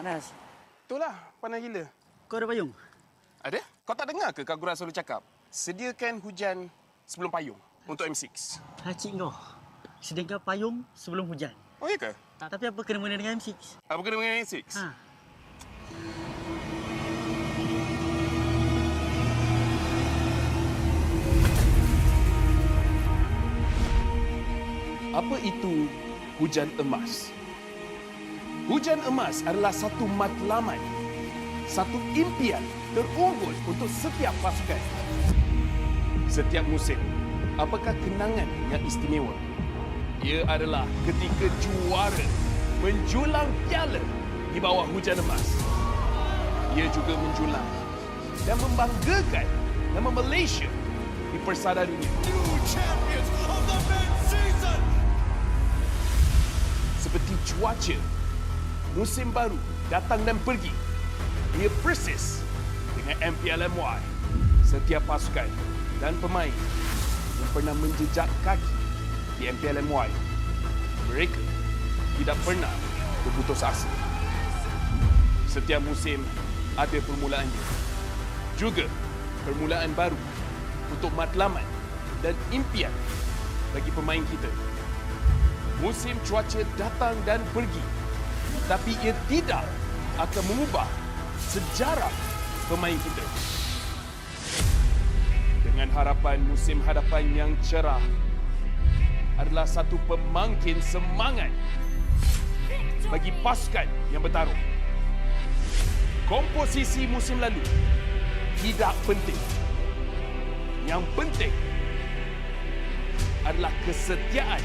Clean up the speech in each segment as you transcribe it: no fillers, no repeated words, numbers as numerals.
Panas. Itulah, panas gila. Kau ada payung? Ada? Kau tak dengar ke Kak Gura selalu cakap? Sediakan hujan sebelum payung untuk M6. Hacik kau. Sediakan payung sebelum hujan. Oh, iya ke? Tapi apa kena-mena dengan M6? Apa kena dengan M6? Ha. Apa itu hujan emas? Hujan emas adalah satu matlamat, satu impian terunggul untuk setiap pasukan. Setiap musim, apakah kenangan yang istimewa? Ia adalah ketika juara menjulang piala di bawah hujan emas. Ia juga menjulang dan membanggakan nama Malaysia di persada dunia. New champions of the men's season. Seperti cuaca, musim baru datang dan pergi. Ia persis dengan MPL MY. Setiap pasukan dan pemain yang pernah menjejak kaki di MPL MY, mereka tidak pernah berputus asa. Setiap musim ada permulaannya. Juga permulaan baru untuk matlamat dan impian bagi pemain kita. Musim cuaca datang dan pergi, tapi ia tidak akan mengubah sejarah pemain kita. Dengan harapan musim hadapan yang cerah adalah satu pemangkin semangat bagi pasukan yang bertarung. Komposisi musim lalu tidak penting. Yang penting adalah kesetiaan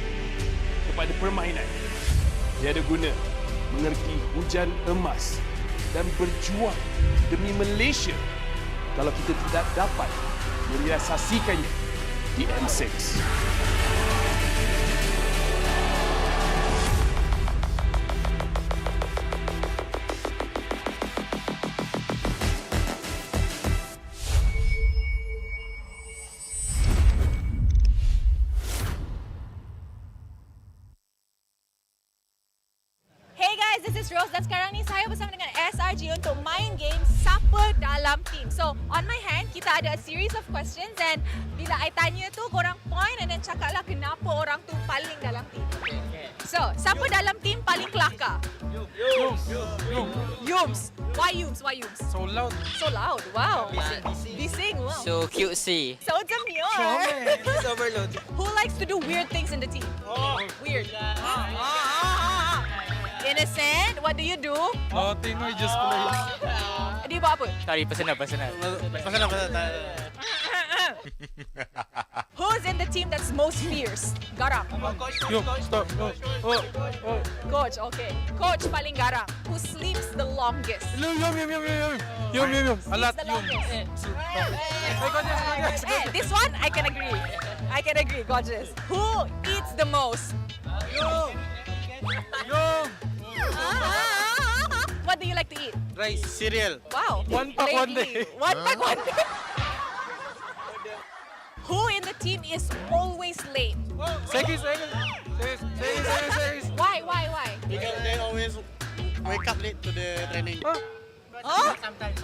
kepada permainan. Tiada guna mengerti hujan emas dan berjuang demi Malaysia kalau kita tidak dapat merealisasikannya di M6. Rose dan sekarang ni saya bersama dengan SRG untuk main game Siapa Dalam Team. So, on my hand, kita ada a series of questions and bila I tanya tu, korang point and then cakaplah kenapa orang tu paling dalam team. So, siapa dalam team paling kelakar? Yums. Why Yums? Why Yums? So loud. So loud. Wow. Bising. Wow. So cutesy. So demure. It's overload. Who likes to do weird things in the team? Weird. Innocent, what do you do? Nothing, I just play. Dia buat apa? Sorry, personal. Who's in the team that's most fierce? Garang. Yo, stop. Coach, okay. Coach paling garang. Who sleeps the longest? Yum. A lot, Sleeps the yum. longest. This one, I can agree, gorgeous. Who eats the most? Yum. What do you like to eat? Rice, cereal. Wow. One pack one day. One pack one day. Who in the team is always late? Second. Why? Because they always wake up late to the training. Oh? Sometimes.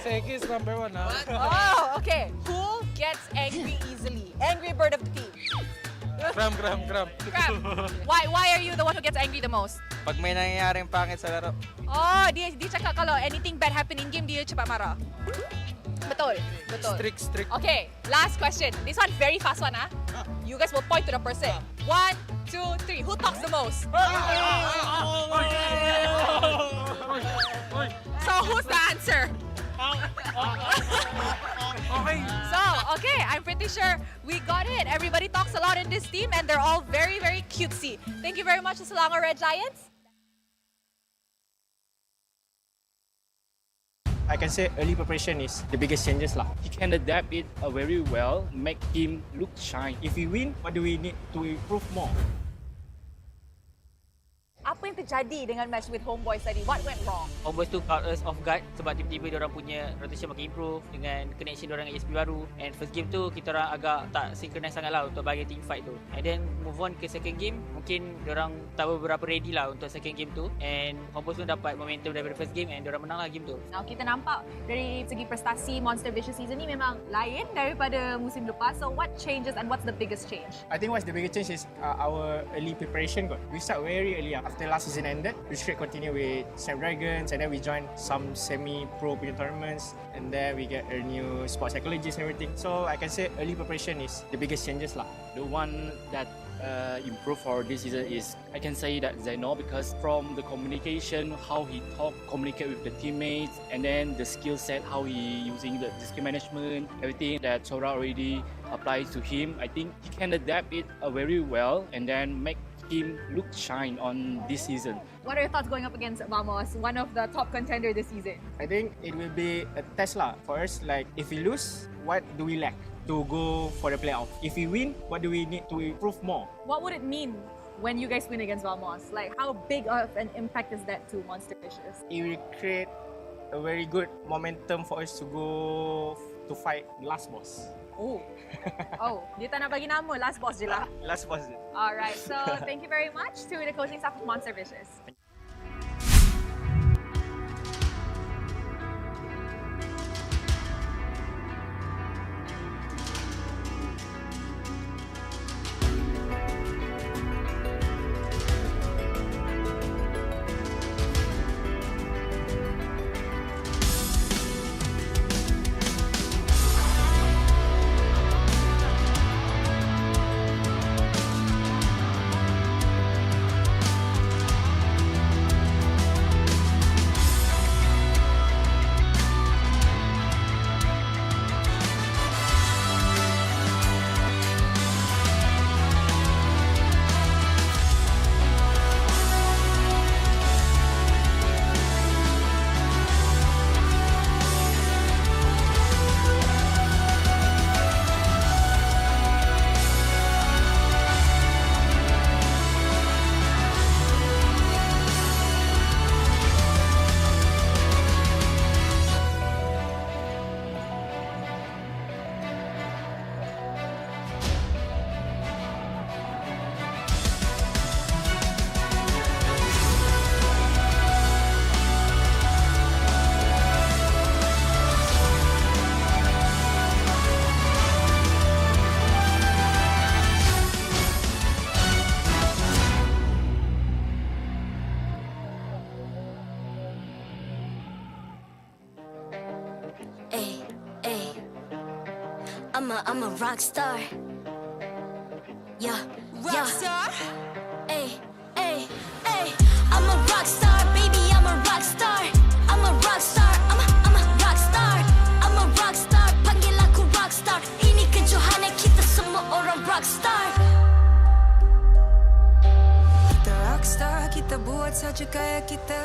Second is number one. Oh, okay. Who gets angry easily? Angry bird of the team. Gram. Crab. Why are you the one who gets angry the most? Pag may nangyayaring pangit sa laro. Oh, dia cakap kalau anything bad happen in game, dia cepat marah. Betul. Strict. Okay, last question. This one very fast one, ah. You guys will point to the person. 1, 2, 3. Who talks the most? So who's the answer? Okay, I'm pretty sure we got it. Everybody talks a lot in this team and they're all very, very cutesy. Thank you very much to Selangor Red Giants. I can say early preparation is the biggest changes lah. He can adapt it very well, make him look shine. If we win, what do we need to improve more? Apa yang terjadi dengan match with Homeboys tadi? What went wrong? Homeboys tu caught us off guard sebab tiba-tiba diorang punya rotation makin improve dengan connection diorang dengan ESP baru. And first game tu kita orang agak tak synchronize sangat lah untuk bagi team fight tu. And then move on ke second game, mungkin diorang tak berapa ready lah untuk second game tu. And Homeboys tu dapat momentum daripada first game and diorang menang lah game tu. Now kita nampak dari segi prestasi Monster Vicious season ni memang lain daripada musim lepas. So what changes and what's the biggest change? I think what's the biggest change is our early preparation. We start very early after last season ended. We straight continue with Snapdragons and then we join some semi-pro tournaments and then we get a new sports psychologist and everything. So I can say early preparation is the biggest changes lah. The one that improved for this season is, I can say that Zainal, because from the communication, how he communicate with the teammates, and then the skill set, how he using the skill management, everything that Todak already applies to him, I think he can adapt it very well and then make him look shine on this season. What are your thoughts going up against Vamos, one of the top contender this season? I think it will be a test lah for us. Like if we lose, what do we lack to go for the playoff? If we win, what do we need to improve more? What would it mean when you guys win against Vamos? Like how big of an impact is that to Monster Vicious? It will create a very good momentum for us to go to fight last boss. Oh, dia tak nak bagi nama, last boss je lah. Last boss. Alright, so thank you very much to the coaching staff of Monster Vicious. I'm a rock star. Yeah, rock star. Ay, ay, ay. I'm a rock star, baby. I'm a rock star. I'm a rock star. I'm a rock star. I'm a rock star. Panggil aku rock star. Ini kejohanan kita semua orang rock star. Kita rock star, kita buat saja gaya kita.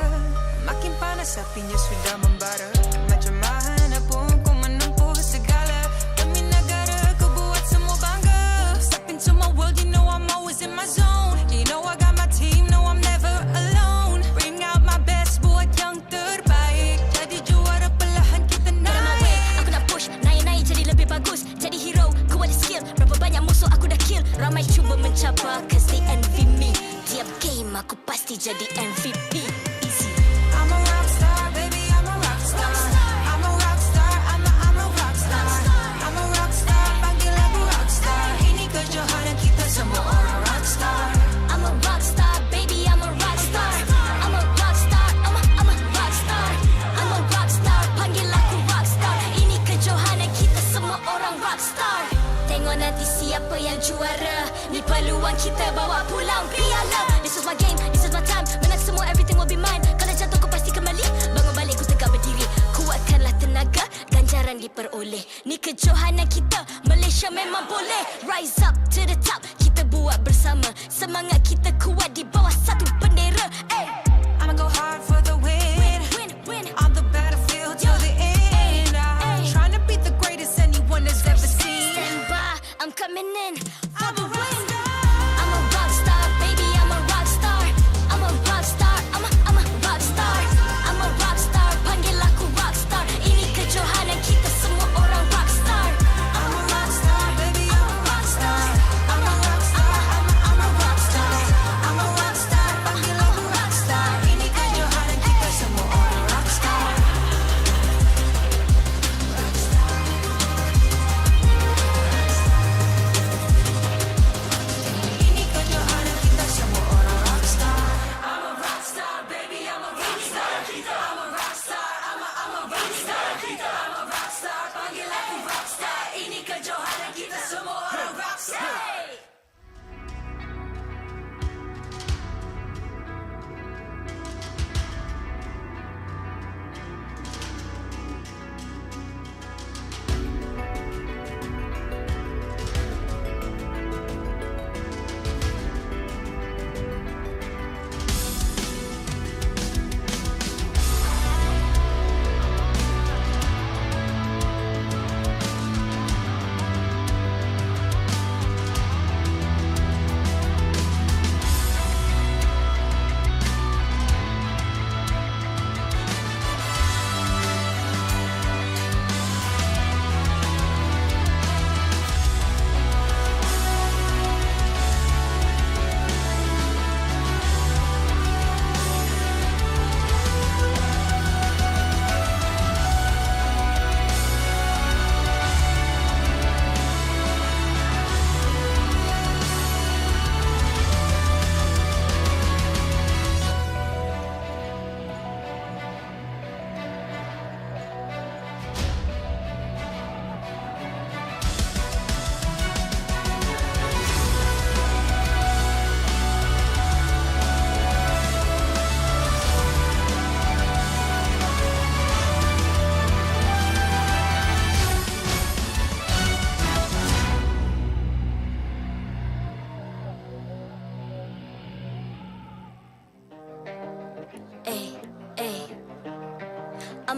Makin panas apinya sudah membara. Macam mana pun kau menempuh segala. Demi negara kau buat semua bangga. Step into my world, you know I'm always in my zone. You know I got my team, no I'm never alone. Bring out my best, buat yang terbaik. Jadi juara perlahan kita naik. Get on my way, aku nak push. Naik-naik jadi lebih bagus. Jadi hero, ku ada skill. Berapa banyak musuh aku dah kill. Ramai cuba mencapai, cause they envy me. Tiap game aku pasti jadi MVP. I'm a rock star, baby, I'm a rock star. I'm a rock star, I'm a rock star. I'm a rock star, panggil aku rock star. Ini kejohanan kita semua orang rock star. I'm a rock star, baby, I'm a rock star. I'm a rock star, I'm a rock star. I'm a rock star, panggil aku rock star. Ini kejohanan kita semua orang rock star. Tengok nanti siapa yang juara. Ni peluang kita bawa pulang piala. This is my game, this is my time. Menang semua, everything will be mine. Kalau jatuh kau pasti kembali. Bangun balik ku tegak berdiri. Kuatkanlah tenaga, ganjaran diperoleh. Ni kejohanan kita, Malaysia memang boleh. Rise up to the top, kita buat bersama. Semangat kita kuat di bawah satu bendera. Ay. I'ma go hard for the win. Win. On the battlefield till the end. I'm trying to beat the greatest anyone has ever seen. Stand by, I'm coming in for I'm the a rock win. star. I'm a rock star, baby, I'm a rock star. I'm a rock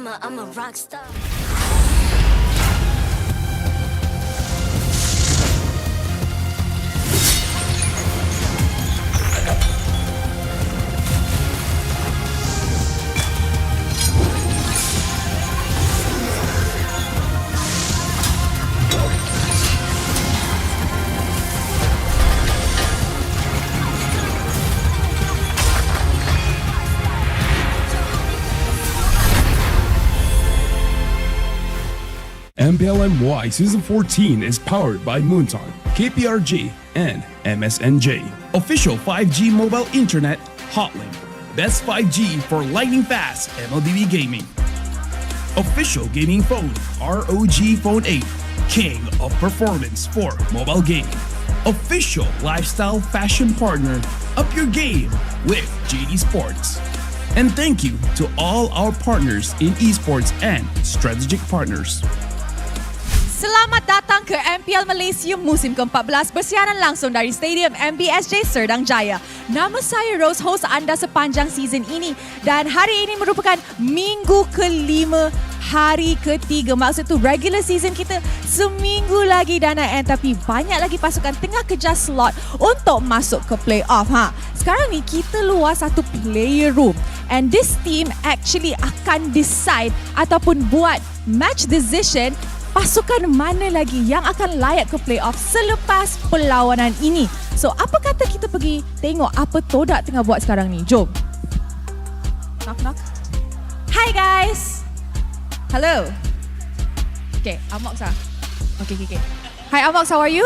I'm a rock star. MPL MY Season 14 is powered by Moonton, KPRG, and MSNJ. Official 5G mobile internet hotlink. Best 5G for lightning fast MLBB gaming. Official gaming phone ROG Phone 8, king of performance for mobile gaming. Official lifestyle fashion partner, up your game with JD Sports. And thank you to all our partners in esports and strategic partners. Selamat datang ke MPL Malaysia musim ke-14 bersiaran langsung dari Stadium MBSJ Serdang Jaya. Nama saya Rose, host anda sepanjang season ini dan hari ini merupakan minggu ke-5 hari ke-3. Maksud tu regular season kita seminggu lagi dah nak end tapi banyak lagi pasukan tengah kejar slot untuk masuk ke playoff. Sekarang ni kita luar satu player room and this team actually akan decide ataupun buat match decision pasukan mana lagi yang akan layak ke playoff selepas perlawanan ini. So, apa kata kita pergi tengok apa Todak tengah buat sekarang ni? Jom. Knock knock. Hi guys. Hello. Okay, Amox ah. Okay. Hi Amox, how are you?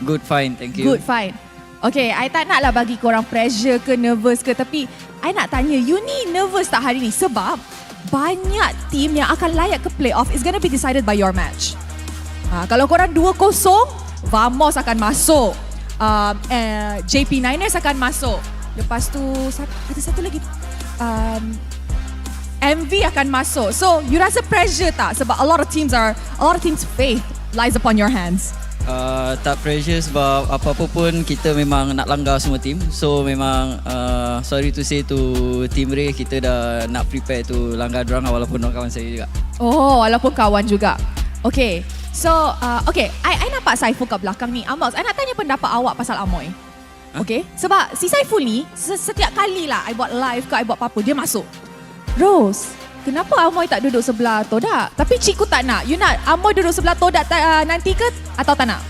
Good, fine, thank you. Good, fine. Okay, I tak naklah bagi korang pressure ke nervous ke tapi I nak tanya, you ni nervous tak hari ni? Sebab banyak team yang akan layak ke playoff is going to be decided by your match. Kalau korang 2-0, Vamos akan masuk. JP Niners akan masuk. Lepas tu ada satu lagi. MV akan masuk. So, you rasa pressure tak? Sebab a lot of teams faith lies upon your hands. Tak pressure sebab apa-apa pun kita memang nak langgar semua team. So memang sorry to say to Team Ray, kita dah nak prepare tu langgar dorang walaupun dorang kawan saya juga. Oh, walaupun kawan juga. Okay, so I nampak Saiful kat belakang ni. Amox, I nak tanya pendapat awak pasal Amoy. Okay, sebab si Saiful ni setiap kali lah I buat live ke I buat apa-apa dia masuk. Rose, kenapa Amoy tak duduk sebelah Todak? Tapi cikgu tak nak. You nak Amoy duduk sebelah Todak nanti ke atau tak nak?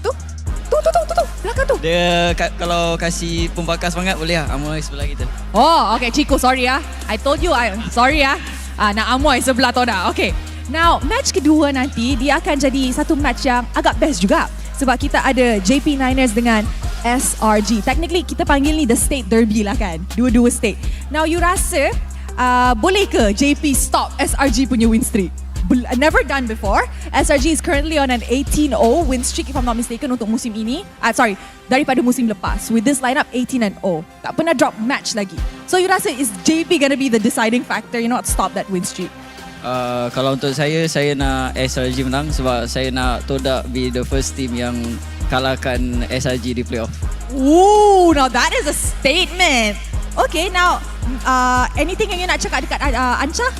Tu belakang tu. Dia kalau kasih pembakar semangat boleh lah Amoy sebelah kita. Oh, okay cikgu, sorry ah. I told you, sorry ah. Nak Amoy sebelah Todak. Okay. Now, match kedua nanti dia akan jadi satu match yang agak best juga. Sebab kita ada JP Niners dengan SRG. Technically kita panggil ni the state derby lah kan. Dua-dua state. Now, you rasa boleh ke JP stop SRG punya win streak? Never done before. SRG is currently on an 18-0 win streak if I'm not mistaken untuk musim ini. Daripada musim lepas. With this lineup 18-0. Tak pernah drop match lagi. So you rasa is JP gonna be the deciding factor, you know, stop that win streak? Kalau untuk saya nak SRG menang sebab saya nak Todak be the first team yang kalahkan SRG di playoff. Ooh, now that is a statement. Okay, now anything yang you nak cakap dekat Anca?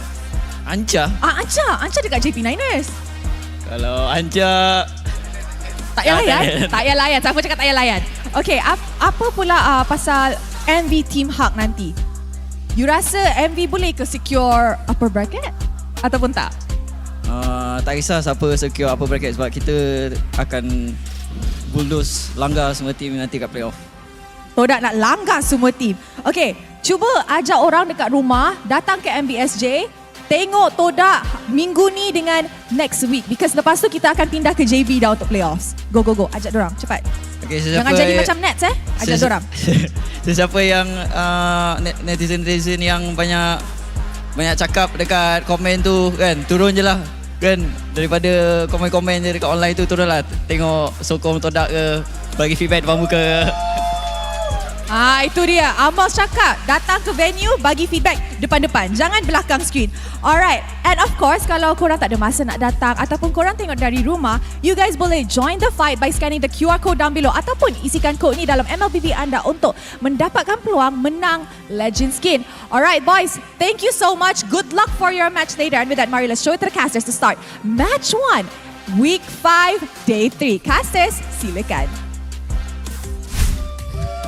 Anca? Anca dekat JP Niners. Kalau Anca tak payah layan. Siapa cakap tak payah layan? Okay, apa pula pasal MV Team Haq nanti? You rasa MV boleh ke secure upper bracket? Ataupun tak? Tak kisah siapa secure upper bracket sebab kita akan bulldoze langgar semua team nanti kat playoff. Todak nak langgar semua team. Okay, cuba ajak orang dekat rumah datang ke MBSJ, tengok Todak minggu ni dengan next week because lepas tu kita akan pindah ke JB dah untuk playoffs. Go, ajak dorang cepat. Okay, jangan jadi macam Nets ajak dorang. Sesiapa yang netizen yang banyak cakap dekat komen tu kan, turun je lah kan, daripada komen-komen je dekat online tu, turun lah tengok sokong Todak ke, bagi feedback depan muka. Itu dia. Amos cakap, datang ke venue, bagi feedback depan-depan. Jangan belakang screen. Alright. And of course, kalau korang tak ada masa nak datang ataupun korang tengok dari rumah, you guys boleh join the fight by scanning the QR code down below ataupun isikan kod ni dalam MLBB anda untuk mendapatkan peluang menang Legend Skin. Alright boys, thank you so much. Good luck for your match later. And with that, mari let's show it to the casters to start Match 1, Week 5, Day 3. Casters, silakan.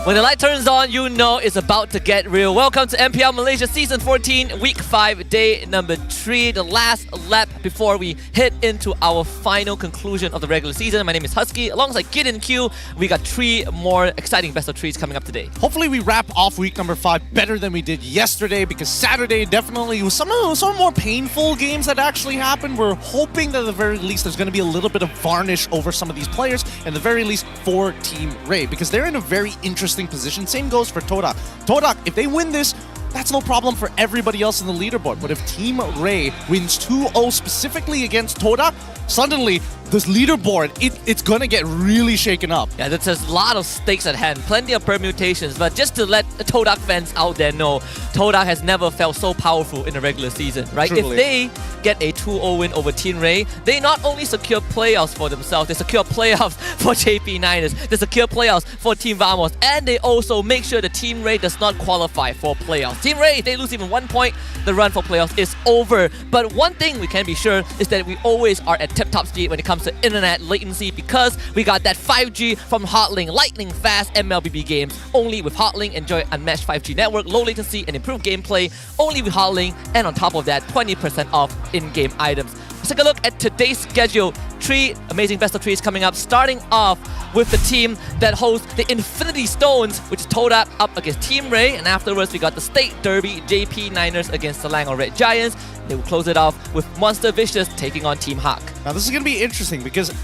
When the light turns on, you know it's about to get real. Welcome to MPL Malaysia Season 14, Week 5, Day number 3. The last lap before we head into our final conclusion of the regular season. My name is Husky. Alongside Kid and Q, we got 3 more exciting best of 3s coming up today. Hopefully we wrap off week number 5 better than we did yesterday, because Saturday definitely was some more painful games that actually happened. We're hoping that at the very least there's going to be a little bit of varnish over some of these players, and the very least for Team Ray, because they're in a very interesting position. Same goes for Todak. Todak, if they win this, that's no problem for everybody else in the leaderboard. But if Team Ray wins 2-0 specifically against Todak, suddenly this leaderboard, it's gonna get really shaken up. Yeah, there's a lot of stakes at hand, plenty of permutations, but just to let Todak fans out there know, Todak has never felt so powerful in a regular season, right? Truly. If they get a 2-0 win over Team Ray, they not only secure playoffs for themselves, they secure playoffs for JP Niners, they secure playoffs for Team Vamos, and they also make sure the Team Ray does not qualify for playoffs. Team Ray, if they lose even 1 point, the run for playoffs is over. But one thing we can be sure is that we always are at tip-top speed when it comes to internet latency, because we got that 5G from Hotlink, lightning fast MLBB games. Only with Hotlink, enjoy unmatched 5G network, low latency and improved gameplay. Only with Hotlink, and on top of that, 20% off in-game items. Let's take a look at today's schedule. 3 amazing best of 3s coming up, starting off with the team that hosts the Infinity Stones, which is Todak up against Team Ray, and afterwards we got the State Derby, JP Niners against Selangor Red Giants. They will close it off with Monster Vicious taking on Team Haq. Now this is going to be interesting, because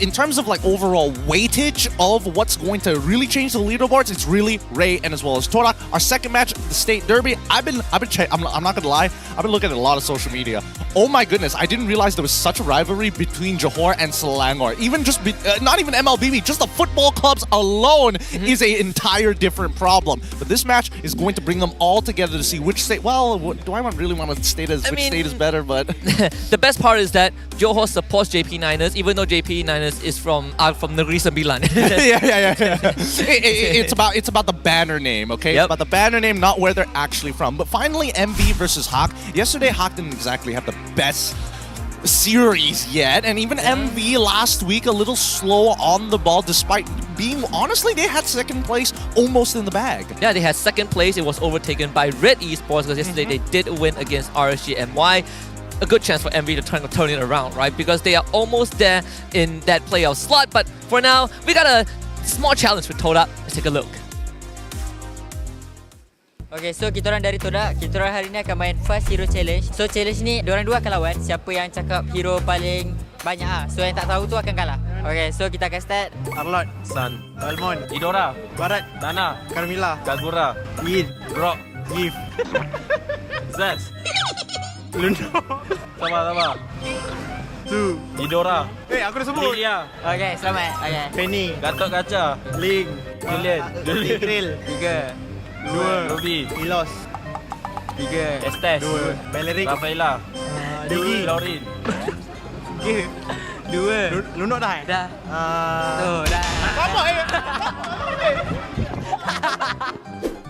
in terms of like overall weightage of what's going to really change the leaderboards, it's really Ray and as well as Todak. Our second match, the State Derby, I'm not gonna lie, I've been looking at a lot of social media. Oh my goodness, I didn't realize there was such a rivalry between Johor and Selangor. Even just not even MLBB, just the football clubs alone is an entire different problem. But this match is going to bring them all together to see which state. Well, do I really want to state as which state is better? But the best part is that Johor supports JP Niners, even though JP Niners is from Negeri Sembilan. yeah. It's about the banner name, okay? Yep. It's about the banner name, not where they're actually from. But finally, MV versus Haq. Yesterday, Haq didn't exactly have the best series yet, and even MV last week a little slow on the ball, despite being, honestly, they had second place almost in the bag. Yeah, they had second place. It was overtaken by Red Esports, because yesterday they did win against RSG MY. A good chance for MV to turn it around, right? Because they are almost there in that playoff slot. But for now, we got a small challenge with Todak. Let's take a look. Okay, so kita orang dari Todak, kita orang hari ni akan main Fast Hero Challenge. So challenge ni, diorang dua akan lawan. Siapa yang cakap hero paling banyak so yang tak tahu tu akan kalah. Okay, so kita akan start. Arlot, Sun, Salmon, Idora, Barat, Dana, Carmilla, Kagura, Yin, Rock, Gif, Zaz, Luno. Sabar. Tu, Idora. Aku dah sebut. Lilia. Okay, selamat. Okay. Penny, Gatot Kaca, Ling, Julian, Grill, 3. 2. Ruby, Milos, 3. Estes, 2. Valerie, Rafaela, Digi, Laurin, 2. Lunok dah. Dah. Dah. Apa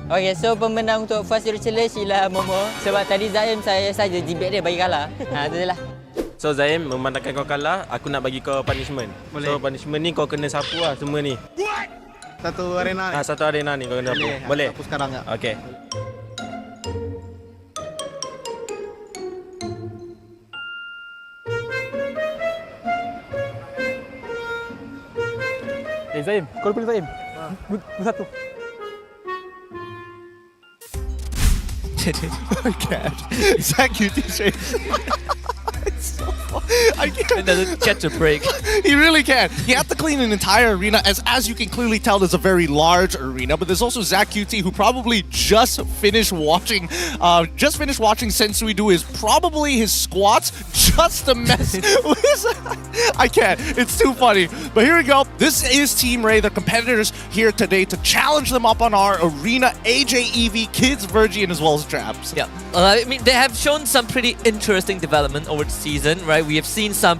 Okay, so pemenang untuk Fast Hero Challenge ialah Momo. Sebab tadi Zaim saya saja jibet dia bagi kalah. Itu je lah. So Zaim, memandangkan kau kalah, aku nak bagi kau punishment. Boleh. So punishment ni kau kena sapu lah semua ni. Satu arena ni? Satu arena ni kau kena sapu. Boleh? Sapu sekarang tak? Okay. Zaim, kau pilih Zaim. Satu. I can't. Zach, you DJ. I can't. And doesn't catch a break. He really can. He had to clean an entire arena. As you can clearly tell, there's a very large arena. But there's also Zach QT, who probably just finished watching Sensui do probably his squats just to mess with. I can't. It's too funny. But here we go. This is Team Ray, the competitors here today to challenge them up on our arena. AJ, EV, Kids, Virgin, as well as Traps. Yeah, I mean, they have shown some pretty interesting development over the season, right? We have seen some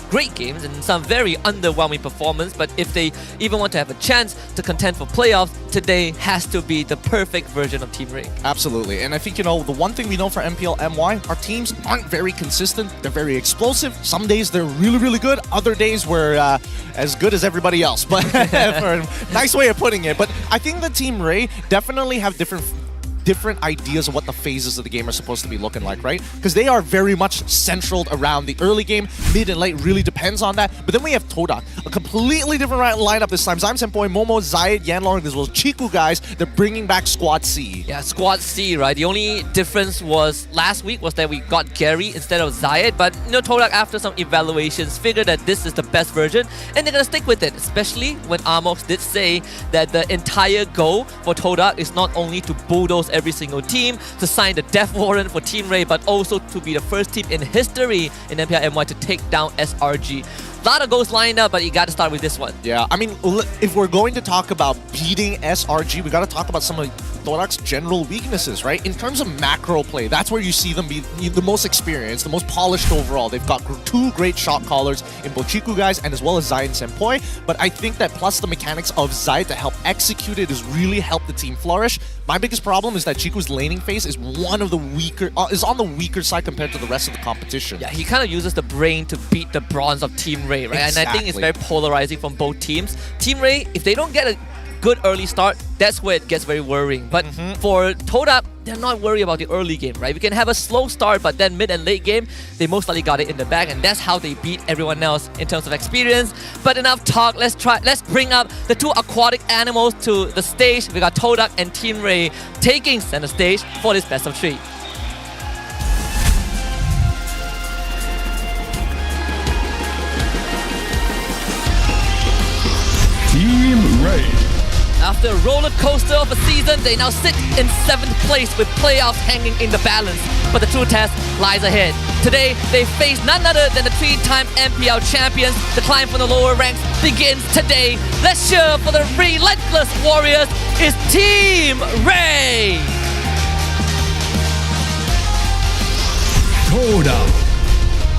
great games and some very underwhelming performance, but if they even want to have a chance to contend for playoffs, today has to be the perfect version of Team Ray. Absolutely, and I think, the one thing we know for MPL MY, our teams aren't very consistent. They're very explosive. Some days they're really, really good. Other days we're as good as everybody else, but for a nice way of putting it. But I think the Team Ray definitely have different ideas of what the phases of the game are supposed to be looking like, right? Because they are very much centraled around the early game. Mid and late really depends on that. But then we have Todak, a completely different lineup this time. Zaim Senpoi, Momo, Zayed, Yanlong, as well as Chiku guys. They're bringing back Squad C. Yeah, Squad C, right? The only difference was last week was that we got Gary instead of Zayed. But Todak, after some evaluations, figured that this is the best version, and they're gonna stick with it. Especially when Amox did say that the entire goal for Todak is not only to bulldoze every single team, to sign the death warrant for Team Ray, but also to be the first team in history in MPL MY to take down SRG. A lot of goals lined up, but you got to start with this one. Yeah, I mean, if we're going to talk about beating SRG, we got to talk about some of Todak's general weaknesses, right? In terms of macro play, that's where you see them be the most experienced, the most polished overall. They've got two great shot callers in both Chiku guys and as well as Zayn Senpoi. But I think that plus the mechanics of Zai to help execute it has really helped the team flourish. My biggest problem is that Chiku's laning phase is one of the weaker, is on the weaker side compared to the rest of the competition. Yeah, he kind of uses the brain to beat the brawns of Team Ray, right? Exactly. And I think it's very polarizing from both teams. Team Ray, if they don't get a good early start, that's where it gets very worrying. But for Todak, they're not worried about the early game, right? We can have a slow start, but then mid and late game, they most likely got it in the bag, and that's how they beat everyone else in terms of experience. But enough talk, let's bring up the two aquatic animals to the stage. We got Todak and Team Ray taking center stage for this best of 3. Team Ray. After a roller coaster of a season, they now sit in 7th place with playoffs hanging in the balance. But the true test lies ahead. Today, they face none other than the 3-time MPL champions. The climb from the lower ranks begins today. Let's cheer for the relentless warriors. It's Team Ray! Todak.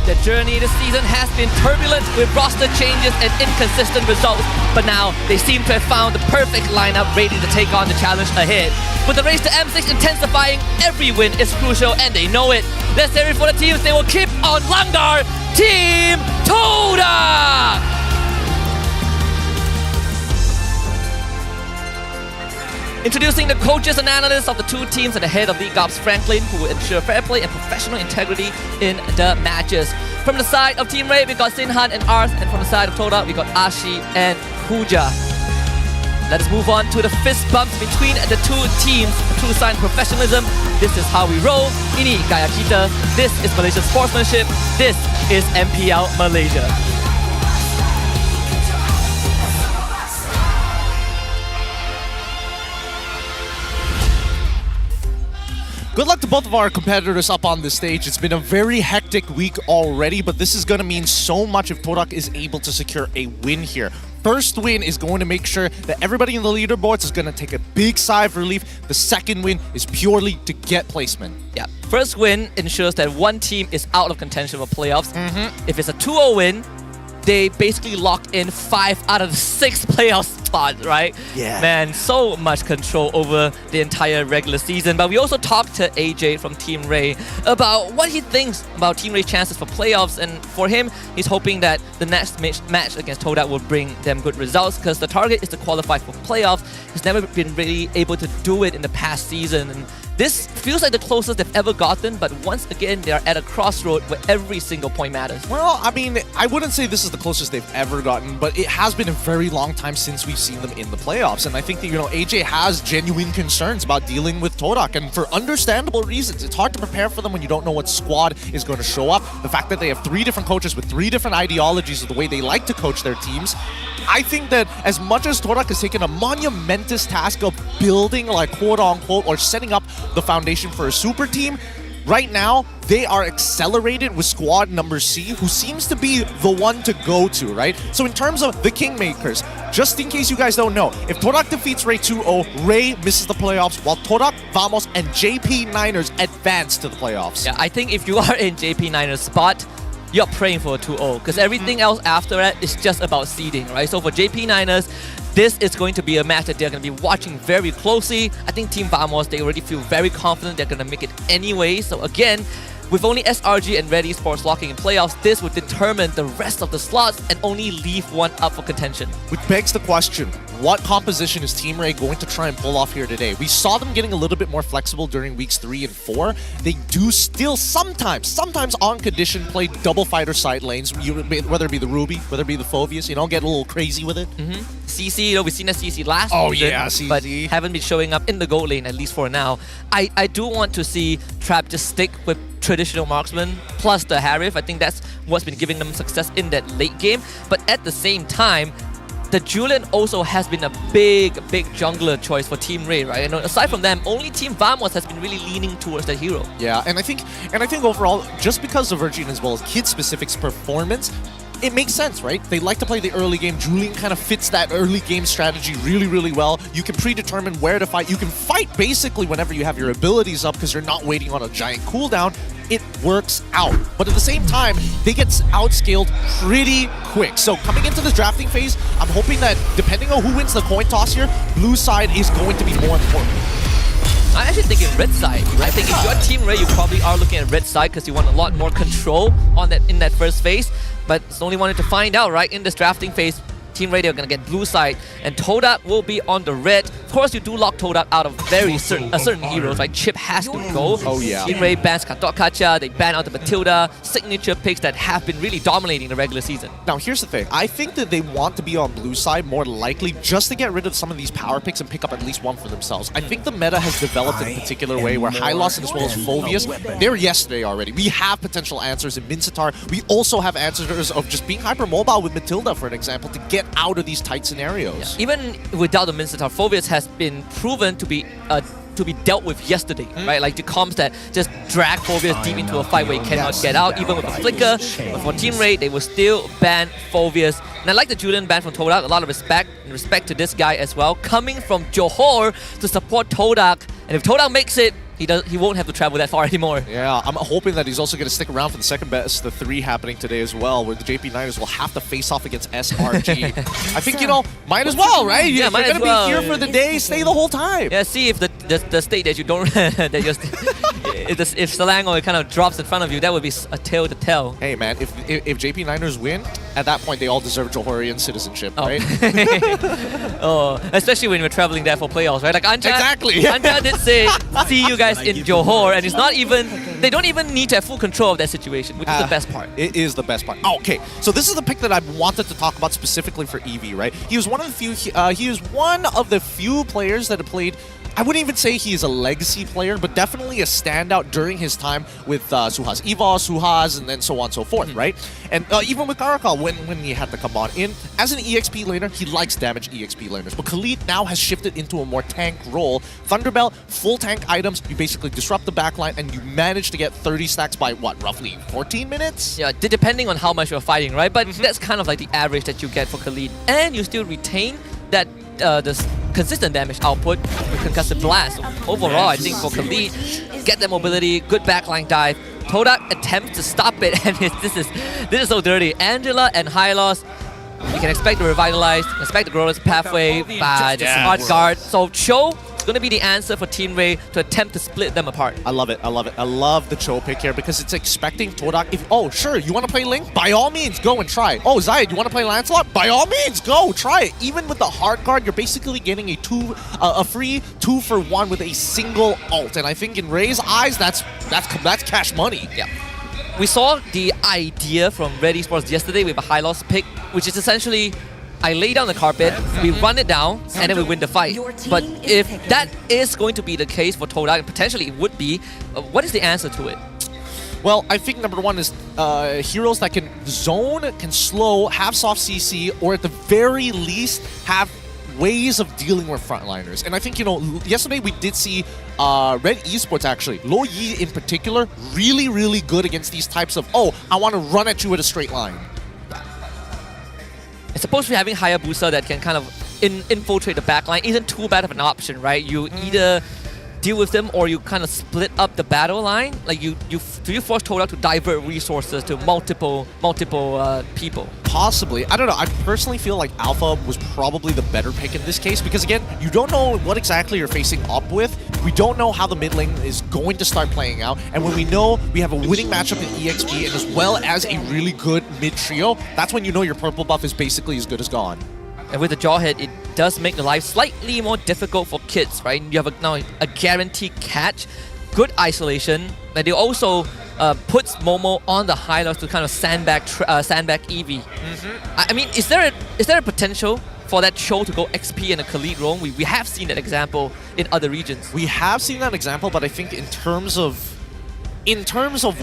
The journey this season has been turbulent with roster changes and inconsistent results, but now they seem to have found the perfect lineup ready to take on the challenge ahead. With the race to M6 intensifying, every win is crucial and they know it. Let's hear it for the teams they will keep on Langar, Team Todak! Introducing the coaches and analysts of the two teams and the head of League Ops, Franklin, who will ensure fair play and professional integrity in the matches. From the side of Team Ray, we got Sinhan and Arth, and from the side of Todak, we got Ashi and Kuja. Let us move on to the fist bumps between the two teams. A true sign of professionalism. This is how we roll. Ini gaya kita. This is Malaysian sportsmanship. This is MPL Malaysia. Good luck to both of our competitors up on the stage. It's been a very hectic week already, but this is going to mean so much if Todak is able to secure a win here. First win is going to make sure that everybody in the leaderboards is going to take a big sigh of relief. The second win is purely to get placement. Yeah, first win ensures that one team is out of contention for playoffs. If it's a 2-0 win, they basically lock in 5 out of the 6 playoff spots, right? Yeah. Man, so much control over the entire regular season. But we also talked to AJ from Team Ray about what he thinks about Team Ray's chances for playoffs. And for him, he's hoping that the next match against Todak will bring them good results, because the target is to qualify for playoffs. He's never been really able to do it in the past season. And This feels like the closest they've ever gotten, but once again, they are at a crossroad where every single point matters. Well, I mean, I wouldn't say this is the closest they've ever gotten, but it has been a very long time since we've seen them in the playoffs. And I think that, you know, AJ has genuine concerns about dealing with Todak, and for understandable reasons. It's hard to prepare for them when you don't know what squad is going to show up. The fact that they have 3 different coaches with 3 different ideologies of the way they like to coach their teams. I think that as much as Todak has taken a monumentous task of building, like, quote-unquote, or setting up the foundation for a super team, right now, they are accelerated with squad number C, who seems to be the one to go to, right? So in terms of the Kingmakers, just in case you guys don't know, if Todak defeats Ray 2-0, Ray misses the playoffs, while Todak, Vamos, and JP Niners advance to the playoffs. Yeah, I think if you are in JP Niners' spot, you're praying for a 2-0, because everything else after that is just about seeding, right? So for JP Niners, this is going to be a match that they're going to be watching very closely. I think Team Vamos, they already feel very confident they're going to make it anyway. So again, with only SRG and Red Esports locking in playoffs, this would determine the rest of the slots and only leave one up for contention. Which begs the question, what composition is Team Ray going to try and pull off here today? We saw them getting a little bit more flexible during weeks 3 and 4. They do still sometimes on condition, play double fighter side lanes, whether it be the Ruby, whether it be the Phobius, you know, get a little crazy with it. CC, you know, we've seen a CC last Oh season, yeah, CC. but haven't been showing up in the gold lane, at least for now. I do want to see Trap just stick with traditional marksman plus the Harif. I think that's what's been giving them success in that late game. But at the same time, the Julian also has been a big jungler choice for Team Ray, right? And aside from them, only Team Vamos has been really leaning towards that hero. Yeah, and I think overall, just because of Virgin as well as Kid Specific's performance, it makes sense, right? They like to play the early game. Julian kind of fits that early game strategy really well. You can predetermine where to fight. You can fight basically whenever you have your abilities up because you're not waiting on a giant cooldown. It works out. But at the same time, they get outscaled pretty quick. So coming into this drafting phase, I'm hoping that depending on who wins the coin toss here, blue side is going to be more important. I'm actually thinking red side. I think if you're Team Ray, you probably are looking at red side because you want a lot more control on that in that first phase. But it's only wanted to find out, right? In this drafting phase, Team Ray are going to get blue side, and Todak will be on the red. Of course, you do lock Todak out of certain heroes, like Chip has to go. Oh yeah. Team Ray bans Katok Kacha, they ban out the Matilda, signature picks that have been really dominating the regular season. Now here's the thing, I think that they want to be on blue side more likely just to get rid of some of these power picks and pick up at least one for themselves. I think the meta has developed in a particular way where Hylos as well as Phobius, they were yesterday already. We have potential answers in Mincetar. We also have answers of just being hypermobile with Matilda, for an example, to get out of these tight scenarios. Yeah. Even without the Mincetar, Phobius has been proven to be dealt with yesterday, right? Like the comps that just drag Phobius deep into a fight where he cannot get out, even with a flicker. But for Team Ray, they will still ban Phobius. And I like the Julian ban from Todak, a lot of respect to this guy as well, coming from Johor to support Todak. And if Todak makes it, he won't have to travel that far anymore. Yeah, I'm hoping that he's also going to stick around for the second best, the 3 happening today as well, where the JP Niners will have to face off against SRG. I think, you know, might as well, right? Yeah, might as well. Be here for the day, stay the whole time. Yeah, see if the state that you don't that just if Selangor kind of drops in front of you, that would be a tale to tell. Hey man, if JP Niners win, at that point they all deserve Johorian citizenship, right? Oh, especially when we're traveling there for playoffs, right? Like Anja, exactly. Anja did say, see you guys in Johor, and it's not even, they don't even need to have full control of that situation, which is the best part. It is the best part. Okay, so this is the pick that I wanted to talk about specifically for EV, right? He was one of the few players that have played. I wouldn't even say he is a legacy player, but definitely a standout during his time with Suhas Evos, Suhas, and then so on and so forth, right? And even with Karakal, when he had to come on in, as an EXP laner, he likes damage EXP laners. But Khalid now has shifted into a more tank role. Thunderbelt, full tank items, you basically disrupt the backline, and you manage to get 30 stacks by, what, roughly 14 minutes? Yeah, depending on how much you're fighting, right? But that's kind of like the average that you get for Khalid. And you still retain that the consistent damage output with Concussive Blast. So overall, I think for Khalid, get that mobility, good backline dive. Todak attempts to stop it, and this is so dirty. Angela and Hylos, you can expect to revitalize, expect to grow this pathway, but just hard guard. So Cho going to be the answer for Team Ray to attempt to split them apart. I love it. I love it. I love the Cho pick here because it's expecting Todak. If sure, you want to play Ling? By all means, go and try. Oh, Zayed, you want to play Lancelot? By all means, go try it. Even with the hard card, you're basically getting a free 2-for-1 with a single ult. And I think in Ray's eyes, that's cash money. Yeah. We saw the idea from Red Esports yesterday with a high loss pick, which is essentially I lay down the carpet, we run it down, and then we win the fight. But if that is going to be the case for Todak, and potentially it would be, what is the answer to it? Well, I think number one is heroes that can zone, can slow, have soft CC, or at the very least have ways of dealing with frontliners. And I think, yesterday we did see Red Esports actually, Lo Yi in particular, really, really good against these types of, I want to run at you with a straight line. It's supposed to be having Hayabusa that can kind of infiltrate the backline isn't too bad of an option, right? You either deal with them or you kind of split up the battle line. Like do you force Todak to divert resources to multiple people? Possibly. I don't know. I personally feel like Alpha was probably the better pick in this case because, again, you don't know what exactly you're facing up with. We don't know how the mid lane is going to start playing out. And when we know we have a winning matchup in EXP and as well as a really good mid trio, that's when you know your purple buff is basically as good as gone. And with the Jawhead, it does make the life slightly more difficult for kids, right? You have now a guaranteed catch, good isolation, and they also puts Momo on the highlights to kind of sandbag Eevee. I mean, is there a potential for that show to go XP in a Khalid roam? We have seen that example in other regions. We have seen that example, but I think in terms of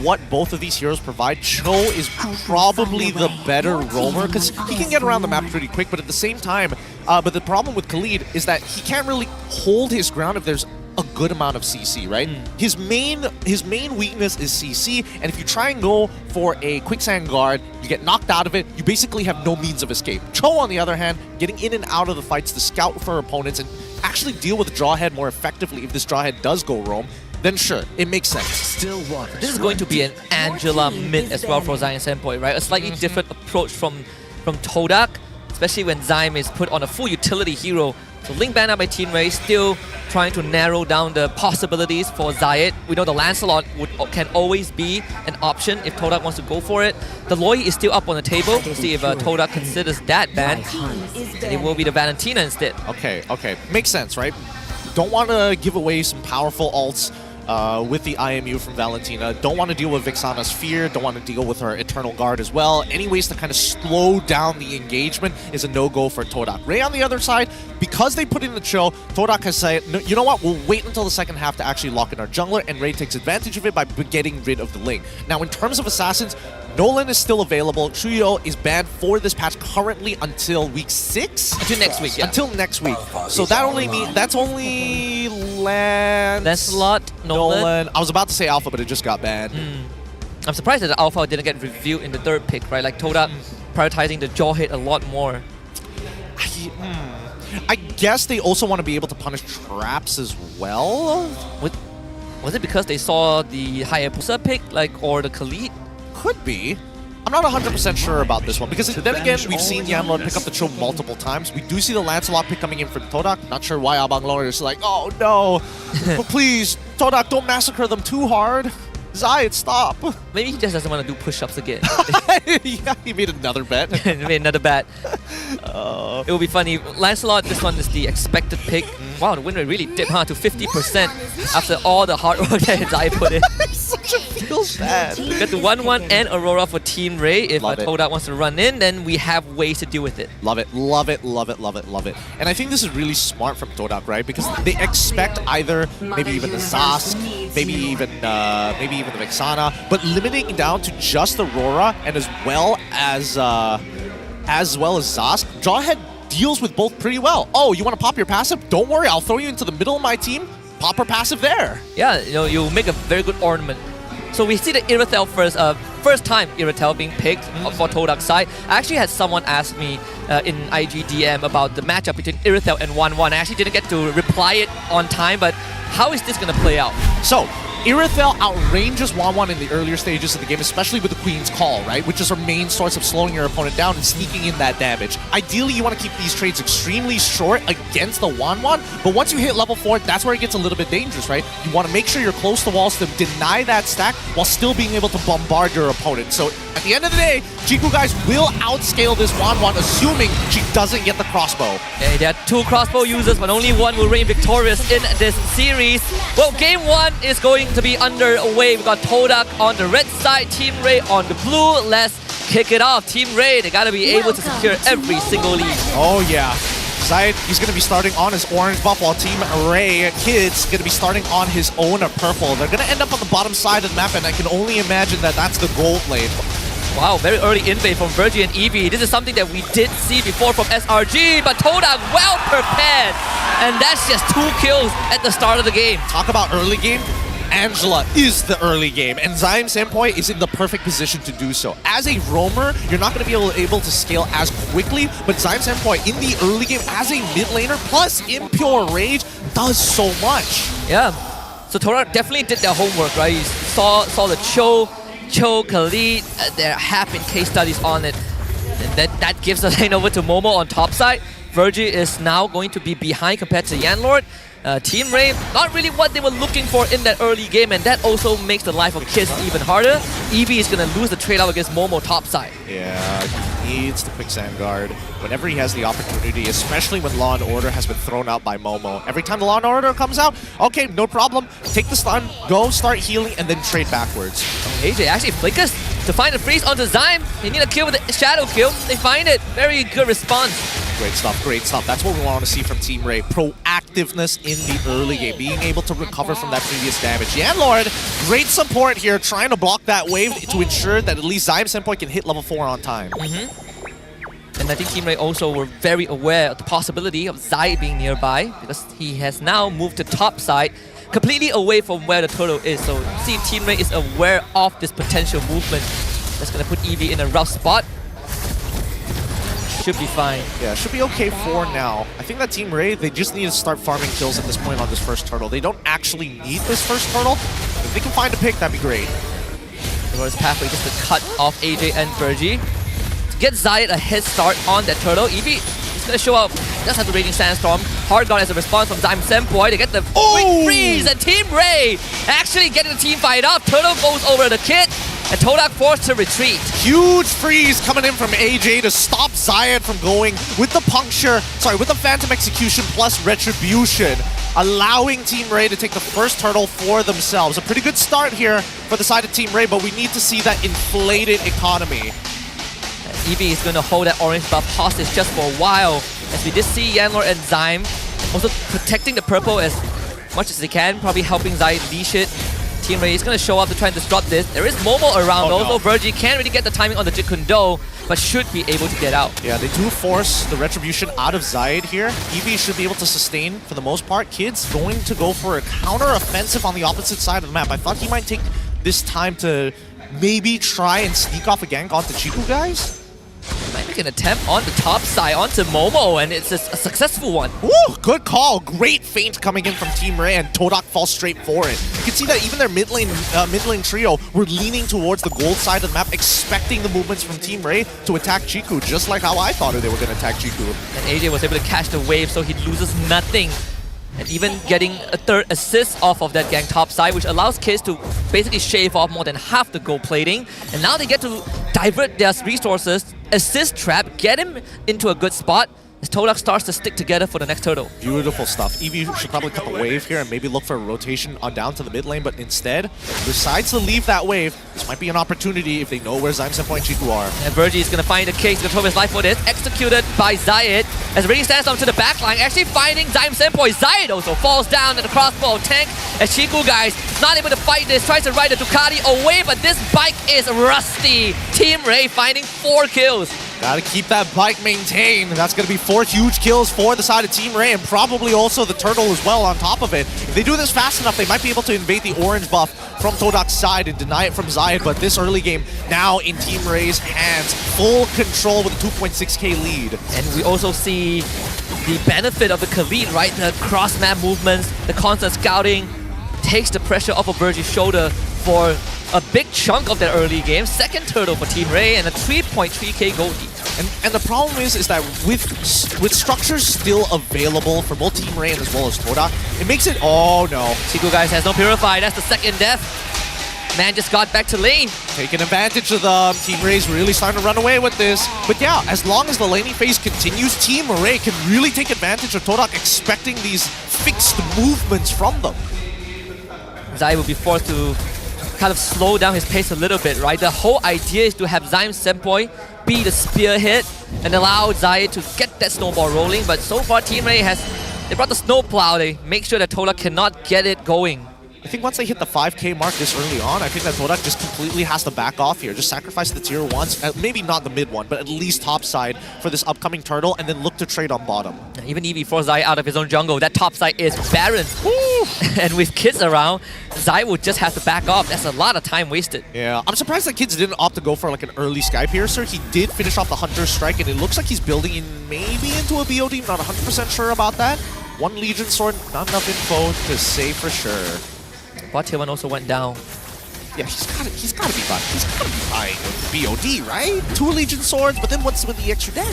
what both of these heroes provide, Cho is probably the better roamer because he can get around the map pretty quick, but at the same time, but the problem with Khalid is that he can't really hold his ground if there's a good amount of CC, right? His main weakness is CC, and if you try and go for a quicksand guard, you get knocked out of it, you basically have no means of escape. Cho, on the other hand, getting in and out of the fights to scout for opponents and actually deal with the Jawhead more effectively if this Jawhead does go roam, then sure, it makes sense. This is going to be an Angela mid as well for Zion Senpoi, right? A slightly different approach from Todak, especially when Zion is put on a full utility hero. So Link banned out by Team Ray, still trying to narrow down the possibilities for Zayed. We know the Lancelot can always be an option if Todak wants to go for it. The Loi is still up on the table. We'll see if Todak considers that ban. And it will be the Valentina instead. Okay. Makes sense, right? Don't want to give away some powerful ults with the IMU from Valentina. Don't want to deal with Vixana's Fear. Don't want to deal with her Eternal Guard as well. Any ways to kind of slow down the engagement is a no-go for Todak. Ray on the other side, because they put in the Cho, Todak has said, no, you know what, we'll wait until the second half to actually lock in our jungler, and Ray takes advantage of it by getting rid of the Ling. Now, in terms of assassins, Nolan is still available. Shuyo is banned for this patch currently until week 6? Until next week, yeah. Until next week. So that only means that's only Lancelot, Nolan. I was about to say Alpha, but it just got banned. I'm surprised that the Alpha didn't get reviewed in the third pick, right? Like Todak prioritizing the Jawhead a lot more. I guess they also want to be able to punish traps as well. Was it because they saw the Hayabusa pick, or the Khalid? Could be. I'm not 100% sure about this one, because then again, we've seen Yanlord pick up the Cho multiple times. We do see the Lancelot pick coming in for Todak. Not sure why Abang Lord is like, oh no, but please, Todak, don't massacre them too hard. Zayed, stop. Maybe he just doesn't want to do push-ups again. Yeah, he made another bet. He made another bet. It will be funny. Lancelot, this one is the expected pick. Wow, the win rate really dipped to 50% after all the hard work that Zayed put in. Such a feels bad. We got the 1-1 and Aurora for Team Ray. If Todak wants to run in, then we have ways to deal with it. Love it. And I think this is really smart from Todak, right? Because they expect either maybe even the Zask, maybe even the Vexana, but limiting it down to just Aurora and as well as Zask. Jawhead deals with both pretty well. Oh, you want to pop your passive? Don't worry, I'll throw you into the middle of my team. Pop her passive there. Yeah, you'll make a very good ornament. So we see the Irithel first time Irithel being picked for Todak's side. I actually had someone ask me in IG DM about the matchup between Irithel and 1-1. I actually didn't get to reply it on time, but how is this going to play out? So, Irithel outranges 1-1 in the earlier stages of the game, especially with the Queen's Call, right? Which is her main source of slowing your opponent down and sneaking in that damage. Ideally, you want to keep these trades extremely short against the 1-1, but once you hit level 4, that's where it gets a little bit dangerous, right? You want to make sure you're close to walls to deny that stack while still being able to bombard your opponent. So at the end of the day, Chiku guys will outscale this 1-1, assuming she doesn't get the crossbow. Okay, there are 2 crossbow users, but only one will reign victorious in this series. Well, game 1 is going to be underway. We've got Todak on the red side, Team Ray on the blue. Let's kick it off. Team Ray, they gotta be able to secure every single lead. Oh yeah. Zayed, he's going to be starting on his orange buff, while Team Ray Kid's going to be starting on his own purple. They're going to end up on the bottom side of the map, and I can only imagine that that's the gold lane. Wow, very early invade from Virgie and Eevee. This is something that we did see before from SRG, but Todak well prepared. And that's just 2 kills at the start of the game. Talk about early game. Angela is the early game, and Zaim Senpai is in the perfect position to do so. As a roamer, you're not going to be able to scale as quickly, but Zaim Senpai in the early game as a mid laner plus Impure Rage does so much. Yeah, so Todak definitely did their homework, right? You saw the Cho, Khalid, there have been case studies on it. And that gives the lane over to Momo on top side. Virgie is now going to be behind compared to Yanlord. Team Ray, not really what they were looking for in that early game, and that also makes the life of Kiss even harder. Eevee is going to lose the trade-off against Momo topside. Yeah, he needs the quicksand guard whenever he has the opportunity, especially when Law & Order has been thrown out by Momo. Every time the Law & Order comes out, okay, no problem. Take the stun, go start healing, and then trade backwards. AJ actually flickers to find a freeze onto Zyme. They need a kill with a shadow kill. They find it. Very good response. Great stuff, great stuff. That's what we want to see from Team Ray. Proactiveness in the early game, being able to recover from that previous damage. Yanlord, great support here, trying to block that wave to ensure that at least Zaim Senpai can hit level 4 on time. And I think Team Ray also were very aware of the possibility of Zai being nearby, because he has now moved to top side, completely away from where the turtle is. So see, Team Ray is aware of this potential movement. That's going to put Eevee in a rough spot. Should be fine. Yeah, should be okay for now. I think that Team Ray, they just need to start farming kills at this point on this first turtle. They don't actually need this first turtle. If they can find a pick, that'd be great. There's pathway just to cut off AJ and Virgie. To get Zayed a head start on that turtle, Eevee is going to show up. Does have the Raging Sandstorm. Hard Guard as a response from Zaim Senpai. They get the quick freeze, and Team Ray actually getting the team fight up. Turtle goes over the kit, and Todak forced to retreat. Huge freeze coming in from AJ to stop Zayed from going with the puncture, with the Phantom Execution plus Retribution, allowing Team Ray to take the first turtle for themselves. A pretty good start here for the side of Team Ray, but we need to see that inflated economy. Eevee is going to hold that orange buff hostage just for a while, as we did see Yanlord and Zyme also protecting the purple as much as they can, probably helping Zayed leash it. Team Ray is going to show up to try and disrupt this. There is Momo around though, so Virgie can't really get the timing on the Jeet Kune Do, but should be able to get out. Yeah, they do force the Retribution out of Zayed here. Eevee should be able to sustain for the most part. Kid's going to go for a counter-offensive on the opposite side of the map. I thought he might take this time to maybe try and sneak off a gank onto Chiku guys. Might make an attempt on the top side onto Momo, and it's a successful one. Woo! Good call. Great feint coming in from Team Ray, and Todak falls straight for it. You can see that even their mid lane trio were leaning towards the gold side of the map, expecting the movements from Team Ray to attack Chiku, just like how I thought they were going to attack Chiku. And AJ was able to catch the wave, so he loses nothing. And even getting a third assist off of that gank top side, which allows Kids to basically shave off more than half the gold plating. And now they get to divert their resources, assist trap, get him into a good spot, as Todak starts to stick together for the next turtle. Beautiful stuff. Eevee should probably cut the wave here and maybe look for a rotation on down to the mid lane, but instead decides to leave that wave. This might be an opportunity if they know where Zaim Senpai and Chiku are. And Virgie is going to find a case to throw his life for this. Executed by Zayed as Raging Sandstorm to the backline, actually finding Zaim Senpai. Zayed also falls down at the crossbow tank as Chiku guys not able to fight this, tries to ride the Ducati away, but this bike is rusty. Team Ray finding 4 kills. Gotta keep that bike maintained. That's gonna be 4 huge kills for the side of Team Ray, and probably also the turtle as well on top of it. If they do this fast enough, they might be able to invade the orange buff from Todak's side and deny it from Zayed, but this early game now in Team Ray's hands. Full control with a 2.6k lead. And we also see the benefit of the Khalid, right? The cross-map movements, the constant scouting. takes the pressure off of Virgie's shoulder for a big chunk of that early game. Second turtle for Team Ray and a 3.3k gold lead. And the problem is that with structures still available for both Team Ray and as well as Todak, it makes it, oh no. Chiku guys has no Purify, that's the second death. Man just got back to lane. Taking advantage of them. Team Ray's really starting to run away with this. But yeah, as long as the laning phase continues, Team Ray can really take advantage of Todak expecting these fixed movements from them. Zai will be forced to kind of slow down his pace a little bit, right? The whole idea is to have Zaim Senpoi be the spearhead and allow Zai to get that snowball rolling. But so far, Team Ray they brought the snowplow. They make sure that Todak cannot get it going. I think once they hit the 5k mark this early on, I think that Todak just completely has to back off here. Just sacrifice the tier 1s, maybe not the mid one, but at least top side for this upcoming turtle, and then look to trade on bottom. Even Eevee forced Zai out of his own jungle. That top side is barren. And with kids around, Zai would just have to back off. That's a lot of time wasted. Yeah, I'm surprised that kids didn't opt to go for like an early Sky Piercer. He did finish off the Hunter's Strike, and it looks like he's building in maybe into a BOD. I'm not 100% sure about that. One Legion Sword, not enough info to say for sure. Bot tier 1 also went down. Yeah, he's gotta be buying with BOD, right? 2 Legion Swords, but then what's with the extra dagger?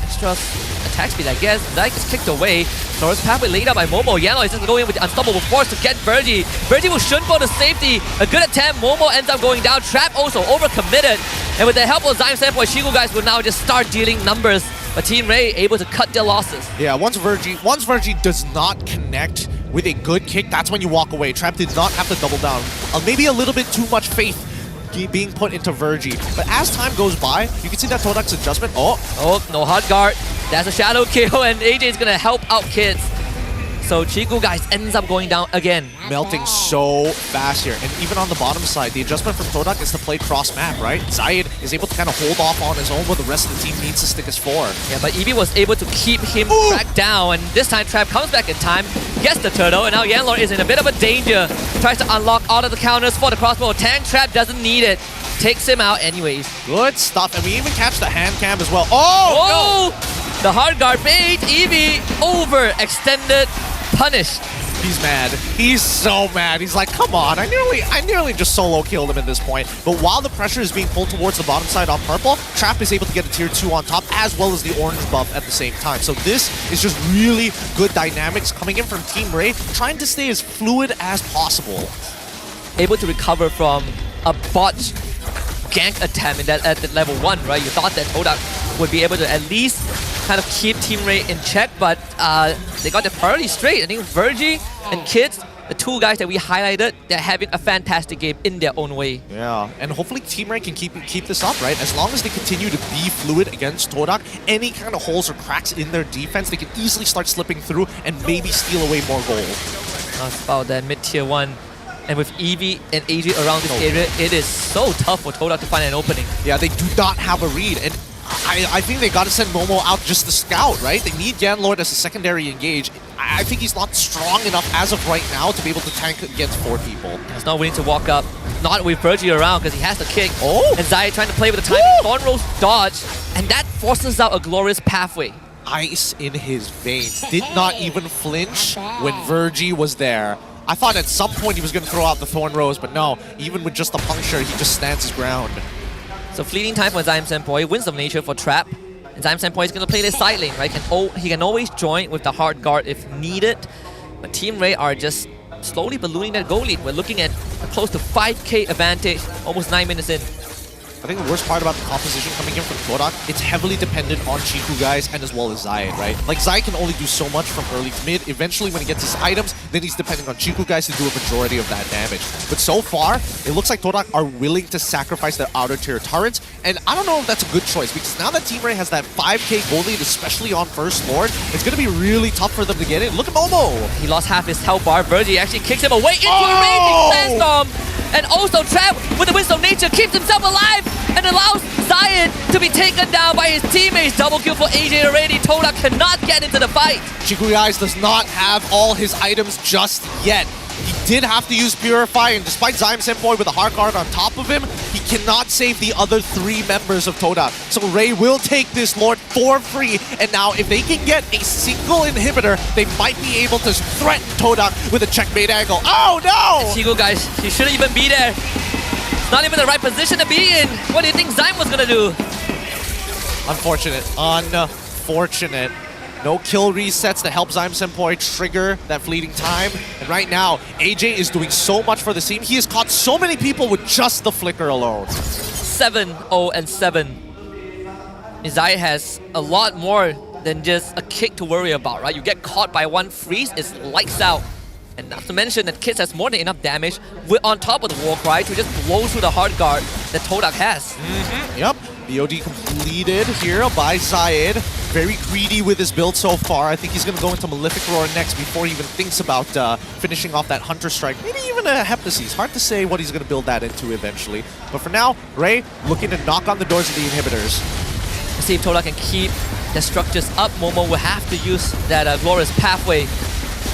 Extra attack speed, I guess. Zai is kicked away. Norris pathway laid out by Momo. Yano is just going in with the Unstoppable Force to get Virgie. Virgie will Shunpo to safety. A good attempt. Momo ends up going down. Trap also overcommitted. And with the help of Zaim Senpoi, Shigo guys will now just start dealing numbers. But Team Ray able to cut their losses. Yeah, once Virgie does not connect with a good kick, that's when you walk away. Trap did not have to double down. Maybe a little bit too much faith being put into Virgie. But as time goes by, you can see that Todak's adjustment. Oh, no hard guard. That's a shadow kill, and AJ is gonna help out kids. So Chiku guys ends up going down again. Melting so fast here. And even on the bottom side, the adjustment from Todak is to play cross-map, right? Zayed is able to kind of hold off on his own, but the rest of the team needs to stick his forward. Yeah, but Eevee was able to keep him tracked down, and this time Trap comes back in time, gets the turtle, and now Yanlord is in a bit of a danger. Tries to unlock all of the counters for the crossbow. Tank Trap doesn't need it. Takes him out anyways. Good stuff, and we even catch the hand cam as well. Oh! No! The hard guard bait, Eevee overextended. Punished. He's mad. He's so mad. He's like, come on, I nearly just solo killed him at this point. But while the pressure is being pulled towards the bottom side on purple, Trap is able to get a tier 2 on top as well as the orange buff at the same time. So this is just really good dynamics coming in from Team Ray, trying to stay as fluid as possible. Able to recover from a botched gank attempt at level 1, right? You thought that Todak would be able to at least kind of keep Team Ray in check, but they got their priorities straight. I think Virgie and Kids, the two guys that we highlighted, they're having a fantastic game in their own way. Yeah, and hopefully Team Ray can keep this up, right? As long as they continue to be fluid against Todak, any kind of holes or cracks in their defense, they can easily start slipping through and maybe steal away more gold. That's about that mid-tier 1. And with Eevee and AJ around this area, it is so tough for Todak to find an opening. Yeah, they do not have a read, and I think they got to send Momo out just to scout, right? They need Yanlord as a secondary engage. I think he's not strong enough as of right now to be able to tank against 4 people. He's not willing to walk up, not with Virgie around because he has to kick. Oh! And Zai trying to play with the timing. Thorn Rose dodge, and that forces out a glorious pathway. Ice in his veins. Did not even flinch when Virgie was there. I thought at some point he was going to throw out the Thorn Rose, but no. Even with just the puncture, he just stands his ground. So fleeting time for Zaim Senpoi, Winds of Nature for Trap. And Zaim Senpoi is going to play this side lane, right? He can always join with the hard guard if needed. But Team Ray are just slowly ballooning that goal lead. We're looking at a close to 5k advantage, almost 9 minutes in. I think the worst part about the composition coming in from Todak, it's heavily dependent on Chiku guys and as well as Zayed, right? Like, Zayed can only do so much from early to mid. Eventually, when he gets his items, then he's depending on Chiku guys to do a majority of that damage. But so far, it looks like Todak are willing to sacrifice their outer tier turrets, and I don't know if that's a good choice, because now that Team Ray has that 5k gold lead, especially on First Lord, it's going to be really tough for them to get in. Look at Momo! He lost half his health bar. Virgie actually kicks him away into a raging sandstorm! And also Trap, with the Winds of Nature, keeps himself alive and allows Zayed to be taken down by his teammates. Double kill for AJ already. Todak cannot get into the fight. Chiku guys does not have all his items just yet. He did have to use Purify, and despite Zaim Senpoi with a hard guard on top of him, he cannot save the other 3 members of Todak. So Ray will take this Lord for free. And now if they can get a single inhibitor, they might be able to threaten Todak with a checkmate angle. Oh no! Chico, guys, he shouldn't even be there. It's not even the right position to be in. What do you think Zyme was gonna do? Unfortunate. Unfortunate. No kill resets to help Zyme Senpai trigger that fleeting time. And right now, AJ is doing so much for the team. He has caught so many people with just the flicker alone. 7-0-7. Zai has a lot more than just a kick to worry about, right? You get caught by one freeze, it's lights out. And not to mention that Kids has more than enough damage on top of the war cry to just blow through the hard guard that Todak has. Yep. BOD completed here by Zayed. Very greedy with his build so far. I think he's going to go into Malefic Roar next before he even thinks about finishing off that Hunter Strike. Maybe even a Heptasis. Hard to say what he's going to build that into eventually. But for now, Ray looking to knock on the doors of the inhibitors. Let's see if Todak can keep the structures up. Momo will have to use that Glorious Pathway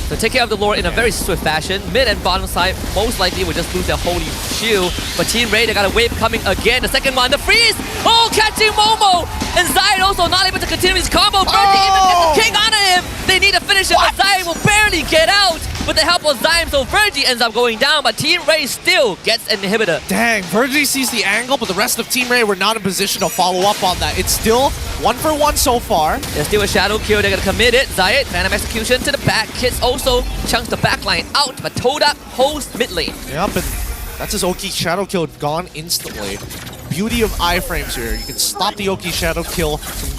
to take care of the Lord in a very swift fashion. Mid and bottom side most likely will just lose their holy shield. But Team Ray, they got a wave coming again. The second one, the freeze! Oh, catching Momo! And Zai also not able to continue his combo. Birdie even gets the king onto him. They need to finish it, but Zai will barely get out with the help of Zyme. So Virgie ends up going down, but Team Ray still gets an inhibitor. Dang, Virgie sees the angle, but the rest of Team Ray were not in position to follow up on that. It's still 1-for-1 so far. There's still a shadow kill. They're gonna commit it. Zayed, Phantom Execution to the back. Kids also chunks the backline out, but Todak holds mid lane. Yep, and that's his Oki shadow kill gone instantly. Beauty of iframes here. You can stop the Oki shadow kill from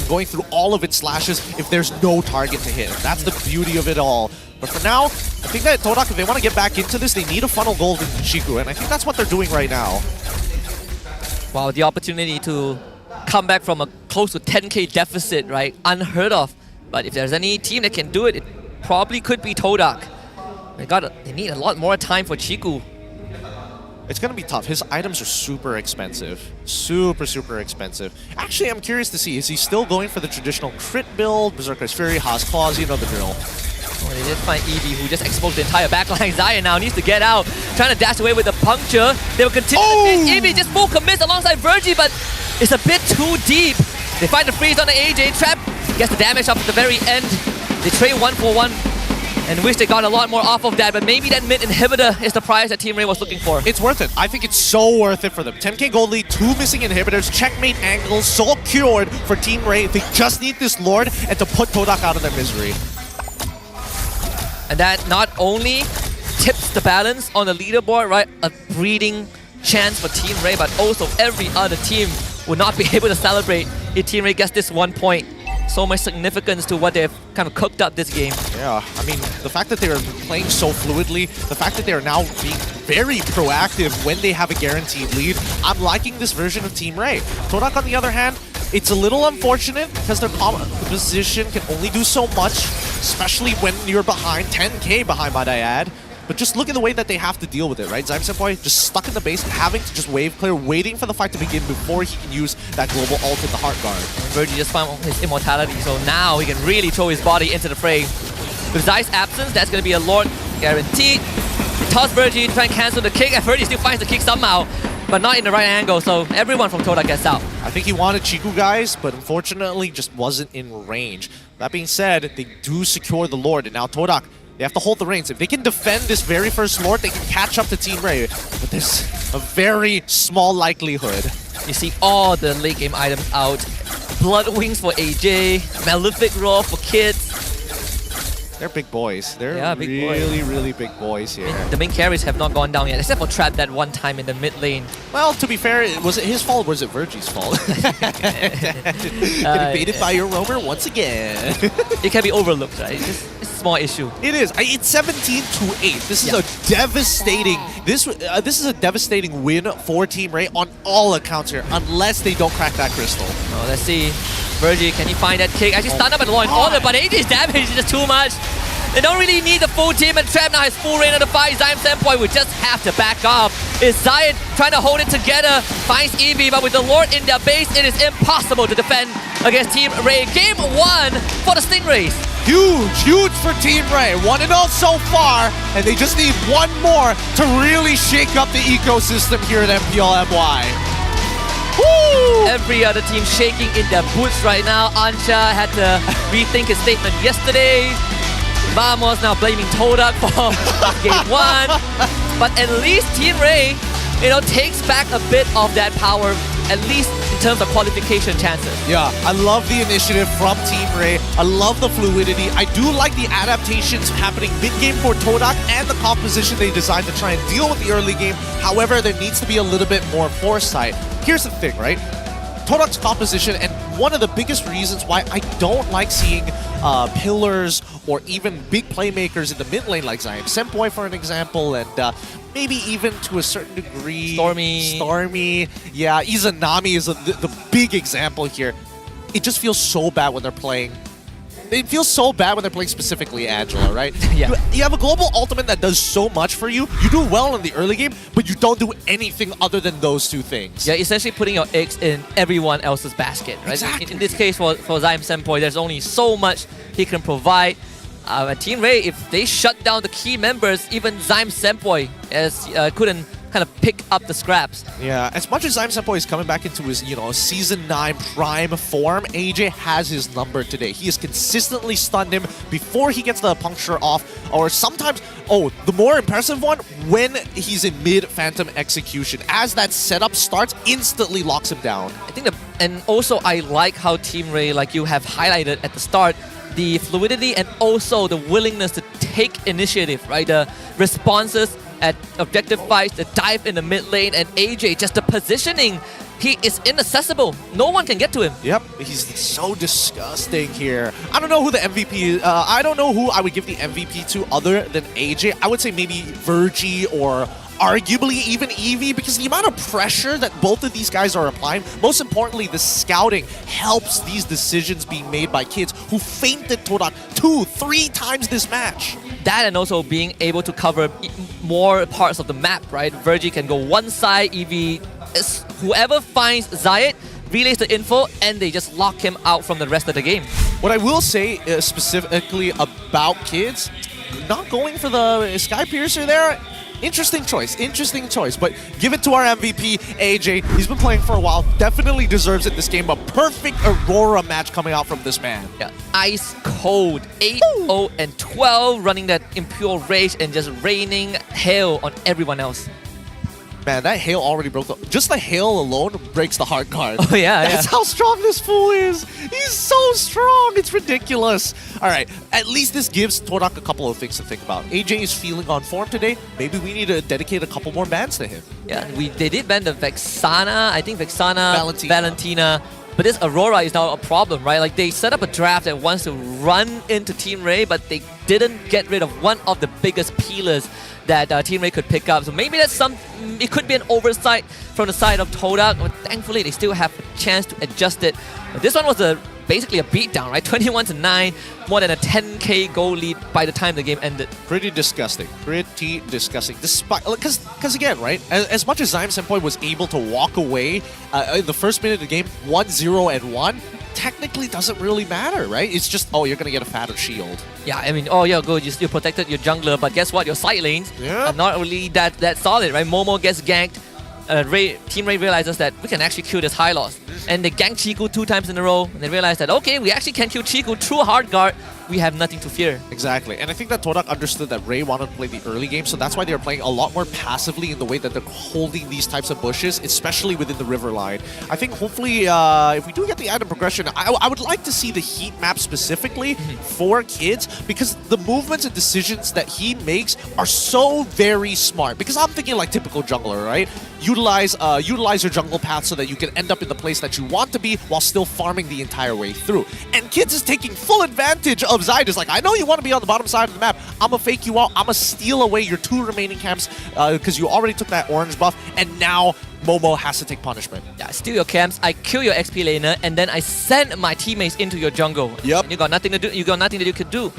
going through all of its slashes if there's no target to hit. That's the beauty of it all. But for now, I think that Todak, if they want to get back into this, they need to funnel gold into Chiku, and I think that's what they're doing right now. Wow, the opportunity to come back from a close to 10k deficit, right? Unheard of. But if there's any team that can do it, it probably could be Todak. They need a lot more time for Chiku. It's going to be tough. His items are super expensive. Super, super expensive. Actually, I'm curious to see, is he still going for the traditional crit build? Berserker's Fury, Haas Claws, you know the drill. Oh, they did find Eevee, who just exposed the entire backline. Zion now needs to get out, trying to dash away with the puncture. They will continue to hit Eevee, just full commits alongside Virgie, but it's a bit too deep. They find the freeze on the AJ. Trap gets the damage up at the very end. They trade 1-for-1. And wish they got a lot more off of that, but maybe that mid inhibitor is the prize that Team Ray was looking for. It's worth it. I think it's so worth it for them. 10k gold lead, 2 missing inhibitors, checkmate angles, so cured for Team Ray. They just need this Lord and to put Todak out of their misery. And that not only tips the balance on the leaderboard, right? A breeding chance for Team Ray, but also every other team will not be able to celebrate if Team Ray gets this 1 point. So much significance to what they've kind of cooked up this game. Yeah, I mean, the fact that they are playing so fluidly, the fact that they are now being very proactive when they have a guaranteed lead, I'm liking this version of Team Ray. Todak, on the other hand, it's a little unfortunate because their position can only do so much, especially when you're behind, 10k behind, might I add. But just look at the way that they have to deal with it, right? Zyme Senpai just stuck in the base, having to just wave clear, waiting for the fight to begin before he can use that global ult in the heart guard. Virgie just found his immortality, so now he can really throw his body into the fray. With Zai's absence, that's going to be a Lord guaranteed. They toss Virgie to try and cancel the kick, and Virgie still finds the kick somehow, but not in the right angle, so everyone from Todak gets out. I think he wanted Chiku, guys, but unfortunately just wasn't in range. That being said, they do secure the Lord, and now Todak, they have to hold the reins. If they can defend this very first Lord, they can catch up to Team Ray. But there's a very small likelihood. You see all the late game items out. Blood Wings for AJ, Malefic Roar for Kids. They're big boys. They're big really big boys here. The main carries have not gone down yet, except for Trap that one time in the mid lane. Well, to be fair, was it his fault or was it Virgie's fault? Getting baited by your roamer once again. It can be overlooked, right? It's a small issue. It is. It's 17-8. This is a devastating. This is a devastating win for Team Ray on all accounts here, unless they don't crack that crystal. Oh, let's see. Virgie, can he find that kick? Actually stunned up at the Law and Order, but AJ's damage is just too much. They don't really need the full team, and Trap now has full reign of the fight. Zyme Senpai would just have to back off. Is Zion trying to hold it together? Finds Eevee, but with the Lord in their base, it is impossible to defend. against Team Ray. Game 1 for the Stingrays. Huge for Team Ray. 1-0 so far, and they just need one more to really shake up the ecosystem here at MPL MY. Woo! Every other team shaking in their boots right now. Ansha had to rethink his statement yesterday. Vamos now blaming Todak for game 1. But at least Team Ray, takes back a bit of that power, at least in terms of qualification chances. Yeah, I love the initiative from Team Ray. I love the fluidity. I do like the adaptations happening mid-game for Todak and the composition they designed to try and deal with the early game. However, there needs to be a little bit more foresight. Here's the thing, right? Todak's composition, and one of the biggest reasons why I don't like seeing pillars or even big playmakers in the mid lane like Zion Senpoi, for an example, and maybe even to a certain degree Stormy. Yeah, Izanami is the big example here. It just feels so bad when they're playing. It feels so bad when they're playing specifically Angela, right? Yeah. You have a global ultimate that does so much for you. You do well in the early game, but you don't do anything other than those two things. Yeah, essentially putting your eggs in everyone else's basket, right? Exactly. In this case, for Zion Senpoi, there's only so much he can provide. Team Ray, if they shut down the key members, even Zion Senpoi couldn't kind of pick up the scraps. Yeah, as much as Zion Senpoi is coming back into his, Season 9 prime form, AJ has his number today. He has consistently stunned him before he gets the puncture off, or sometimes, the more impressive one, when he's in mid-phantom execution. As that setup starts, instantly locks him down. I think and also I like how Team Ray, like you have highlighted at the start, the fluidity and also the willingness to take initiative, right? The responses at objective fights, the dive in the mid lane, and AJ, just the positioning. He is inaccessible. No one can get to him. Yep, he's so disgusting here. I don't know who the MVP is. I don't know who I would give the MVP to other than AJ. I would say maybe Virgie or arguably even Eevee, because the amount of pressure that both of these guys are applying, most importantly, the scouting helps these decisions being made by kids who feinted Todak 2-3 times this match. That and also being able to cover more parts of the map, right? Virgie can go one side, Eevee, whoever finds Zayed relays the info, and they just lock him out from the rest of the game. What I will say specifically about kids, not going for the Sky Piercer there, interesting choice, but give it to our MVP, AJ. He's been playing for a while, definitely deserves it this game. A perfect Aurora match coming out from this man. Yeah, ice cold, 8-0 and 12, running that Impure Rage and just raining hail on everyone else. Man, that hail already broke just the hail alone breaks the hard card. Oh yeah, That's how strong this fool is. He's so strong. It's ridiculous. All right, at least this gives Todak a couple of things to think about. AJ is feeling on form today. Maybe we need to dedicate a couple more bans to him. Yeah, they did ban the Vexana. I think Vexana, Valentina. But this Aurora is now a problem, right? Like, they set up a draft that wants to run into Team Ray, but they didn't get rid of one of the biggest peelers that Team Ray could pick up. So maybe it could be an oversight from the side of Todak, but thankfully they still have a chance to adjust it. But this one was basically a beatdown, right? 21-9, more than a 10k goal lead by the time the game ended. Pretty disgusting. Despite, because again, right? As much as Zion Senpoi was able to walk away in the first minute of the game, 1-0-1, technically doesn't really matter, right? It's just, you're gonna get a fatter shield. Yeah, I mean, good, you still protected your jungler, but guess what? Your side lanes are not really that solid, right? Momo gets ganked. Team Ray realizes that we can actually kill this high loss. And they gank Chiku 2 times in a row, and they realize that, okay, we actually can kill Chiku through a hard guard. We have nothing to fear. Exactly, and I think that Todak understood that Ray wanted to play the early game, so that's why they're playing a lot more passively in the way that they're holding these types of bushes, especially within the river line. I think hopefully, if we do get the item progression, I would like to see the heat map specifically for kids, because the movements and decisions that he makes are so very smart. Because I'm thinking like typical jungler, right? Utilize your jungle path so that you can end up in the place that you want to be while still farming the entire way through. And kids is taking full advantage of Zayed. Is like, I know you want to be on the bottom side of the map. I'm gonna fake you out. I'm gonna steal away your 2 remaining camps because you already took that orange buff, and now Momo has to take punishment. Yeah, steal your camps, I kill your XP laner, and then I send my teammates into your jungle. Yep. And you got nothing to do. You got nothing that you could do.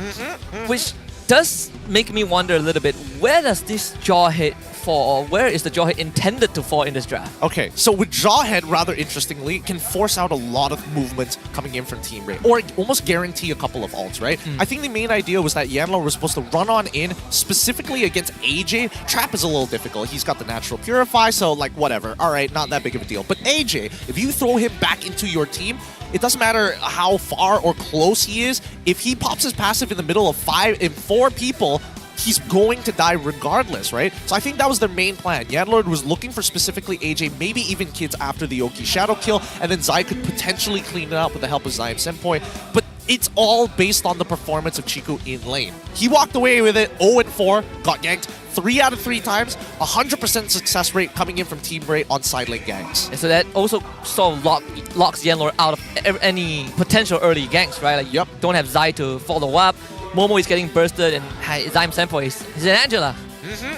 Which does make me wonder a little bit, where does this Jawhead fall, or where is the Jawhead intended to fall in this draft? Okay, so with Jawhead, rather interestingly, can force out a lot of movement coming in from Team Ray, or almost guarantee a couple of ults, right? I think the main idea was that Yanlo was supposed to run on in, specifically against AJ. Trap is a little difficult. He's got the natural purify, so like whatever. All right, not that big of a deal. But AJ, if you throw him back into your team, it doesn't matter how far or close he is. If he pops his passive in the middle of 4 people, he's going to die regardless, right? So I think that was their main plan. Yanlord was looking for specifically AJ, maybe even kids after the Oki Shadow kill, and then Zai could potentially clean it up with the help of Zaim Senpoi. But it's all based on the performance of Chico in lane. He walked away with it 0-4, got ganked 3 out of 3 times, 100% success rate coming in from Team Ray on side lane ganks. And so that also sort of locks Yanlord out of any potential early ganks, right? Like, yep. Don't have Zai to follow up. Momo is getting bursted, and Zaim Senpoi is an Angela.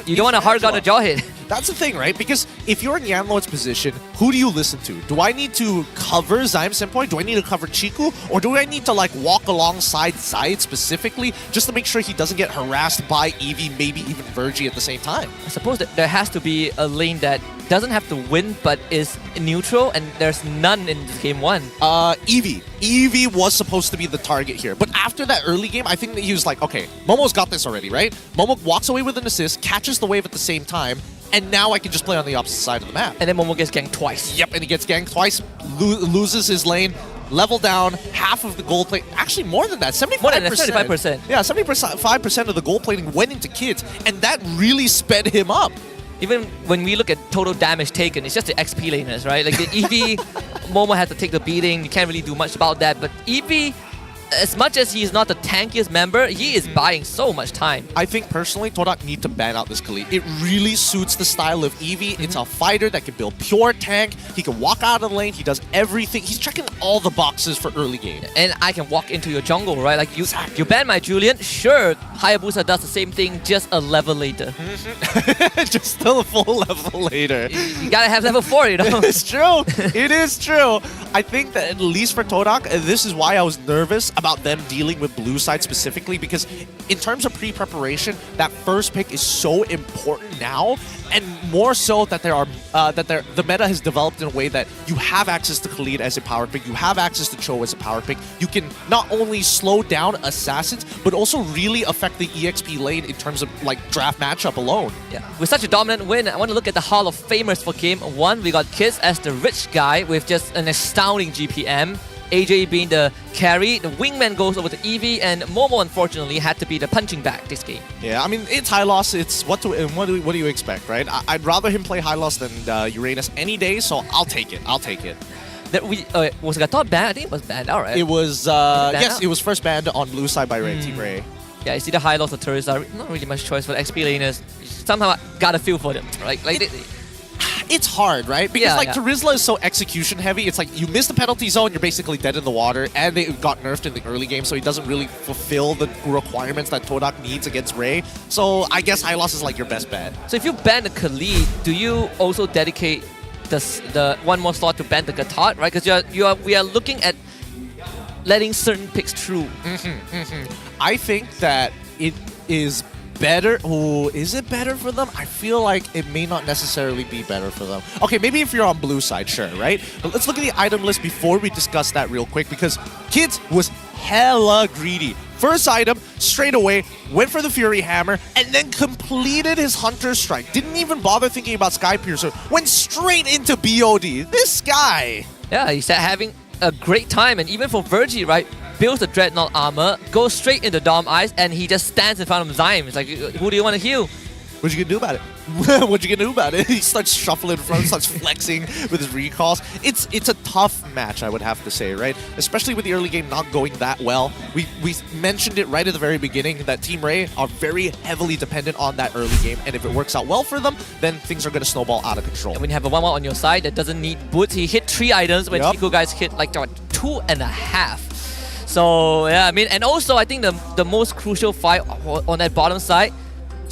You don't want to hard guard a Jawhead. That's the thing, right? Because if you're in Yanlord's position, who do you listen to? Do I need to cover Zaim Senpoi? Do I need to cover Chiku? Or do I need to like walk alongside Zayed specifically just to make sure he doesn't get harassed by Eevee, maybe even Virgie at the same time? I suppose that there has to be a lane that doesn't have to win but is neutral, and there's none in game 1. Eevee. Eevee was supposed to be the target here. But after that early game, I think that he was like, okay, Momo's got this already, right? Momo walks away with an assist, catches the wave at the same time, and now I can just play on the opposite side of the map. And then Momo gets ganked twice. Yep, and he gets ganked twice, loses his lane, level down, half of the gold plate. Actually, more than that, 75%. More than that, 75%. Yeah, 75% of the gold plating went into kids, and that really sped him up. Even when we look at total damage taken, it's just the XP laners, right? Like the Eevee, Momo has to take the beating. You can't really do much about that. But Eevee, as much as he's not the tankiest member, he is buying so much time. I think personally, Todak need to ban out this Khalid. It really suits the style of Eevee. It's a fighter that can build pure tank. He can walk out of the lane. He does everything. He's checking all the boxes for early game. And I can walk into your jungle, right? Like you ban my Julian, sure, Hayabusa does the same thing, just a level later. Just still a full level later. You gotta have level 4, you know? It's true. It is true. I think that at least for Todak, this is why I was nervous about them dealing with blue side specifically, because in terms of pre-preparation, that first pick is so important now, and more so that the meta has developed in a way that you have access to Khalid as a power pick, you have access to Cho as a power pick. You can not only slow down assassins, but also really affect the EXP lane in terms of like draft matchup alone. Yeah. With such a dominant win, I want to look at the Hall of Famers for game 1. We got Kids as the rich guy with just an astounding GPM. AJ being the carry, the wingman goes over to Eevee, and Momo unfortunately had to be the punching bag this game. Yeah, I mean, it's high loss. It's what do you expect, right? I'd rather him play high loss than Uranus any day, so I'll take it. I'll take it. Was it banned? I think it was banned out, right? It was, yes, it was first banned on blue side by Red Team Ray. Yeah, it's either high loss or turrets. Not really much choice for the XP laners. Somehow I got a feel for them, right? Like it's hard, right? Because yeah. Terizla is so execution heavy. It's like you miss the penalty zone, you're basically dead in the water, and they got nerfed in the early game, so he doesn't really fulfill the requirements that Todak needs against Ray. So I guess high loss is like your best bet. So if you ban the Khalid, do you also dedicate the one more slot to ban the Gatot, right? Because we are looking at letting certain picks through. I think that it is better. Oh, is it better for them? I feel like it may not necessarily be better for them. Okay, maybe if you're on blue side, sure, right? But let's look at the item list before we discuss that real quick, because Kids was hella greedy. First item, straight away, went for the Fury Hammer, and then completed his Hunter's Strike. Didn't even bother thinking about Sky Piercer. Went straight into BOD. This guy! Yeah, he's having a great time, and even for Virgie, right? Builds the Dreadnought armor, goes straight into Dom Eyes, and he just stands in front of Zaim. It's like, who do you want to heal? What you gonna do about it? What you gonna do about it? He starts shuffling in front, starts flexing with his recalls. It's a tough match, I would have to say, right? Especially with the early game not going that well. We mentioned it right at the very beginning that Team Ray are very heavily dependent on that early game, and if it works out well for them, then things are gonna snowball out of control. And when you have a 1-1 on your side that doesn't need boots, he hit 3 items when Chico guys hit like 2.5. So yeah, I mean, and also I think the most crucial fight on that bottom side,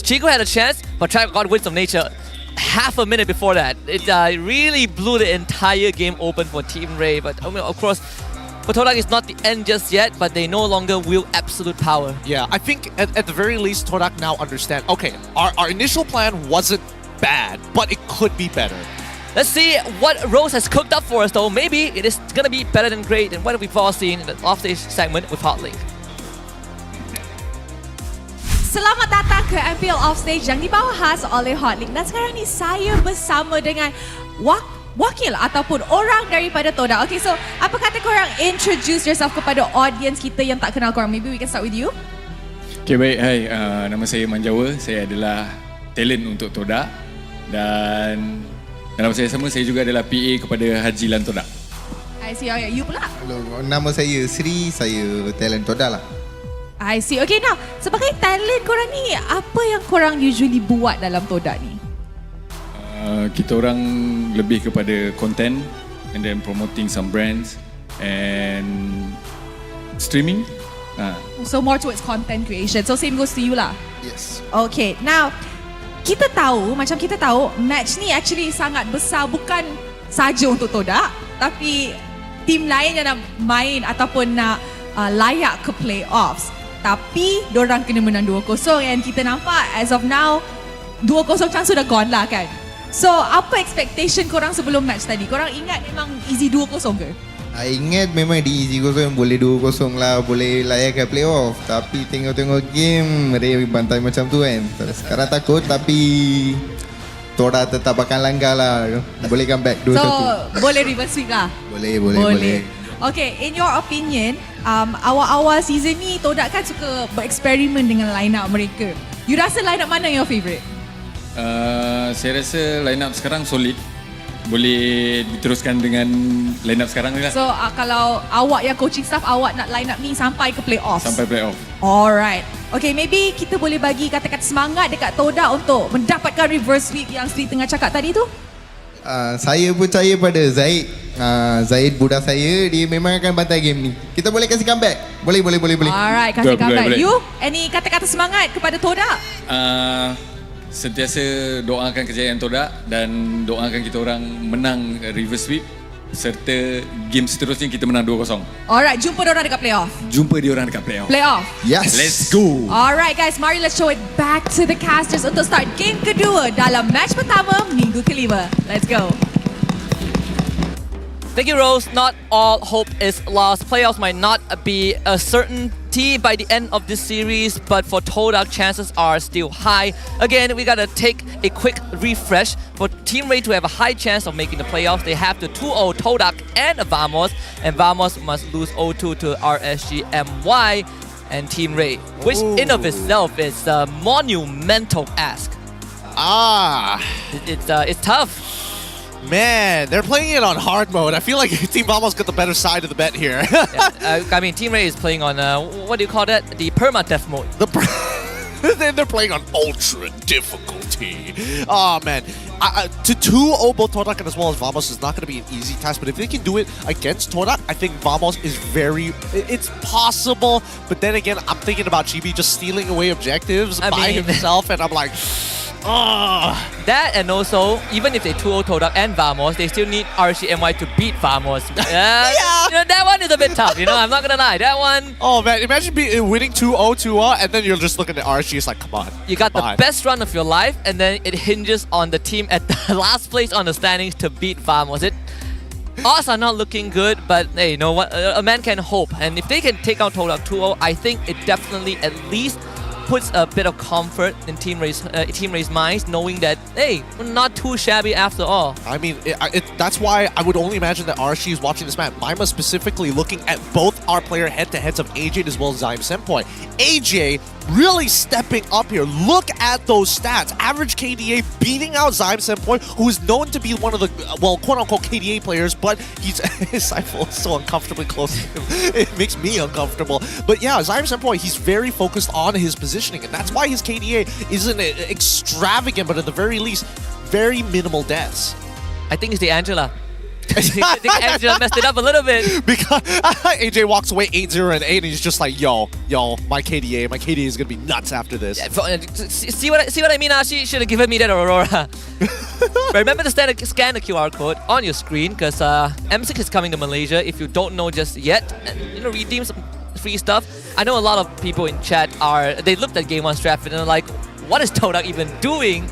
Chico had a chance, but Trap got Winds of Nature half a minute before that. It really blew the entire game open for Team Ray. But I mean, of course, for Todak, it's not the end just yet, but they no longer wield absolute power. Yeah, I think at the very least, Todak now understand, okay, our initial plan wasn't bad, but it could be better. Let's see what Rose has cooked up for us though. Maybe it is gonna be better than great than what we've all seen in the offstage segment with Hotlink. Selamat datang ke MPL Offstage yang dibawa khas oleh Hotlink. Dan sekarang ni saya bersama dengan wakil ataupun orang daripada Todak. Okay, so apa kata korang introduce yourself kepada audience kita yang tak kenal korang? Maybe we can start with you. Okay, baik. Hai, nama saya Manjawa. Saya adalah talent untuk Todak. Dan dalam saya sama, saya juga adalah PA kepada Haji Lan Todak. I see. Okay, you pula? Hello, nama saya Sri. Saya talent Todak lah. I see. Okay, now sebagai talent korang ni, apa yang korang usually buat dalam Todak ni? Kita orang lebih kepada content and then promoting some brands and streaming. So more towards content creation. So same goes to you lah. Yes. Okay, now kita tahu match ni actually sangat besar, bukan saja untuk Todak, tapi tim lain yang nak main ataupun nak layak ke playoffs. Tapi diorang kena menang 2-0 and kita nampak as of now 2-0 chance sudah gone lah kan. So apa expectation korang sebelum match tadi? Korang ingat memang easy 2-0 ke? Ingat memang di easy 0 boleh 2-0 lah, boleh layak ke playoff. Tapi tengok-tengok game mereka bantai macam tu kan. Sekarang takut tapi Todak tetap akan langgar lah. Boleh comeback 2-1. So boleh reverse sweep lah? Boleh. Okay, in your opinion, awal-awal season ni Todak kan suka bereksperimen dengan line-up mereka. You rasa line-up mana your favourite? Saya rasa line-up sekarang solid. Boleh diteruskan dengan line-up sekarang juga. So kalau awak yang coaching staff, awak nak line-up ni sampai ke playoffs? Sampai playoff. Alright. Okay, maybe kita boleh bagi kata-kata semangat dekat Todak untuk mendapatkan reverse sweep yang Sri tengah cakap tadi tu? Saya percaya pada Zaid. Zaid budak saya, dia memang akan bantai game ni. Kita boleh kasih comeback? Boleh. Alright, kasih comeback. You, any kata-kata semangat kepada Todak? Sentiasa doakan kejayaan Todak dan doakan kita orang menang reverse sweep serta game seterusnya kita menang 2-0. Alright, jumpa diorang dekat playoff. Playoff. Yes. Let's go. Alright guys, mari let's show it back to the casters untuk start game kedua dalam match pertama minggu kelima. Let's go. Thank you, Rose. Not all hope is lost. Playoffs might not be a certainty by the end of this series, but for Todak, chances are still high. Again, we gotta take a quick refresh. For Team Ray to have a high chance of making the playoffs, they have to 2-0 Todak and Vamos must lose 0-2 to RSG MY and Team Ray, which in of itself is a monumental ask. It's tough. Man, they're playing it on hard mode. I feel like Team Vamos got the better side of the bet here. I mean, Team Ray is playing on, what do you call that? The permadeath mode. They're playing on ultra difficulty. Oh, man. To 2-0 both Todak as well as Vamos is not going to be an easy task, but if they can do it against Todak, I think Vamos is it's possible. But then again, I'm thinking about GB just stealing away objectives by himself, and I'm like... That and also, even if they 2-0 Todak and Vamos, they still need RCMY to beat Vamos. Yeah. You know, that one is a bit tough, you know, I'm not gonna lie. That one... Oh man, imagine winning 2-0, and then you're just looking at RSG, it's like, come on. You got the best run of your life, and then it hinges on the team at the last place on the standings to beat Vamos. Odds are not looking good, but hey, you know what? A man can hope. And if they can take out Todak 2-0, I think it definitely at least puts a bit of comfort in Team Ray's minds, knowing that, hey, we're not too shabby after all. I mean, that's why I would only imagine that RSG is watching this match. Maima specifically looking at both our player head-to-heads of AJ as well as Zyme Senpoi. AJ really stepping up here. Look at those stats. Average KDA beating out Zyme Senpoi, who is known to be one of the, well, quote-unquote KDA players, but his Cypher is so uncomfortably close to him. It makes me uncomfortable. But yeah, Zyme Senpoi, he's very focused on his positioning, and that's why his KDA isn't extravagant, but at the very least, very minimal deaths. I think it's the Angela. I think Angela messed it up a little bit. Because AJ walks away 8-0 and 8, and he's just like, yo, my KDA is gonna be nuts after this. See what I mean? She should have given me that Aurora. But remember to scan the QR code on your screen, because M6 is coming to Malaysia. If you don't know just yet, and redeem some free stuff. I know a lot of people in chat they looked at Game 1 Stratford and they're like, what is Todak even doing?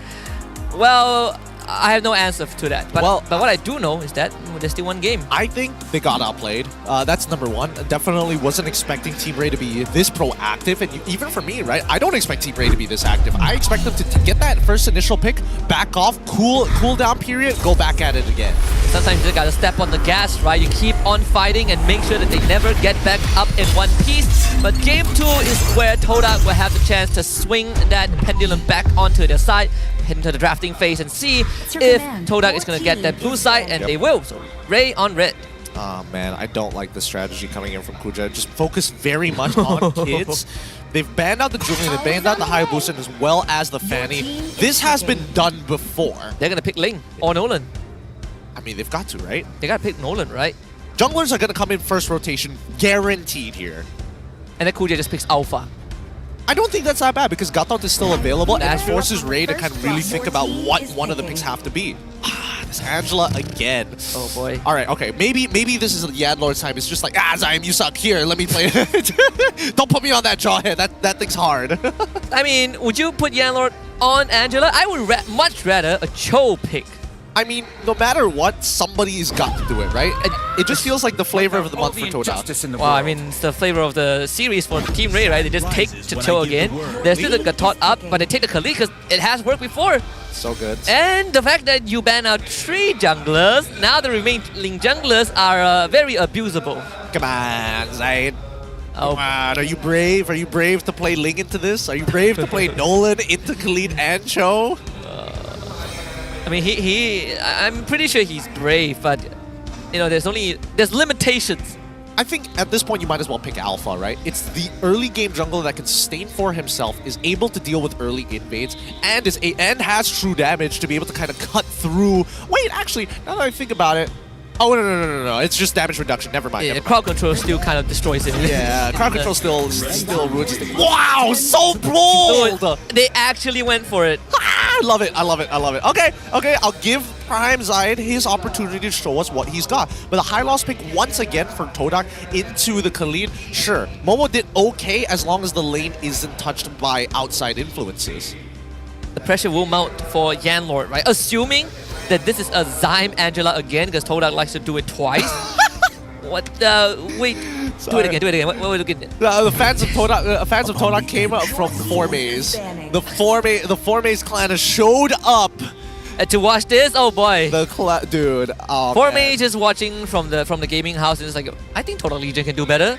Well, I have no answer to that. But, but what I do know is that there's still one game. I think they got outplayed. That's number one. Definitely wasn't expecting Team Ray to be this proactive. And even for me, right? I don't expect Team Ray to be this active. I expect them to get that first initial pick, back off, cool down period, go back at it again. Sometimes you just gotta step on the gas, right? You keep on fighting and make sure that they never get back up in one piece. But game 2 is where Todak will have the chance to swing that pendulum back onto their side, head into the drafting phase and see if Todak is going to get that blue side, and they will. So Ray on red. Oh man, I don't like the strategy coming in from Kuja. Just focus very much on kids. They've banned out the Julian, they've banned out the Hayabusa as well as the Fanny. This has been done before. They're going to pick Ling or Nolan. I mean, they've got to, right? They got to pick Nolan, right? Junglers are going to come in first rotation, guaranteed here. And then Kuja just picks Alpha. I don't think that's that bad because Gatot is still available and it forces Ray to kind of really think about what one of the picks have to be. This Angela again. Oh boy. All right, okay. Maybe this is Yadlord's time. It's just like, Zaim, you suck. Here, let me play it. Don't put me on that jawhead. That thing's hard. I mean, would you put Yadlord on Angela? I would much rather a Cho pick. I mean, no matter what, somebody's got to do it, right? It just feels like the flavor of the month for Todak. Well, I mean, it's the flavor of the series for Team Ray, right? They just take Cho again. They're still the Gatot up, but they take the Khalid because it has worked before. So good. And the fact that you ban out 3 junglers, now the remaining junglers are very abusable. Come on, Zaid. Come on, are you brave? Are you brave to play Ling into this? Are you brave to play Nolan into Khalid and Cho? I mean, I'm pretty sure he's brave, but you know, there's limitations. I think at this point you might as well pick Alpha, right? It's the early game jungler that can sustain for himself, is able to deal with early invades, and has true damage to be able to kind of cut through. Wait, actually, now that I think about it, oh no! It's just damage reduction. Never mind. Yeah, crowd control still kind of destroys it. Yeah, crowd control still ruins it. Wow, so bold! Dude, they actually went for it. I love it. Okay, I'll give Prime Zaid his opportunity to show us what he's got. But the high loss pick once again for Todak into the Khalid. Sure, Momo did okay as long as the lane isn't touched by outside influences. The pressure will mount for Yanlord, right? Assuming that this is a Zaim Angela again, because Todak likes to do it twice. What? Wait. Sorry. Do it again. What are we looking at? The fans of Todak came up from 4Maze. The 4Maze clan has showed up. To watch this? Oh boy. Dude. Oh, 4Maze is watching from the gaming house and it's like, I think Total Legion can do better.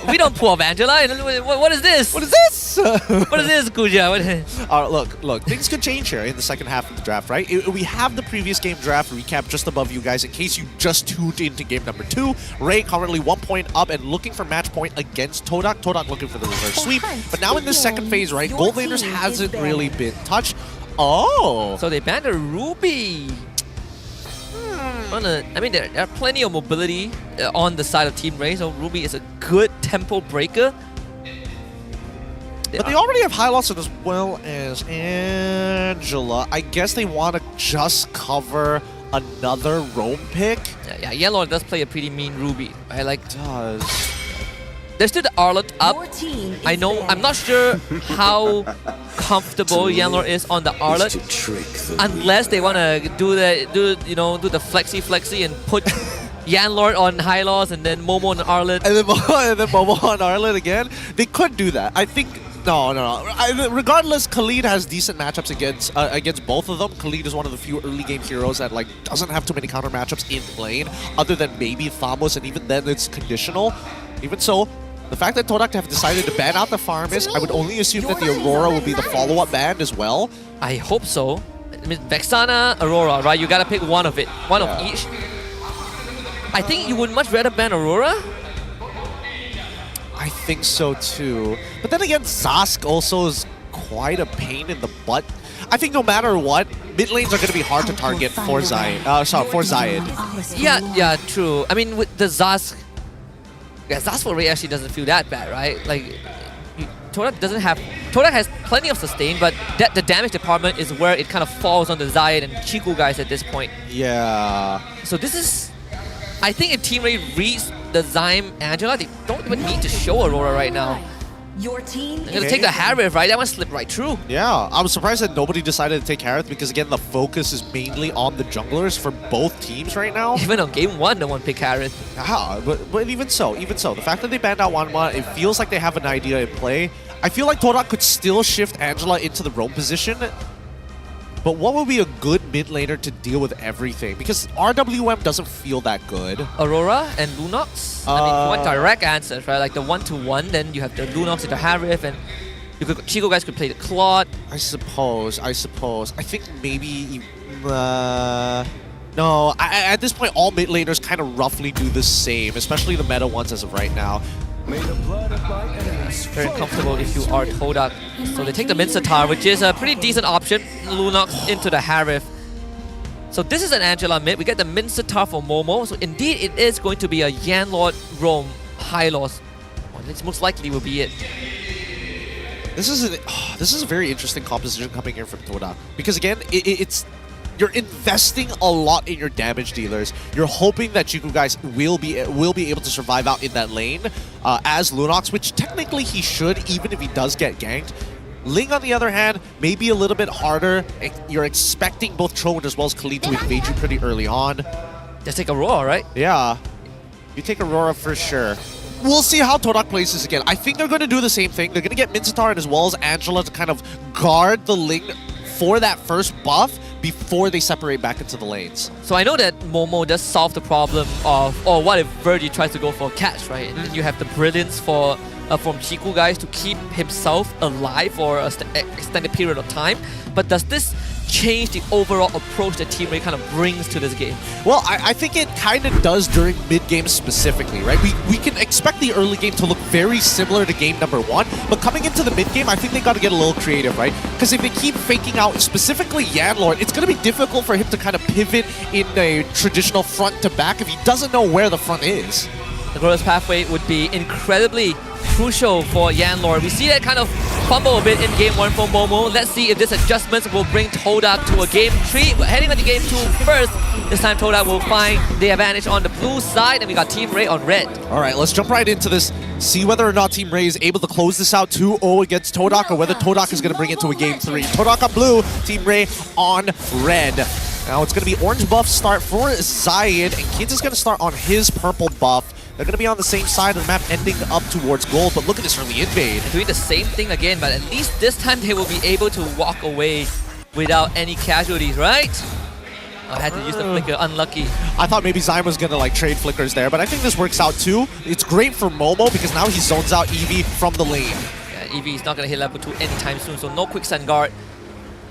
We don't pull off Angela. What is this? What is this? What is this, Kuja? Look, things could change here in the second half of the draft, right? We have the previous game draft recap just above you guys in case you just tuned into game number 2. Ray currently 1 point up and looking for match point against Todak. Todak looking for the reverse sweep. But now in the second phase, right, Gold Laners hasn't really been touched. Oh! So they banned a Ruby. I mean, there are plenty of mobility on the side of Team Ray, so Ruby is a good tempo breaker. But they already have high loss as well as Angela. I guess they want to just cover another roam pick. Yeah, Yellow does play a pretty mean Ruby. Does. There's still the Arlott up. I know. I'm not sure how comfortable Yanlor is on the Arlott, unless they want to do the flexi and put Yanlor on high loss and then Momo on Arlott. And then Momo on Arlott again. They could do that. I think. No. Regardless, Khalid has decent matchups against both of them. Khalid is one of the few early game heroes that doesn't have too many counter matchups in lane, other than maybe Thamos, and even then it's conditional. Even so, the fact that Todak have decided to ban out the Farmist, I would only assume that the Aurora will be the follow-up ban as well. I hope so. I mean, Vexana, Aurora, right? You gotta pick one of it. One of each. I think you would much rather ban Aurora? I think so too. But then again, Zask also is quite a pain in the butt. I think no matter what, mid lanes are going to be hard to target for Zaid. Yeah, true. I mean, with the Zask, Zask for Ray actually doesn't feel that bad, right? Todak has plenty of sustain, but the damage department is where it kind of falls on the Zaid and Chiku guys at this point. Yeah. So this is, I think if Team Ray reads the Zaim Angela, they don't even need to show Aurora right now. Your team They're gonna take the Harith, right? That one slipped right through. Yeah, I was surprised that nobody decided to take Harith because again, the focus is mainly on the junglers for both teams right now. Even on game 1, no one picked Harith. Yeah, but even so, the fact that they banned out Wanma, it feels like they have an idea in play. I feel like Todak could still shift Angela into the roam position, but what would be a good mid laner to deal with everything? Because RWM doesn't feel that good. Aurora and Lunox? I mean, one direct answers, right? Like the 1-to-1, then you have the Lunox and the Harith, and Chico guys could play the Claude. I suppose. I think maybe... no, at this point, all mid laners kind of roughly do the same, especially the meta ones as of right now. Very comfortable if you are Todak. So they take the Minsatar, which is a pretty decent option. Lunox into the Harith. So this is an Angela mid. We get the Minsatar for Momo. So indeed, it is going to be a Yanlord roam high loss. Well, this most likely will be it. This is a very interesting composition coming in from Todak. Because again, it's... You're investing a lot in your damage dealers. You're hoping that Chico guys will be able to survive out in that lane as Lunox, which technically he should, even if he does get ganked. Ling, on the other hand, may be a little bit harder. You're expecting both Tron as well as Khalid to invade you pretty early on. Just take Aurora, right? Yeah. You take Aurora for sure. We'll see how Todak plays this again. I think they're going to do the same thing. They're going to get Minsatar as well as Angela to kind of guard the Ling for that first buff before they separate back into the lanes. So I know that Momo does solve the problem of, oh, what if Virgie tries to go for a catch, right? And then you have the brilliance from Chiku guys to keep himself alive for an extended period of time. But does this change the overall approach that Team Ray kind of brings to this game? Well, I think it kind of does during mid-game specifically, right? We can expect the early game to look very similar to game number 1, but coming into the mid-game, I think they got to get a little creative, right? Because if they keep faking out specifically Yanlord, it's going to be difficult for him to kind of pivot in a traditional front-to-back if he doesn't know where the front is. The Glorious Pathway would be incredibly crucial for Yanlord. We see that kind of fumble a bit in game 1 for Momo. Let's see if this adjustment will bring Todak to a game 3. We're heading on to game 2 first. This time Todak will find the advantage on the blue side, and we got Team Ray on red. All right, let's jump right into this. See whether or not Team Ray is able to close this out 2-0 against Todak, or whether Todak is going to bring it to a game 3. Todak on blue, Team Ray on red. Now it's going to be orange buff start for Zayed, and Kids is going to start on his purple buff. They're going to be on the same side of the map, ending up towards gold, but look at this early invade. They're doing the same thing again, but at least this time they will be able to walk away without any casualties, right? I had to use the flicker, unlucky. I thought maybe Zyme was going to like trade flickers there, but I think this works out too. It's great for Momo because now he zones out Eevee from the lane. Yeah, Eevee is not going to hit level 2 anytime soon, so no quicksand guard.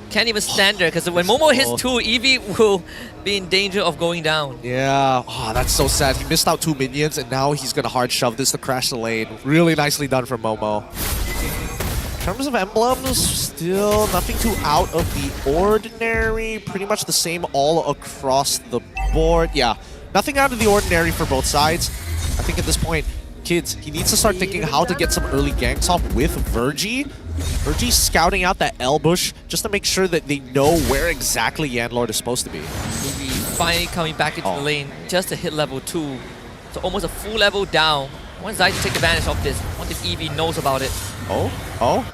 Can't even stand there because when Momo hits 2, Eevee will be in danger of going down. Yeah, that's so sad. He missed out 2 minions and now he's going to hard shove this to crash the lane. Really nicely done from Momo. In terms of emblems, still nothing too out of the ordinary. Pretty much the same all across the board. Yeah, nothing out of the ordinary for both sides. I think at this point, Kids, he needs to start thinking how to get some early ganks off with Virgie. Virgie's scouting out that L bush just to make sure that they know where exactly Yanlord is supposed to be. Eevee finally coming back into the lane just to hit level 2. So almost a full level down. I want Zai to take advantage of this. I wonder if Eevee knows about it.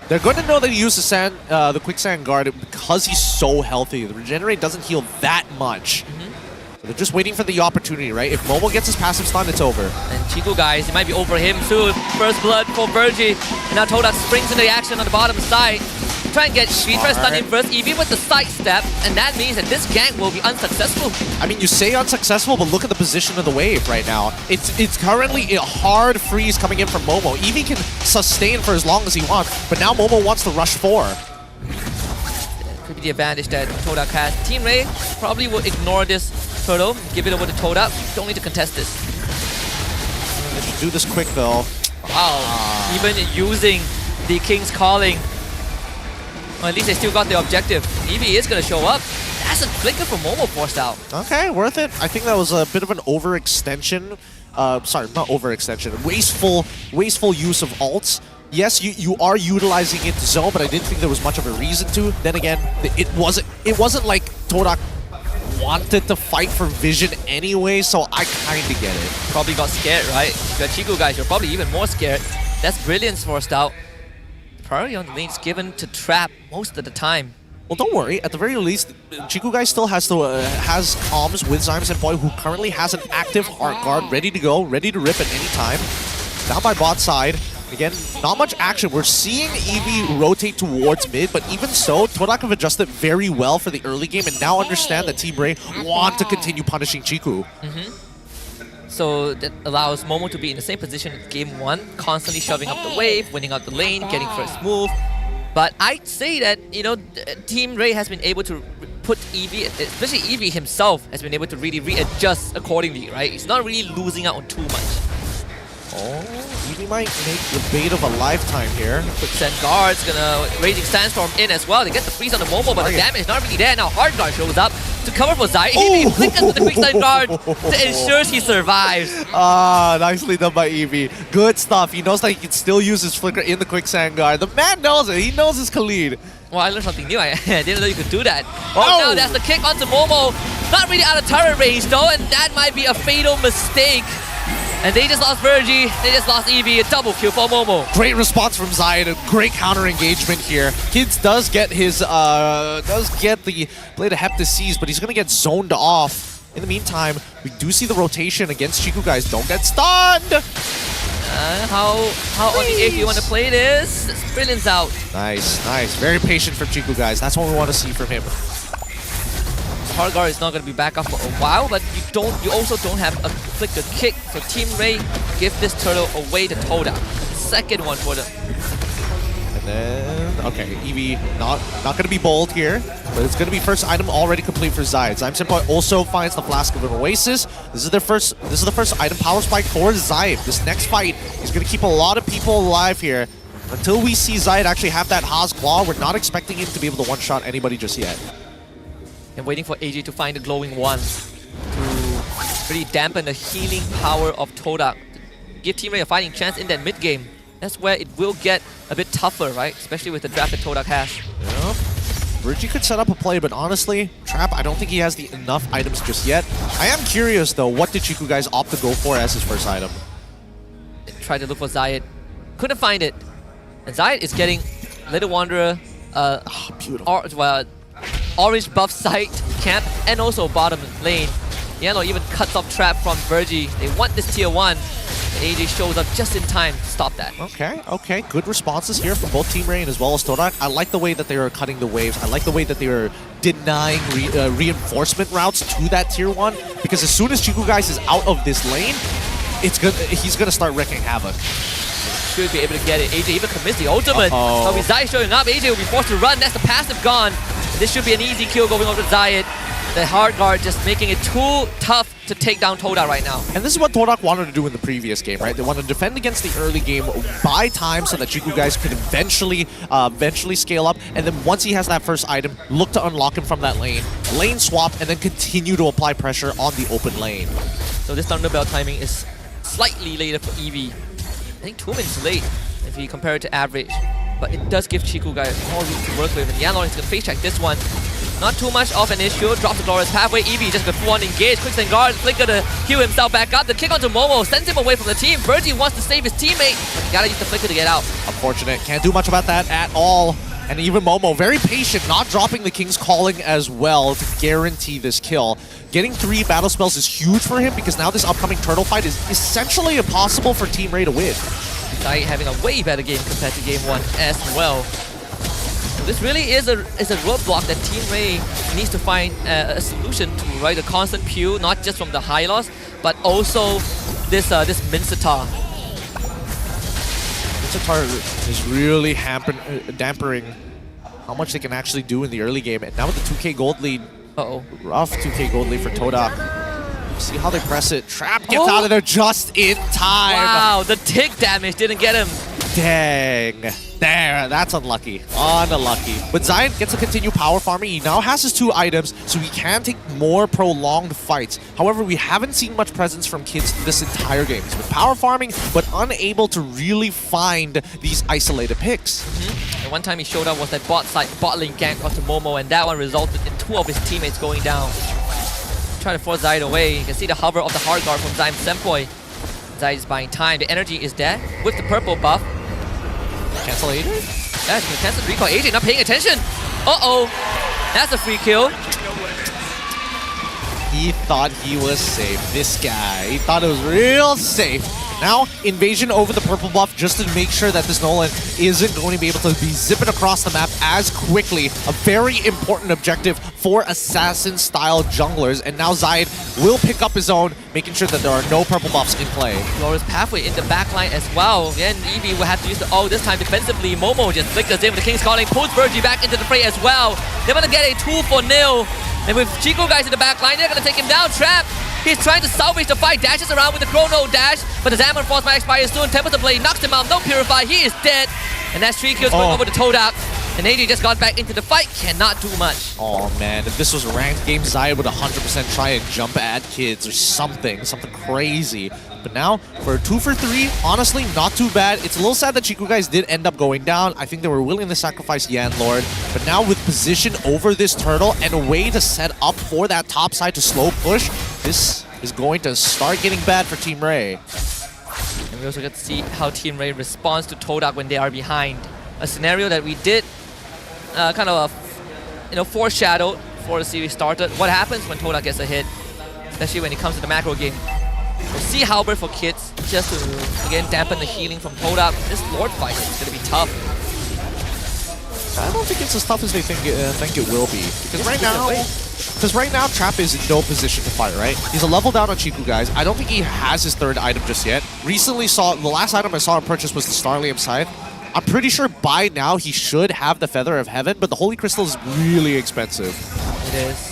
They're going to know that he used the quicksand guard because he's so healthy. The regenerate doesn't heal that much. So they're just waiting for the opportunity, right? If Momo gets his passive stun, it's over. And Chico guys, it might be over him soon. First blood for Virgie. And now Todak springs into the action on the bottom side. Try and get try stun in first, Eevee with the side step, and that means that this gank will be unsuccessful. I mean, you say unsuccessful, but look at the position of the wave right now. It's currently a hard freeze coming in from Momo. Eevee can sustain for as long as he wants, but now Momo wants to rush 4. Could be the advantage that Todak has. Team Ray probably will ignore this turtle, give it over to Todak. Don't need to contest this. They should do this quick though. Wow, even using the King's Calling. Well, at least they still got the objective. Eevee is going to show up. That's a flicker from Momo forced out. Okay, worth it. I think that was a bit of an overextension. Sorry, not overextension. Wasteful use of ults. Yes, you are utilizing it to zone, but I didn't think there was much of a reason to. Then again, it wasn't like Todak wanted to fight for vision anyway, so I kind of get it. Probably got scared, right? If you're Chico guys, you're probably even more scared. That's brilliance forced out. priority on the lane is given to Trap most of the time. Well, don't worry. At the very least, Chiku guy still has comms with Zyme Senpai, who currently has an active Heart Guard ready to go, ready to rip at any time. Down by bot side. Again, not much action. We're seeing Eevee rotate towards mid, but even so, Todak have adjusted very well for the early game and now understand that Team Ray want to continue punishing Chiku. So that allows Momo to be in the same position as game 1, constantly shoving up the wave, winning out the lane, getting first move. But I'd say that, you know, Team Ray has been able to put Eevee, especially Eevee himself, has been able to really readjust accordingly, right? He's not really losing out on too much. Oh, Eevee might make the bait of a lifetime here. Quicksand Guard's gonna Raging Sandstorm in as well. They get the freeze on the Momo, but the damage is not really there. Now Hard Guard shows up to cover for Zai. Eevee flickers with the Quicksand Guard to ensure he survives. Ah, nicely done by Eevee. Good stuff. He knows that he can still use his flicker in the Quicksand Guard. The man knows it. He knows his Khalid. Well, I learned something new. I didn't know you could do that. Oh, now that's the kick onto Momo. Not really out of turret range though, and that might be a fatal mistake. And they just lost Virgie, they just lost Eevee, a double kill for Momo. Great response from Zion, a great counter engagement here. Kids does get his, the Blade of Hep Disease, but he's gonna get zoned off. In the meantime, we do see the rotation against Chiku guys. Don't get stunned! How on the edge do you want to play this? Brilliant's out. Nice, nice. Very patient from Chiku guys. That's what we want to see from him. Hard Guard is not going to be back up for a while, but you also don't have a flicker kick. So Team Ray give this turtle away to Todak. Second one for them. And then, okay, Eevee not going to be bold here, but it's going to be first item already complete for Zai. Zyme Senpai also finds the Flask of an Oasis. This is the first item power spike for Zai. This next fight is going to keep a lot of people alive here. Until we see Zayed actually have that Haas Claw, we're not expecting him to be able to one-shot anybody just yet. And waiting for AJ to find the glowing one to really dampen the healing power of Todak. Give Team Ray a fighting chance in that mid game. That's where it will get a bit tougher, right? Especially with the draft that Todak has. Yeah. Virgie could set up a play, but honestly, Trap, I don't think he has enough items just yet. I am curious though, what did Chiku guys opt to go for as his first item? Tried to look for Zayed. Couldn't find it. And Zayed is getting Little Wanderer, beautiful. Orange buff side camp, and also bottom lane. Yellow even cuts off Trap from Virgie. They want this tier 1. AJ shows up just in time to stop that. Okay. Good responses here from both Team Ray and as well as Todak. I like the way that they are cutting the waves. I like the way that they are denying reinforcement routes to that tier 1. Because as soon as Chiku guys is out of this lane, he's gonna start wreaking havoc. Should be able to get it. AJ even commits the ultimate. But with Zayed showing up, AJ will be forced to run. That's the passive gone. This should be an easy kill going over to Zayed. The hard guard just making it too tough to take down Todak right now. And this is what Todak wanted to do in the previous game, right? They wanted to defend against the early game, buy time so that Chiku guys could eventually scale up. And then once he has that first item, look to unlock him from that lane swap, and then continue to apply pressure on the open lane. So this Thunderbell timing is slightly later for Eevee. I think 2 minutes late if you compare it to average. But it does give Chiku guys more room to work with. And Yanlong is going to face check this one. Not too much of an issue. Drops the Glorious halfway. Eevee just before on engage. Quicksand Guard, flicker to heal himself back up. The kick onto Momo sends him away from the team. Virgie wants to save his teammate, but you gotta use the flicker to get out. Unfortunate. Can't do much about that at all. And even Momo, very patient, not dropping the King's Calling as well to guarantee this kill. Getting 3 battle spells is huge for him because now this upcoming turtle fight is essentially impossible for Team Ray to win. Zai having a way better game compared to game 1 as well. So this really is a roadblock that Team Ray needs to find a solution to, right? A constant pew, not just from the Hylos, but also this Mincetar. Mincetar is really dampering how much they can actually do in the early game. And now with the 2k gold lead, rough 2k gold lead for Todak. See how they press it. Trap gets out of there just in time. Wow, the tick damage didn't get him. Dang. There, that's unlucky. Unlucky. But Zion gets to continue power farming. He now has his 2 items, so he can take more prolonged fights. However, we haven't seen much presence from kids this entire game. He's been power farming, but unable to really find these isolated picks. And one time he showed up was that bot lane gank onto Momo, and that one resulted in 2 of his teammates going down. Trying to force Zayed away. You can see the hover of the hard guard from Zyme Senpai. Zayed is buying time. The energy is there with the purple buff. Cancel 8? That's a contested recall. AJ not paying attention. Uh-oh. That's a free kill. He thought he was safe. This guy, he thought it was real safe. Now, invasion over the purple buff just to make sure that this Nolan isn't going to be able to be zipping across the map as quickly. A very important objective for assassin-style junglers. And now Zayed will pick up his own, making sure that there are no purple buffs in play. Flores pathway in the backline as well. Again, Eevee will have to use the ult this time defensively. Momo just flickers in with the King's Calling, pulls Virgie back into the fray as well. They're going to get a 2-0. And with Chico guys in the back line, they're going to take him down. Trap, he's trying to salvage the fight, dashes around with the Chrono dash, but the Zaman Force might expire soon. Tempers the blade, knocks him out, no Purify, he is dead. And that's 3 kills going over to Todak. And AJ just got back into the fight, cannot do much. Oh man, if this was a ranked game, Zayed would 100% try and jump at kids or something crazy. But now, for a 2 for 3, honestly, not too bad. It's a little sad that Chico guys did end up going down. I think they were willing to sacrifice Yan Lord. But now with position over this turtle and a way to set up for that top side to slow push, this is going to start getting bad for Team Ray. And we also get to see how Team Ray responds to Todak when they are behind. A scenario that we did kind of foreshadowed before the series started. What happens when Todak gets a hit, especially when it comes to the macro game. We'll see Halberd for kids, just to again dampen the healing from Todak. This Lord fight is going to be tough. I don't think it's as tough as they think it will be. Because right now, Trap is in no position to fight, right? He's a level down on Chiku guys. I don't think he has his 3rd item just yet. Recently the last item I saw him purchase was the Starlium Scythe. I'm pretty sure by now he should have the Feather of Heaven, but the Holy Crystal is really expensive. It is.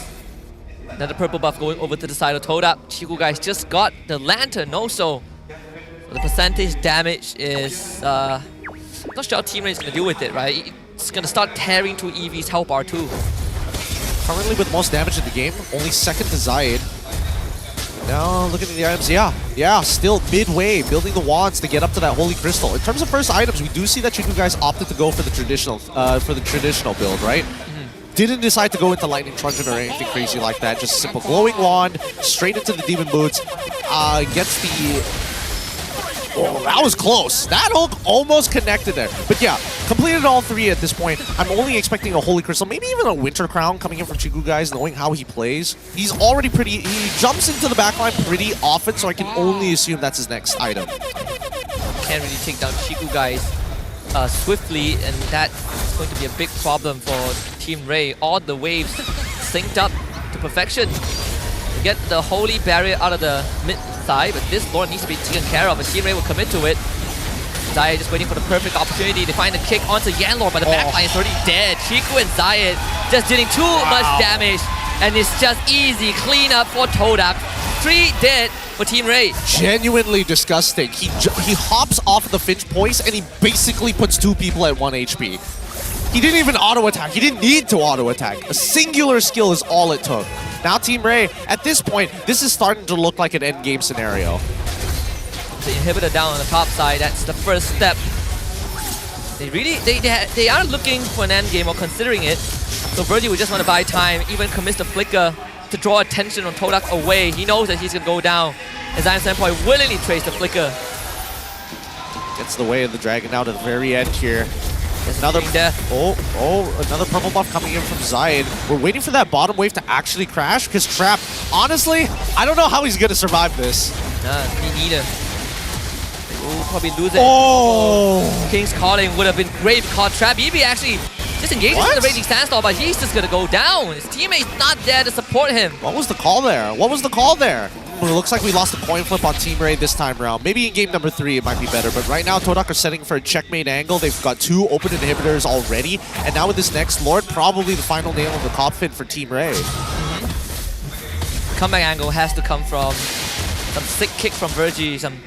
Another purple buff going over to the side of Todak. Chiku guys just got the Lantern also. So the percentage damage is... not sure how Team Ray is going to deal with it, right? It's going to start tearing through Eevee's health bar too. Currently with the most damage in the game, only 2nd to Zayed. Now looking at the items, yeah, still midway, building the wands to get up to that Holy Crystal. In terms of first items, we do see that Chiku guys opted to go for the traditional build, right? Didn't decide to go into Lightning Truncheon or anything crazy like that. Just a simple glowing wand, straight into the Demon Boots. Gets the... Oh, that was close. That hook almost connected there. But yeah, completed all 3 at this point. I'm only expecting a Holy Crystal, maybe even a Winter Crown coming in from Chiku guys, knowing how he plays. He's already he jumps into the backline pretty often, so I can only assume that's his next item. Can't really take down Chiku guys swiftly, and that's going to be a big problem for Team Ray. All the waves synced up to perfection to get the Holy Barrier out of the mid side, but this Lord needs to be taken care of, and Team Ray will commit to it. Zayed just waiting for the perfect opportunity to find a kick onto Yan Lord, but the backline is already dead. Chiku and Zayed just dealing too much damage, and it's just easy cleanup for Todak. 3 dead for Team Ray. Genuinely disgusting. He hops off the Finch Poise and he basically puts 2 people at 1 HP. He didn't even auto-attack. He didn't need to auto-attack. A singular skill is all it took. Now Team Ray, at this point, this is starting to look like an endgame scenario. The inhibitor down on the top side, that's the first step. They aren't looking for an endgame or considering it. So Virgie would just want to buy time, even commits the flicker to draw attention on Todak away. He knows that he's going to go down. And Zion Standpoint willingly trades the flicker. Gets the way of the dragon now to the very end here. Another death. Another purple buff coming in from Zayed. We're waiting for that bottom wave to actually crash because Trap, honestly, I don't know how he's going to survive this. Me neither. We'll probably lose it. King's Calling would have been great if caught Trap. Eevee actually just engages in the Raging Sandstorm, but he's just going to go down. His teammate's not there to support him. What was the call there? It looks like we lost a coin flip on Team Ray this time around. Maybe in game number 3 it might be better, but right now Todak are setting for a checkmate angle. They've got 2 open inhibitors already, and now with this next Lord, probably the final nail in the coffin for Team Ray. Comeback angle has to come from some sick kick from Virgie, some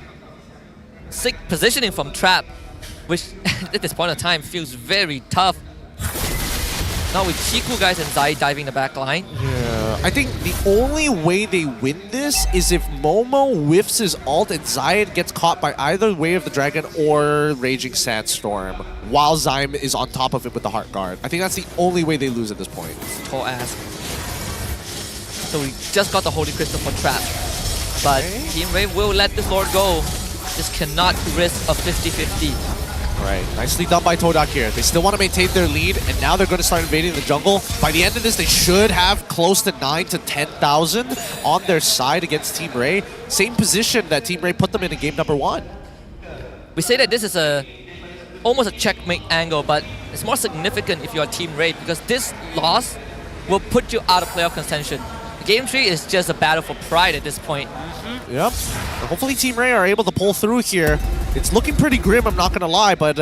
sick positioning from Trap, which at this point in time feels very tough. Now with Chiku guys and Zayed diving the back line. Yeah, I think the only way they win this is if Momo whiffs his ult and Zayed gets caught by either Way of the Dragon or Raging Sandstorm while Zyme is on top of it with the Heart Guard. I think that's the only way they lose at this point. Tall ask. So we just got the Holy Crystal for Trap. But Team Ray will let this Lord go. Just cannot risk a 50-50. Right, nicely done by Todak here. They still want to maintain their lead, and now they're going to start invading the jungle. By the end of this, they should have close to 9 to 10,000 on their side against Team Ray. Same position that Team Ray put them in game number 1. We say that this is almost a checkmate angle, but it's more significant if you're Team Ray because this loss will put you out of playoff contention. Game 3 is just a battle for pride at this point. Yep. And hopefully Team Ray are able to pull through here. It's looking pretty grim, I'm not going to lie, but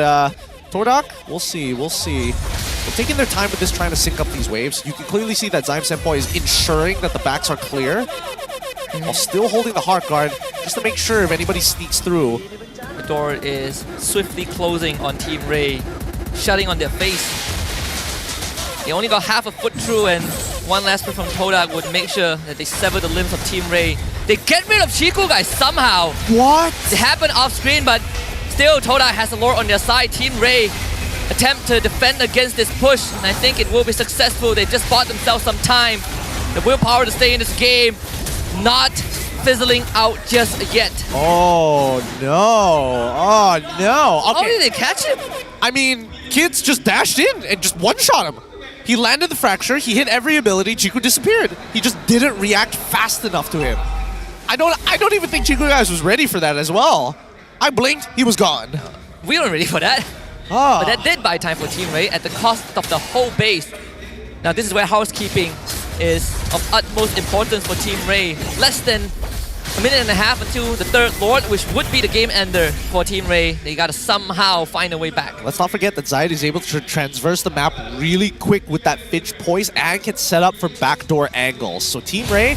Todak, we'll see. They're taking their time with this, trying to sync up these waves. You can clearly see that Zyme Senpai is ensuring that the backs are clear while still holding the Heart Guard just to make sure if anybody sneaks through. The door is swiftly closing on Team Ray, shutting on their face. They only got half a foot through, and one last play from Todak would make sure that they sever the limbs of Team Ray. They get rid of Chiku, guys, somehow. What? It happened off screen, but still Todak has the lore on their side. Team Ray attempt to defend against this push, and I think it will be successful. They just bought themselves some time. The willpower to stay in this game, not fizzling out just yet. Oh no! Oh no! Okay. How did they catch him? I mean, kids just dashed in and just one-shot him. He landed the fracture, he hit every ability, Chiku disappeared. He just didn't react fast enough to him. I don't even think Chiku guys was ready for that as well. I blinked, he was gone. We weren't ready for that. But that did buy time for Team Ray at the cost of the whole base. Now this is where housekeeping is of utmost importance for Team Ray. Less than a minute and a half until the third Lord, which would be the game ender for Team Ray. They gotta somehow find a way back. Let's not forget that Zayed is able to transverse the map really quick with that Finch poise and can set up for backdoor angles. So Team Ray,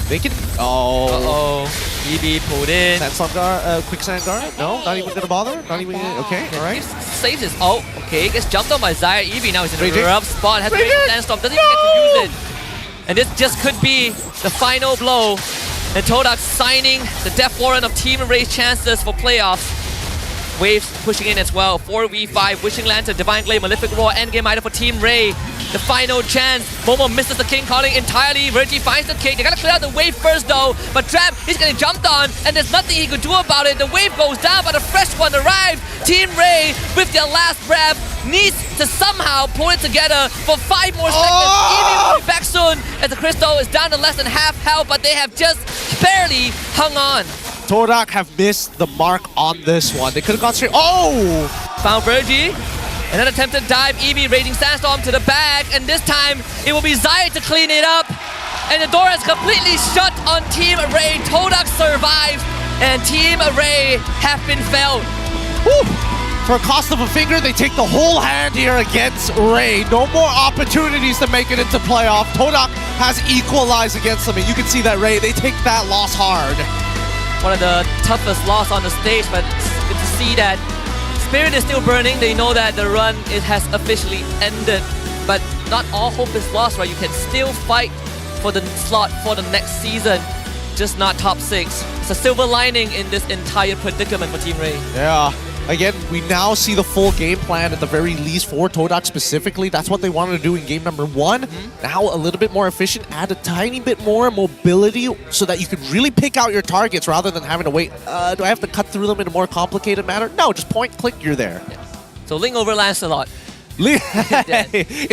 they can... Oh. EB pulled in. Sandstorm guard, quicksand guard? No, not even gonna bother? Not even... Okay, alright. Saves his ult. Okay, gets jumped on by Zayed. EB now is in a Raging. rough spot. Has to wait for Sandstorm. Doesn't even get to use it. And this just could be the final blow. And Todak signing the death warrant of Team Ray's chances for playoffs. Waves pushing in as well. 4v5, Wishing Lantern, Divine Glade, Malefic Roar, endgame item for Team Ray. The final chance. Momo misses the king calling entirely. Reggie finds the king. They gotta clear out the wave first though. But Trap, he's getting jumped on, and there's nothing he could do about it. The wave goes down, but a fresh one arrives. Team Ray, with their last breath, needs to somehow pull it together for 5 more seconds. Evie will be back soon, as the Crystal is down to less than half health, but they have just barely hung on. Todak have missed the mark on this one. They could have gone straight. Oh! Found Virgie. And an attempted dive. Eevee raiding Sandstorm to the back. And this time, it will be Zayed to clean it up. And the door is completely shut on Team Ray. Todak survives. And Team Ray have been felled. Woo! For a cost of a finger, they take the whole hand here against Ray. No more opportunities to make it into playoff. Todak has equalized against them. And you can see that Ray, they take that loss hard. One of the toughest loss on the stage, but it's good to see that spirit is still burning. They know that the run has officially ended, but not all hope is lost, right? You can still fight for the slot for the next season, just not top 6. It's a silver lining in this entire predicament for Team Ray. Yeah. Again, we now see the full game plan at the very least for Todak specifically. That's what they wanted to do in game number 1. Now a little bit more efficient, add a tiny bit more mobility so that you can really pick out your targets rather than having to wait. Do I have to cut through them in a more complicated manner? No, just point, click, you're there. Yes. So Ling over Lancelot. In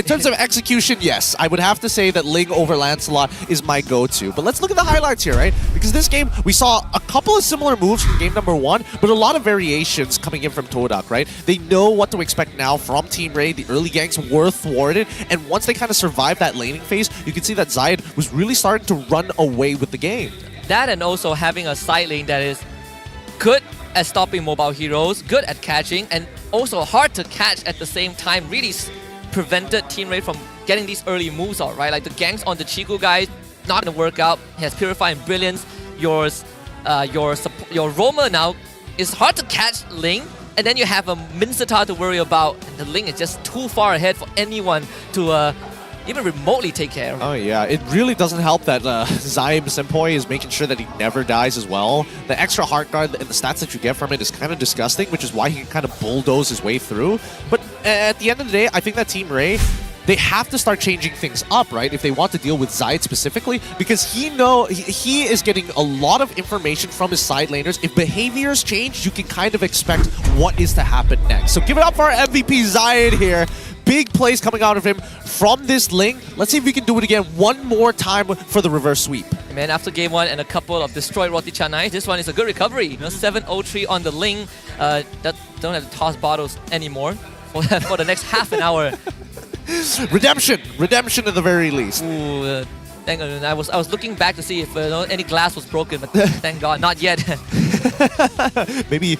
terms of execution, yes. I would have to say that Ling over Lancelot is my go-to. But let's look at the highlights here, right? Because this game, we saw a couple of similar moves from game number 1, but a lot of variations coming in from Todak, right? They know what to expect now from Team Ray. The early ganks were thwarted, and once they kind of survived that laning phase, you can see that Zayed was really starting to run away with the game. That and also having a side lane that is good at stopping mobile heroes, good at catching, and also hard to catch at the same time, really prevented Team Ray from getting these early moves out, right? Like the ganks on the Chiku guys, not gonna work out. He has Purify and Brilliance. Your Roamer now is hard to catch Ling, and then you have a Minsata to worry about, and the Ling is just too far ahead for anyone to even remotely take care of. Oh yeah, it really doesn't help that Zyme Senpai is making sure that he never dies as well. The extra heart guard and the stats that you get from it is kind of disgusting, which is why he can kind of bulldoze his way through. But at the end of the day, I think that Team Ray, they have to start changing things up, right? If they want to deal with Zayed specifically, because he is getting a lot of information from his side laners. If behaviors change, you can kind of expect what is to happen next. So give it up for our MVP Zayed here. Big plays coming out of him from this link. Let's see if we can do it again one more time for the reverse sweep. Man, after game 1 and a couple of destroyed Roti Canai, this one is a good recovery. You know, 7-0-3 on the link. That don't have to toss bottles anymore for the next half an hour. Redemption at the very least. Ooh, thank God. I was looking back to see if any glass was broken, but thank God, not yet. Maybe,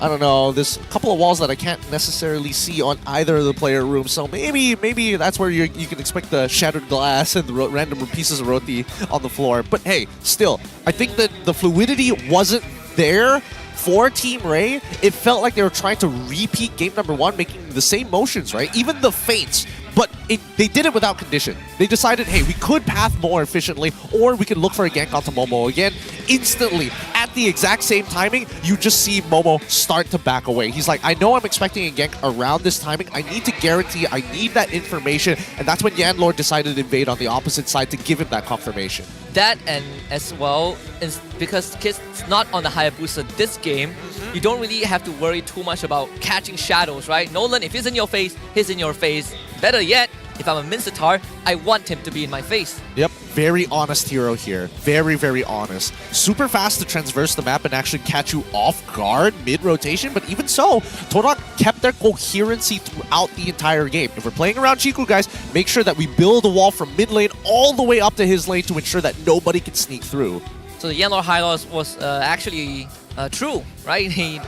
I don't know, there's a couple of walls that I can't necessarily see on either of the player rooms, so maybe that's where you can expect the shattered glass and the random pieces of roti on the floor. But hey, still, I think that the fluidity wasn't there for Team Ray. It felt like they were trying to repeat game number 1, making the same motions, right? Even the feints. But they did it without condition. They decided, hey, we could path more efficiently, or we could look for a gank onto Momo again. Instantly, at the exact same timing, you just see Momo start to back away. He's like, I know I'm expecting a gank around this timing. I need to guarantee, I need that information. And that's when Yanlord decided to invade on the opposite side to give him that confirmation. That, and as well, is because Kid's not on the Hayabusa this game, you don't really have to worry too much about catching shadows, right? Nolan, if he's in your face, he's in your face. Better yet, if I'm a Mincetar, I want him to be in my face. Yep, very honest hero here. Very, very honest. Super fast to transverse the map and actually catch you off guard mid-rotation, but even so, Todak kept their coherency throughout the entire game. If we're playing around Chiku, guys, make sure that we build a wall from mid lane all the way up to his lane to ensure that nobody can sneak through. So the Yanlord high loss was actually true, right? He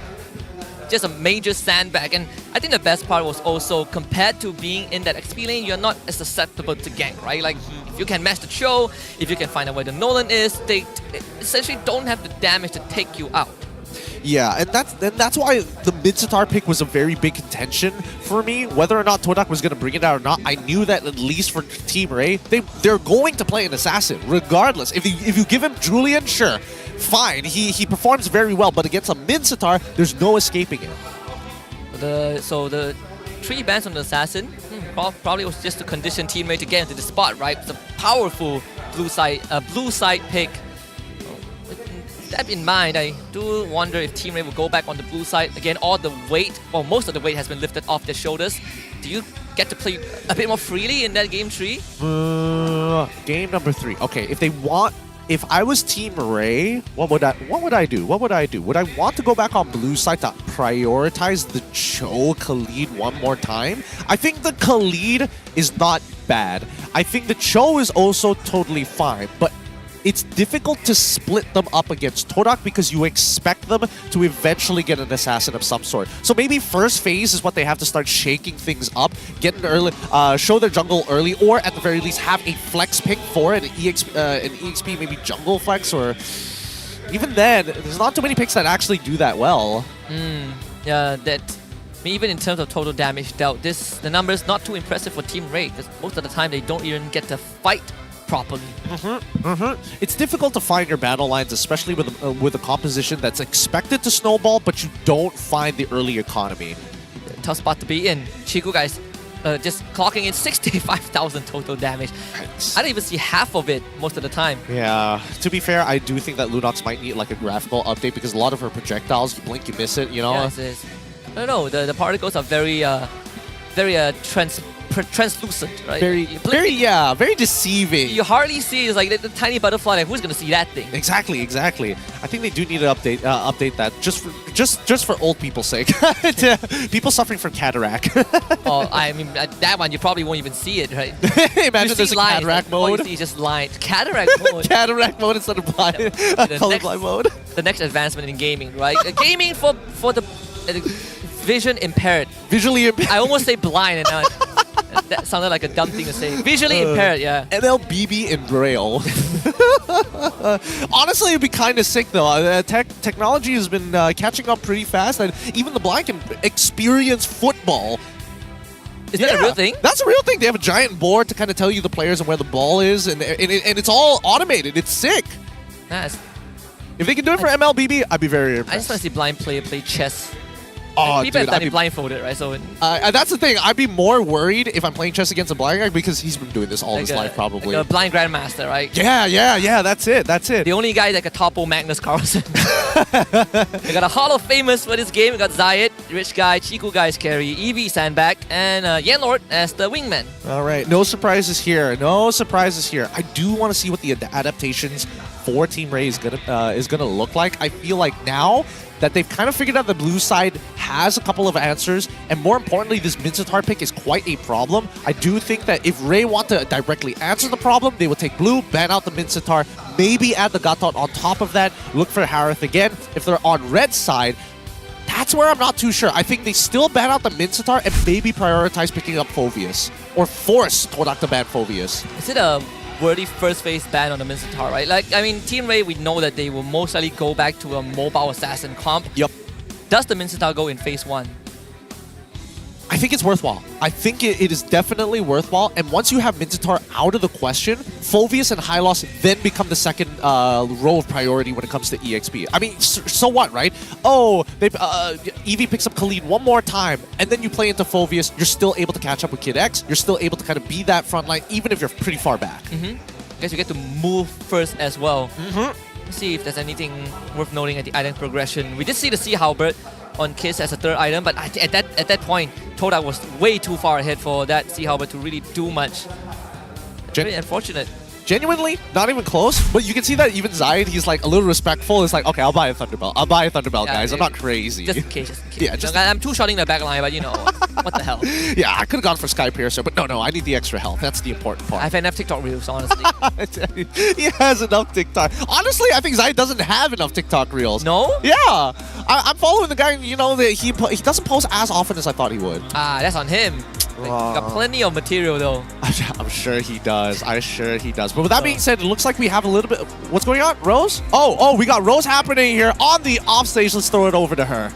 just a major sandbag, and I think the best part was also compared to being in that XP lane, you're not as susceptible to gank, right? Like if you can match the Cho, if you can find out where the Nolan is, they essentially don't have the damage to take you out. Yeah, and that's why the Mincetar pick was a very big contention for me. Whether or not Todak was going to bring it out or not, I knew that at least for Team Ray, they're going to play an assassin, regardless. If you give him Julian, sure, fine. He performs very well, but against a Mincetar, there's no escaping it. So the 3 bans on the assassin probably was just to condition Team Ray to get into the spot, right? It's a powerful blue side pick. That in mind, I do wonder if Team Ray will go back on the blue side. Again, all the weight, or most of the weight has been lifted off their shoulders. Do you get to play a bit more freely in that game 3? Game number 3. Okay, if I was Team Ray, what would I do? Would I want to go back on blue side to prioritize the Cho Khalid one more time? I think the Khalid is not bad. I think the Cho is also totally fine, but it's difficult to split them up against Todak because you expect them to eventually get an assassin of some sort. So maybe first phase is what they have to start shaking things up, get an early, show their jungle early, or at the very least have a flex pick for it, an EXP maybe jungle flex, or even then, there's not too many picks that actually do that well. Yeah, even in terms of total damage dealt, the number is not too impressive for Team Ray because most of the time they don't even get to fight properly. It's difficult to find your battle lines, especially with a composition that's expected to snowball, but you don't find the early economy. Tough spot to be in. Chiku, guys, just clocking in 65,000 total damage. I don't even see half of it most of the time. Yeah, to be fair, I do think that Lunox might need like a graphical update because a lot of her projectiles, you blink, you miss it, you know? Yeah, it's I don't know, the particles are very translucent, right? Very deceiving. You hardly see, it's like the tiny butterfly, like who's gonna see that thing? Exactly. I think they do need to update that just for old people's sake. People suffering from cataract. Oh, I mean, that one you probably won't even see it, right? Imagine there's a cataract mode. All you see is just lines. Cataract mode. Cataract mode instead of blind, colorblind mode. The next advancement in gaming, right? Gaming for the vision impaired. Visually impaired. I almost say blind, and now that sounded like a dumb thing to say. Visually impaired, yeah. MLBB in Braille. Honestly, it'd be kind of sick though. Technology has been catching up pretty fast, and even the blind can experience football. Is that a real thing? That's a real thing. They have a giant board to kind of tell you the players and where the ball is, and it's all automated. It's sick. Nice. If they can do it for MLBB, I'd be very impressed. I just want to see blind player play chess. Oh, People dude, have done it blindfolded, right? So and that's the thing. I'd be more worried if I'm playing chess against a blind guy because he's been doing this all his life, probably. like a blind grandmaster, right? Yeah. That's it. The only guy that can topple Magnus Carlsen. We got a Hall of Famers for this game. We got Zayed, Rich Guy, Chiku Guy's carry, Eevee Sandbag, and Yenlord as the wingman. All right, no surprises here. I do want to see what the adaptations for Team Ray is gonna look like. I feel like now that they've kind of figured out the blue side has a couple of answers, and more importantly, this Mincetar pick is quite a problem. I do think that if Ray want to directly answer the problem, they will take blue, ban out the Mincetar, maybe add the Gatot on top of that, look for Harith again. If they're on red side, that's where I'm not too sure. I think they still ban out the Mincetar and maybe prioritize picking up Phoveus, or force Todak to ban Phoveus. Is it a worthy first phase ban on the Mincetar, right? Like, I mean, Team Ray, we know that they will most likely go back to a mobile assassin comp. Yep. Does the Mincetar go in phase 1? I think it's worthwhile. I think it is definitely worthwhile. And once you have Mincetar out of the question, Phoveus and Hylos then become the second row of priority when it comes to EXP. I mean, so what, right? Oh, Eevee picks up Khalid one more time, and then you play into Phoveus. You're still able to catch up with Kid X. You're still able to kind of be that front line, even if you're pretty far back. I guess you get to move first as well. Let's see if there's anything worth noting at the item progression. We did see the Sea Halberd on Kiss as a third item, but at that point, Todak was way too far ahead for that Sea Halberd to really do much. Very unfortunate. Genuinely, not even close. But you can see that even Zayed, he's like a little respectful. It's like, okay, I'll buy a Thunderbelt. Guys. I'm not crazy. Just in case. Yeah, I'm two-shotting the back line, but you know, what the hell. Yeah, I could have gone for Sky Piercer, but no, I need the extra health. That's the important part. I have enough TikTok reels, honestly. He has enough TikTok. Honestly, I think Zayed doesn't have enough TikTok reels. No? Yeah. I'm following the guy, you know, that he doesn't post as often as I thought he would. That's on him. Got plenty of material though. I'm sure he does. But with that being said, it looks like we have a little bit. What's going on? Rose? Oh, we got Rose happening here on the offstage. Let's throw it over to her.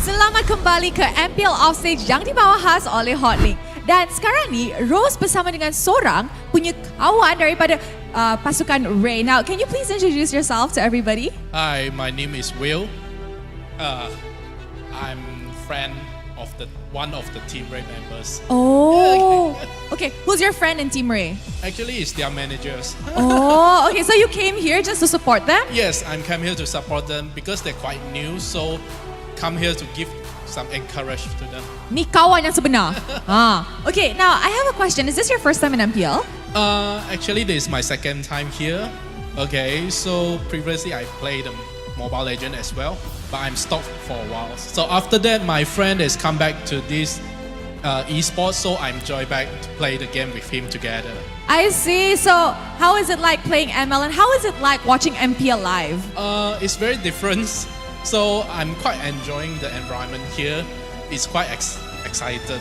Selamat kembali ke MPL Offstage yang dibawa khas oleh Hotlink. Dan sekarang ni, Rose bersama dengan seorang punya kawan daripada pasukan Ray. Now, can you please introduce yourself to everybody? Hi, my name is Will. I'm friend of one of the Team Ray members. Oh, okay. Who's your friend in Team Ray? Actually, it's their managers. Oh, okay. So you came here just to support them? Yes, I'm come here to support them because they're quite new. So come here to give some encouragement to them. Ni kawan yang sebenar. Okay, now I have a question. Is this your first time in MPL? Actually, this is my second time here. Okay, so previously I played Mobile Legend as well, but I'm stopped for a while. So after that, my friend has come back to this esports, so I'm joined back to play the game with him together. I see. So how is it like playing ML, and how is it like watching MPL live? It's very different. So I'm quite enjoying the environment here. It's quite excited.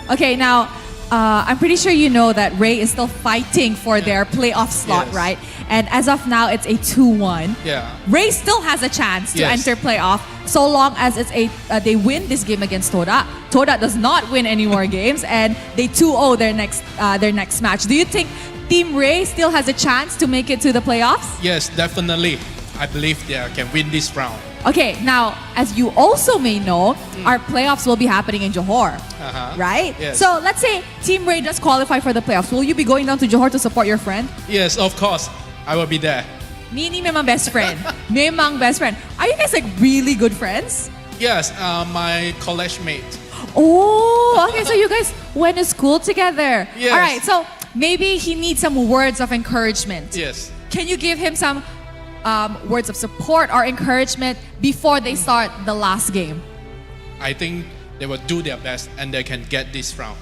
Okay, now I'm pretty sure you know that Ray is still fighting for their playoff slot, Yes. right? And as of now, it's a 2-1. Yeah. Ray still has a chance to Yes. enter playoff so long as it's they win this game against Todak. Todak does not win any more games, and they 2-0 their next match. Do you think Team Ray still has a chance to make it to the playoffs? Yes, definitely. I believe they can win this round. Okay, now as you also may know, our playoffs will be happening in Johor, right? Yes. So let's say Team Ray does qualify for the playoffs. Will you be going down to Johor to support your friend? Yes, of course. I will be there. Ni memang best friend. Memang best friend. Are you guys like really good friends? Yes, my college mate. Oh, okay. So you guys went to school together. Yes. All right. So maybe he needs some words of encouragement. Yes. Can you give him some words of support or encouragement before they start the last game? I think they will do their best and they can get this round.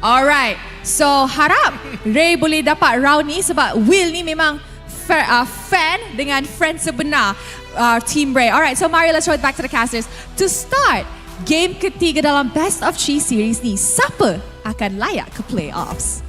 Alright, so harap Ray boleh dapat round ni sebab Will ni memang fan dengan friend sebenar Team Ray. Alright, so Mario, let's throw it back to the casters. To start, game ketiga dalam Best of 3 series ni, siapa akan layak ke playoffs?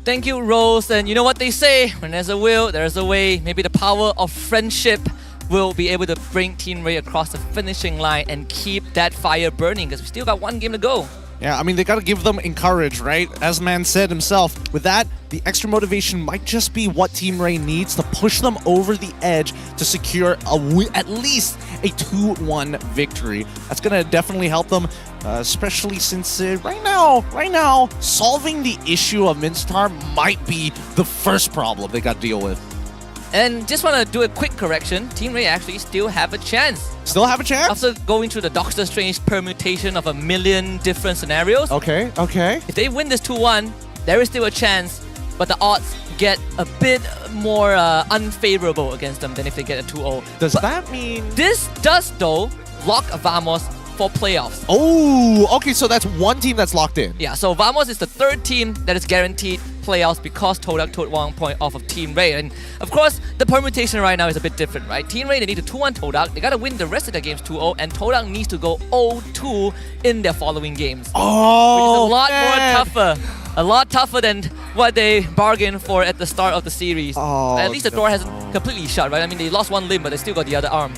Thank you, Rose. And you know what they say, when there's a will, there's a way. Maybe the power of friendship will be able to bring Team Ray across the finishing line and keep that fire burning, because we still got one game to go. Yeah, I mean, they got to give them encourage, right? As Man said himself, with that, the extra motivation might just be what Team Ray needs to push them over the edge to secure at least a 2-1 victory. That's going to definitely help them, especially since right now, solving the issue of Minstar might be the first problem they got to deal with. And just want to do a quick correction. Team Ray actually still have a chance. Still have a chance? After going through the Doctor Strange permutation of a million different scenarios. Okay. If they win this 2-1, there is still a chance, but the odds get a bit more unfavorable against them than if they get a 2-0. Does that mean... This does, though, lock Vamos for playoffs. Oh, okay, so that's one team that's locked in. Yeah, so Vamos is the third team that is guaranteed playoffs because Todak took 1 point off of Team Ray. And of course, the permutation right now is a bit different, right? Team Ray, they need to 2-1 Todak. They gotta win the rest of their games 2-0, and Todak needs to go 0-2 in their following games. Oh, which is a lot more tougher. A lot tougher than what they bargained for at the start of the series. At least the door hasn't completely shut, right? I mean, they lost one limb, but they still got the other arm.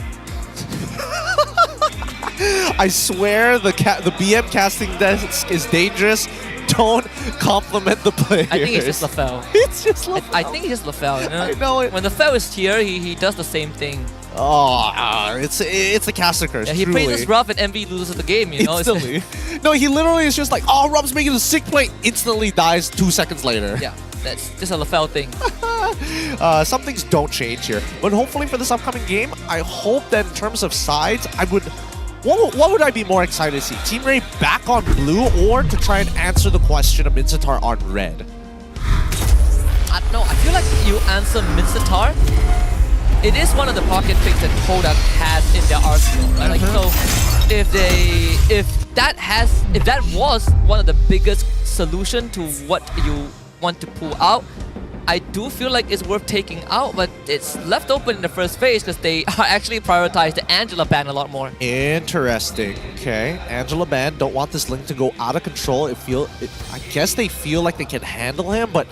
I swear the BM casting desk is dangerous. Don't compliment the players. I think it's just LaFell. It's just LaFell. I think it's just LaFell. You know? I know it. When LaFell is here, he does the same thing. Oh, it's a caster curse. Yeah, he truly. praises Ruff and MV loses the game, you know? Instantly. No, he literally is just like, oh, Ruff's making a sick play, instantly dies 2 seconds later. Yeah, that's just a LaFell thing. Some things don't change here. But hopefully for this upcoming game, I hope that in terms of sides, I would... What would I be more excited to see? Team Ray back on blue or to try and answer the question of Minsatar on red? I don't know. I feel like you answer Minsatar. It is one of the pocket picks that Todak has in their arsenal, right? Like, so if that was one of the biggest solution to what you want to pull out, I do feel like it's worth taking out, but it's left open in the first phase because they are actually prioritized the Angela ban a lot more. Interesting. Okay, Angela ban, don't want this Link to go out of control. I guess they feel like they can handle him, but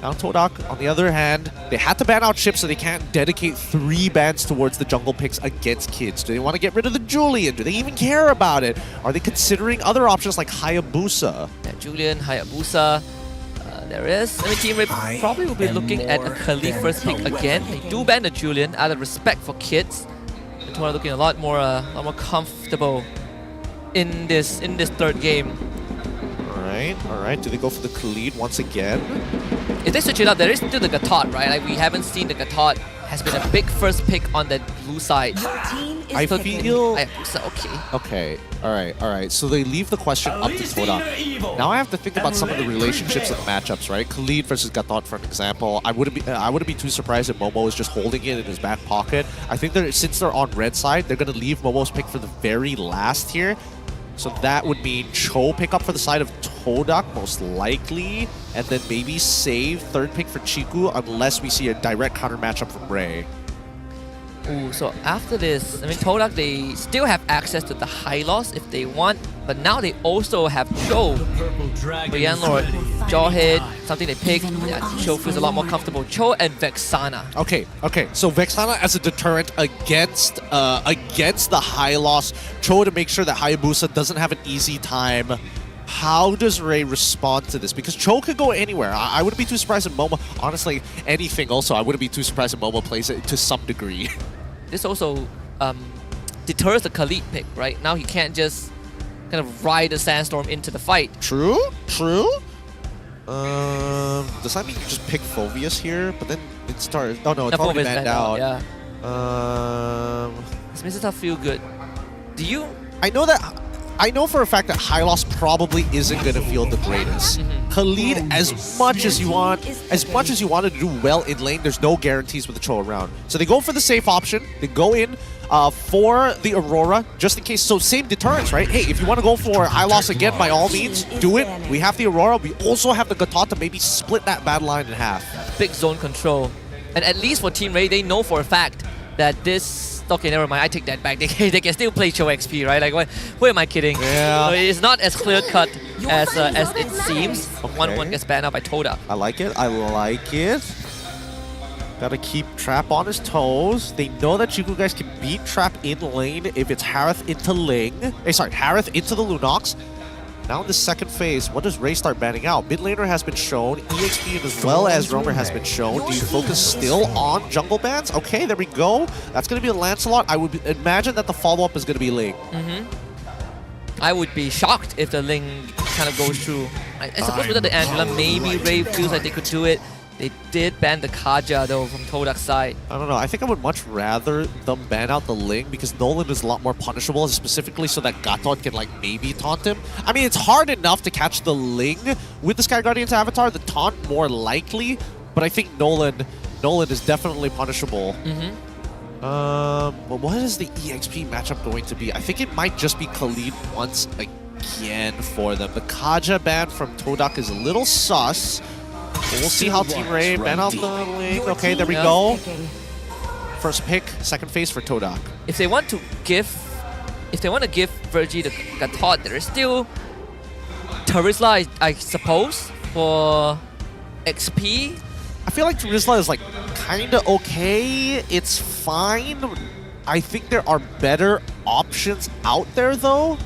now Todak, on the other hand, they had to ban out Chip, so they can't dedicate 3 bans towards the jungle picks against kids. Do they want to get rid of the Julian? Do they even care about it? Are they considering other options like Hayabusa? Yeah, Julian, Hayabusa. There is. I mean, Team Ray probably will be looking at a Khalid first pick again. They do ban the Julian out of respect for kids. The two are looking a lot more comfortable in this third game. All right. Do they go for the Khalid once again? If they switch it up, there is still the Gatot, right? Like, we haven't seen the Gatot has been a big first pick on that blue side. I feel... Okay. All right. So they leave the question up to Todak. Now I have to think about some of the relationships and matchups, right? Khalid versus Gatot, for an example. I wouldn't be too surprised if Momo is just holding it in his back pocket. I think that since they're on red side, they're going to leave Momo's pick for the very last here. So that would mean Cho pick up for the side of Todak, most likely, and then maybe save third pick for Chiku unless we see a direct counter matchup from Ray. Ooh, so after this, I mean, Todak, they still have access to the high loss if they want, but now they also have Cho. Brian Lord, Jawhead, something they pick. Yeah, Cho feels a lot more comfortable. Cho and Vexana. Okay. So Vexana as a deterrent against the high loss. Cho to make sure that Hayabusa doesn't have an easy time. How does Ray respond to this? Because Cho could go anywhere. I wouldn't be too surprised if Momo, honestly, anything also, I wouldn't be too surprised if Momo plays it to some degree. This also deters the Khalid pick, right? Now he can't just kind of ride the Sandstorm into the fight. True. Does that mean you just pick Phoveus here? But then it starts... Oh no, it's already banned out. Yeah. Does Minsatar feel good? Do you... I know for a fact that high loss probably isn't going to feel the greatest. Khalid, as much as you want to do well in lane, there's no guarantees with the Cho around. So they go for the safe option. They go in for the Aurora, just in case. So same deterrence, right? Hey, if you want to go for high loss again, by all means, do it. We have the Aurora. We also have the Gatot to maybe split that bad line in half. Big zone control. And at least for Team Ray, they know for a fact that this... Okay, never mind. I take that back. They can still play Cho XP, right? Like, who am I kidding? Yeah. So it's not as clear cut as it seems. Okay. 1-1 gets banned out by Todak. I like it. Gotta keep Trap on his toes. They know that Chiku guys can beat Trap in lane if it's Harith into Ling. Harith into the Lunox. Now in the second phase, what does Ray start banning out? Mid laner has been shown, EXP as well as Roamer has been shown. Do you focus still on jungle bans? Okay, there we go. That's going to be a Lancelot. I would imagine that the follow-up is going to be Ling. I would be shocked if the Ling kind of goes through. I suppose without the Angela, maybe Ray feels like they could do it. They did ban the Kaja though from Todak's side. I don't know. I think I would much rather them ban out the Ling because Nolan is a lot more punishable, specifically so that Gatot can like maybe taunt him. I mean, it's hard enough to catch the Ling with the Sky Guardian's avatar. The taunt more likely, but I think Nolan is definitely punishable. But what is the EXP matchup going to be? I think it might just be Khalid once again for them. The Kaja ban from Todak is a little sus. But we'll see how Team Ray ban out the Ling. Okay, there we go. First pick, second phase for Todak. If they want to give Virgie the Gatot, there is still Terizla, I suppose, for XP. I feel like Terizla is like kinda okay. It's fine. I think there are better options out there though.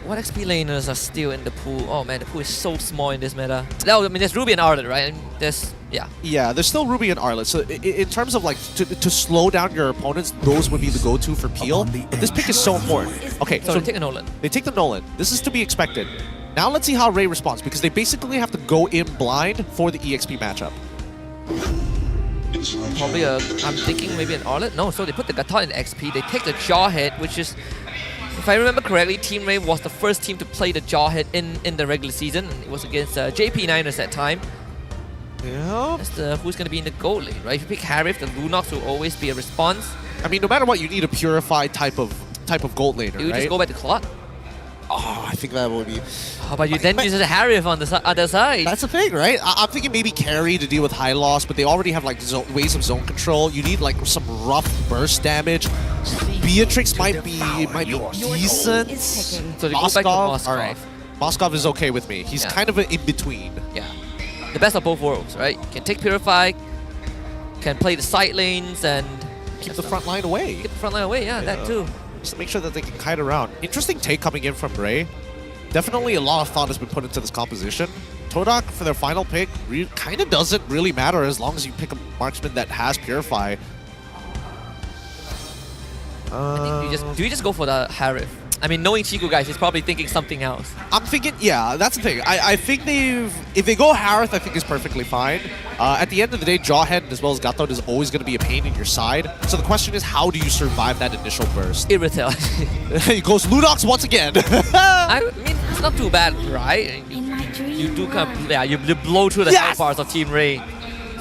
What XP laners are still in the pool? Oh man, the pool is so small in this meta. No, I mean there's Ruby and Arlet, right? And there's Yeah, there's still Ruby and Arlet. So in terms of like to slow down your opponents, those would be the go-to for Peel. But this pick is so important. Okay, so they take a Nolan. They take the Nolan. This is to be expected. Now let's see how Ray responds because they basically have to go in blind for the EXP matchup. Probably I'm thinking maybe an Arlet. No, so they put the Gatot in XP. They take the Jawhead, which is, if I remember correctly, Team Ray was the first team to play the Jawhead in the regular season. And it was against JP9ers that time. Yeah. That's who's going to be in the gold lane, right? If you pick Harif, the Lunox will always be a response. I mean, no matter what, you need a purified type of gold laner, You right? just go back to Clot. Oh, I think that would be... Oh, but you then use a Harif on the other side. That's the thing, right? I'm thinking maybe carry to deal with high loss, but they already have like ways of zone control. You need like some rough burst damage. Beatrix might be decent. So they go back to Moskov. All right. Moskov is okay with me. He's kind of an in-between. Yeah. The best of both worlds, right? Can take Purify, can play the side lanes, and keep the front line away. Keep the front line away, yeah, that too. Just to make sure that they can kite around. Interesting take coming in from Ray. Definitely a lot of thought has been put into this composition. Todak, for their final pick, kind of doesn't really matter as long as you pick a marksman that has Purify. I think do you just go for the Harif? I mean, knowing Chico, guys, he's probably thinking something else. I'm thinking, yeah, that's the thing. I think if they go Harith, I think is perfectly fine. At the end of the day, Jawhead as well as Gatot is always going to be a pain in your side. So the question is, how do you survive that initial burst? Irritel. He goes Lunox once again. I mean, it's not too bad, right? You do come, you blow through the health bars of Team Ray.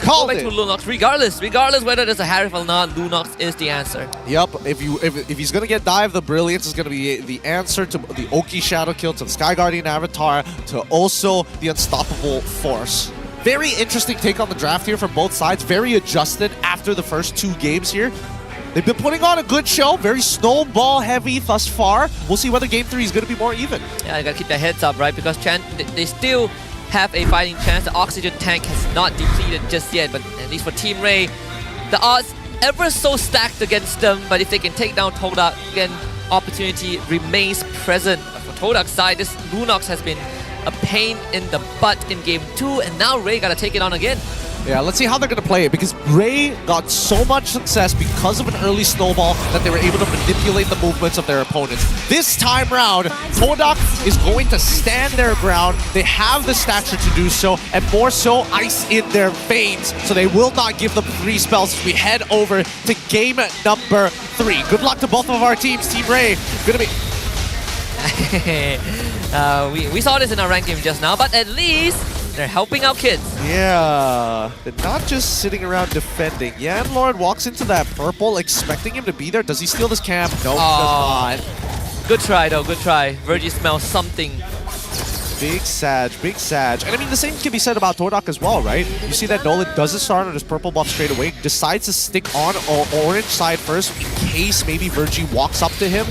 Go back to Lunox, regardless whether there's a Harif or not, Lunox is the answer. Yep, if he's gonna get Dive, the Brilliance is gonna be the answer to the Oki Shadow Kill, to the Sky Guardian Avatar, to also the Unstoppable Force. Very interesting take on the draft here from both sides, very adjusted after the first 2 games here. They've been putting on a good show, very snowball heavy thus far. We'll see whether Game 3 is gonna be more even. Yeah, you gotta keep their heads up, right? Because they still have a fighting chance. The oxygen tank has not depleted just yet, but at least for Team Ray, the odds ever so stacked against them, but if they can take down Todak, again, opportunity remains present. But for Todak's side, this Lunox has been a pain in the butt in Game 2, and now Ray gotta take it on again. Yeah, let's see how they're going to play it, because Ray got so much success because of an early snowball that they were able to manipulate the movements of their opponents. This time round, Todak is going to stand their ground. They have the stature to do so, and more so, ice in their veins. So they will not give them 3 spells as we head over to game number 3. Good luck to both of our teams. Team Ray, gonna be... we saw this in our ranked game just now, but at least they're helping out kids. Yeah, they're not just sitting around defending. Yan Lord walks into that purple, expecting him to be there. Does he steal this camp? No, he does not. Good try, though. Good try. Virgie smells something. Big Sag, big Sag. And I mean, the same can be said about Todak as well, right? You see that Nolan doesn't start on his purple buff straight away, decides to stick on orange side first in case maybe Virgie walks up to him.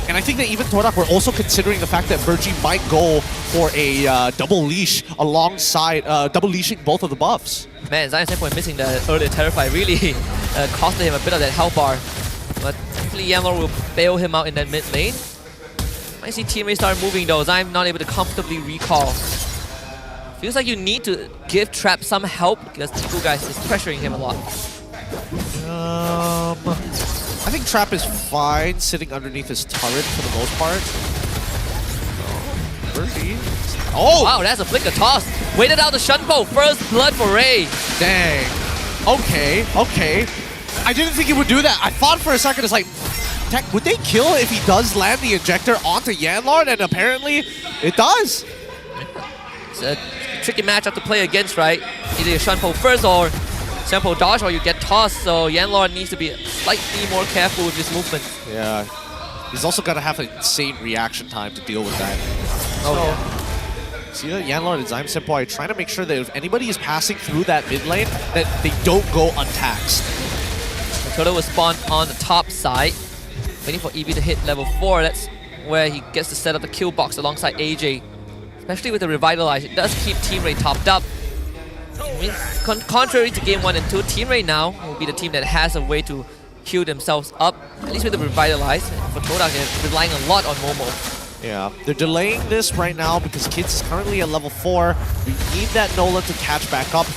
And I think that even Todak were also considering the fact that Virgie might go for a double leash alongside, double leashing both of the buffs. Man, Zion's Endpoint missing the earlier Terrify really costed him a bit of that health bar. But hopefully Yammer will bail him out in that mid lane. Might see Team Ray start moving though, as I'm not able to comfortably recall. Feels like you need to give Trap some help because Tiku guys is pressuring him a lot. I think Trap is fine sitting underneath his turret for the most part. Oh! Wow, that's a flicker toss. Waited out the Shunpo. First blood for Ray. Dang. Okay, okay. I didn't think he would do that. I thought for a second, it's like, would they kill if he does land the injector onto Yanlord? And apparently, it does. It's a tricky matchup to play against, right? Either you Shunpo first or Shunpo dodge or you get tossed. So Yanlord needs to be slightly more careful with his movement. Yeah. He's also got to have an insane reaction time to deal with that. See that Yanlord and Zyme Senpai trying to make sure that if anybody is passing through that mid lane, that they don't go untaxed. Todak will spawn on the top side, waiting for EV to hit level 4. That's where he gets to set up the kill box alongside AJ. Especially with the Revitalize, it does keep Team Ray topped up. I mean, contrary to game 1 and 2, Team Ray now will be the team that has a way to heal themselves up, at least with the Revitalize. For Todak, they're relying a lot on Momo. Yeah, they're delaying this right now because Kids is currently at level 4. We need that Nolan to catch back up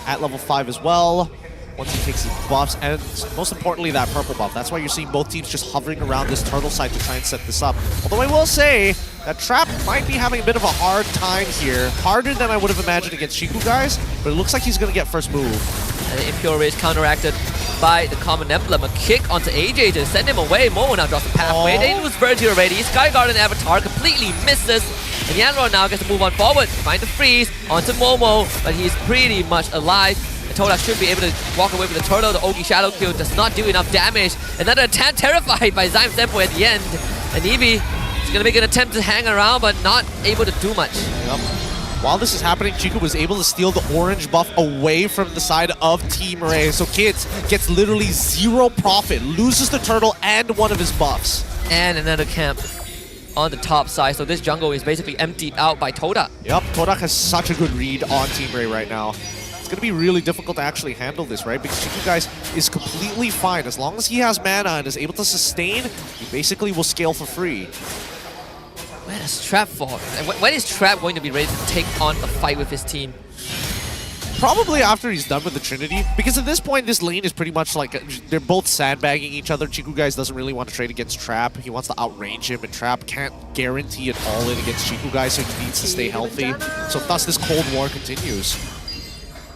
at level 5 as well, once he takes his buffs, and most importantly, that purple buff. That's why you're seeing both teams just hovering around this turtle side to try and set this up. Although I will say that Trap might be having a bit of a hard time here. Harder than I would have imagined against Shiku guys, but it looks like he's going to get first move. And the Impure Rage counteracted by the Common Emblem. A kick onto AJ to send him away. Momo now drops the pathway. They lose Virgil already. Sky Garden Avatar completely misses. And Yanlord now gets to move on forward. Find the freeze onto Momo, but he's pretty much alive. And Todak should be able to walk away with the turtle. The Ogi Shadow Kill does not do enough damage. Another attempt terrified by Zyme Senpai at the end. And Eevee is going to make an attempt to hang around, but not able to do much. Yep. While this is happening, Chico was able to steal the orange buff away from the side of Team Ray. So Kids gets literally 0 profit, loses the turtle and one of his buffs. And another camp on the top side. So this jungle is basically emptied out by Todak. Yep, Todak has such a good read on Team Ray right now. It's going to be really difficult to actually handle this, right? Because Chico guys is completely fine. As long as he has mana and is able to sustain, he basically will scale for free. Where does Trap fall? When is Trap going to be ready to take on a fight with his team? Probably after he's done with the Trinity, because at this point this lane is pretty much like they're both sandbagging each other. Chiku guys doesn't really want to trade against Trap. He wants to outrange him, and Trap can't guarantee an all-in against Chiku guys, so he needs to stay healthy. So thus this Cold War continues.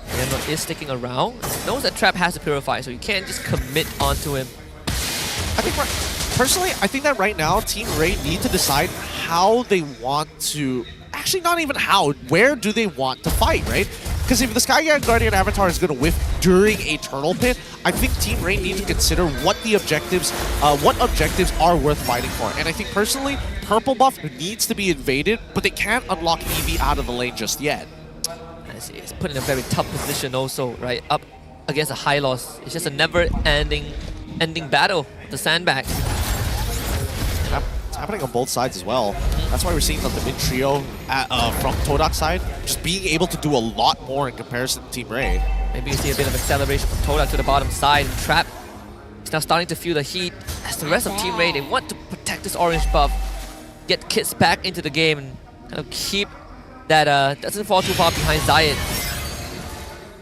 Yanlord is sticking around. He knows that Trap has to purify, so you can't just commit onto him. I think personally, I think that right now Team Ray need to decide how they want to, actually not even how, where do they want to fight, right? Because if the Sky Guardian Avatar is going to whiff during a Turtle Pit, I think Team Ray needs to consider what the objectives, are worth fighting for. And I think personally, Purple Buff needs to be invaded, but they can't unlock Eevee out of the lane just yet. It's put in a very tough position also, right? Up against a high loss. It's just a never-ending battle with the sandbags. It's happening on both sides as well. That's why we're seeing the mid trio from Todak's side just being able to do a lot more in comparison to Team Ray. Maybe you see a bit of acceleration from Todak to the bottom side, and Trap is now starting to feel the heat. As the rest of Team Ray, they want to protect this orange buff, get Kids back into the game, and kind of keep that doesn't fall too far behind Zion.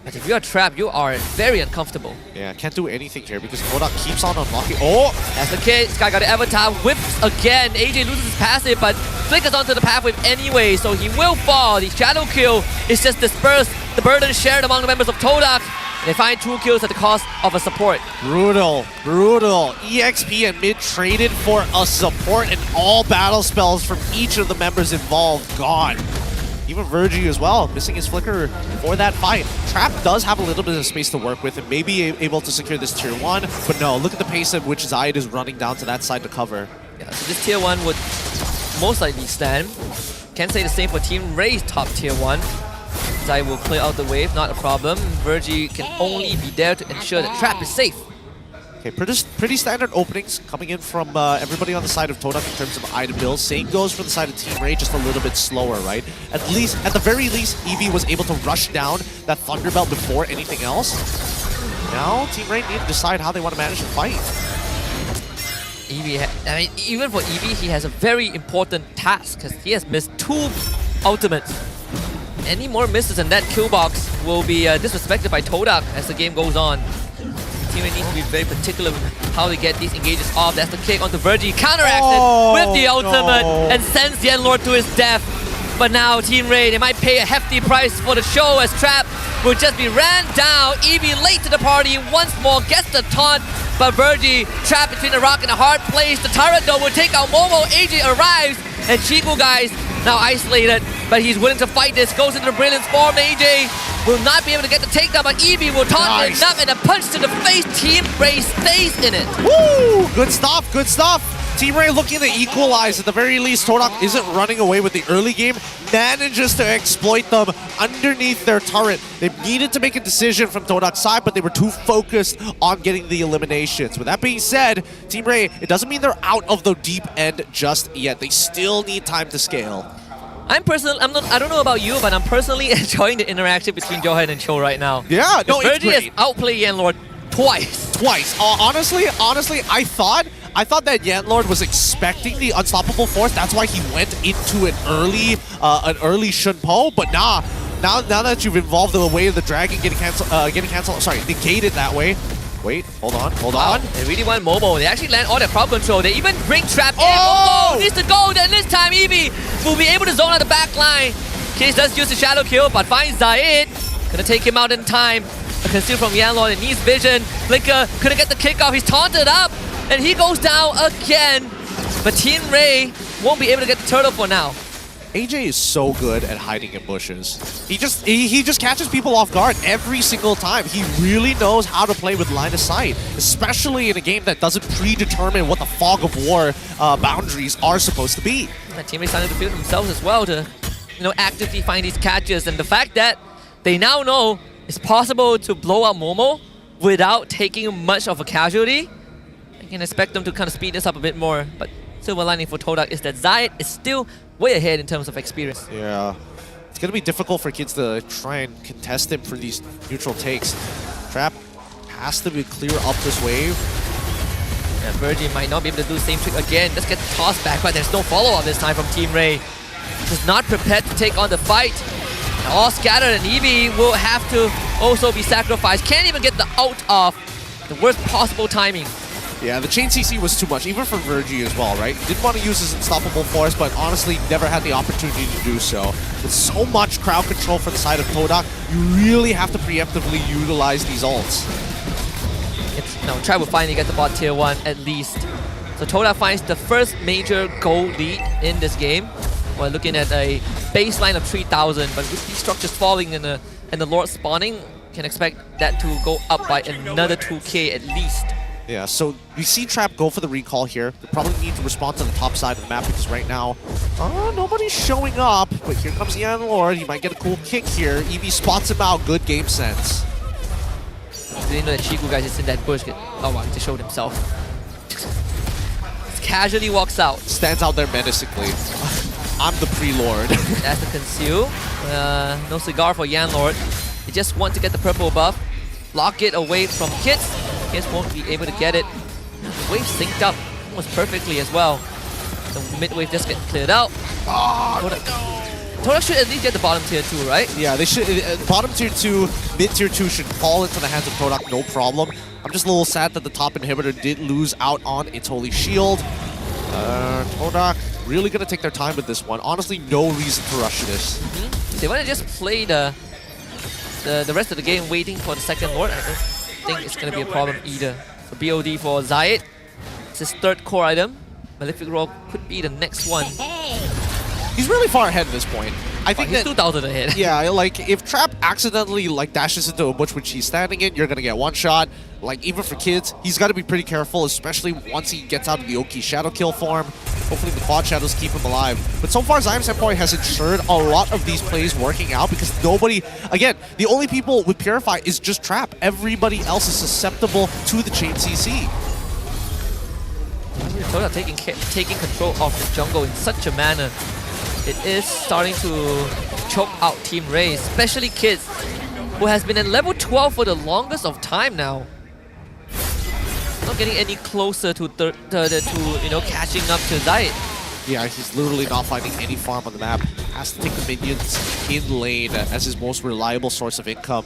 But if you're Trap, you are very uncomfortable. Yeah, can't do anything here because Todak keeps on unlocking. Oh! That's the case. Sky got the Avatar, whips again. AJ loses his passive, but flickers onto the pathway anyway, so he will fall. The Shadow Kill is just dispersed. The burden shared among the members of Todak. They find 2 kills at the cost of a support. Brutal, brutal. EXP and mid traded for a support, and all battle spells from each of the members involved gone. Even Virgie as well, missing his flicker for that fight. Trap does have a little bit of space to work with and may be able to secure this tier 1, but no, look at the pace at which Zayed is running down to that side to cover. Yeah, so this tier 1 would most likely stand. Can't say the same for Team Ray's top tier 1. Zayed will clear out the wave, not a problem. Virgie can only be there to ensure that Trap is safe. Okay, pretty standard openings coming in from everybody on the side of Todak in terms of item builds. Same goes for the side of Team Ray, just a little bit slower, right? At the very least, Eevee was able to rush down that Thunderbelt before anything else. Now, Team Ray need to decide how they want to manage the fight. I mean, even for EV, he has a very important task because he has missed 2 ultimates. Any more misses and that kill box will be disrespected by Todak as the game goes on. The team needs to be very particular with how they get these engages off. That's the kick onto Virgie, counteracts it with the ultimate and sends Yenlord to his death. But now Team Ray, they might pay a hefty price for the show as Trap will just be ran down. Eevee late to the party once more, gets the taunt, but Virgie trapped between a rock and a hard place. The turret though will take out Momo. AJ arrives, and Chiku guys now isolated, but he's willing to fight this. Goes into the Brilliance form. AJ will not be able to get the takedown, but Eevee will taunt enough, and a punch to the face. Team Ray stays in it. Woo! Good stuff, good stuff. Team Ray looking to equalize. At the very least, Todak isn't running away with the early game, manages to exploit them underneath their turret. They needed to make a decision from Todak's side, but they were too focused on getting the eliminations. With that being said, Team Ray, it doesn't mean they're out of the deep end just yet. They still need time to scale. I don't know about you, but I'm personally enjoying the interaction between Johan and Cho right now. Yeah, no, it's Virgie great. has outplayed Yenlord twice. Honestly, I thought that Yenlord was expecting the unstoppable force. That's why he went into an early Shunpo. But now that you've involved the way of the dragon getting canceled, sorry, negated that way. Wait, hold on. They really want Momo. They actually land all their crowd control. They even bring Trap in. Momo needs to go. Then this time Eevee will be able to zone out the back line. Case does use the shadow kill, but finds Zaid. Gonna take him out in time. A conceal from Yenlord. It needs vision. Blinker couldn't get the kickoff. He's taunted up. And he goes down again. But Team Ray won't be able to get the turtle for now. AJ is so good at hiding in bushes. He just catches people off guard every single time. He really knows how to play with line of sight, especially in a game that doesn't predetermine what the fog of war boundaries are supposed to be. And Team Ray starting to feel themselves as well to, actively find these catches. And the fact that they now know it's possible to blow out Momo without taking much of a casualty, I can expect them to kind of speed this up a bit more. But silver lining for Todak is that Zaid is still way ahead in terms of experience. Yeah. It's going to be difficult for kids to try and contest him for these neutral takes. Trap has to be clear up this wave. Yeah, Virgie might not be able to do the same trick again. Let's get the toss back, but there's no follow-up this time from Team Ray. Just not prepared to take on the fight. All scattered, and Eevee will have to also be sacrificed. Can't even get the ult off. The worst possible timing. Yeah, the chain CC was too much, even for Virgie as well, right? Didn't want to use his unstoppable force, but honestly never had the opportunity to do so. With so much crowd control for the side of Todak, you really have to preemptively utilize these ults. Try will finally get the bot tier 1 at least. So Todak finds the first major gold lead in this game. We're looking at a baseline of 3,000, but with these structures falling and the Lord spawning, can expect that to go up by another 2k at least. Yeah, so we see Trap go for the recall here. They probably need to respond to the top side of the map because right now, nobody's showing up. But here comes Yenlord. He might get a cool kick here. Eevee spots him out. Good game sense. Didn't know that Chiku guys is in that bush. Oh wow, he just showed himself. Just casually walks out. Stands out there menacingly. I'm the pre-lord. That's the conceal. No cigar for Yenlord. They just want to get the purple buff. Lock it away from Kits. Kits won't be able to get it. The wave synced up almost perfectly as well. The mid wave just get cleared out. Todak should at least get the bottom tier 2, right? Yeah, they should. Bottom tier 2, mid tier 2 should fall into the hands of Todak, no problem. I'm just a little sad that the top inhibitor did lose out on its holy shield. Todak really gonna take their time with this one. Honestly, no reason to rush this. They want to just play the rest of the game waiting for the second Lord. I don't think it's gonna be a problem either. So BOD for Zaid. It's his third core item. Malefic Roll could be the next one. He's really far ahead at this point. I think he's that 2,000 ahead. Yeah, like if Trap accidentally dashes into a bush which he's standing in, you're gonna get one shot. Like even for Kids, he's got to be pretty careful, especially once he gets out of the Oki Shadow Kill form. Hopefully the Quad Shadows keep him alive. But so far, Zyme Senpai has ensured a lot of these plays working out because nobody, again, the only people with Purify is just Trap. Everybody else is susceptible to the chain CC. Todak taking control of the jungle in such a manner. It is starting to choke out Team Ray, especially Kids, who has been at level 12 for the longest of time now. Not not getting any closer to catching up to Zayed. Yeah, he's literally not finding any farm on the map. Has to take the minions in lane as his most reliable source of income.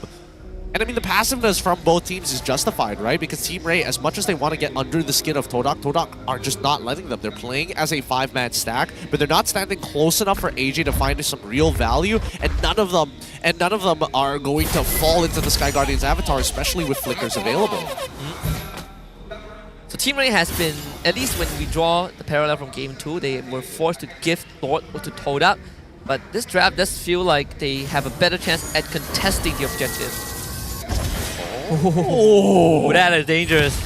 And I mean, the passiveness from both teams is justified, right? Because Team Ray, as much as they want to get under the skin of Todak, Todak are just not letting them. They're playing as a 5-man stack, but they're not standing close enough for AJ to find some real value, and none of them are going to fall into the Sky Guardian's avatar, especially with flickers available. So Team Ray has been, at least when we draw the parallel from Game 2, they were forced to give Lord to Todak. But this draft does feel like they have a better chance at contesting the objective. Oh, that is dangerous.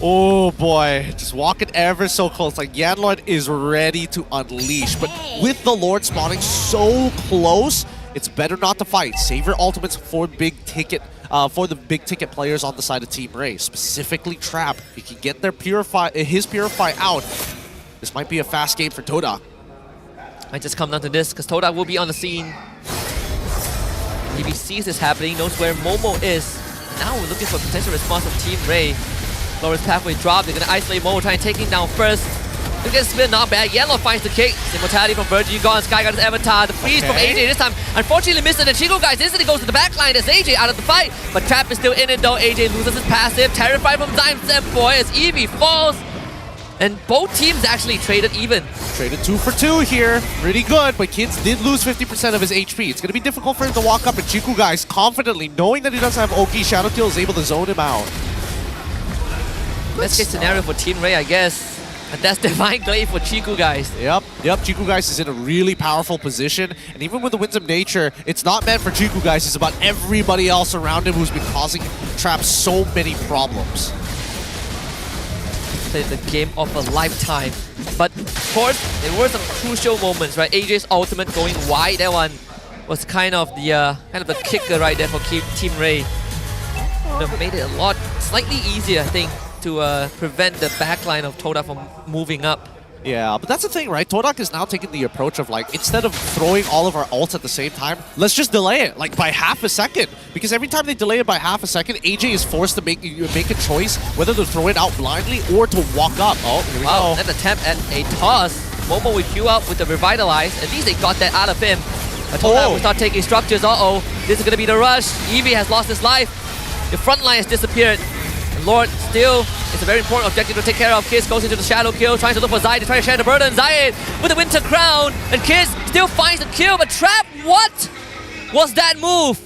Oh boy, just walking ever so close. Like, Yanlord is ready to unleash, but with the Lord spawning so close, it's better not to fight. Save your ultimates for big ticket. For the big ticket players on the side of Team Ray, specifically Trap. He can get their his Purify out. This might be a fast game for Todak. Might just come down to this, because Todak will be on the scene. If he sees this happening, knows where Momo is. Now we're looking for a potential response from Team Ray. Lowest pathway drop, they're going to isolate Momo, try and take him down first. Look at spin, not bad. Yellow finds the kick. Immortality from Virgil gone. Sky got his avatar. The freeze from AJ this time. Unfortunately missed it. And Chico guys instantly goes to the back line as AJ out of the fight. But Trap is still in it though. AJ loses his passive. Terrified from Zyme Boy as Eevee falls. And both teams actually traded even. Traded 2 for 2 here. Pretty good, but Kids did lose 50% of his HP. It's going to be difficult for him to walk up, and Chiku guys confidently, knowing that he doesn't have Oki, Shadow Kill is able to zone him out. Best case scenario for Team Ray, I guess. And that's Divine Glaive for Chiku guys. Yep. Chiku guys is in a really powerful position. And even with the Winds of Nature, it's not meant for Chiku guys. It's about everybody else around him who's been causing Trap so many problems. Played the game of a lifetime. But of course, there were some crucial moments, right? AJ's ultimate going wide. That one was kind of the kicker right there for Team Ray. Would have made it a lot slightly easier, I think, to prevent the backline of Todak from moving up. Yeah, but that's the thing, right? Todak is now taking the approach of, like, instead of throwing all of our ults at the same time, let's just delay it, like, by half a second. Because every time they delay it by half a second, AJ is forced to make a choice whether to throw it out blindly or to walk up. Oh, here we go. An attempt at a toss. Momo with Q out with the Revitalize. At least they got that out of him. But Todak will start taking structures. This is going to be the rush. Eevee has lost his life. The front line has disappeared. Lord still, it's a very important objective to take care of. Kiss goes into the shadow kill, trying to look for Zayed, trying to share the burden. Zayed with the Winter Crown, and Kiss still finds the kill, but Trap, what was that move?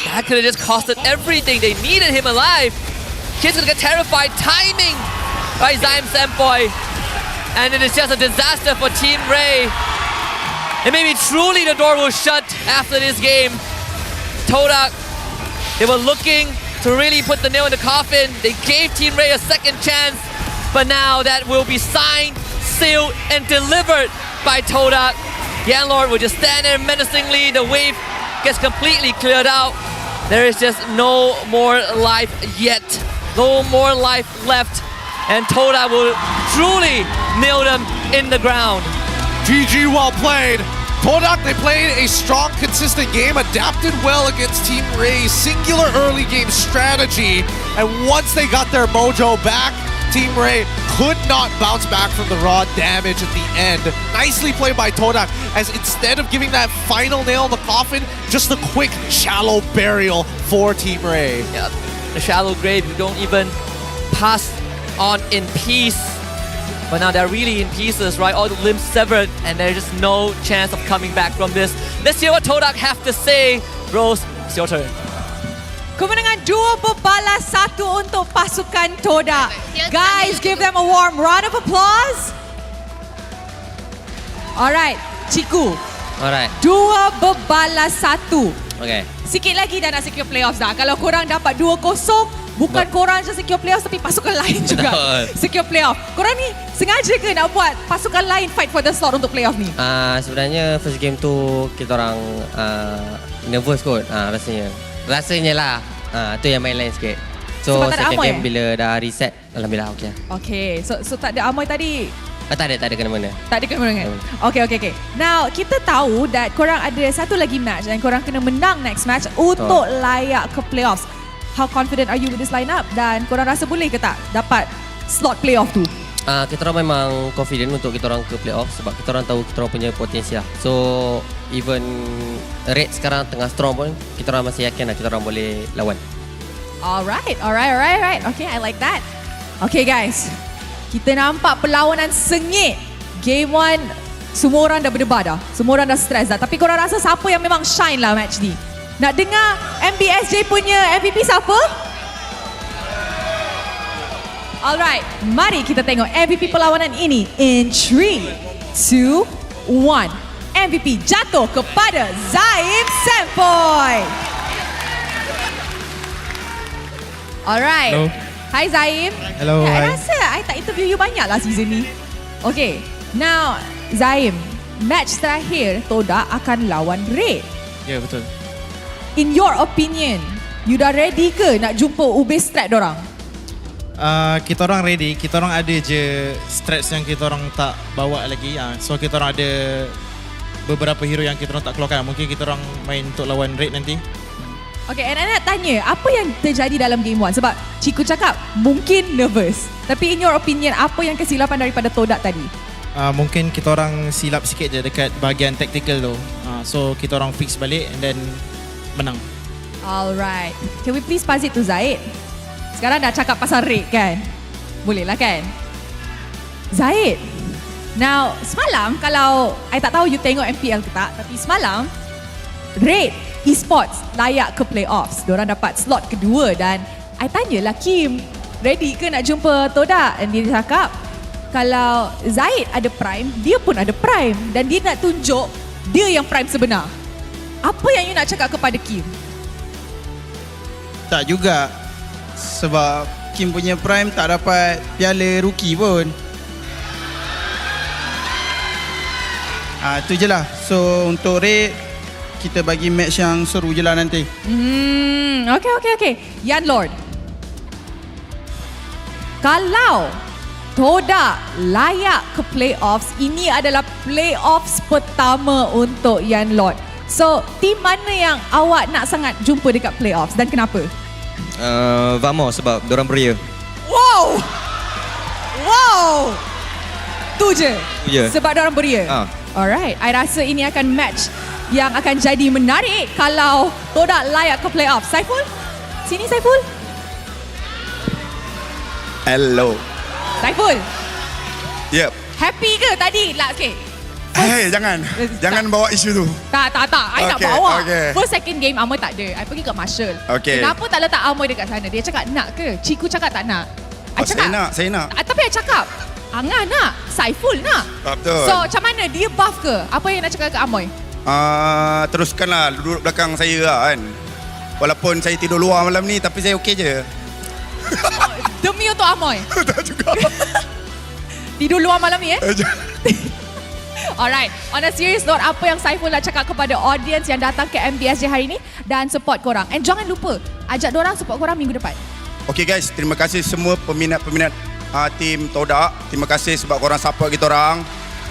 That could have just costed everything. They needed him alive. Kiss gonna get terrified. Timing by Zyme Senpai. And it is just a disaster for Team Ray. And maybe truly the door will shut after this game. Todak, they were looking to really put the nail in the coffin. They gave Team Ray a second chance, but now that will be signed, sealed, and delivered by Todak. Yanlord will just stand there menacingly. The wave gets completely cleared out. There is just no more life yet. No more life left. And Todak will truly nail them in the ground. GG, well played. Todak, they played a strong, consistent game, adapted well against Team Ray's singular early game strategy, and once they got their mojo back, Team Ray could not bounce back from the raw damage at the end. Nicely played by Todak, as instead of giving that final nail in the coffin, just a quick, shallow burial for Team Ray. Yeah, the shallow grave, you don't even pass on in peace. But now they're really in pieces, right? All the limbs severed, and there's just no chance of coming back from this. Let's hear what Todak have to say. Rose, it's your turn. Kemenangan 2-1 untuk pasukan Todak. Guys, give them a warm round of applause. Alright, Ciku. Alright. 2-1. Okay. Sikit lagi dah nak secure playoffs dah. Kalau korang dapat 2-0, bukan korang je secure playoff, tapi pasukan lain juga secure playoff. Korang ni sengaja ke nak buat pasukan lain fight for the slot untuk playoff ni? Sebenarnya first game tu kita orang nervous kot rasanya. Rasanya lah. Tu yang main lain sikit. So second game bila dah reset, alhamdulillah okey. Okay, so tak ada Amoy tadi. Tak ada kena-mena. Tak ada kena-mena. Okay. Now, kita tahu that korang ada satu lagi match dan korang kena menang next match untuk layak ke playoffs. how confident are you with this lineup? Dan korang rasa boleh ke tak dapat slot playoff tu? Kita orang memang confident untuk kita orang ke playoff sebab kita orang tahu kita orang punya potensi lah. So even rate sekarang tengah strong pun kita orang masih yakin lah kita orang boleh lawan. Alright. Okay, I like that. Okay guys, kita nampak perlawanan sengit. Game 1, semua orang dah berdebar dah. Semua orang dah stress dah. Tapi korang rasa siapa yang memang shine lah match ni? Nak dengar MBSJ punya MVP siapa? Alright, mari kita tengok MVP perlawanan ini in 3, 2, 1. MVP jatuh kepada Zaim Sempoy. Alright. Hello. Hi Zaim. Hello, I hi. rasa I tak interview you banyak lah season ni. Okay, now Zaim, match terakhir Todak akan lawan Red. Ya, betul. In your opinion, you dah ready ke nak jumpa ubih strat dorang? Kita orang ready, kita orang ada je strats yang kita orang tak bawa lagi. So kita orang ada beberapa hero yang kita orang tak keluarkan. Mungkin kita orang main untuk lawan Red nanti. Okay, and I nak tanya, apa yang terjadi dalam game 1? Sebab Ciku cakap mungkin nervous. Tapi in your opinion, apa yang kesilapan daripada Todak tadi? Mungkin kita orang silap sikit je dekat bahagian tactical tu. So kita orang fix balik and then menang. Alright. Can we please pass it to Zaid? Sekarang dah cakap pasal Red kan? Boleh lah kan? Zaid. Now, semalam kalau I tak tahu you tengok MPL ke tak, tapi semalam Red Esports layak ke playoffs. Diorang dapat slot kedua dan I tanyalah Kim, ready ke nak jumpa Todak? Dan dia cakap kalau Zaid ada prime, dia pun ada prime dan dia nak tunjuk dia yang prime sebenar. Apa yang you nak cakap kepada Kim? Tak juga. Sebab Kim punya prime tak dapat piala rookie pun. Itu je lah. So untuk Red, kita bagi match yang seru je lah nanti. Okay. Yan Lord. Kalau Todak layak ke playoffs, ini adalah playoffs pertama untuk Yan Lord. So, team mana yang awak nak sangat jumpa dekat playoffs dan kenapa? Vamos sebab diorang beria. Wow! Tu je? Je. Sebab diorang beria? Alright, I rasa ini akan match yang akan jadi menarik kalau Todak layak ke playoffs. Saiful? Sini Saiful. Hello. Saiful, Yep. happy ke tadi? Okay. Jangan bawa isu tu. Tak. I nak Okay, bawa. okay. First second game Amoy tak ada. I pergi kat Marshall. Okay. Kenapa tak letak Amoy dekat sana? Dia cakap nak ke? Ciku cakap tak nak. I cakap, Saya nak. Tapi I cakap, Angah nak, Saiful nak. Betul. So macam mana? Dia buff ke? Apa yang nak cakap ke Amoy? Teruskanlah duduk belakang saya lah kan. Walaupun saya tidur luar malam ni, tapi saya okey je. Demi untuk Amoy? Tak juga. Tidur luar malam ni Alright, on a serious note, apa yang Saiful nak cakap kepada audience yang datang ke MBSJ hari ini dan support korang. And jangan lupa, ajak dorang support korang minggu depan. Okay guys, terima kasih semua peminat-peminat tim Todak. Terima kasih sebab korang support kita orang.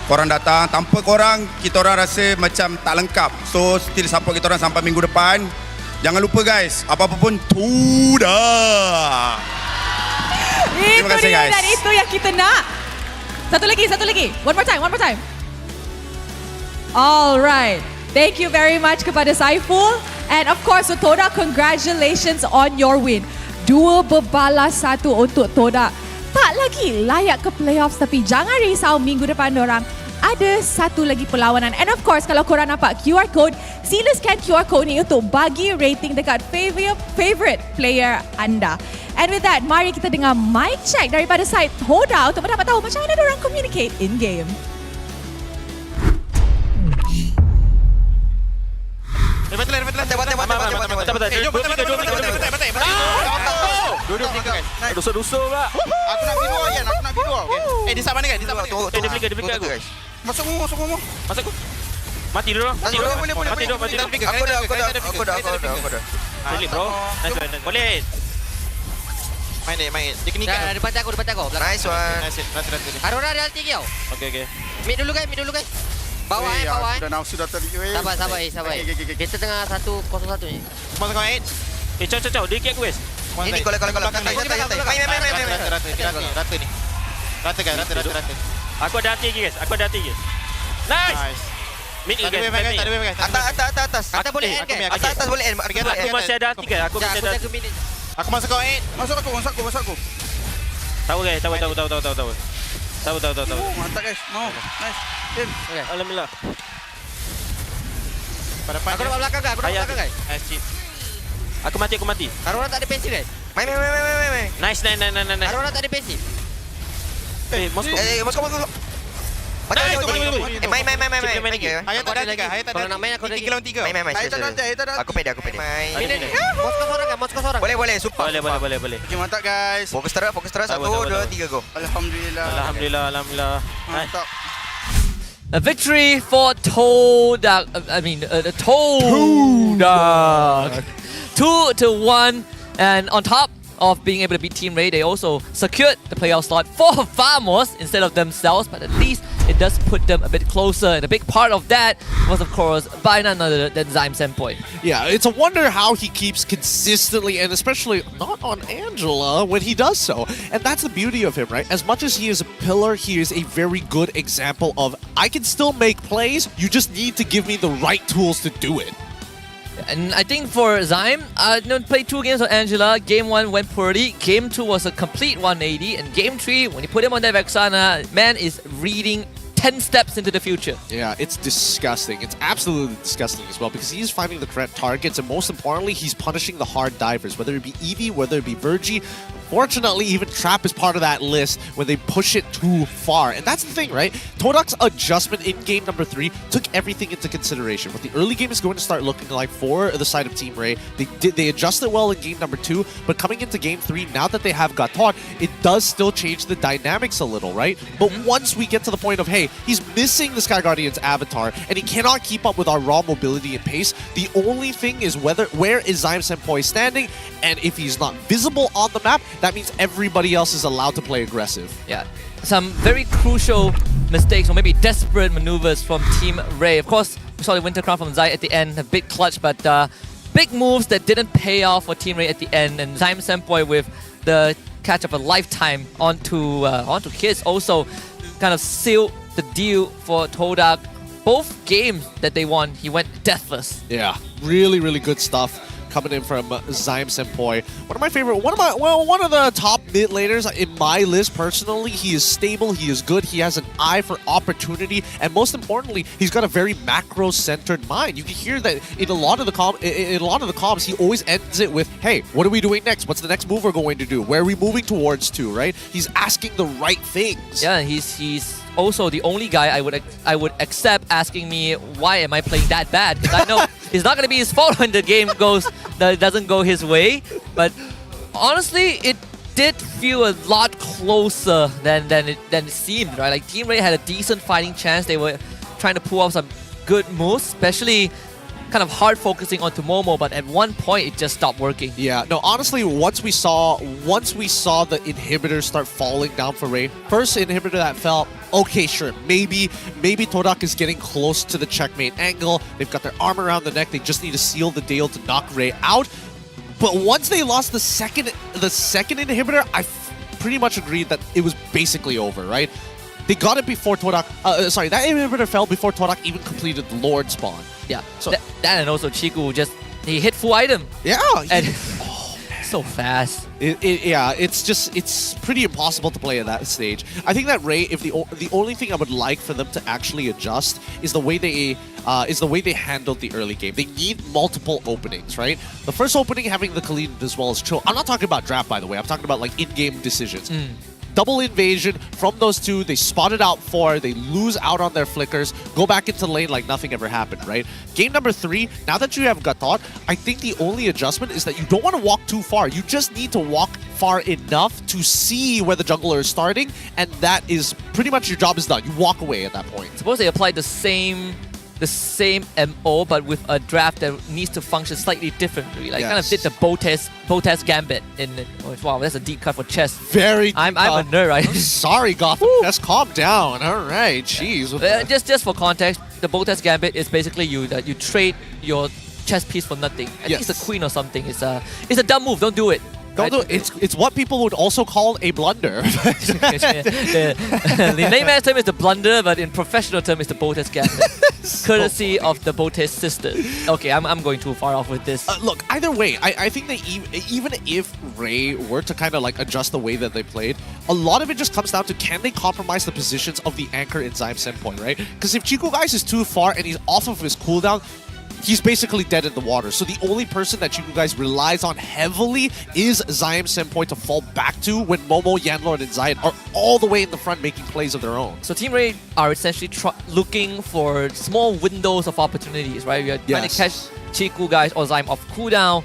Korang datang, tanpa korang kita orang rasa macam tak lengkap. So still support kita orang sampai minggu depan. Jangan lupa guys, apa-apa pun Todak. Terima kasih guys. Dan itu yang kita nak. Satu lagi. One more time. Alright. Thank you very much kepada Saiful. And of course, Todak, congratulations on your win. 2 berbalas 1 untuk Todak. Tak lagi layak ke playoffs, tapi jangan risau, minggu depan dorang ada satu lagi perlawanan. And of course, kalau korang nampak QR code, sila scan QR code ni untuk bagi rating dekat favorite player anda. And with that, mari kita dengar mic check daripada side Todak untuk mendapat tahu macam mana dorang communicate in game. Duduk guys. Dosa-dosa pula. Aku nak biru Yan, aku nak biru. Di sana kan? Di sana. Tunggu. Dia flicker aku. Masuk aku. Mati dulu. Boleh. Aku dah. Boleh bro. Nice. Boleh. Main. Dia kena ikan. Depan aku. Nice one. Arora dia ulti kau. Okay. Mid dulu guys. Bawah. Dah nafsu dah tadi. Sabar. Kita tengah 1-0-1 ni. Masuk kau 8. Caw. Dia kick aku guys. Ini kolak. Main. Rata ni. Rata. Aku ada hati guys. Nice. Mid again. Atas. Atas boleh end kan? Atas boleh end. Aku masih ada hati guys. Aku masih ada. Aku masuk kau end. Masuk aku. Tahu guys. Tahu. Mantap guys. Nice. Game. Alhamdulillah. Aku dapat belakang guys. Aku mati. Karona tak ada pensi guys. Main. Nice. Karona tak ada pensi. Moskow. Main. Hayat tak ada. Kalau nak main aku ada 3 lawan 3. Main. Aku pede. Main. Moskow seorang. Boleh. Super. Boleh. Okay, mantap guys. Fokus terus. 1, 2, 3 go. Alhamdulillah. Mantap. A victory for Todak. Todak. 2-1, and on top of being able to beat Team Ray, they also secured the playoff slot for Vamos instead of themselves, but at least it does put them a bit closer, and a big part of that was, of course, by none other than Zyme Senpai. Yeah, it's a wonder how he keeps consistently, and especially not on Angela when he does so. And that's the beauty of him, right? As much as he is a pillar, he is a very good example of, I can still make plays, you just need to give me the right tools to do it. And I think for Zyme, played 2 games with Angela. Game 1 went poorly. Game 2 was a complete 180. And Game 3, when you put him on that Vexana, man is reading 10 steps into the future. Yeah, it's disgusting. It's absolutely disgusting as well because he's finding the correct targets, and most importantly, he's punishing the hard divers, whether it be Eevee, whether it be Virgie. Fortunately, even Trap is part of that list when they push it too far. And that's the thing, right? Todak's adjustment in game number 3 took everything into consideration. What the early game is going to start looking like for the side of Team Ray, they adjusted well in game number 2, but coming into game 3, now that they have got taught, it does still change the dynamics a little, right? But once we get to the point of, hey, he's missing the Sky Guardian's avatar, and he cannot keep up with our raw mobility and pace, the only thing is where is Zyme Senpai standing, and if he's not visible on the map, that means everybody else is allowed to play aggressive. Yeah, some very crucial mistakes or maybe desperate maneuvers from Team Ray. Of course, we saw the Winter Crown from Zai at the end, a big clutch, but big moves that didn't pay off for Team Ray at the end. And Zyme Senpai with the catch of a lifetime onto Kids also kind of sealed the deal for Todak. Both games that they won, he went deathless. Yeah, really, really good stuff coming in from Zyme Senpai. One of the top mid laners in my list personally. He is stable, he is good, he has an eye for opportunity, and most importantly, he's got a very macro-centered mind. You can hear that in a lot of the comms, he always ends it with, "Hey, what are we doing next? What's the next move we're going to do? Where are we moving towards to?" Right? He's asking the right things. Yeah, he's also the only guy I would accept asking me why am I playing that bad, because I know it's not going to be his fault when the game doesn't go his way. But honestly, it did feel a lot closer than it seemed, right? Like Team Ray had a decent fighting chance. They were trying to pull off some good moves, especially kind of hard focusing onto Momo, but at one point it just stopped working. Yeah, no, honestly, once we saw the inhibitors start falling down for Ray, first inhibitor that fell, okay, sure, maybe Todak is getting close to the checkmate angle. They've got their arm around the neck. They just need to seal the deal to knock Ray out. But once they lost the second inhibitor, I pretty much agreed that it was basically over, right? They got it before Todak. That inhibitor fell before Todak even completed the Lord spawn. Yeah, so that and also Chiku he hit full item. Yeah, and so fast. It's pretty impossible to play at that stage. I think that Ray, if the only thing I would like for them to actually adjust is the way they handled the early game. They need multiple openings, right? The first opening having the Khalid as well as Chill. I'm not talking about draft, by the way. I'm talking about like in-game decisions. Double invasion from those two. They spot it out 4. They lose out on their flickers. Go back into lane like nothing ever happened, right? Game number 3, now that you have Gatot, I think the only adjustment is that you don't want to walk too far. You just need to walk far enough to see where the jungler is starting, and that is pretty much your job is done. You walk away at that point. Suppose they applied the same MO, but with a draft that needs to function slightly differently. Like kind of did the Botas Gambit in. Wow, that's a deep cut for chess. Very. I'm a nerd, right? Sorry, Gotham. Just calm down. All right, jeez. Just for context, the Botas Gambit is basically you trade your chess piece for nothing. I think it's a queen or something. It's a dumb move. Don't do it. Don't do it. It's what people would also call a blunder. The layman's term is the blunder, but in professional term, it's the Botes gambit. Courtesy of the Botes sisters. Okay, I'm going too far off with this. Look, either way, I think that even if Ray were to kind of like adjust the way that they played, a lot of it just comes down to can they compromise the positions of the anchor in Zyme Senpoi, right? Because if Chico Guys is too far and he's off of his cooldown, he's basically dead in the water. So the only person that Chico Guys relies on heavily is Zyme Senpoi to fall back to when Momo, Yanlord, and Zayed are all the way in the front making plays of their own. So Team Ray are essentially looking for small windows of opportunities, right? We are trying to catch Chico Guys or Zyme off cooldown.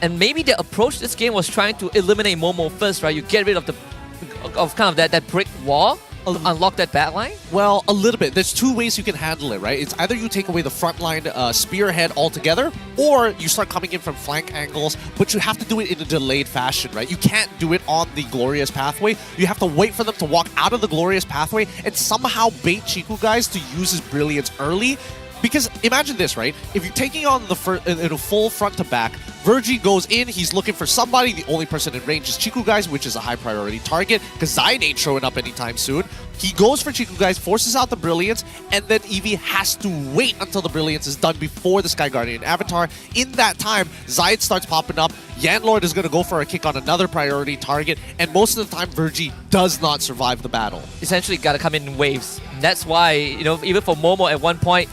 And maybe their approach this game was trying to eliminate Momo first, right? You get rid of that brick wall, unlock that backline? Well, a little bit. There's two ways you can handle it, right? It's either you take away the frontline spearhead altogether, or you start coming in from flank angles, but you have to do it in a delayed fashion, right? You can't do it on the Glorious Pathway. You have to wait for them to walk out of the Glorious Pathway and somehow bait Chico Guys to use his brilliance early. Because imagine this, right? If you're taking on in a full front to back, Virgie goes in, he's looking for somebody. The only person in range is Chico Guys, which is a high priority target, because Zayed ain't showing up anytime soon. He goes for Chico Guys, forces out the Brilliance, and then Eevee has to wait until the Brilliance is done before the Sky Guardian Avatar. In that time, Zayed starts popping up, Yanlord is going to go for a kick on another priority target, and most of the time, Virgie does not survive the battle. Essentially, got to come in waves. And that's why, even for Momo at one point,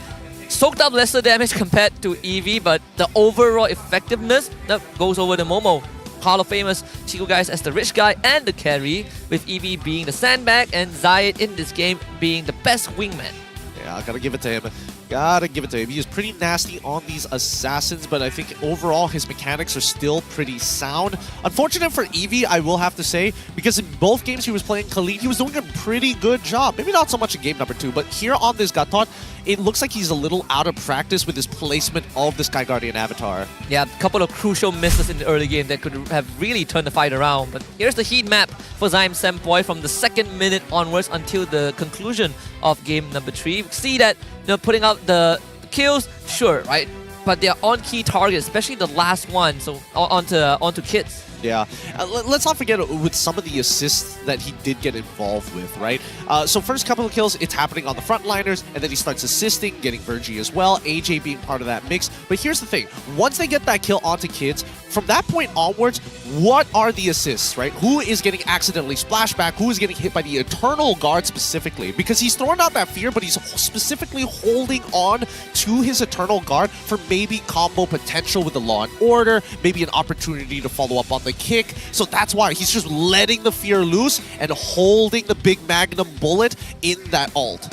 soaked up lesser damage compared to Eevee, but the overall effectiveness that goes over the Momo. Hall of Famous Chico Guys as the rich guy and the carry, with Eevee being the sandbag and Zayed in this game being the best wingman. Yeah, I gotta give it to him. Gotta give it to him. He is pretty nasty on these assassins, but I think overall his mechanics are still pretty sound. Unfortunate for Eevee, I will have to say, because in both games he was playing Khalid, he was doing a pretty good job. Maybe not so much in game number 2, but here on this Gatot, it looks like he's a little out of practice with his placement of the Sky Guardian Avatar. Yeah, a couple of crucial misses in the early game that could have really turned the fight around. But here's the heat map for Zyme Senpoi from the 2nd minute onwards until the conclusion of game number 3. See that, putting out the kills, sure, right? But they're on key targets, especially the last one, so onto Kids. Yeah. Let's not forget with some of the assists that he did get involved with, right? So first couple of kills, it's happening on the frontliners, and then he starts assisting, getting Virgie as well, AJ being part of that mix. But here's the thing. Once they get that kill onto Kids, from that point onwards, what are the assists, right? Who is getting accidentally splashback? Who is getting hit by the Eternal Guard specifically? Because he's throwing out that fear, but he's specifically holding on to his Eternal Guard for maybe combo potential with the Law and Order, maybe an opportunity to follow up on the kick. So that's why he's just letting the fear loose and holding the big Magnum bullet in that ult.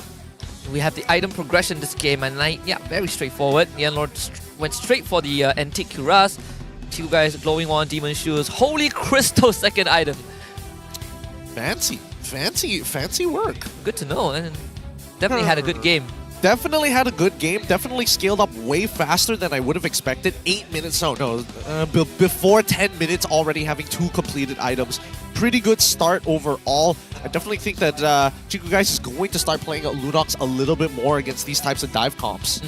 We have the item progression this game, and very straightforward. Yanlord went straight for the Antique Cuirass. Chico Guys glowing on Demon Shoes. Holy Crystal 2nd item. Fancy work. Good to know, and definitely had a good game. Definitely had a good game. Definitely scaled up way faster than I would have expected. 8 minutes, before 10 minutes already having 2 completed items. Pretty good start overall. I definitely think that Chico Guys is going to start playing Lunox a little bit more against these types of dive comps.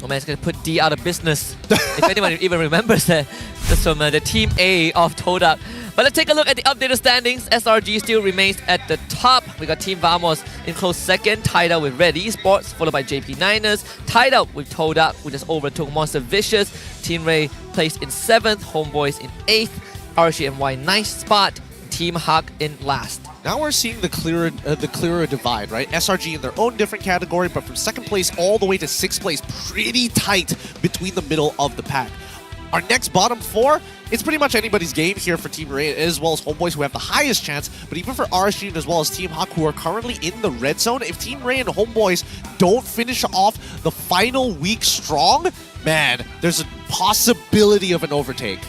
Oh man, it's going to put D out of business. If anyone even remembers that. That's from the Team A of Todak. But let's take a look at the updated standings. SRG still remains at the top. We got Team Vamos in close 2nd, tied up with Red Esports, followed by JP9ers, tied up with Todak, who just overtook Monster Vicious. Team Ray placed in 7th, Homeboys in 8th, RCMY 9th spot, Team Haq in last. Now we're seeing the clearer divide, right? SRG in their own different category, but from 2nd place all the way to 6th place, pretty tight between the middle of the pack. Our next bottom 4, it's pretty much anybody's game here for Team Ray as well as Homeboys, who have the highest chance, but even for RSG as well as Team Haq, who are currently in the red zone, if Team Ray and Homeboys don't finish off the final week strong, man, there's a possibility of an overtake.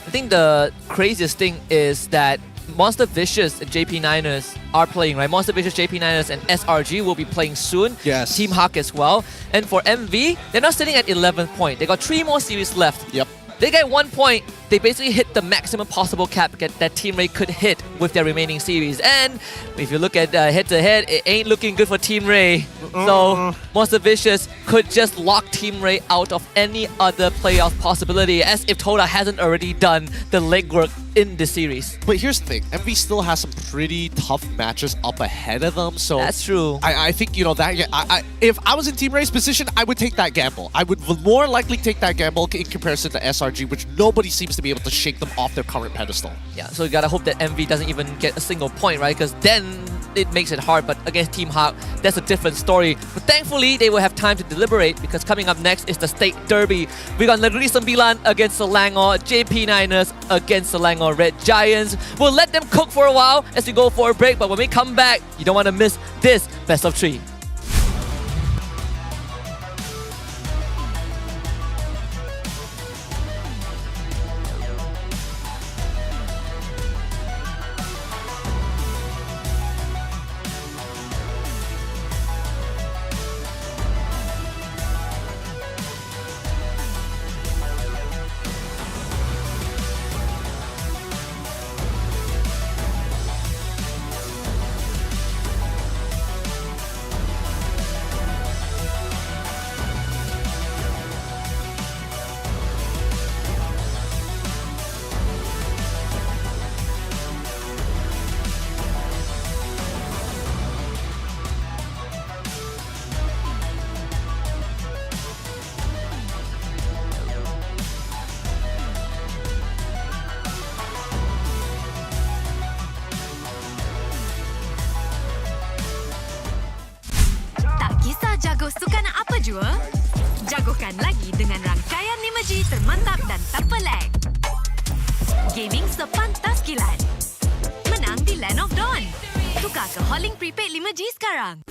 I think the craziest thing is that Monster Vicious and JP9ers are playing, right? Monster Vicious, JP9ers, and SRG will be playing soon. Yes. Team Haq as well. And for MV, they're not sitting at 11th point. They got 3 more series left. Yep. They get 1 point. They basically hit the maximum possible cap that Team Ray could hit with their remaining series. And if you look at head-to-head, it ain't looking good for Team Ray. So Monster Vicious could just lock Team Ray out of any other playoff possibility, as if Todak hasn't already done the legwork in this series. But here's the thing, MV still has some pretty tough matches up ahead of them, so that's true. I think, you know, that if I was in Team Ray's position, I would take that gamble. I would more likely take that gamble in comparison to SRG, which nobody seems to be able to shake them off their current pedestal. Yeah, so you gotta hope that MV doesn't even get a single point, right? Because then it makes it hard, but against Team Haq, that's a different story. But thankfully, they will have time to deliberate, because coming up next is the State Derby. We got Negeri Sembilan against Selangor, JP9ers against Selangor Red Giants. We'll let them cook for a while as we go for a break, but when we come back, you don't want to miss this best of 3. Jago sukan apa jua? Jagokan lagi dengan rangkaian 5G termantap dan tanpa lag. Gaming sepantas kilat. Menang di Land of Dawn. Tukar ke Holling Prepaid 5G sekarang.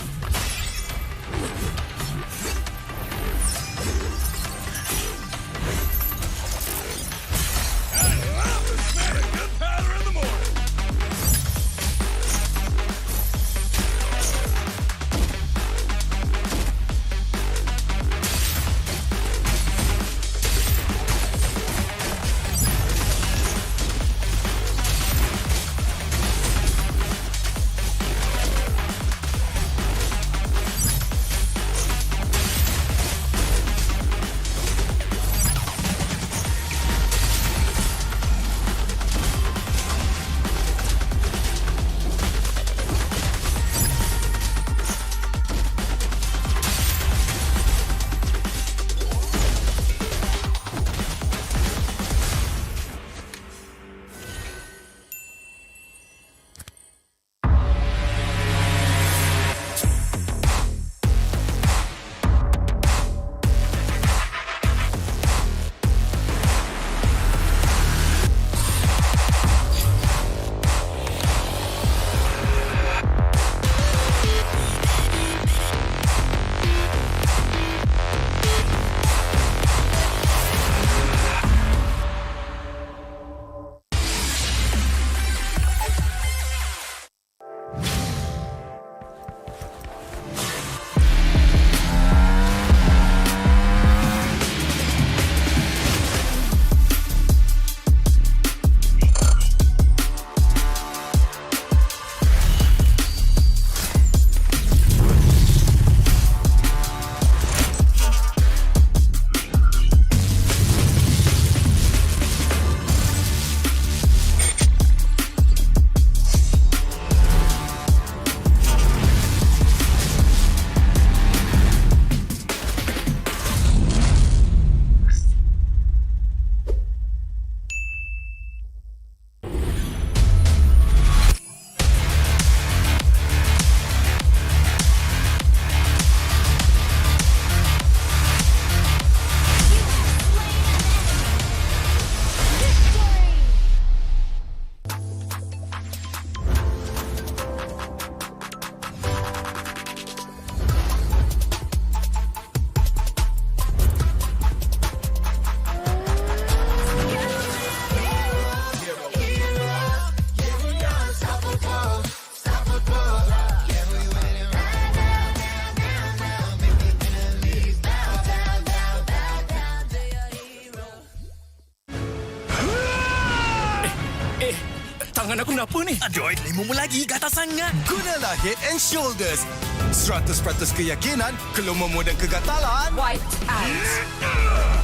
Kenapa ni? Aduh, 5 lagi gatal sangat. Gunalah Head and Shoulders. 100% keyakinan, kelumamu dan kegatalan. White out.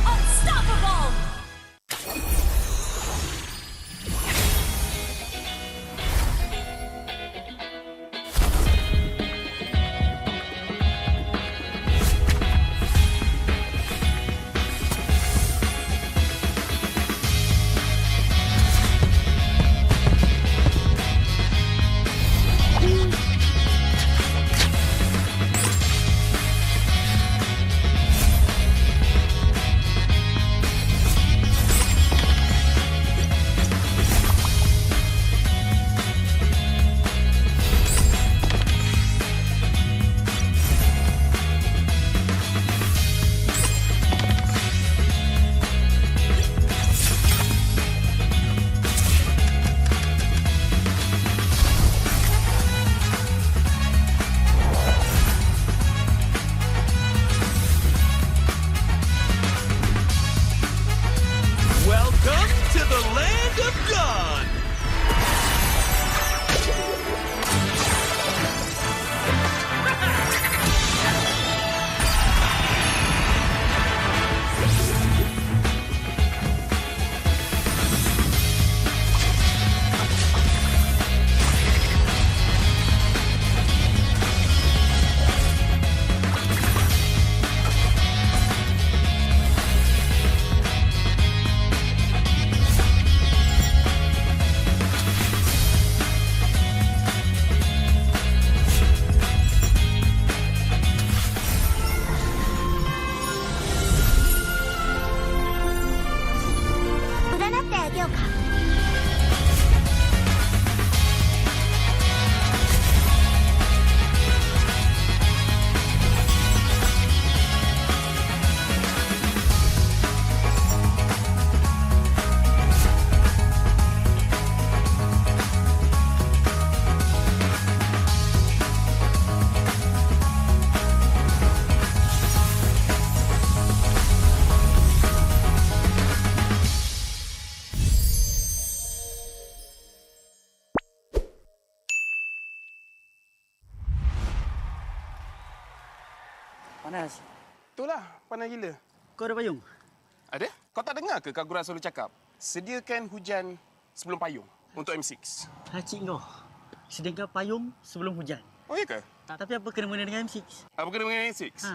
Unstoppable. Welcome to the land of God. Panas. Itulah, panas gila. Kau ada payung? Ada? Kau tak dengar ke Kak Gura selalu cakap? Sediakan hujan sebelum payung untuk M6. Hacik kau. Sediakan payung sebelum hujan. Oh, iya ke? Tapi apa kena-mena dengan M6? Apa kena dengan M6? Ha.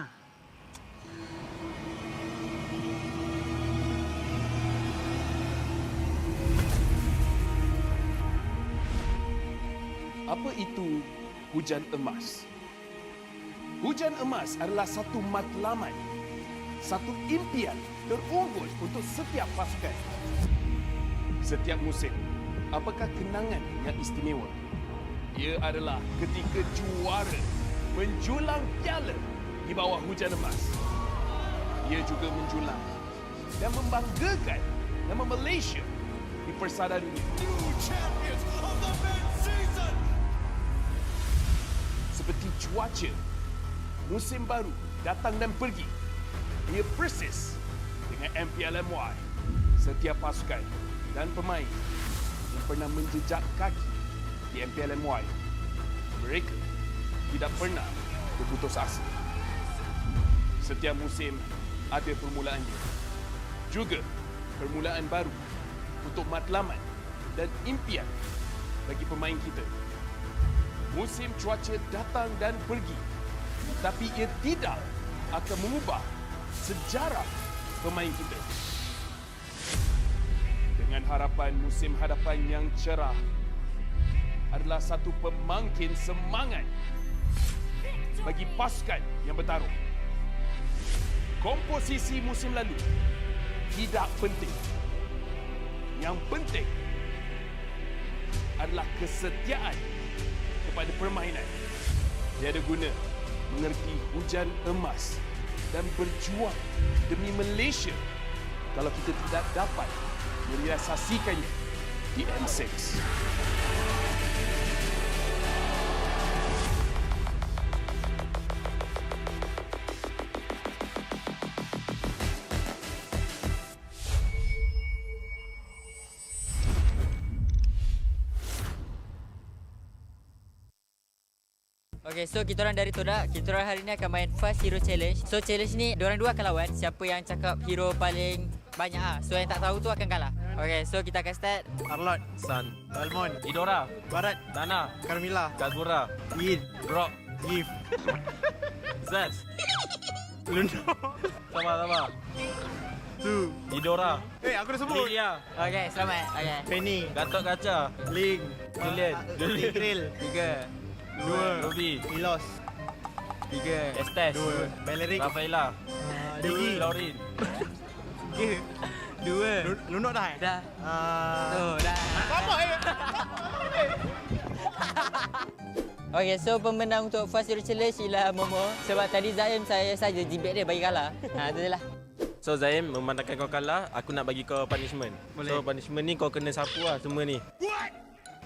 Apa itu hujan emas? Hujan emas adalah satu matlamat, satu impian terunggul untuk setiap pasukan. Setiap musim, apakah kenangan yang istimewa? Ia adalah ketika juara menjulang piala di bawah hujan emas. Ia juga menjulang dan membanggakan nama Malaysia di persada dunia. New champions of the mid-season. Seperti cuaca, musim baru datang dan pergi. Ia persis dengan MPL MY. Setiap pasukan dan pemain yang pernah menjejak kaki di MPL MY, mereka tidak pernah berputus asa. Setiap musim ada permulaannya. Juga permulaan baru untuk matlamat dan impian bagi pemain kita. Musim cuaca datang dan pergi, tapi ia tidak akan mengubah sejarah pemain kita. Dengan harapan musim hadapan yang cerah adalah satu pemangkin semangat bagi pasukan yang bertarung. Komposisi musim lalu tidak penting. Yang penting adalah kesetiaan kepada permainan. Tiada guna mengerti hujan emas dan berjuang demi Malaysia kalau kita tidak dapat merealisasikannya di M6. Okay, so kita orang dari Todak, kita orang hari ni akan main Fast Hero Challenge. So challenge ni, diorang dua akan lawan. Siapa yang cakap hero paling banyak So yang tak tahu tu akan kalah. Okay, so kita akan start. Arlot, Sun, Almond, Idora, Barat, Dana, Carmilla, Kagura, Yin, Rock, Gift, Zaz, Lundo. Sama-sama. Tu, Idora. Aku dah sebut. Lilia. Okay, selamat. Okay. Penny, Gatot Kaca, Ling, Julian, Krill, 3, 2, Ruby, Ilos, 3, Estes, 2, Valerie, Rafaela, Digi, Laurin, 2, Lunok dah Dah. Dah. Apa Okay, so pemenang untuk Fast Hero Challenge ialah Momo. Sebab tadi Zaim saya saja jibet dia bagi kalah. Itu je lah. So Zaim, memandangkan kau kalah, aku nak bagi kau punishment. Boleh. So punishment ni kau kena sapu lah semua ni.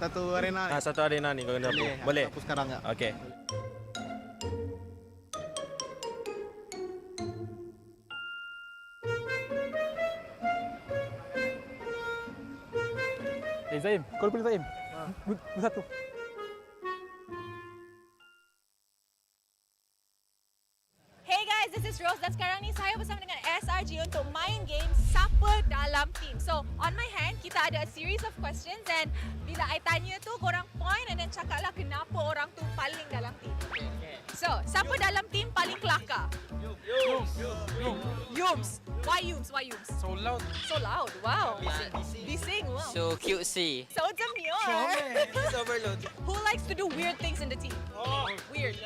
Satu arena ni. Satu arena ni kau kena sapu. Boleh? Sapu sekarang tak? Okay. Zaim, kau pilih Zaim. Satu. Hey guys, this is Rose dan sekarang ni saya bersama dengan SRG untuk main game Siapa Dalam Team. So, on my hand, kita ada a series of questions and bila I tanya tu, korang point and then cakaplah kenapa orang tu paling dalam team. So, siapa dalam team paling kelakar? Yums. Why Yums? Why Yums? So loud. So loud. Wow. Bising. Wow. So cutesy. So demure. It's overload. Who likes to do weird things in the team? Weird.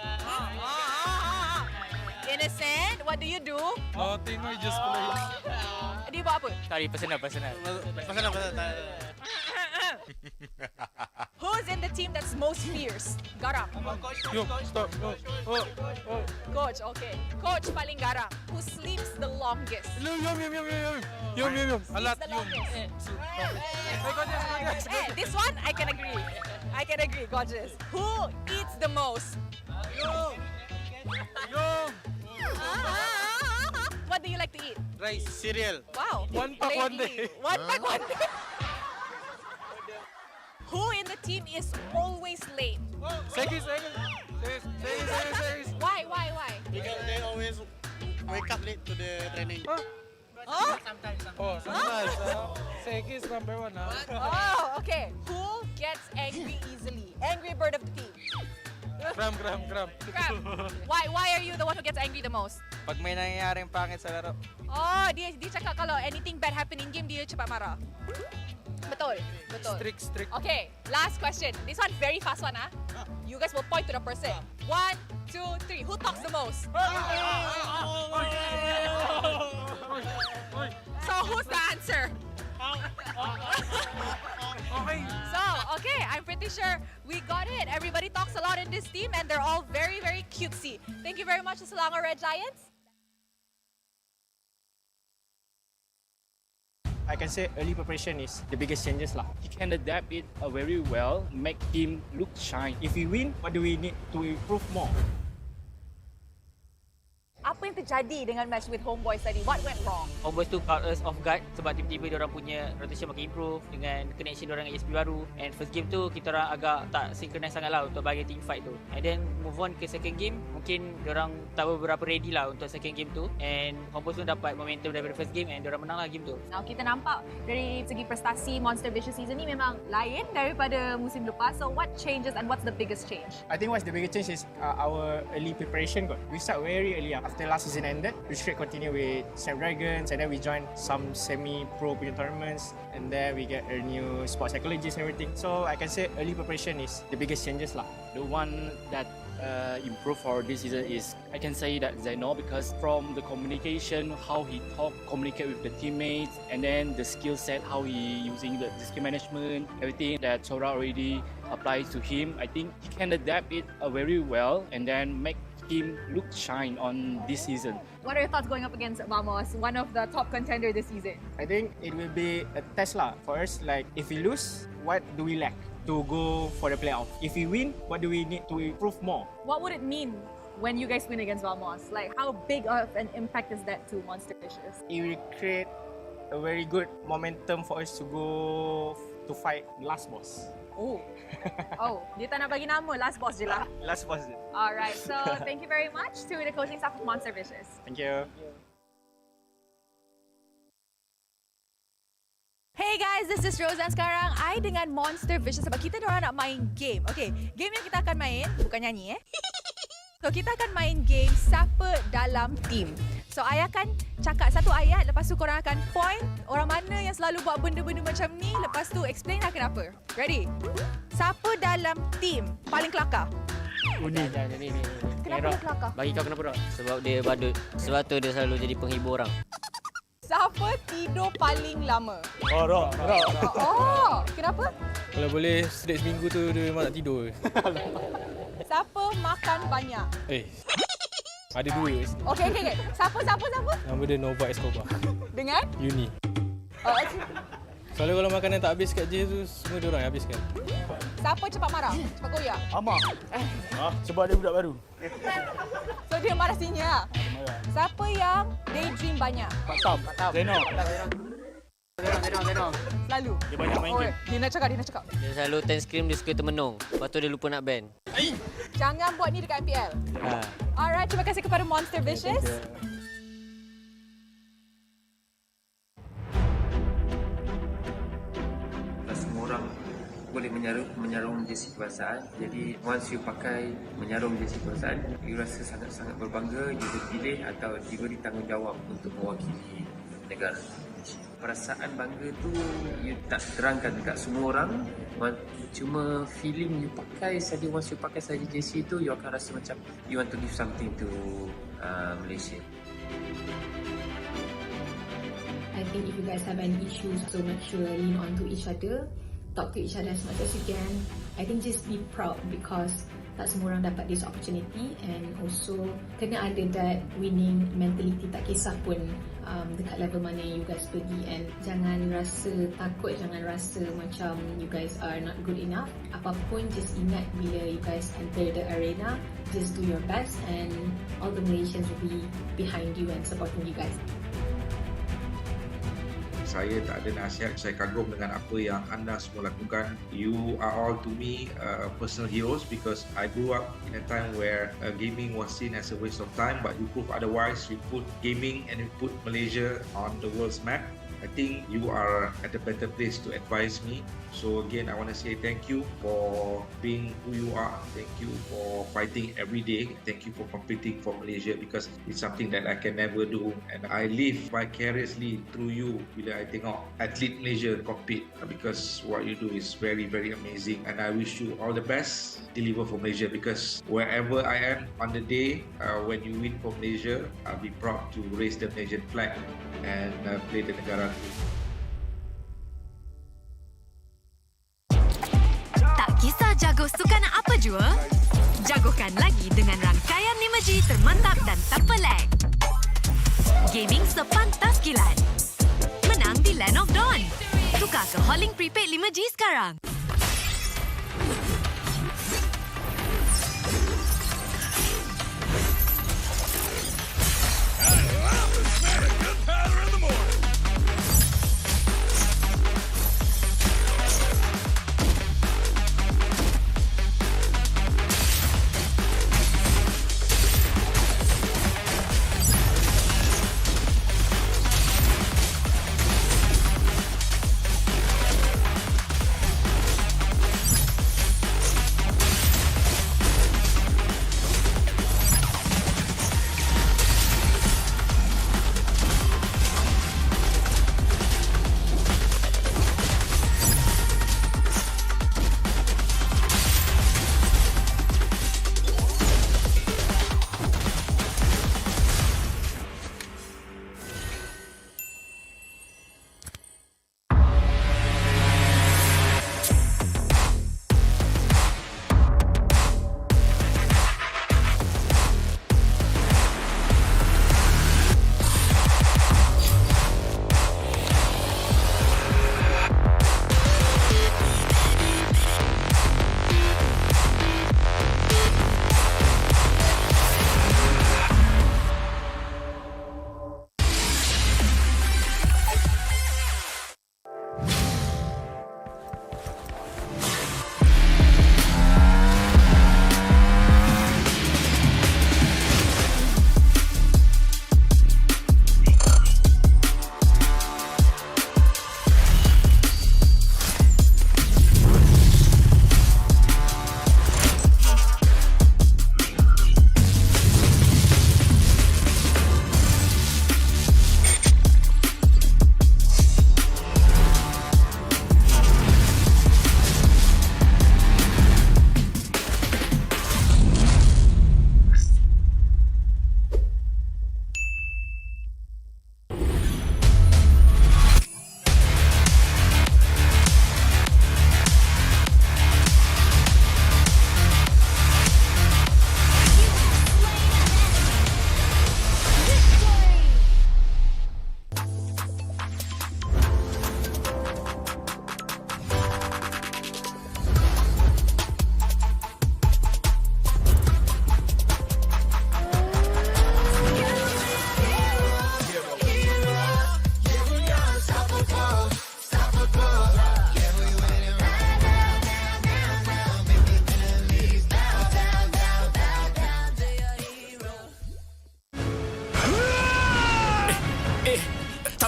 Innocent. What do you do? Nothing, I just play. Dia buat apa? Sorry, personal. Personal. Who's in the team that's most fierce? Garang. Yum, stop. Coach, okay. Coach paling garang. Who sleeps the longest? Yum. Alat, The yum. longest. This one I can agree. Gorgeous. Who eats the most? Yum. What do you like to eat? Rice, cereal. Wow. One pack, one day. One pack, one day. Who in the team is always late? Second. Why? Because they always wake up late to the training. Sometimes. Second is number 1. Oh, okay. Who gets angry easily? Angry bird of the team. Gram. Crap. Why are you the one who gets angry the most? Pag may nangyayaring pangit sa laro. Oh, dia cakap kalau anything bad happen in game, dia cepat marah. Betul. Strict. Okay, last question. This one very fast one, ah. You guys will point to the person. 1, 2, 3. Who talks the most? So who's the answer? So, okay, I'm pretty sure we got it. Everybody talks a lot in this team and they're all very, very cutesy. Thank you very much to Selangor Red Giants. I can say early preparation is the biggest changes lah. He can adapt it very well, make him look shine. If we win, what do we need to improve more? Apa yang terjadi dengan match with Homeboys tadi? What went wrong? Homeboys tu caught us off guard sebab tiba-tiba diorang punya rotation makin improve dengan connection diorang dengan ESP baru. And first game tu kita orang agak tak synchronize sangat lah untuk bagi team fight tu. And then move on ke second game, mungkin diorang tak beberapa ready lah untuk second game tu. And Homeboys tu dapat momentum daripada first game and diorang menang lah game tu. Now, kita nampak dari segi prestasi Monster Vicious season ni memang lain daripada musim lepas. So what changes and what's the biggest change? I think what's the biggest change is our early preparation. We start very early. After last season ended, we straight continue with Snapdragons and then we join some semi-pro punya tournaments and then we get a new sports psychologist and everything. So I can say early preparation is the biggest changes lah. The one that improved for this season is, I can say that Zaino, because from the communication, how he communicate with the teammates, and then the skill set, how he using the skill management, everything that Todak already applies to him, I think he can adapt it very well and then make him look shine on this season. What are your thoughts going up against Vamos, one of the top contender this season? I think it will be a test lah for us. Like if we lose, what do we lack to go for the playoff? If we win, what do we need to improve more? What would it mean when you guys win against Vamos? Like how big of an impact is that to Monster Vicious? It will create a very good momentum for us to go to fight last boss. Oh. Oh, dia tak nak bagi nama. Last boss je lah. Last boss je. Alright, so thank you very much to the coaching staff of Monster Vicious. Thank you. Hey guys, this is Rose dan sekarang I dengan Monster Vicious sebab kita diorang nak main game. Okay, game yang kita akan main, bukan nyanyi So kita akan main game siapa dalam team. So I akan cakap satu ayat, lepas tu korang akan point orang mana yang selalu buat benda-benda macam ni, lepas tu explain lah kenapa. Ready? Siapa dalam team paling kelakar? Ni. Kenapa dia kelakar? Bagi kau kenapa tak? Sebab dia badut. Sebab tu dia selalu jadi penghibur orang. Siapa tidur paling lama? Oh, Rock. Oh, kenapa? Kalau boleh straight seminggu tu dia memang nak tidur. Siapa makan banyak? Ada dua. Okay. Siapa? Nama dia Nova Escobar. Dengan? Uni. Soalnya kalau makanan tak habis kat J tu, semua dia orang yang habiskan. Siapa cepat marah? Cepat koyak? Amak. Sebab dia budak baru. So dia marah sini lah? Siapa yang daydream banyak? Pak Tam. Zeno. Selalu? Dia banyak main game. Dia nak cakap. Dia selalu 10 scream, dia suka termenung. Lepas tu dia lupa nak ban. Jangan buat ni dekat MPL. Alright, terima kasih kepada Monster Vicious. Semua orang boleh menyarum jersey kebangsaan. Jadi once you pakai menyarum jersey kebangsaan, you rasa sangat-sangat berbangga, you dipilih atau diberi tanggungjawab untuk mewakili negara. Perasaan bangga tu you tak terangkan dekat semua orang. Cuma feeling you pakai saja, once you pakai saja jersey tu, you akan rasa macam you want to give something to Malaysia. I think if you guys have any issues, so make sure lean on to each other, talk to each other as much as you can. I think just be proud because tak semua orang dapat this opportunity, and also kena ada that winning mentality, tak kisah pun dekat level mana you guys pergi, and jangan rasa takut, jangan rasa macam you guys are not good enough. Apapun, just ingat bila you guys enter the arena, just do your best and all the Malaysians will be behind you and supporting you guys. Saya tak ada nasihat, saya kagum dengan apa yang anda semua lakukan. You are all to me personal heroes because I grew up in a time where gaming was seen as a waste of time, but you prove otherwise. You put gaming and you put Malaysia on the world's map. I think you are at a better place to advise me. So again, I want to say thank you for being who you are. Thank you for fighting every day. Thank you for competing for Malaysia because it's something that I can never do. And I live vicariously through you bila I tengok atlet Malaysia compete because what you do is very, very amazing. And I wish you all the best. Deliver for Malaysia because wherever I am on the day when you win for Malaysia, I'll be proud to raise the Malaysian flag and play the negara. Tak kisah jago sukan apa jua, jagokan lagi dengan rangkaian 5G termantap dan tanpa lag. Gaming sepantas kilat. Menang di Land of Dawn. Tukar ke Holling Prepaid 5G sekarang.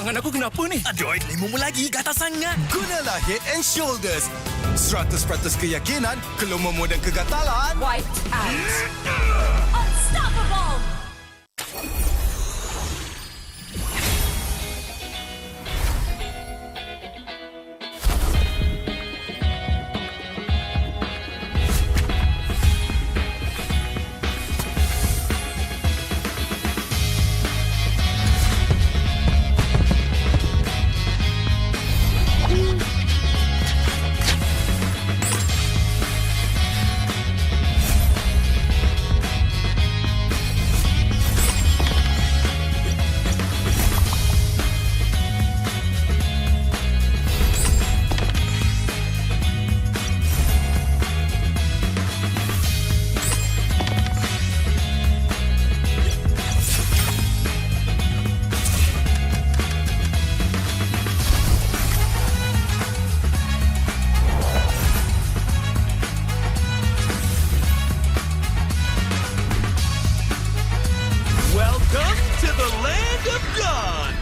Tangan aku kenapa ni? Aduh, 5 lagi gatal sangat. Gunalah Head and Shoulders. 100% keyakinan, keluarmu dan kegatalan. White out. Unstoppable. Welcome to the land of God.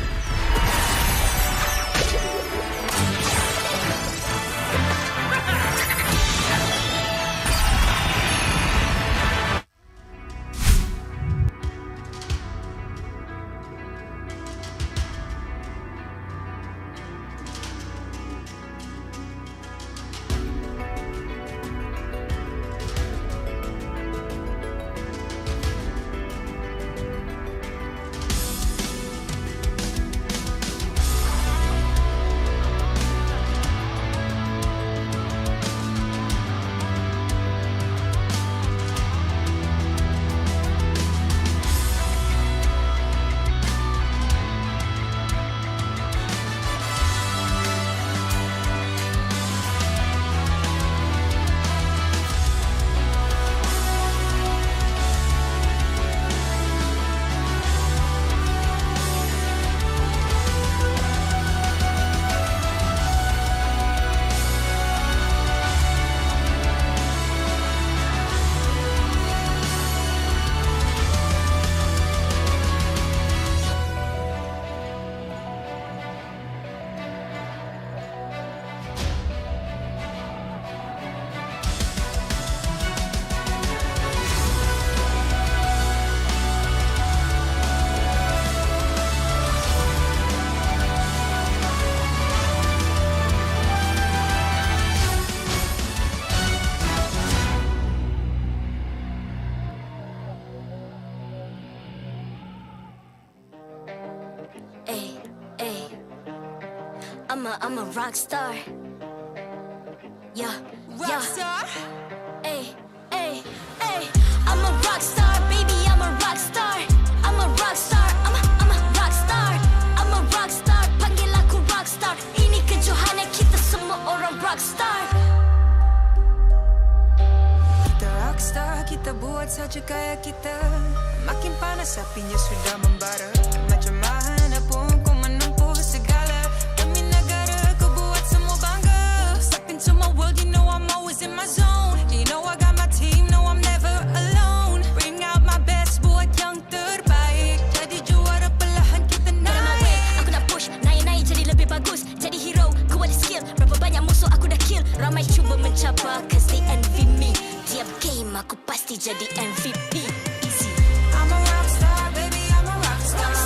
I'm a rock star. Yeah, rock star. Ay, ay, ay. I'm a rock star, baby. I'm a rock star. I'm a rock star. I'm a rock star. I'm a rock star. Panggil aku rock star. Ini kejohanan kita semua orang rock star. Kita rock star, kita buat saja gaya kita. Makin panas apinya sudah membara. Macam mana pun kau menempuh segala. Demi negara kau buat semua bangga. Step into my world, you know I'm always in my zone. You know I got my team, no I'm never alone. Bring out my best, buat yang terbaik. Jadi juara perlahan kita naik. Aku nak push, naik-naik jadi lebih bagus. Jadi hero, ku ada skill. Berapa banyak musuh aku dah kill. Ramai cuba mencapai, cause they envy me. Tiap game aku pasti jadi MVP. I'm a rock star, baby, I'm a rock star.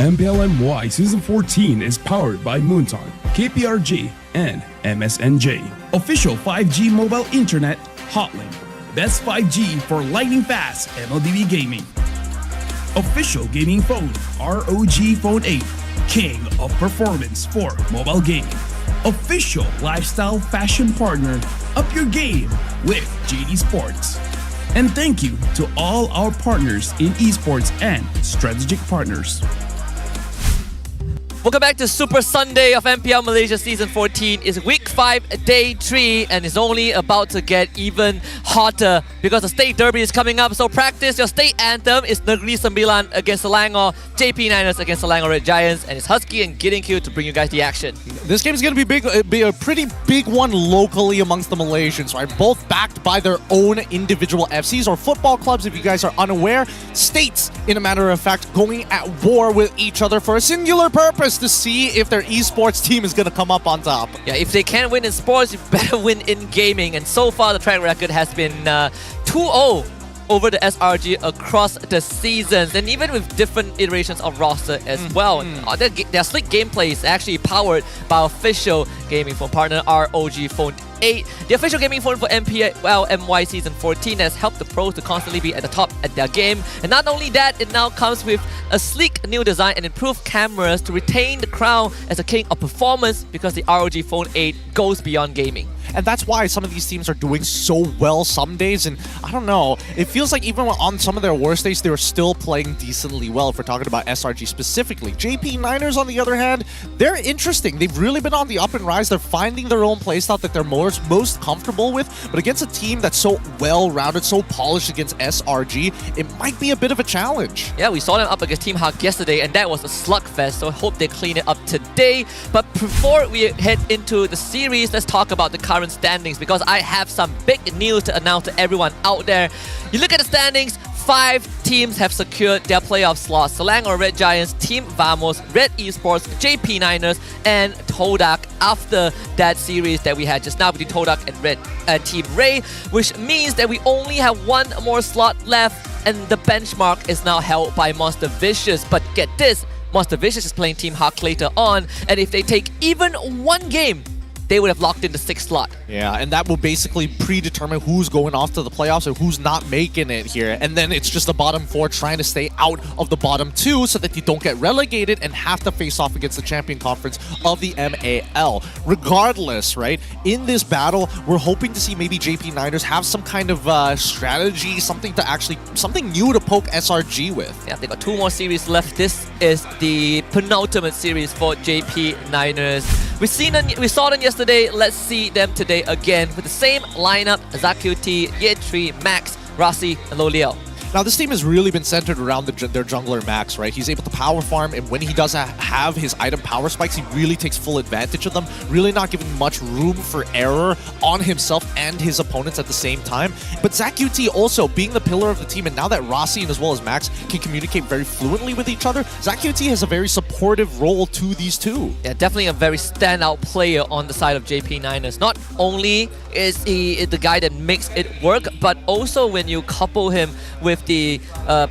MPL Season 14 is powered by Moonton, KPRG, and MSNJ. Official 5G mobile internet hotlink. Best 5G for lightning fast MLBB gaming. Official gaming phone ROG Phone 8, king of performance for mobile gaming. Official lifestyle fashion partner, up your game with JD Sports. And thank you to all our partners in esports and strategic partners. Welcome back to Super Sunday of MPL Malaysia Season 14. It's Week 5, Day 3, and it's only about to get even hotter because the State Derby is coming up. So practice your state anthem. It's Negeri Sembilan against Selangor, JP Niners against Selangor Red Giants, and it's Husky and Gideon Q to bring you guys the action. This game is going to be a pretty big one locally amongst the Malaysians, right? Both backed by their own individual FCs or football clubs, if you guys are unaware. States, in a matter of fact, going at war with each other for a singular purpose, to see if their esports team is going to come up on top. Yeah, if they can't win in sports, you better win in gaming. And so far, the track record has been 2-0 over the SRG across the seasons, and even with different iterations of roster as well. Their slick gameplay is actually powered by official gaming phone partner ROG Phone 8. The official gaming phone for MPL MY Season 14 has helped the pros to constantly be at the top at their game. And not only that, it now comes with a sleek new design and improved cameras to retain the crown as a king of performance, because the ROG Phone 8 goes beyond gaming. And that's why some of these teams are doing so well some days. And I don't know, it feels like even on some of their worst days, they were still playing decently well, if we're talking about SRG specifically. JP Niners, on the other hand, they're interesting. They've really been on the up and rise. They're finding their own playstyle that they're most comfortable with. But against a team that's so well-rounded, so polished against SRG, it might be a bit of a challenge. Yeah, we saw them up against Team Haq yesterday, and that was a slugfest, so I hope they clean it up today. But before we head into the series, let's talk about the current standings, because I have some big news to announce to everyone out there. You look at the standings, 5 teams have secured their playoff slots. Selangor Red Giants, Team Vamos, Red Esports, JP Niners, and Todak after that series that we had just now between Todak and Team Ray, which means that we only have one more slot left, and the benchmark is now held by Monster Vicious. But get this, Monster Vicious is playing Team Haq later on, and if they take even one game, they would have locked in the 6th slot. Yeah, and that will basically predetermine who's going off to the playoffs or who's not making it here. And then it's just the bottom 4 trying to stay out of the bottom 2 so that you don't get relegated and have to face off against the champion conference of the MAL. Regardless, right, in this battle, we're hoping to see maybe JP Niners have some kind of strategy, something new to poke SRG with. Yeah, they got 2 more series left. This is the penultimate series for JP Niners. We saw them yesterday. Let's see them today again with the same lineup: ZQT, Yetri, Max, Rasi, and Loliel. Now, this team has really been centered around their jungler Max, right? He's able to power farm, and when he does have his item power spikes, he really takes full advantage of them, really not giving much room for error on himself and his opponents at the same time. But ZQT also being the pillar of the team, and now that Rasi and as well as Max can communicate very fluently with each other, ZQT has a very supportive role to these two. Yeah, definitely a very standout player on the side of JP Niners. Not only is he the guy that makes it work, but also when you couple him with the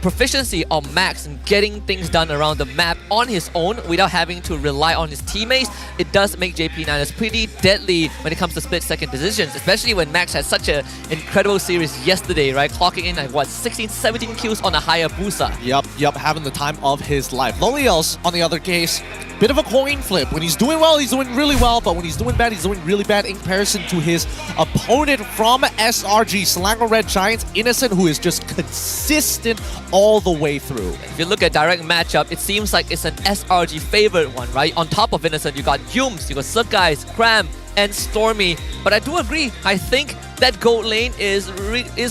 proficiency of Max and getting things done around the map on his own without having to rely on his teammates, it does make JP Niners pretty deadly when it comes to split-second decisions, especially when Max had such an incredible series yesterday, right? Clocking in at 16, 17 kills on a Hayabusa. Yep, having the time of his life. Loliel's, on the other case, bit of a coin flip. When he's doing well, he's doing really well, but when he's doing bad, he's doing really bad in comparison to his opponent from SRG, Selangor Red Giants, Innocent, who is just consistent all the way through. If you look at direct matchup, it seems like it's an SRG favorite one, right? On top of Innocent, you got Yums, you got Surguys, Cram, and Stormy. But I do agree, I think that gold lane is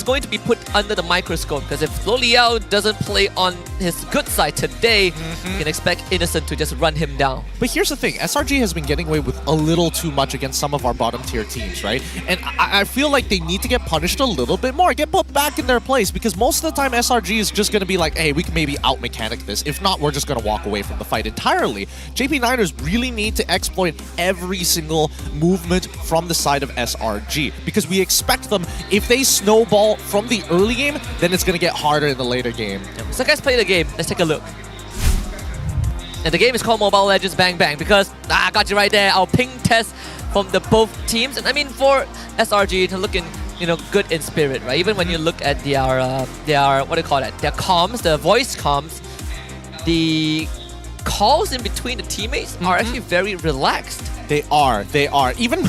going to be put under the microscope, because if Loliel doesn't play on his good side today, you can expect Innocent to just run him down. But here's the thing, SRG has been getting away with a little too much against some of our bottom tier teams, right? And I feel like they need to get punished a little bit more, get put back in their place, because most of the time SRG is just going to be like, hey, we can maybe out-mechanic this. If not, we're just going to walk away from the fight entirely. JP Niners really need to exploit every single movement from the side of SRG, because we expect them, if they snowball from the early game, then it's going to get harder in the later game. So guys, play the game. Let's take a look. And the game is called Mobile Legends Bang Bang because, I got you right there, our ping test from the both teams. And I mean, for SRG to look in, good in spirit, right? Even when you look at their what do you call it? Their comms, the voice comms, the calls in between the teammates are actually very relaxed. They are. Even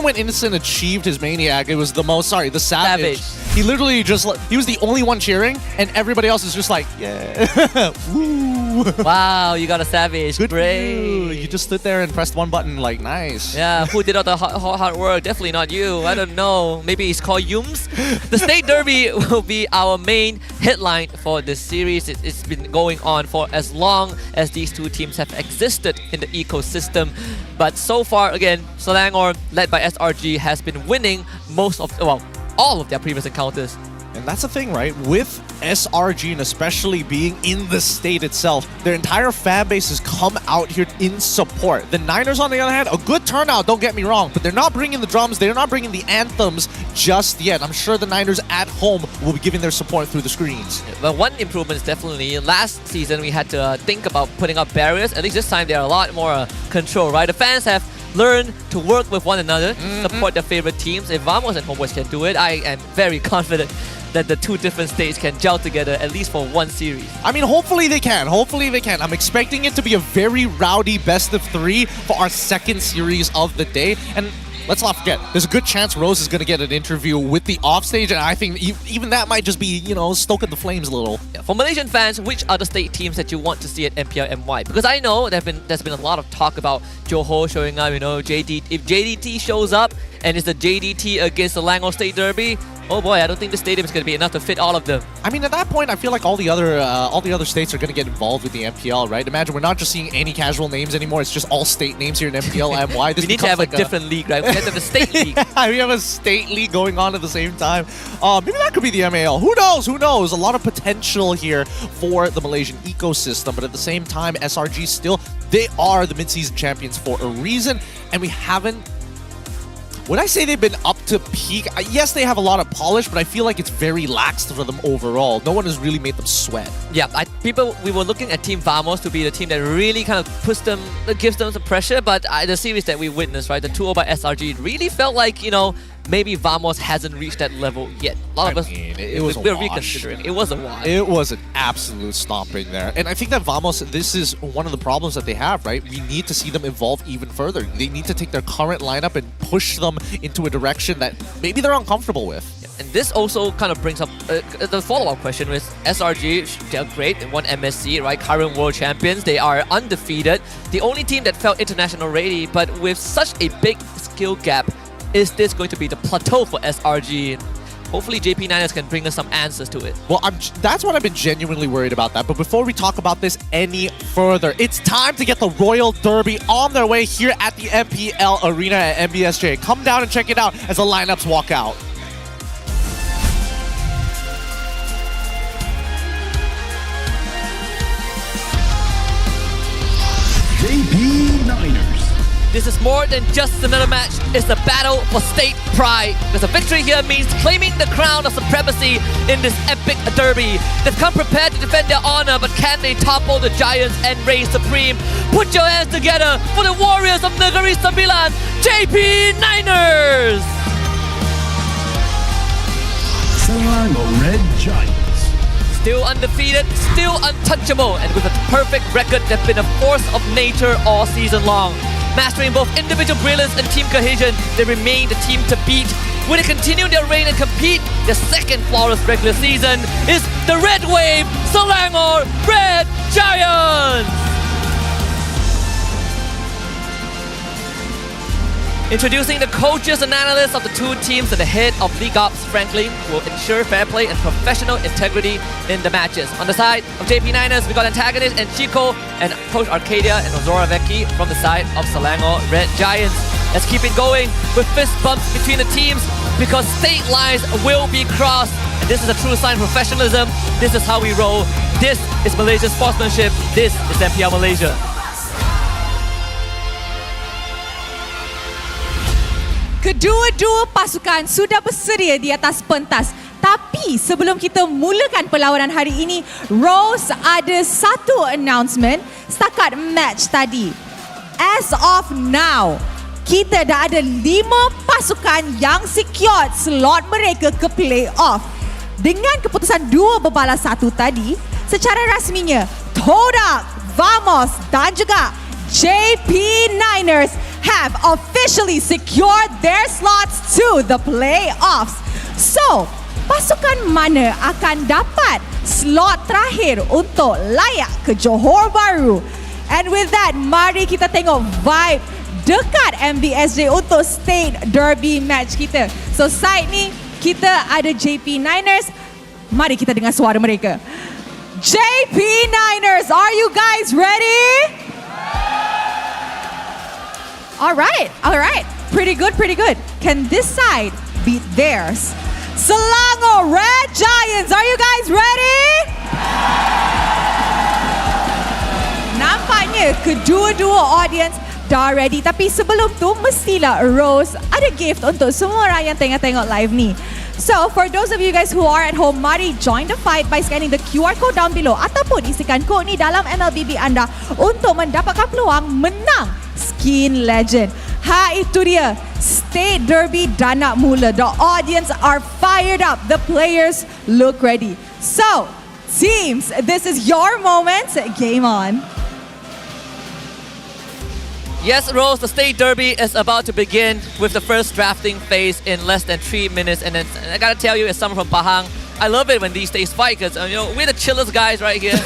when Innocent achieved his maniac, it was the Savage. He literally he was the only one cheering, and everybody else is just like, yeah. Woo. Wow, you got a Savage. Good Great. You just stood there and pressed one button, like, nice. Yeah, who did all the hard work? Definitely not you. I don't know. Maybe it's called Yums. The State Derby will be our main headline for this series. It's been going on for as long as these two teams have existed in the ecosystem. But so far, again, Selangor, led by SRG, has been winning all of their previous encounters. And that's the thing, right? With SRG and especially being in the state itself, their entire fan base has come out here in support. The Niners, on the other hand, a good turnout, don't get me wrong, but they're not bringing the drums, they're not bringing the anthems just yet. I'm sure the Niners at home will be giving their support through the screens. But one improvement is definitely, last season we had to think about putting up barriers. At least this time they're a lot more control, right? The fans have learn to work with one another, support their favorite teams. If Vamos and Homeboys can do it, I am very confident that the two different states can gel together at least for one series. I mean, hopefully they can. I'm expecting it to be a very rowdy best of 3 for our second series of the day. And let's not forget, there's a good chance Rose is going to get an interview with the offstage, and I think even that might just be, stoking the flames a little. Yeah, for Malaysian fans, which are the state teams that you want to see at MPL MY? Because I know there's been a lot of talk about Johor showing up, if JDT shows up and it's the JDT against the Selangor State Derby, oh boy, I don't think the stadium is going to be enough to fit all of them. I mean, at that point, I feel like all the other states are going to get involved with the MPL, right? Imagine we're not just seeing any casual names anymore. It's just all state names here in MPL MY. We need to have a different league, right? We have to have a state league. We have a state league going on at the same time. Maybe that could be the MAL. Who knows? A lot of potential here for the Malaysian ecosystem. But at the same time, SRG they are the mid-season champions for a reason. And we haven't... Would I say they've been up to peak? Yes, they have a lot of polish, but I feel like it's very lax for them overall. No one has really made them sweat. Yeah, we were looking at Team Vamos to be the team that really kind of gives them some pressure, but the series that we witnessed, right, the 2-0 by SRG, really felt like, maybe Vamos hasn't reached that level yet. A lot of us, we're reconsidering. It was a wash. It was an absolute stomping there. And I think that Vamos, this is one of the problems that they have, right? We need to see them evolve even further. They need to take their current lineup and push them into a direction that maybe they're uncomfortable with. And this also kind of brings up the follow-up question with SRG. They're great. They won MSC, right? Current world champions. They are undefeated. The only team that felt international ready, but with such a big skill gap, is this going to be the plateau for SRG? Hopefully JP Niners can bring us some answers to it. Well, that's what I've been genuinely worried about that. But before we talk about this any further, it's time to get the Royal Derby on their way here at the MPL Arena at MBSJ. Come down and check it out as the lineups walk out. JP Niners. This is more than just another match. It's a battle for state pride. Because a victory here means claiming the crown of supremacy in this epic derby. They've come prepared to defend their honor, but can they topple the giants and reign supreme? Put your hands together for the warriors of Negeri Sembilan, JP Niners! Selangor Red Giants. Still undefeated, still untouchable, and with a perfect record, they've been a force of nature all season long. Mastering both individual brilliance and team cohesion, they remain the team to beat. Will they continue their reign and compete? Their second flawless regular season is the Red Wave Selangor Red Giants! Introducing the coaches and analysts of the two teams at the head of League Ops, Franklin, will ensure fair play and professional integrity in the matches. On the side of JP Niners, we got Antagonist and Chico and Coach Arcadia and Ozora Vecchi from the side of Selangor Red Giants. Let's keep it going with fist bumps between the teams because state lines will be crossed. And this is a true sign of professionalism. This is how we roll. This is Malaysian sportsmanship. This is MPL Malaysia. Kedua-dua pasukan sudah bersedia di atas pentas. Tapi sebelum kita mulakan perlawanan hari ini, Rose ada satu announcement setakat match tadi. As of now, kita dah ada 5 pasukan yang secured slot mereka ke playoff. Dengan keputusan 2 berbalas 1 tadi, secara rasminya Todak, Vamos dan juga JP9ers have officially secured their slots to the playoffs. So, pasukan mana akan dapat slot terakhir untuk layak ke Johor Bahru? And with that, mari kita tengok vibe dekat MBSJ untuk State Derby match kita. So side ni kita ada JP9ers. Mari kita dengar suara mereka. JP9ers, are you guys ready? All right. Pretty good. Can this side beat theirs? Selangor Red Giants, are you guys ready? Nampaknya kedua-dua audience dah ready. Tapi sebelum tu, mestilah Rose ada gift untuk semua orang yang tengah tengok live ni. So, for those of you guys who are at home, mari join the fight by scanning the QR code down below ataupun isikan kod ni dalam MLBB anda untuk mendapatkan peluang menang Skin Legend. Itu dia. State Derby dah nak mula. The audience are fired up. The players look ready. So, teams, this is your moment. Game on. Yes, Rose, the State Derby is about to begin with the first drafting phase in less than 3 minutes. And then I gotta tell you, as someone from Pahang, I love it when these days fight because we're the chillest guys right here.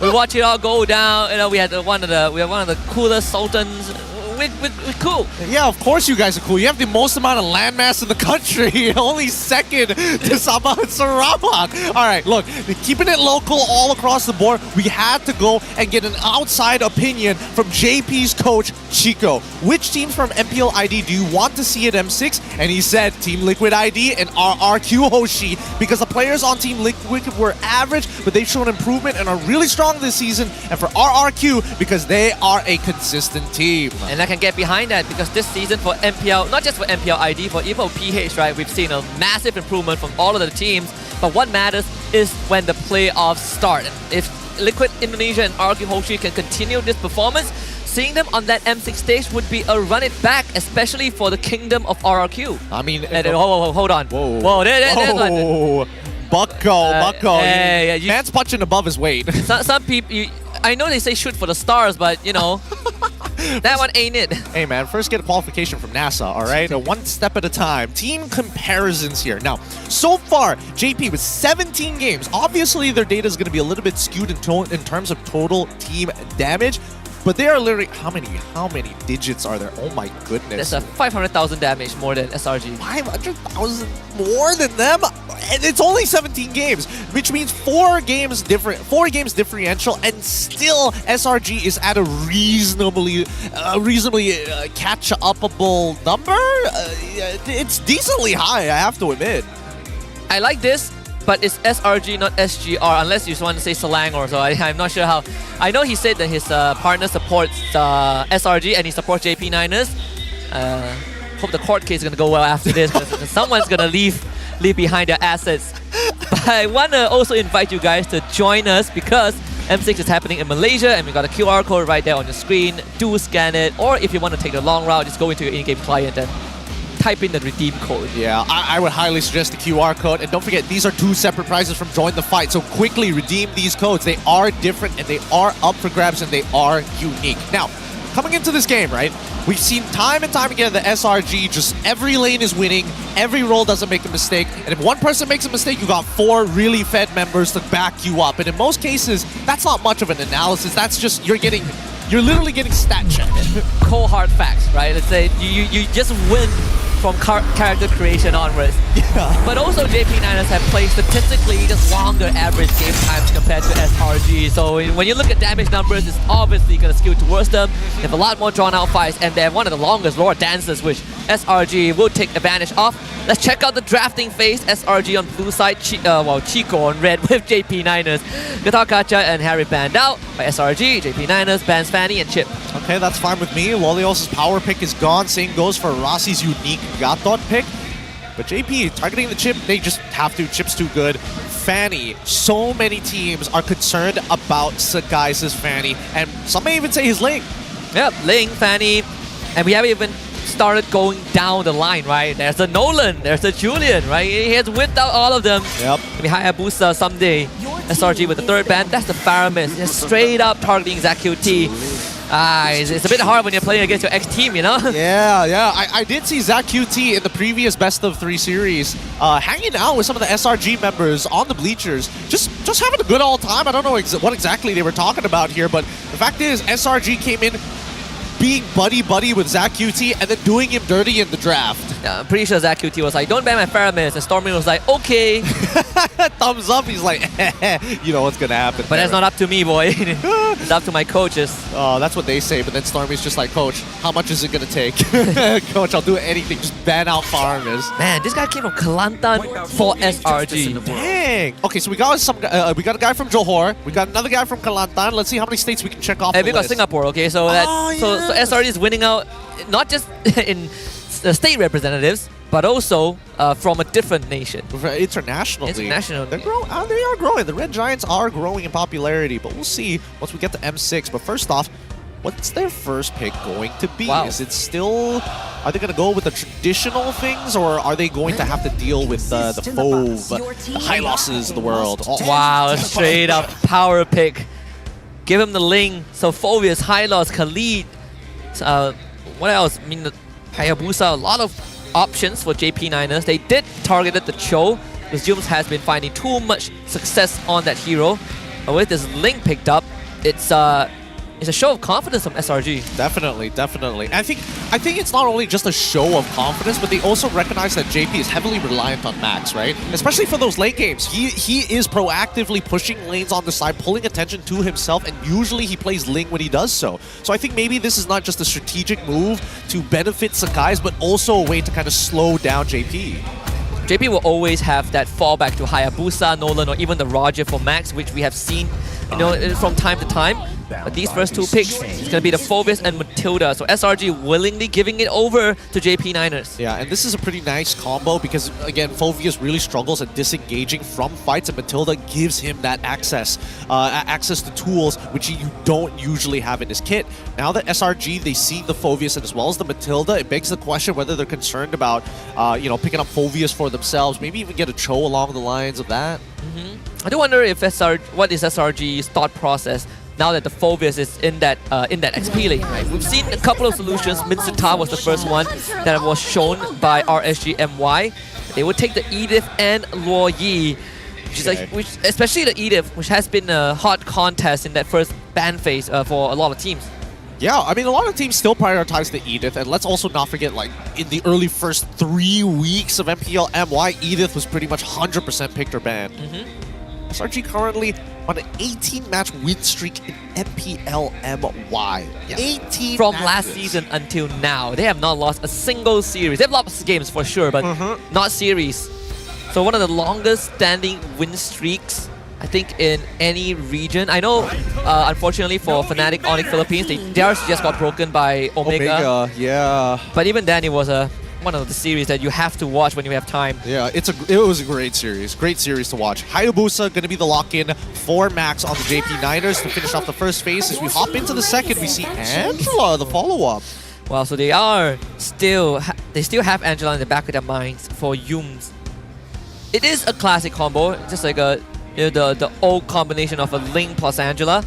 We watch it all go down. We had one of the coolest sultans. We're cool. Yeah, of course you guys are cool. You have the most amount of landmass in the country. Only second to Sabah and Sarawak. All right, look, keeping it local all across the board, we had to go and get an outside opinion from JP's coach, Chico. Which teams from MPL ID do you want to see at M6? And he said Team Liquid ID and RRQ Hoshi, because the players on Team Liquid were average, but they've shown improvement and are really strong this season. And for RRQ, because they are a consistent team. And I can get behind that because this season for MPL, not just for MPL ID, for even for PH, right, we've seen a massive improvement from all of the teams. But what matters is when the playoffs start. If Liquid Indonesia and RRQ Hoshi can continue this performance, seeing them on that M6 stage would be a run it back, especially for the kingdom of RRQ. I mean, hold on. Whoa. Bucko. Yeah, man's punching above his weight. Some people, I know they say shoot for the stars, but that one ain't it. Hey man, first get a qualification from NASA, all right? One step at a time. Team comparisons here. Now, so far, JP with 17 games. Obviously, their data is going to be a little bit skewed in terms of total team damage. But they are literally, how many digits are there? Oh my goodness. That's a 500,000 damage more than SRG. 500,000 more than them? And it's only 17 games, which means 4 games differential, and still SRG is at a reasonably catch-upable number. It's decently high, I have to admit. I like this, but it's SRG, not SGR, unless you just want to say Selangor. So I'm not sure how. I know he said that his partner supports SRG and he supports JP9ers. Hope the court case is going to go well after this because someone's going to leave behind their assets. But I want to also invite you guys to join us because M6 is happening in Malaysia and we got a QR code right there on your screen. Do scan it, or if you want to take the long route, just go into your in-game client and type in the redeem code. Yeah, I would highly suggest the QR code. And don't forget, these are 2 separate prizes from Join the Fight. So quickly redeem these codes. They are different and they are up for grabs and they are unique. Now, coming into this game, right, we've seen time and time again the SRG, just every lane is winning, every role doesn't make a mistake, and if one person makes a mistake, you got 4 really fed members to back you up. And in most cases, that's not much of an analysis. That's just, you're literally getting stat checked. Cold hard facts, right? Let's say you just win from character creation onwards. Yeah. But also JP9ers have played statistically just longer average game times compared to SRG. So when you look at damage numbers, it's obviously going to skew towards them. They have a lot more drawn out fights and they have one of the longest lore dances, which SRG will take advantage of. Let's check out the drafting phase. SRG on blue side, Chico on red with JP9ers. Gatal Kacha and Harry banned out by SRG. JP9ers bans Fanny and Chip. Okay, that's fine with me. Lolios' power pick is gone. Same goes for Rossi's unique Gatot pick. But JP targeting the chip, they just have to. Chip's too good. Fanny, so many teams are concerned about Sagai's Fanny, and some may even say his Ling. Yep, Ling, Fanny, and we haven't even started going down the line, right? There's a Nolan, there's a Julian, right? He has whipped out all of them. Yep. Maybe Hayabusa someday. SRG with the third ban, that's the Faramis. They're straight up targeting ZaqQT. It's a bit hard when you're playing against your ex-team, you know? Yeah. I did see ZaqQT in the previous best of 3 series hanging out with some of the SRG members on the bleachers, just having a good old time. I don't know what exactly they were talking about here, but the fact is SRG came in being buddy-buddy with ZaqQT and then doing him dirty in the draft. Yeah, I'm pretty sure ZaqQT was like, don't ban my Faramis, and Stormy was like, okay. Thumbs up, he's like, you know what's gonna happen. But that's not up to me, boy. It's up to my coaches. Oh, that's what they say, but then Stormy's just like, Coach, how much is it gonna take? Coach, I'll do anything, just ban out Faramis. Man, this guy came from Kelantan for SRG. Dang! Okay, so we got a guy from Johor, we got another guy from Kelantan. Let's see how many states we can check off And the we got list. Singapore, okay? So so SRG is winning out, not just in the state representatives, but also from a different nation. Internationally. They are growing. The Red Giants are growing in popularity, but we'll see once we get to M6. But first off, what's their first pick going to be? Wow. Is it still... Are they going to go with the traditional things, or are they going to have to deal with the Fove, the high losses of the world? Oh. Wow, straight up power pick. Give him the Ling, so Phobius, Hylos, Khalid. What else? I mean, Hayabusa, a lot of options for JP9ers. They did target the Cho, because Jums has been finding too much success on that hero. But with this Ling picked up, it's a show of confidence from SRG. Definitely. I think it's not only just a show of confidence, but they also recognize that JP is heavily reliant on Max, right? Especially for those late games. He is proactively pushing lanes on the side, pulling attention to himself, and usually he plays Ling when he does so. So I think maybe this is not just a strategic move to benefit Sakai's, but also a way to kind of slow down JP. JP will always have that fallback to Hayabusa, Nolan, or even the Roger for Max, which we have seen, from time to time. But these first two picks, it's going to be the Phobius and Matilda. So SRG willingly giving it over to JP9ers. Yeah, and this is a pretty nice combo because, again, Phobius really struggles at disengaging from fights, and Matilda gives him that access to tools which you don't usually have in his kit. Now that SRG, they see the Phobius and as well as the Matilda, it begs the question whether they're concerned about, picking up Phobius for themselves, maybe even get a Cho along the lines of that. I do wonder if what is SRG's thought process now that the Phobius is in that XP lane, right? We've seen a couple of solutions. Minsuta was the first one that was shown by RSG MY. They would take the Edith and Luo Yi, especially the Edith, which has been a hot contest in that first ban phase for a lot of teams. Yeah, I mean, a lot of teams still prioritize the Edith, and let's also not forget, like, in the early first 3 weeks of MPL MY, Edith was pretty much 100% picked or banned. SRG currently on an 18-match win streak in MPL MY. Yeah. 18 From matches. last season until now, they have not lost a single series. They've lost games for sure, but not series. So one of the longest standing win streaks, I think, in any region. I know, unfortunately for Fnatic Onyx Philippines, theirs just got broken by Omega. Yeah. But even then, it was one of the series that you have to watch when you have time. Yeah, it was a great series. Great series to watch. Hayabusa going to be the lock-in for Max on the JP9ers to finish off the first phase. As we hop into the second, we see Angela, the follow-up. Wow, so they still have Angela in the back of their minds for Yums. It is a classic combo, just like the old combination of a Ling plus Angela.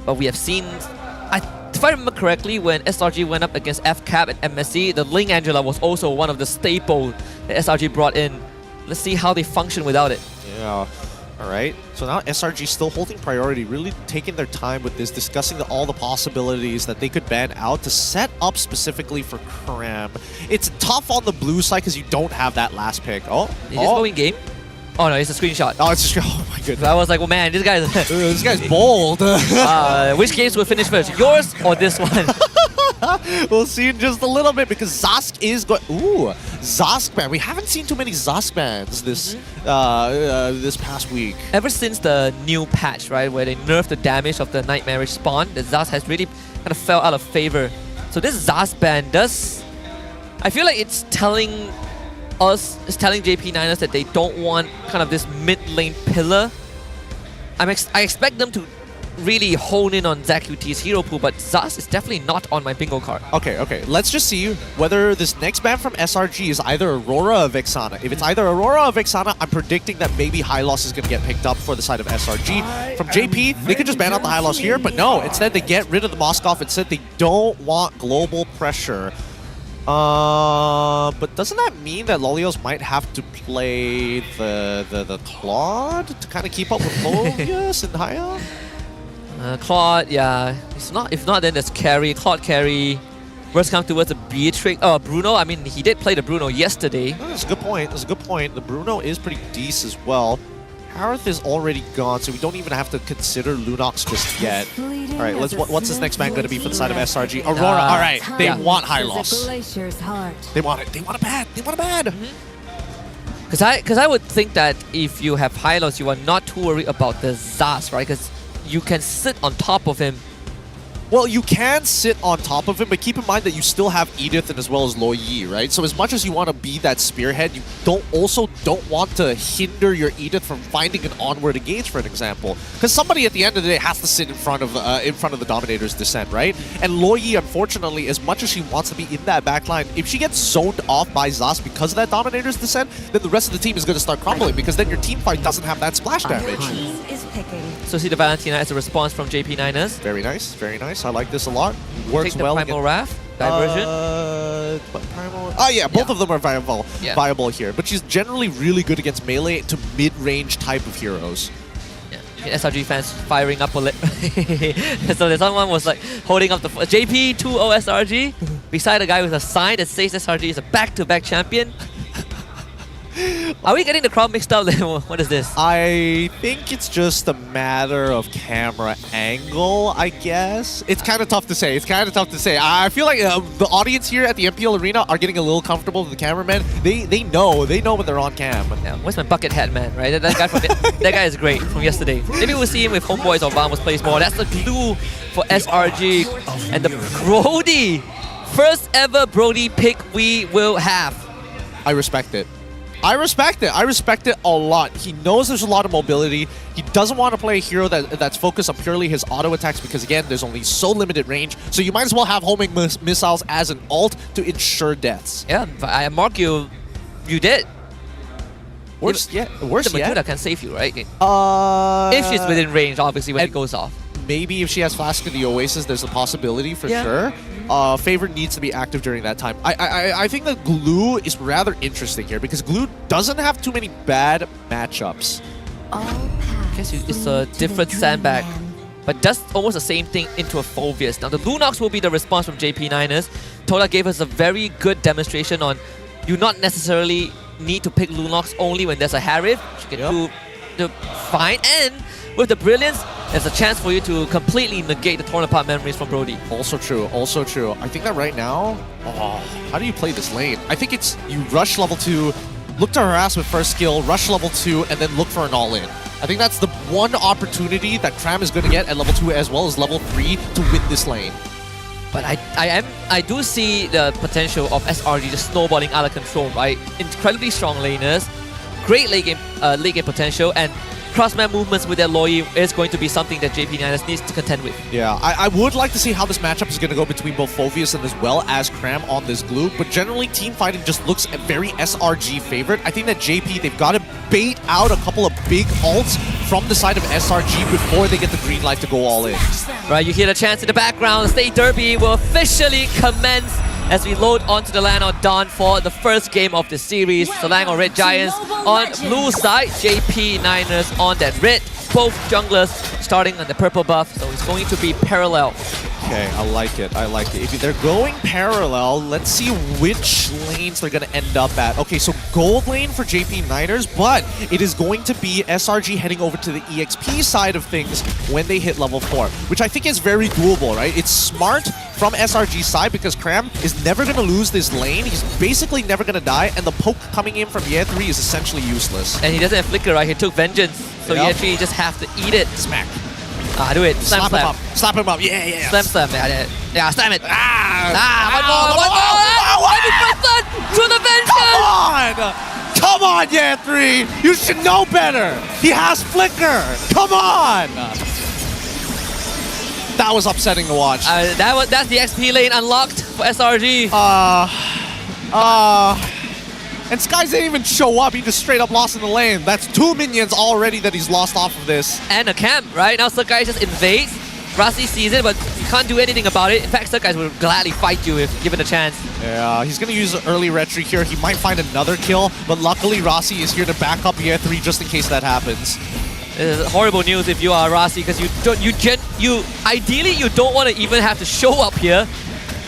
But we have seen, if I remember correctly, when SRG went up against FCAP and MSC, the Ling Angela was also one of the staples that SRG brought in. Let's see how they function without it. Yeah. Alright, so now SRG still holding priority, really taking their time with this, discussing all the possibilities that they could ban out to set up specifically for Cram. It's tough on the blue side because you don't have that last pick. Is this going game? Oh no, it's a screenshot. Oh, it's a oh my goodness. I was like, well, man, this guy's bold. Which games will finish first, yours or this one? We'll see in just a little bit because Zask is going. Ooh, Zask ban. We haven't seen too many Zask bans this past week. Ever since the new patch, right, where they nerfed the damage of the Nightmarish spawn, the Zask has really kind of fell out of favor. So this Zask ban does, I feel like it's telling us is telling JP9ers that they don't want kind of this mid lane pillar. I expect them to really hone in on ZQT's hero pool, but Zas is definitely not on my bingo card. Okay. Let's just see whether this next ban from SRG is either Aurora or Vexana. If it's either Aurora or Vexana, I'm predicting that maybe High Loss is going to get picked up for the side of SRG. From JP, they could just ban out the High Loss here, but no, instead they get rid of the Moskov and said they don't want global pressure. But doesn't that mean that Lolios might have to play the Claude to kind of keep up with Mobius and Haya? Claude, yeah. If not, then there's Carry, Claude Carry. Worst come towards the Beatrix. Oh, Bruno. I mean, he did play the Bruno yesterday. That's a good point. The Bruno is pretty decent as well. Harith is already gone, so we don't even have to consider Lunox just yet. All right, what's this next man going to be for the side of SRG? Aurora. All right, they want High Loss. They want it. They want a bad. Because I would think that if you have High Loss, you are not too worried about the Zas, right? Because you can sit on top of him. Well, you can sit on top of him, but keep in mind that you still have Edith and as well as Lo Yi, right? So as much as you want to be that spearhead, you don't want to hinder your Edith from finding an onward engage, for an example. Because somebody at the end of the day has to sit in front of the Dominator's descent, right? And Lo Yi, unfortunately, as much as she wants to be in that backline, if she gets zoned off by Zas because of that Dominator's descent, then the rest of the team is going to start crumbling because then your team fight doesn't have that splash damage. So see the Valentina as a response from JP9ers. Very nice, very nice. I like this a lot. Works Take well. The Primal Wrath diversion. Yeah, both of them are viable here. But she's generally really good against melee to mid-range type of heroes. Yeah, SRG fans firing up a lip. So someone was like holding up the JP 2-0 SRG beside a guy with a sign that says SRG is a back-to-back champion. Are we getting the crowd mixed up? What is this? I think it's just a matter of camera angle, I guess. It's kind of tough to say. I feel like the audience here at the MPL Arena are getting a little comfortable with the cameraman. They know when they're on cam. Yeah, where's my bucket hat man, right? That guy that guy is great from yesterday. Maybe we'll see him with Homeboys or Vamos plays more. That's the glue for SRG. And the Brody. First ever Brody pick we will have. I respect it. I respect it a lot. He knows there's a lot of mobility. He doesn't want to play a hero that's focused on purely his auto attacks because, again, there's only so limited range. So you might as well have homing missiles as an ult to ensure deaths. Yeah, but I mark you did. Worse yet. The Matilda can save you, right? If she's within range, obviously, when it goes off. Maybe if she has Flask in the Oasis, there's a possibility for sure. Favorite needs to be active during that time. I think that Glue is rather interesting here because Glue doesn't have too many bad matchups. I guess it's a different sandbag, but does almost the same thing into a Phoveus. Now the Lunox will be the response from JP9ers. Todak gave us a very good demonstration on you not necessarily need to pick Lunox only when there's a Harith. You can do fine, and with the Brilliance, there's a chance for you to completely negate the torn apart memories from Brody. Also true. I think that right now, how do you play this lane? I think it's you rush level 2, look to harass with first skill, rush level 2, and then look for an all-in. I think that's the one opportunity that Cram is going to get at level 2 as well as level 3 to win this lane. But I do see the potential of SRG just snowballing out of control, right? Incredibly strong laners, great late game potential, and cross-map movements with their Loi is going to be something that JP9ers needs to contend with. Yeah, I would like to see how this matchup is going to go between both Phoveus and as well as Cram on this Glue, but generally team fighting just looks a very SRG favorite. I think that JP, they've got to bait out a couple of big ults from the side of SRG before they get the green light to go all in. Right, you hear the chants in the background. The State Derby will officially commence as we load onto the land on Dawn for the first game of the series. Salang on Red Giants on blue side, JP9ers on that red. Both junglers starting on the purple buff, so it's going to be parallel. Okay, I like it. If they're going parallel, let's see which lanes they're going to end up at. Okay, so gold lane for JP9ers, but it is going to be SRG heading over to the EXP side of things when they hit level 4, which I think is very doable, right? It's smart from SRG's side because Cram is never going to lose this lane. He's basically never going to die, and the poke coming in from Year 3 is essentially useless. And he doesn't have Flicker, right? He took Vengeance, so Year 3 just have to eat it. Smack. Do it. Slam, Slap him up. Slap him up. Yeah. Slam. Yeah, slam it. One more. To the vengeance. Come on, yeah, 3. You should know better. He has flicker. Come on. That was upsetting to watch. That's the XP lane unlocked for SRG. And Skies didn't even show up. He just straight up lost in the lane. That's 2 minions already that he's lost off of this. And a camp, right? Now Sakai just invades. Rasi sees it, but you can't do anything about it. In fact, Sakai will gladly fight you if given a chance. Yeah, he's going to use an early retreat here. He might find another kill, but luckily Rasi is here to back up Year 3 just in case that happens. It's horrible news if you are Rasi, because ideally you don't want to even have to show up here.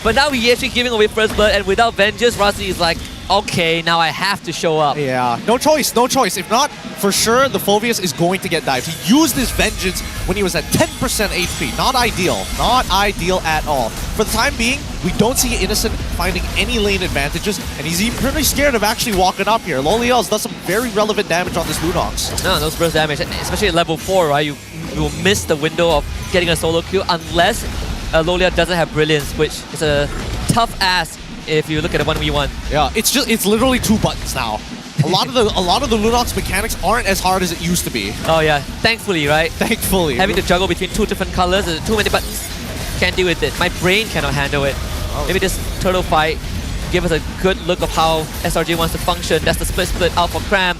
But now he's actually giving away first blood, and without Vengeance, Rasi is like, okay, now I have to show up. Yeah, no choice. If not, for sure, the Phoveus is going to get dived. He used his Vengeance when he was at 10% HP. Not ideal at all. For the time being, we don't see Innocent finding any lane advantages, and he's even pretty scared of actually walking up here. Loliel's does some very relevant damage on this Lunox. No, those burst damage, especially at level 4, right? You will miss the window of getting a solo kill unless Loliel doesn't have Brilliance, which is a tough ask if you look at a 1v1. Yeah, it's literally 2 buttons now. A lot of the Lunox mechanics aren't as hard as it used to be. Oh yeah, thankfully, right? Thankfully. Having to juggle between 2 different colors, too many buttons. Can't deal with it. My brain cannot handle it. Maybe this turtle fight give us a good look of how SRG wants to function. That's the split out for Cram.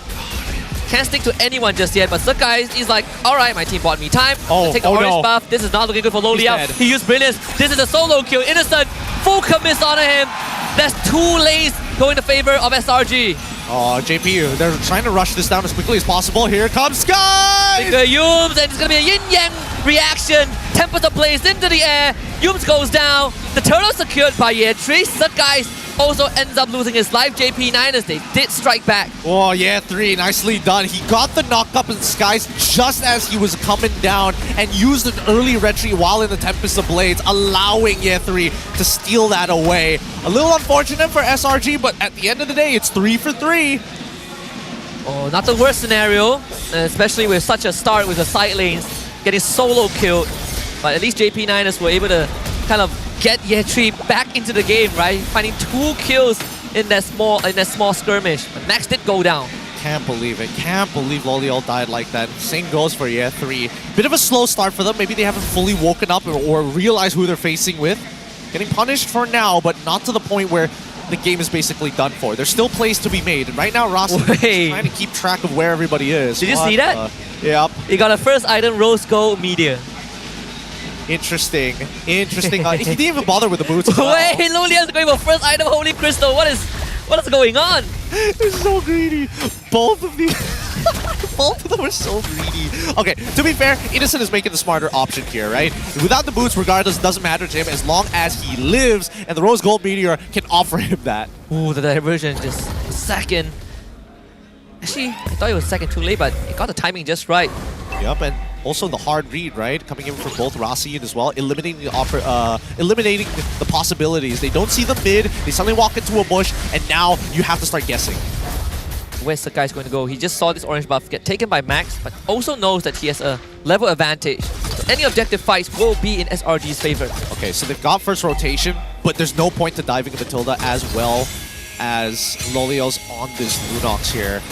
Can't stick to anyone just yet, but Sakai is like, alright, my team bought me time. Take the orange buff. This is not looking good for Loliel. He used Brilliance. This is a solo kill. Innocent. Full commits onto him. That's 2 lanes going in favor of SRG. Oh, JP, they're trying to rush this down as quickly as possible. Here comes Sky! The Yums, and it's going to be a yin-yang reaction. Tempest are placed into the air. Yums goes down. The turtle secured by Year 3. Sakai also ends up losing his life. JP9ers, they did strike back. Oh, yeah, 3, nicely done. He got the knock up in the skies just as he was coming down and used an early retreat while in the Tempest of Blades, allowing Year 3 to steal that away. A little unfortunate for SRG, but at the end of the day, it's 3 for 3. Oh, not the worst scenario, especially with such a start with the side lanes, getting solo killed. But at least JP9ers were able to kind of get Year 3 back into the game, right? Finding 2 kills in that small skirmish. But Max did go down. Can't believe it. Can't believe Loliel died like that. Same goes for Year 3. Bit of a slow start for them. Maybe they haven't fully woken up or realized who they're facing with. Getting punished for now, but not to the point where the game is basically done for. There's still plays to be made. And right now, Ross is trying to keep track of where everybody is. Did you see that? Yep. He got a first item, Rose Gold Media. Interesting. He didn't even bother with the boots. Wait, Loliel's going for first item, Holy Crystal. What is going on? They're so greedy. Both of them are so greedy. Okay, to be fair, Innocent is making the smarter option here, right? Without the boots, regardless, doesn't matter to him as long as he lives, and the Rose Gold Meteor can offer him that. Ooh, the diversion just second. Actually, I thought it was second too late, but it got the timing just right. Yep, and also the hard read, right? Coming in for both Rasi and as well, eliminating the possibilities. They don't see the mid, they suddenly walk into a bush, and now you have to start guessing. Where's Sakai going to go? He just saw this orange buff get taken by Max, but also knows that he has a level advantage. So any objective fights will be in SRG's favor. Okay, so they've got first rotation, but there's no point to diving Matilda as well as Loliel's on this Lunox here.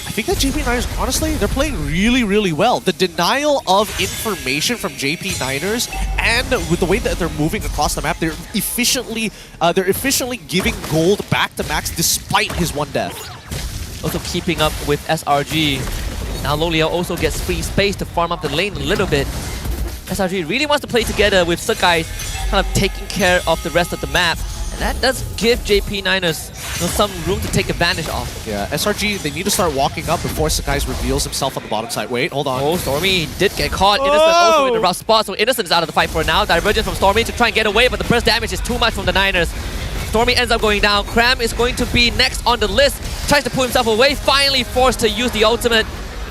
I think that JP9ers, honestly, they're playing really, really well. The denial of information from JP9ers, and with the way that they're moving across the map, they're efficiently giving gold back to Max despite his 1 death. Also keeping up with SRG. Now Loliel also gets free space to farm up the lane a little bit. SRG really wants to play together with Sakai kind of taking care of the rest of the map. And that does give JP9ers some room to take advantage of. Yeah, SRG, they need to start walking up before Sakai reveals himself on the bottom side. Wait, hold on. Oh, Stormy did get caught. Innocent also in a rough spot, so Innocent is out of the fight for now. Divergence from Stormy to try and get away, but the burst damage is too much from the Niners. Stormy ends up going down. Cram is going to be next on the list. Tries to pull himself away, finally forced to use the ultimate.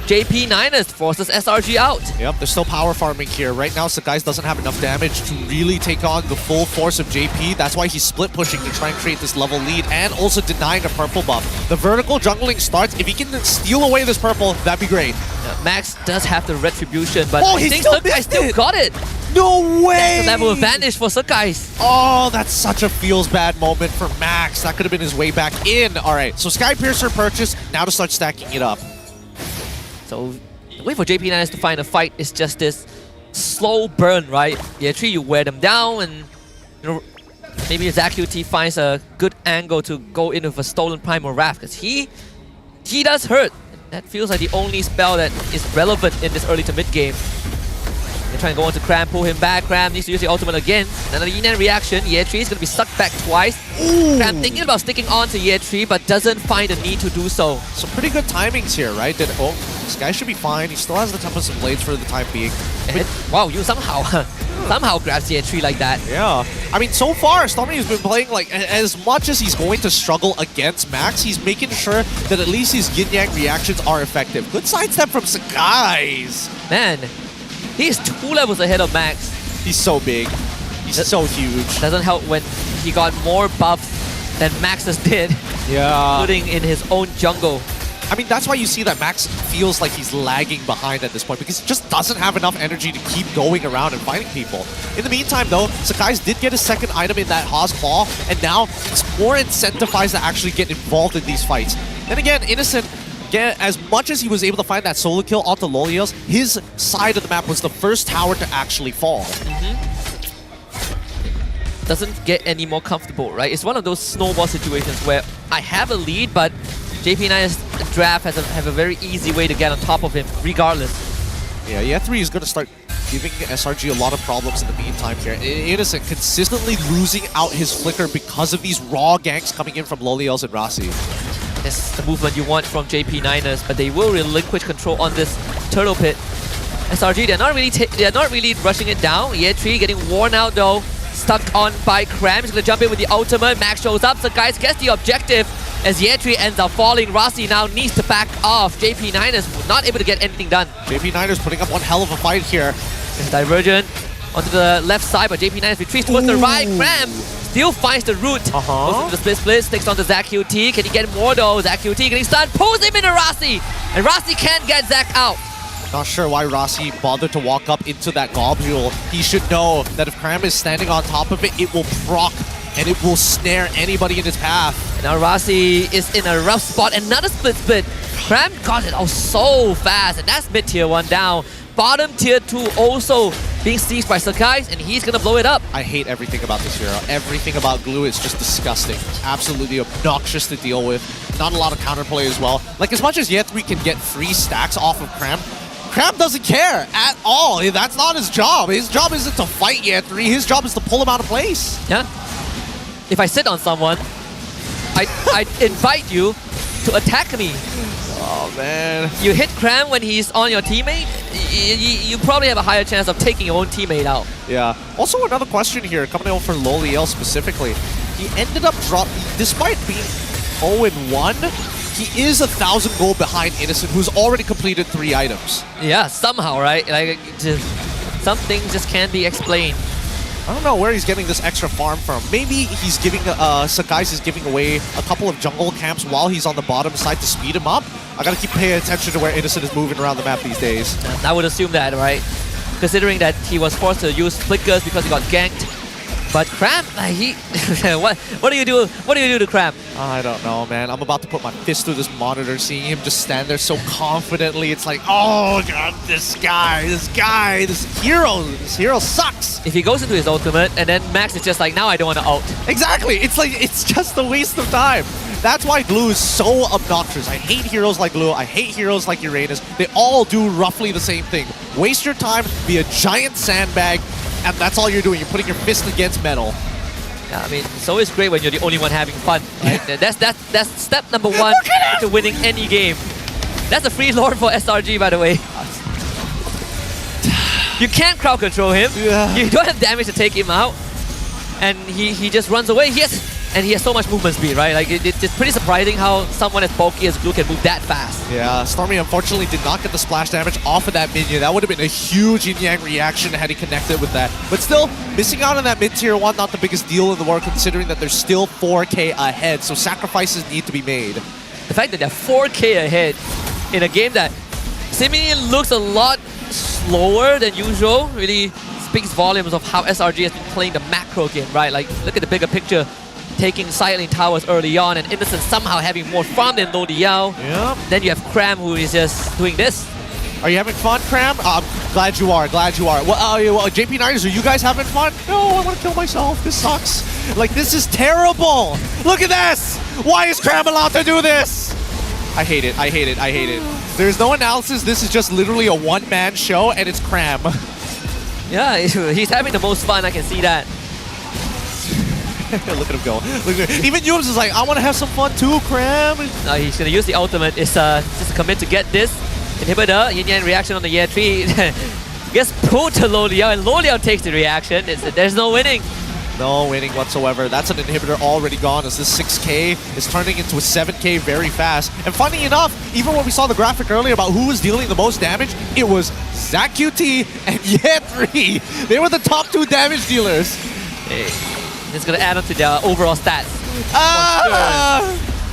JP9ers forces SRG out. Yep, they're still power farming here. Right now, Sakai's doesn't have enough damage to really take on the full force of JP. That's why he's split pushing to try and create this level lead and also denying a purple buff. The vertical jungling starts. If he can steal away this purple, that'd be great. Max does have the retribution, but Oh, I he think still Sakai missed still it. got it. No way! That's the level of advantage for Sakai. Oh, that's such a feels bad moment for Max. That could have been his way back in. All right, so Sky Piercer purchase, now to start stacking it up. So the way for JP9ers to find a fight is just this slow burn, right? Yeatri, you wear them down, and you know, maybe ZQT finds a good angle to go in with a stolen Primal Wrath, because he does hurt. That feels like the only spell that is relevant in this early to mid game. They try and go on to Cram, pull him back. Cram needs to use the ultimate again. Another Yinan reaction. Yeatri is going to be sucked back twice. Ooh. Cram thinking about sticking on to Yeatri, but doesn't find the need to do so. Some pretty good timings here, right? This guy should be fine. He still has the Tempest of Blades for the time being. And, wow, you somehow grabs Yeatri like that. Yeah. I mean, so far, Stormy has been playing, like, as much as he's going to struggle against Max, he's making sure that at least his yin-yang reactions are effective. Good sidestep from Sakai's. Man, he's 2 levels ahead of Max. He's so big. He's so huge. Doesn't help when he got more buffs than Max's did. Yeah. Including in his own jungle. I mean, that's why you see that Max feels like he's lagging behind at this point, because he just doesn't have enough energy to keep going around and fighting people. In the meantime, though, Sakai's did get a second item in that Haas Claw, and now it's more incentivized to actually get involved in these fights. Then again, Innocent, as much as he was able to find that solo kill onto Lolios, his side of the map was the first tower to actually fall. Doesn't get any more comfortable, right? It's one of those snowball situations where I have a lead, but JP9's draft have a very easy way to get on top of him, regardless. Yeah, Yeatri is going to start giving SRG a lot of problems in the meantime here. Innocent consistently losing out his flicker because of these raw ganks coming in from Lolios and Rasi. That's the movement you want from JP9ers, but they will relinquish control on this turtle pit. SRG, they're not really rushing it down. Yeatri getting worn out though, stuck on by Cram. He's gonna jump in with the ultimate. Max shows up, so guys gets the objective as Yeatri ends up falling. Rasi now needs to back off. JP9ers not able to get anything done. JP9ers putting up one hell of a fight here. There's Divergent onto the left side, but JP9ers retreats towards the right. Cram still finds the route. Goes into the split, sticks onto ZQT. Can he get more though? ZQT getting stunned, pulls him into Rasi, and Rasi can't get Zach out. Not sure why Rasi bothered to walk up into that globule. He should know that if Cram is standing on top of it, it will proc and it will snare anybody in his path. And now Rasi is in a rough spot. Another split. Cram got it out so fast, and that's mid tier 1 down. Bottom tier 2 also being seized by Sakai, and he's gonna blow it up. I hate everything about this hero. Everything about Glue is just disgusting. Absolutely obnoxious to deal with. Not a lot of counterplay as well. Like, as much as Yeatri can get free stacks off of Cram, Cram doesn't care at all. That's not his job. His job isn't to fight Yeatri. His job is to pull him out of place. Yeah. If I sit on someone, I invite you to attack me. Oh, man. You hit Cram when he's on your teammate, you probably have a higher chance of taking your own teammate out. Yeah. Also, another question here, coming out for Loliel specifically. He ended up dropping, despite being 0-1, he is 1,000 gold behind Innocent, who's already completed 3 items. Yeah, somehow, right? Like, some things just can't be explained. I don't know where he's getting this extra farm from. Maybe he's giving, Sakai's is giving away a couple of jungle camps while he's on the bottom side to speed him up. I gotta keep paying attention to where Innocent is moving around the map these days. I would assume that, right? Considering that he was forced to use flickers because he got ganked. But Cram, what do you do? What do you do to Cram? I don't know, man. I'm about to put my fist through this monitor, seeing him just stand there so confidently. It's like, oh god, this hero sucks. If he goes into his ultimate, and then Max is just like, now I don't want to ult. Exactly. It's like, it's just a waste of time. That's why Glue is so obnoxious. I hate heroes like Glue. I hate heroes like Uranus. They all do roughly the same thing. Waste your time, be a giant sandbag, and that's all you're doing. You're putting your fist against metal. Yeah, I mean, it's always great when you're the only one having fun. Right? That's step number 1 to winning any game. That's a free lord for SRG, by the way. You can't crowd control him. Yeah. You don't have damage to take him out. And he just runs away. Yes! And he has so much movement speed, right? Like it's pretty surprising how someone as bulky as Glue can move that fast. Yeah, Stormy unfortunately did not get the splash damage off of that minion. That would have been a huge yin-yang reaction had he connected with that. But still, missing out on that mid-tier 1, not the biggest deal in the world considering that there's still 4K ahead, so sacrifices need to be made. The fact that they're 4K ahead in a game that seemingly looks a lot slower than usual really speaks volumes of how SRG has been playing the macro game, right? Like, look at the bigger picture. Taking Silent Towers early on, and Innocent somehow having more fun than Lo Liao. Yep. Then you have Cram, who is just doing this. Are you having fun, Cram? Glad you are, glad you are. Well, JP9ers, are you guys having fun? No, I want to kill myself. This sucks. Like, this is terrible. Look at this. Why is Cram allowed to do this? I hate it, I hate it, I hate it. There's no analysis. This is just literally a one-man show, and it's Cram. Yeah, he's having the most fun, I can see that. Look at him go. Look at him. Even Yums is like, I want to have some fun too, Cram. He's going to use the ultimate. It's just a commit to get this. Inhibitor, yin-yang reaction on the year 3. Gets pulled to Lo Liao, and Lo Liao takes the reaction. There's no winning. No winning whatsoever. That's an inhibitor already gone as this 6K is turning into a 7K very fast. And funny enough, even when we saw the graphic earlier about who was dealing the most damage, it was ZachQT and Ye3. They were the top 2 damage dealers. Hey. It's going to add on to their overall stats.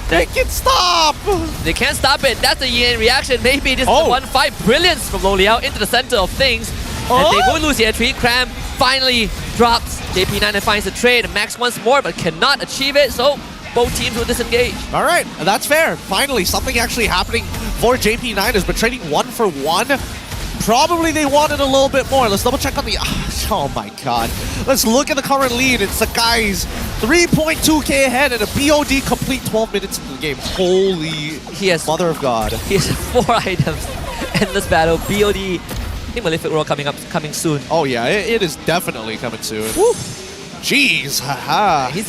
They can stop! They can't stop it. That's the yin reaction. Maybe this is the 1-5 brilliance from Lo Liao into the center of things. And they will lose year 3. Cram finally drops. JP9 and finds the trade. Max once more, but cannot achieve it. So both teams will disengage. All right, that's fair. Finally, something actually happening for JP9ers, but trading 1 for 1. Probably they wanted a little bit more. Let's double check on the... Oh my god. Let's look at the current lead. It's the guys 3.2k ahead and a BOD complete 12 minutes into the game. Holy mother of god. He has 4 items. Endless battle. BOD. I think Malefic Roar coming soon. Oh yeah, it is definitely coming soon. Woo. Jeez, haha. He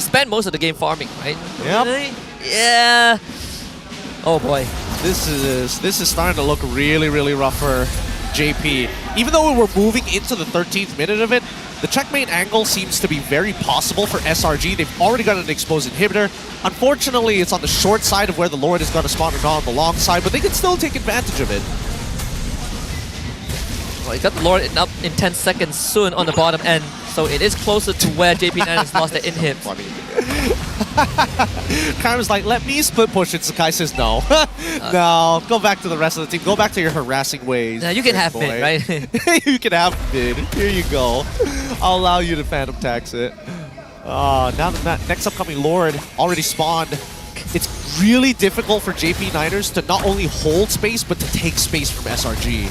spent most of the game farming, right? Yep. Yeah. Oh boy. This is starting to look really, really rough for JP. Even though we're moving into the 13th minute of it, the checkmate angle seems to be very possible for SRG. They've already got an exposed inhibitor. Unfortunately, it's on the short side of where the Lord is going to spawn, and not on the long side, but they can still take advantage of it. Well, he got the Lord up in 10 seconds soon on the bottom end, so it is closer to where JP9 has lost the inhib. Cram's like, let me split push it. Sakai says no. No, go back to the rest of the team. Go back to your harassing ways. Now you can have mid, right? You can have mid. Here you go. I'll allow you to phantom tax it. Now the next upcoming Lord already spawned. It's really difficult for JP9ers to not only hold space, but to take space from SRG.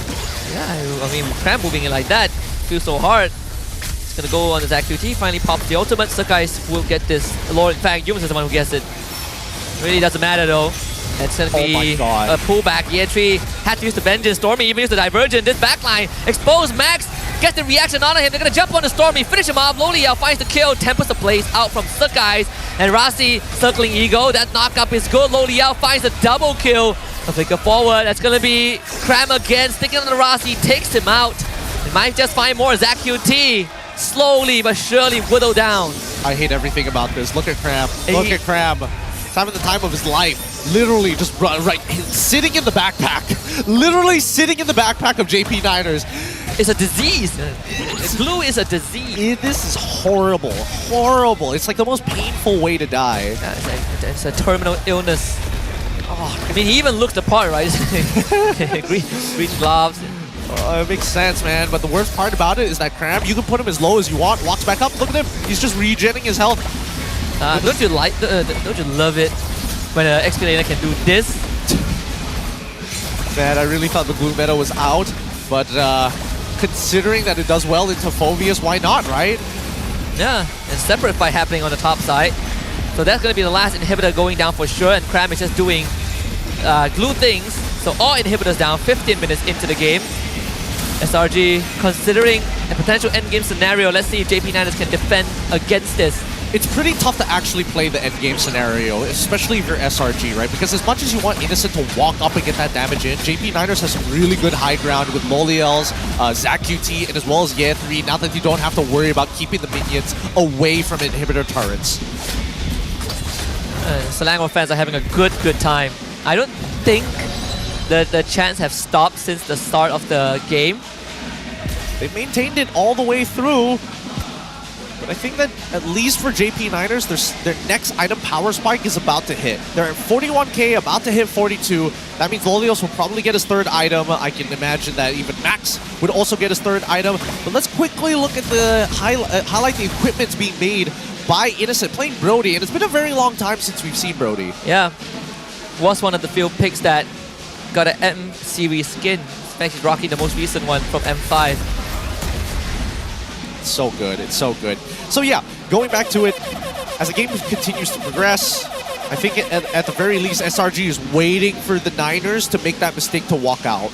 Yeah, I mean, Cram moving it like that feels so hard. It's gonna go on the ZachQT, finally pops the ultimate. Sakai will get this. Lord, in fact, Yums is the one who gets it. Really doesn't matter though. It's gonna be a pullback. Ye3 had to use the Vengeance. Stormy even used the Divergent. This backline exposed. Max gets the reaction on him. They're gonna jump on the Stormy, finish him off. Lo Liao finds the kill. Tempest the Blaze out from Sakai's. And Rasi circling Ego. That knockup is good. Lo Liao finds a double kill. A flicker forward. That's gonna be Cram again. Sticking on the Rasi, takes him out. They might just find more. ZachQT slowly but surely whittle down. I hate everything about this. Look at Cram. Look at Cram. He's having the time of his life. Literally just sitting in the backpack. Literally sitting in the backpack of JP9ers. It's a disease. Glue is a disease. This is horrible. Horrible. It's like the most painful way to die. Yeah, it's a terminal illness. Oh, I mean, he even looks the part, right? green gloves. It makes sense, man. But the worst part about it is that Cram, you can put him as low as you want, walks back up. Look at him. He's just regenning his health. Don't you love it when an XP laner can do this? Man, I really thought the blue meta was out, but considering that it does well into Phobius, why not, right? Yeah, and separate fight happening on the top side. So that's going to be the last inhibitor going down for sure, and Cram is just doing glue things. So all inhibitors down, 15 minutes into the game. SRG considering a potential endgame scenario. Let's see if JP9ers can defend against this. It's pretty tough to actually play the endgame scenario, especially if you're SRG, right? Because as much as you want Innocent to walk up and get that damage in, JP9ers has some really good high ground with Loliel's, ZachQT, and as well as Ye3, now that you don't have to worry about keeping the minions away from inhibitor turrets. Selangor fans are having a good time. I don't think the chants have stopped since the start of the game. They've maintained it all the way through. But I think that at least for JP Niners, their next item power spike is about to hit. They're at 41k, about to hit 42. That means Lolios will probably get his third item. I can imagine that even Max would also get his third item. But let's quickly look at the highlight the equipments being made by Innocent, playing Brody. And it's been a very long time since we've seen Brody. Yeah, was one of the few picks that got an M series skin. In fact, he's rocking the most recent one from M5. It's so good, it's so good. So yeah, going back to it, as the game continues to progress, I think at the very least, SRG is waiting for the Niners to make that mistake to walk out.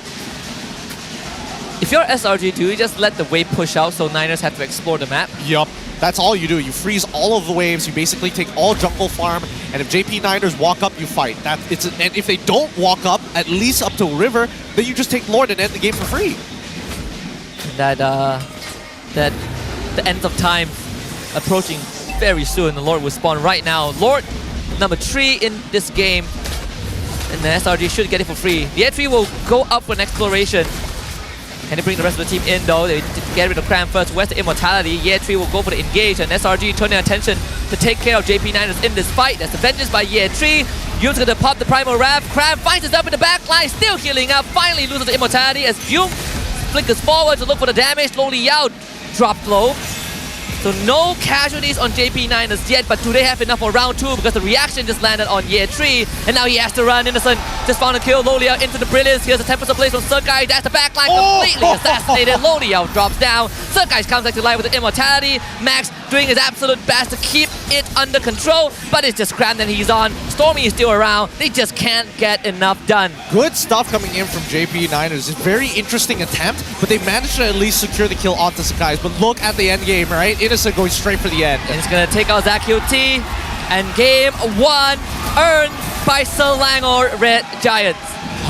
If you're SRG, do you just let the wave push out so Niners have to explore the map? Yup, that's all you do. You freeze all of the waves, you basically take all jungle farm, and if JP Niners walk up, you fight. And if they don't walk up, at least up to river, then you just take Lord and end the game for free. That the end of time approaching very soon. The Lord will spawn right now. Lord number 3 in this game. And the SRG should get it for free. The A3 will go up for an exploration. Can they bring the rest of the team in though? They get rid of Cram first. Where's the immortality? Year 3 will go for the engage, and SRG turn their attention to take care of JP Niners in this fight. That's the vengeance by Year 3. Yume's gonna pop the primal wrath. Cram finds himself in the back line, still healing up. Finally loses the immortality as Yume flickers forward to look for the damage. Slowly Yao dropped low. So no casualties on JP Niners yet, but do they have enough for round 2? Because the reaction just landed on Year 3, and now he has to run. Innocent just found a kill. Loliao into the brilliance. Here's a tempest of place from Serkai. That's the backline completely assassinated. Loliao drops down. Serkai comes back to life with the immortality. Max doing his absolute best to keep it under control, but it's just Cram that he's on. Stormy is still around. They just can't get enough done. Good stuff coming in from JP Niners. It's a very interesting attempt, but they managed to at least secure the kill onto Sakai's. But look at the end game, right? Innocent going straight for the end. And it's going to take out ZQT. And game 1 earned by Selangor Red Giants.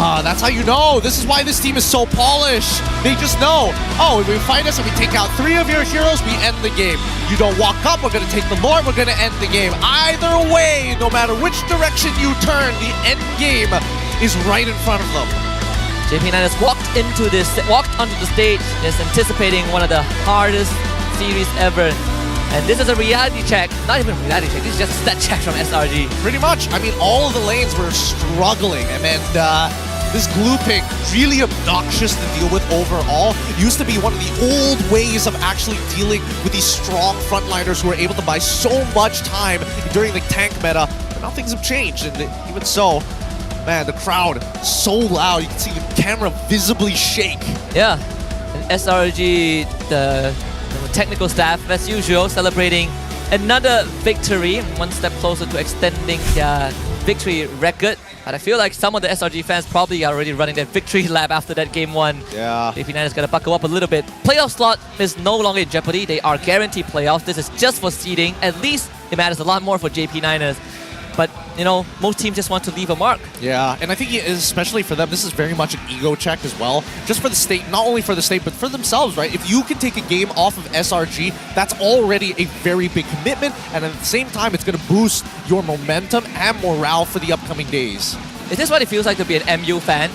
That's how you know. This is why this team is so polished. They just know, oh, if we fight us and we take out 3 of your heroes, we end the game. You don't walk up, we're going to take the Lord, we're going to end the game. Either way, no matter which direction you turn, the end game is right in front of them. JP Niners walked onto the stage, just anticipating one of the hardest series ever. And this is a reality check. Not even a reality check, this is just a stat check from SRG. Pretty much. I mean, all of the lanes were struggling. And then this glue pick, really obnoxious to deal with overall. Used to be one of the old ways of actually dealing with these strong frontliners who are able to buy so much time during the tank meta. But now things have changed, and even so, man, the crowd so loud. You can see the camera visibly shake. Yeah, and SRG, the technical staff, as usual, celebrating another victory, one step closer to extending their victory record. But I feel like some of the SRG fans probably are already running their victory lap after that game 1. Yeah. JP Niners gotta buckle up a little bit. Playoff slot is no longer in jeopardy. They are guaranteed playoffs. This is just for seeding. At least it matters a lot more for JP Niners. But, you know, most teams just want to leave a mark. Yeah, and I think especially for them, this is very much an ego check as well. Just for the state, not only for the state, but for themselves, right? If you can take a game off of SRG, that's already a very big commitment. And at the same time, it's going to boost your momentum and morale for the upcoming days. Is this what it feels like to be an MU fan?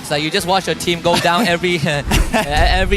It's like you just watch your team go down every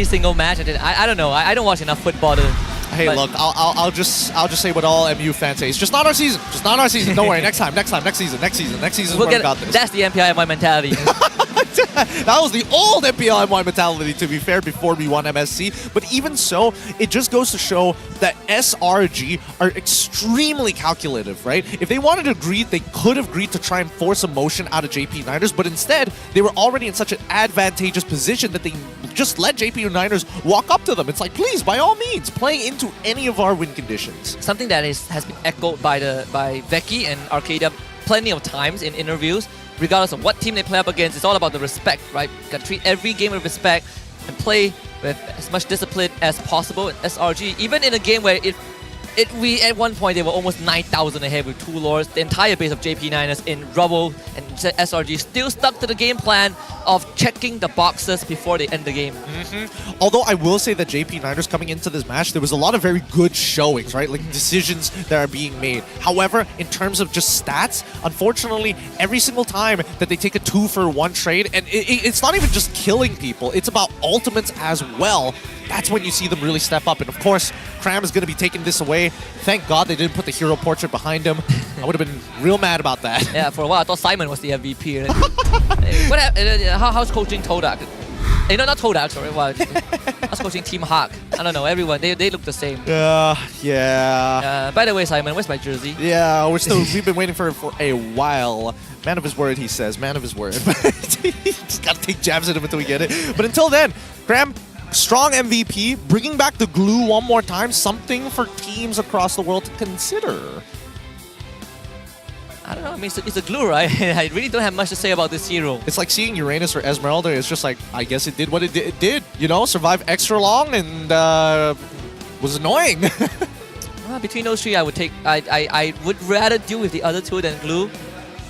single match. And I don't know. I don't watch enough football to... Hey, look, I'll just say what all MU fans say. It's just not our season. Just not our season. Don't worry. Next time, next season. We'll get we got this. That's the MPL MY mentality. That was the old MPL MY mentality, to be fair, before we won MSC. But even so, it just goes to show that SRG are extremely calculative, right? If they wanted to greed, they could have agreed to try and force a motion out of JP Niners, but instead, they were already in such an advantageous position that they just let JP Niners walk up to them. It's like, please, by all means, play into any of our win conditions. Something that has been echoed by Veki and Arcadia plenty of times in interviews. Regardless of what team they play up against, it's all about the respect, right? You gotta treat every game with respect and play with as much discipline as possible. In SRG, even in a game where we at one point they were almost 9,000 ahead with 2 lords, the entire base of JP Niners in rubble and SRG still stuck to the game plan of checking the boxes before they end the game. Although I will say that JP Niners coming into this match, there was a lot of very good showings, right? Like decisions that are being made. However, in terms of just stats, unfortunately, every single time that they take a 2-for-1 trade, and it's not even just killing people, it's about ultimates as well. That's when you see them really step up. And of course, Cram is going to be taking this away. Thank God they didn't put the hero portrait behind him. I would have been real mad about that. Yeah, for a while I thought Simon was the MVP. How's coaching Todak? Not Todak, sorry. How's coaching Team Haq? I don't know, everyone, they look the same. Yeah. By the way, Simon, where's my jersey? Yeah, we've been waiting for it for a while. Man of his word, he says. Man of his word. Just gotta take jabs at him until we get it. But until then, Graham, strong MVP, bringing back the glue one more time, something for teams across the world to consider. I don't know, I mean, it's a glue, right? I really don't have much to say about this hero. It's like seeing Uranus or Esmeralda. It's just like, I guess it did what it did. You know, survived extra long and was annoying. Between those three, I would rather deal with the other two than glue.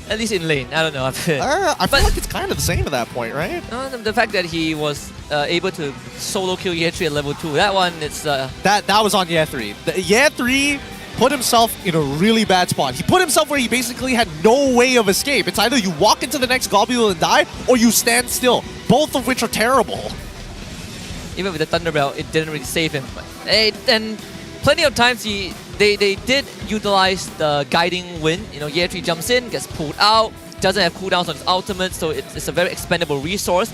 At least in lane, I don't know. I feel like it's kind of the same at that point, right? The fact that he was able to solo kill Ye 3 at level 2, that one, it's... That was on Ye 3. Ye 3 put himself in a really bad spot. He put himself where he basically had no way of escape. It's either you walk into the next globule and die, or you stand still. Both of which are terrible. Even with the Thunderbelt, it didn't really save him. And plenty of times they did utilize the guiding wind. You know, Ye 3 jumps in, gets pulled out, doesn't have cooldowns on his ultimate, so it's a very expendable resource.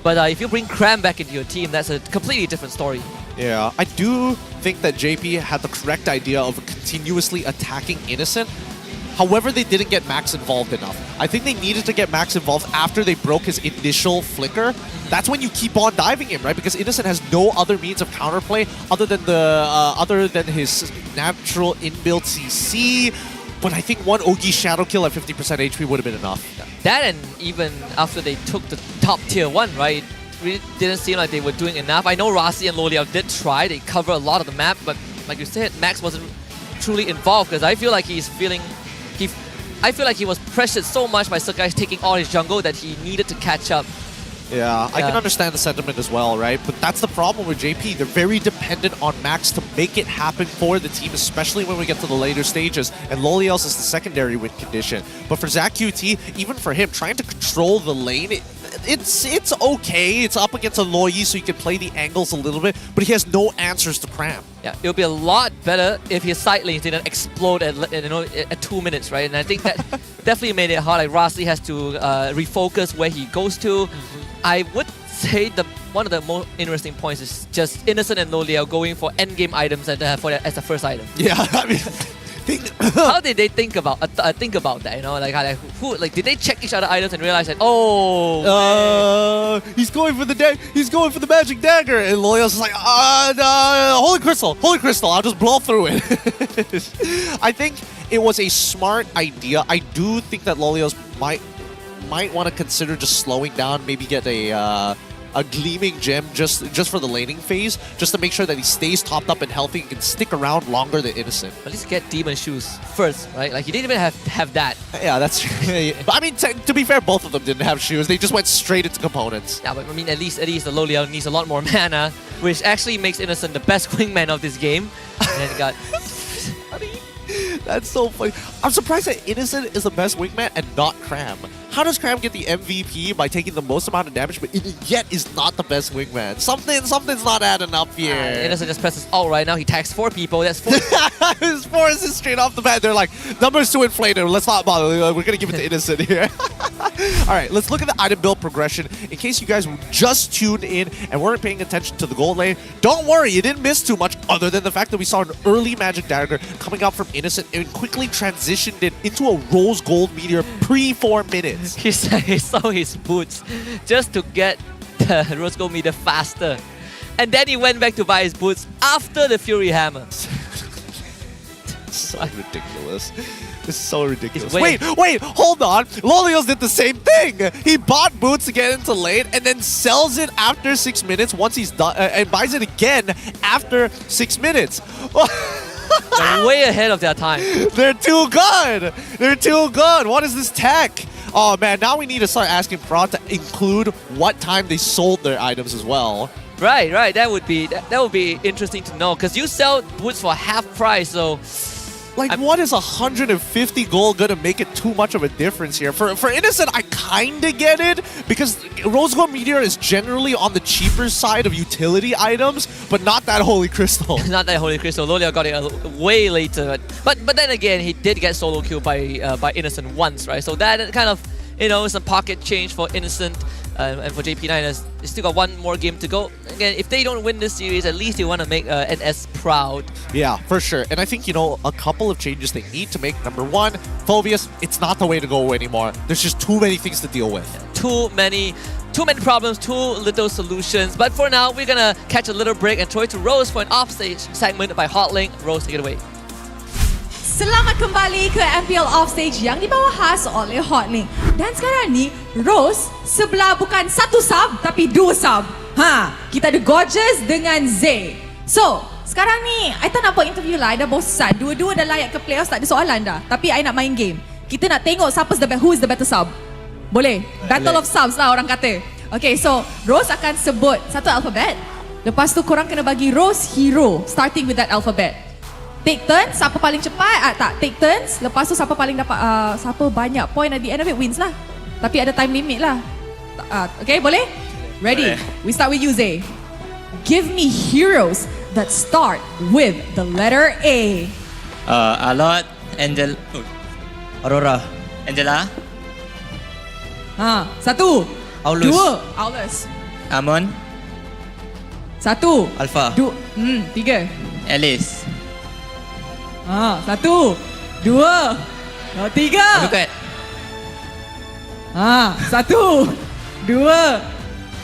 But if you bring Cram back into your team, that's a completely different story. Yeah, I do think that JP had the correct idea of continuously attacking Innocent. However, they didn't get Max involved enough. I think they needed to get Max involved after they broke his initial flicker. That's when you keep on diving him, right? Because Innocent has no other means of counterplay other than his natural inbuilt CC. But I think one Ogi Shadow Kill at 50% HP would have been enough. That, and even after they took the top tier 1, right? Really didn't seem like they were doing enough. I know Rasi and Loliao did try. They cover a lot of the map, but like you said, Max wasn't truly involved because I feel like he was pressured so much by Sakai taking all his jungle that he needed to catch up. Yeah, I can understand the sentiment as well, right? But that's the problem with JP. They're very dependent on Max to make it happen for the team, especially when we get to the later stages. And Loliel's is the secondary win condition. But for Zach QT, even for him, trying to control the lane, it's okay. It's up against a Loyi, so you can play the angles a little bit, but he has no answers to Cram. Yeah, it would be a lot better if his side lanes didn't explode at 2 minutes, right? And I think that definitely made it hard. Like Rasi has to refocus where he goes to. I would say one of the most interesting points is just Innocent and Loliao going for endgame items as the first item. Yeah, I mean, how did they think about that? You know, like did they check each other's items and realize that he's going for the magic dagger, and Lolial's just like holy crystal, I'll just blow through it. I think it was a smart idea. I do think that Lolial's might want to consider just slowing down, maybe get a gleaming gem just for the laning phase, just to make sure that he stays topped up and healthy and can stick around longer than Innocent. At least get Demon Shoes first, right? Like, he didn't even have that. Yeah, that's true. But I mean, to be fair, both of them didn't have shoes. They just went straight into components. Yeah, but I mean, at least the Loliao needs a lot more mana, which actually makes Innocent the best wingman of this game. And then got... That's so funny. I'm surprised that Innocent is the best wingman and not Cram. How does Cram get the MVP by taking the most amount of damage, but yet is not the best wingman? Something's not adding up here. Innocent just presses ult right now. He tags 4 people. That's 4. His 4 is straight off the bat. They're like, numbers too inflated. Let's not bother. We're going to give it to Innocent here. Alright, let's look at the item build progression. In case you guys just tuned in and weren't paying attention to the gold lane, don't worry, you didn't miss too much other than the fact that we saw an early magic dagger coming out from Innocent and quickly transitioned it into a rose gold meteor pre-4 minutes. He saw his boots just to get the rose gold meteor faster. And then he went back to buy his boots after the Fury Hammer. So ridiculous. This is so ridiculous. Wait, hold on. Lolios did the same thing. He bought boots to get into lane and then sells it after 6 minutes once he's done, and buys it again after 6 minutes. They're way ahead of their time. They're too good. What is this tech? Oh man, now we need to start asking Prod to include what time they sold their items as well. Right. That would be interesting to know because you sell boots for half price, so. Like, what is 150 gold gonna make it too much of a difference here? For Innocent, I kinda get it, because Rose Gold Meteor is generally on the cheaper side of utility items, but not that Holy Crystal. Not that Holy Crystal. Lolia got it way later. But then again, he did get solo killed by Innocent once, right? So that kind of, is a pocket change for Innocent. And for JP9, they still got one more game to go. Again, if they don't win this series, at least they want to make NS proud. Yeah, for sure. And I think, a couple of changes they need to make. Number one, Phobius, it's not the way to go anymore. There's just too many things to deal with. Too many problems, too little solutions. But for now, we're going to catch a little break and throw it to Rose for an offstage segment by Hotlink. Rose, take it away. Selamat kembali ke MPL Offstage yang dibawa khas oleh Hotlink. Dan sekarang ni, Rose sebelah bukan satu sub tapi dua sub. Kita ada Gorgeous dengan Zay. So, sekarang ni, I tak nak buat interview lah. I dah bosan. Dua-dua dah layak ke playoffs, tak ada soalan dah. Tapi I nak main game. Kita nak tengok who is the better sub. Boleh? Battle of subs lah orang kata. Okay, so Rose akan sebut satu alfabet. Lepas tu korang kena bagi Rose hero starting with that alphabet. Take turns, siapa paling cepat, take turns. Lepas tu siapa paling dapat, siapa banyak point at the end of it wins lah. Tapi ada time limit lah. Okay, boleh? Ready? We start with you, Zay. Give me heroes that start with the letter A. Alot, Aurora, Angela. Satu. Aulus. Dua. Aulus. Amon. Satu. Alpha. Tiga. Alice. Satu. Dua. Tiga. Bukat. Satu. Dua.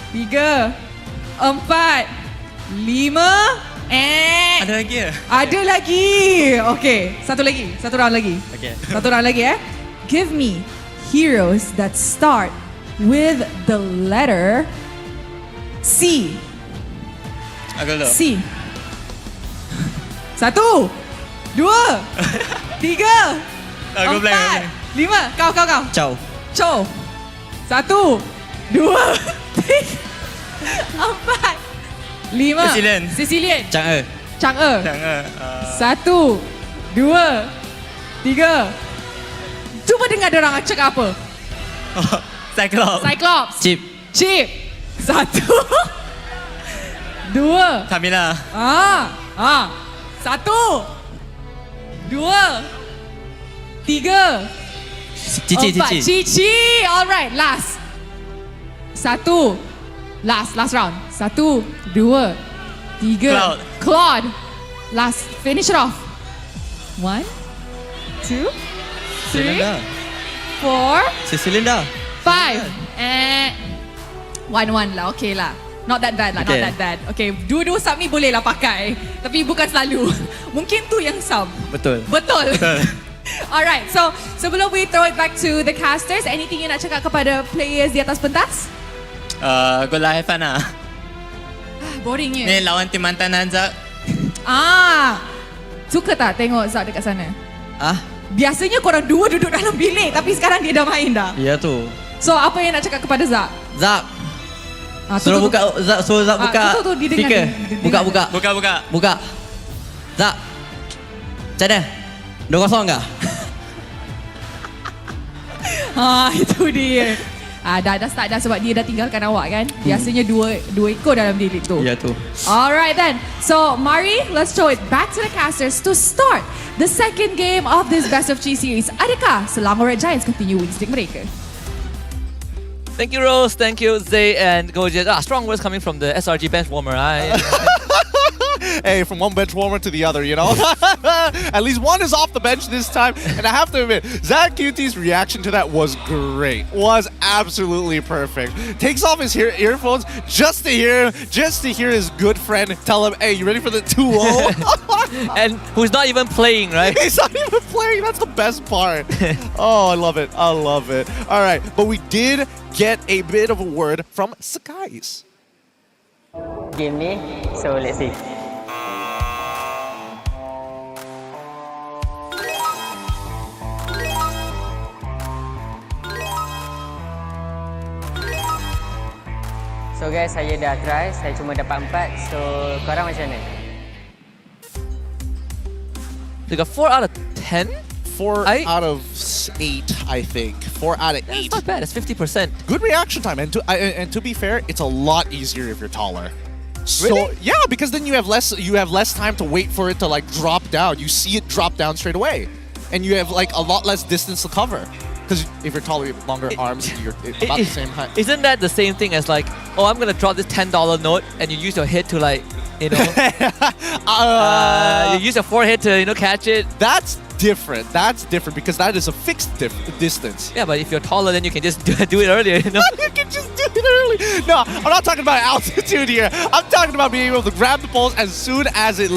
Tiga. Empat. Lima. Ada lagi ya? Ada lagi. Okay. Satu lagi. Satu round lagi. Okay. Satu round lagi Give me heroes that start with the letter C. C. Satu. Dua. Tiga. Empat. Lima. Kau. Chow. Satu. Dua. Tiga. Empat. Lima. Sicilian. Chang'e. Satu. Dua. Tiga. Cuba dengar diorang cakap apa. Cyclops. Chip. Satu. Dua. Camila. Satu. Dua. Tiga. Cici. Alright, last. Satu. Last round. Satu. Dua. Tiga. Claude. Last. Finish it off. 1, 2, 3, 4, Cylinder. 5. 1 lah. Okay lah. Not that bad lah, not that bad. Okay, dua-dua sub ni boleh lah pakai. Tapi bukan selalu. Mungkin tu yang sub. Betul. Alright, so sebelum we throw it back to the casters, anything you nak cakap kepada players di atas pentas? Good lah, have fun lah. Boringnya. Ni lawan tim mantan Zak. Suka tak tengok Zak dekat sana? Biasanya korang dua duduk dalam bilik, tapi sekarang dia dah main dah. Ya tu. So apa yang nak cakap kepada Zak? Suruh buka, Zak buka speaker. Buka. Zak. Macam mana? 2-0 enggak? Itu dia. Dah start dah sebab dia dah tinggalkan awak kan. Biasanya dua ekor dalam bilik tu. Ya tu. Alright then. So mari let's throw it back to the casters to start the second game of this Best of 3 series. Adakah Selangor Red Giants continue win streak mereka? Thank you, Rose. Thank you, Zay and Gorgeous. Strong words coming from the SRG bench warmer. Hey, from one bench warmer to the other, At least one is off the bench this time. And I have to admit, Zach QT's reaction to that was great. Was absolutely perfect. Takes off his earphones just to hear his good friend tell him, hey, you ready for the 2-0? And who's not even playing, right? He's not even playing. That's the best part. Oh, I love it. All right, but we did get a bit of a word from Sakai's. Game ni, so let's see. So guys, saya dah try. Saya cuma dapat 4. So korang macam mana? They got 4 out of 10? 4 out of 8, I think. 4 out of 8. That's not bad. It's 50%. Good reaction time, and to be fair, it's a lot easier if you're taller. So Really? yeah, because then you have less time to wait for it to like drop down. You see it drop down straight away, and you have like a lot less distance to cover. Because if you're taller, you have longer arms, and you're about the same height. Isn't that the same thing as like, oh, I'm gonna drop this $10 note, and you use your head to like, you know, you use your forehead to, you know, catch it? That's different. That's different because that is a fixed distance. Yeah, but if you're taller, then you can just do it earlier, you know? You can just do it early. No, I'm not talking about altitude here. I'm talking about being able to grab the poles as soon as it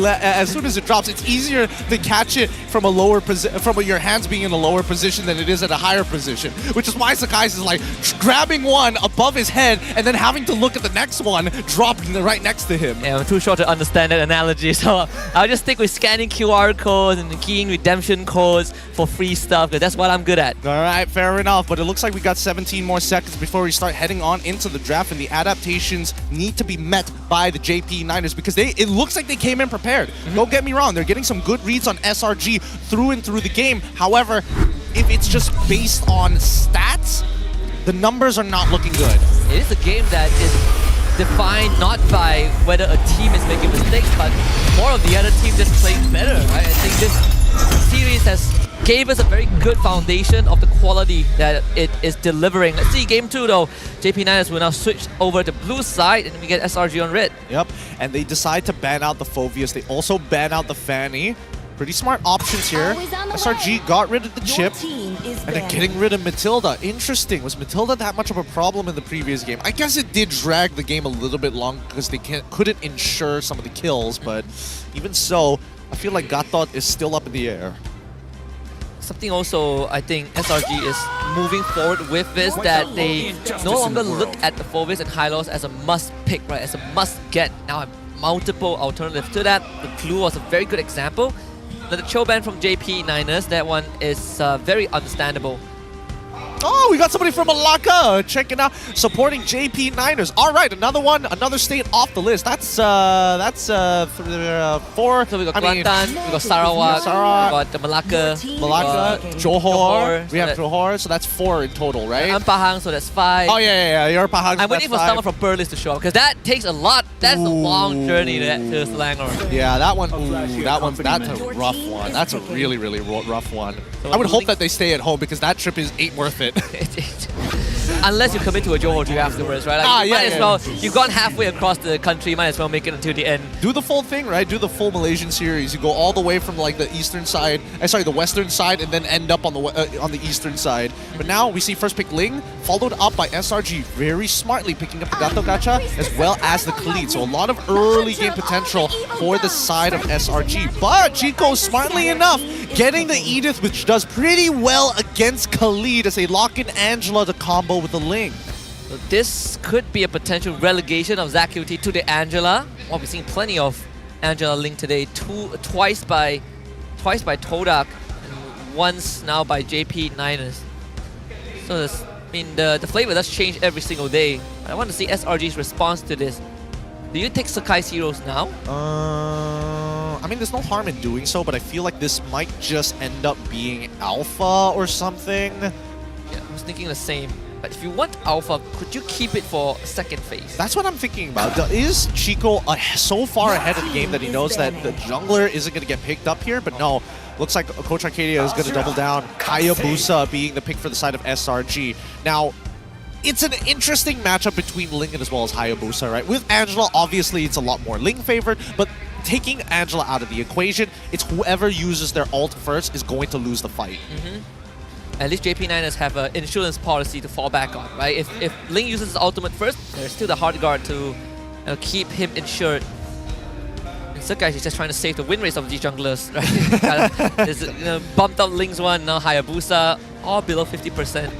drops. It's easier to catch it from a lower position, from your hands being in a lower position than it is at a higher position. Which is why Sakai's is like grabbing one above his head and then having to look at the next one dropping right next to him. Yeah, I'm too short to understand that analogy, so I'll just stick with scanning QR codes and keying redemption codes for free stuff, because that's what I'm good at. All right, fair enough, but it looks like we got 17 more seconds before we start heading on into the draft, and the adaptations need to be met by the JP Niners because it looks like they came in prepared. Don't get me wrong, they're getting some good reads on SRG through and through the game. However, if it's just based on stats, the numbers are not looking good. It is a game that is defined not by whether a team is making mistakes, but more of the other team just playing better, right? I think this series gave us a very good foundation of the quality that it is delivering. Let's see game 2 though. JP Niners will now switch over to blue side and we get SRG on red. Yep, and they decide to ban out the Phobius. They also ban out the Fanny. Pretty smart options here. SRG got rid of the chip, and then getting rid of Matilda. Interesting. Was Matilda that much of a problem in the previous game? I guess it did drag the game a little bit long because they couldn't ensure some of the kills, but even so, I feel like Gatot is still up in the air. Something also I think SRG is moving forward with is that they no longer look at the Phobius and Hylos as a must pick, right? As a must get. Now multiple alternatives to that. The Clue was a very good example. Now the Choban from JP Niners, that one is very understandable. Oh, we got somebody from Malacca checking out, supporting JP Niners. All right, another one, another state off the list. That's 4. So we got Kelantan, we got Sarawak, we got Malacca, Johor. We have Johor, so that's 4 in total, right? I'm Pahang, so that's 5. Oh yeah, you're Pahang. I'm waiting for someone from Perlis to show up because that takes a lot. That's a long journey to Selangor. Yeah, that's a rough one. That's a really, really rough one. So I would hope that they stay at home because that trip ain't worth it. Unless you commit to a Johor trip afterwards, right? Like, you've gone halfway across the country, might as well make it until the end. Do the full thing, right? Do the full Malaysian series. You go all the way from like the eastern side, the western side, and then end up on the eastern side. But now we see first pick Ling, followed up by SRG, very smartly picking up the Gato Gacha as well as the Khalid. So a lot of early game potential for the side of SRG. But Chico, smartly enough, getting the Edith, which does pretty well against Khalid as they lock in Angela to combo with the Ling. So this could be a potential relegation of Zacuity to the Angela. Well, we've seen plenty of Angela Ling today. Twice by Todak, and once now by JP Niners. So the flavor does change every single day. I want to see SRG's response to this. Do you take Sakai's heroes now? I mean, there's no harm in doing so, but I feel like this might just end up being Alpha or something. Yeah, I was thinking the same. But if you want Alpha, could you keep it for second phase? That's what I'm thinking about. Is Chico so far ahead of the game that he knows that the jungler isn't going to get picked up here? But no, looks like Coach Arcadia is going to double down. Hayabusa being the pick for the side of SRG. Now, it's an interesting matchup between Ling as well as Hayabusa, right? With Angela, obviously, it's a lot more Ling favored, but taking Angela out of the equation, it's whoever uses their ult first is going to lose the fight. At least JP Niners have an insurance policy to fall back on, right? If Ling uses his ultimate first, there's still the hard guard to keep him insured. And Sakai is just trying to save the win rates of these junglers, right? There's bumped up Ling's one, now Hayabusa, all below 50%.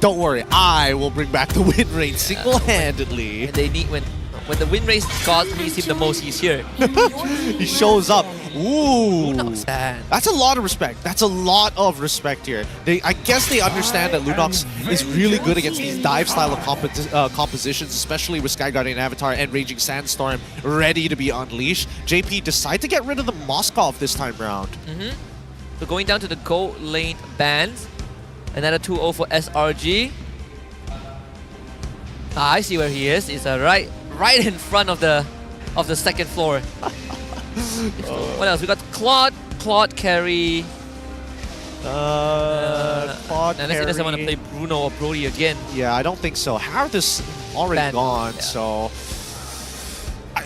Don't worry, I will bring back the win rate single-handedly. And they need when when the win race god needs him the most, he's here. He shows up. Ooh. Lunox, man. That's a lot of respect. That's a lot of respect here. I guess they understand that Lunox is really good against these dive style of compositions, especially with Sky Guardian Avatar and Raging Sandstorm ready to be unleashed. JP decide to get rid of the Moskov this time round. So going down to the gold lane bands. Another 2-0 for SRG. I see where he is. It's right in front of the second floor. What else? We got Claude carry. Claude unless he doesn't want to play Bruno or Brody again. Yeah, I don't think so. Harith is already gone, so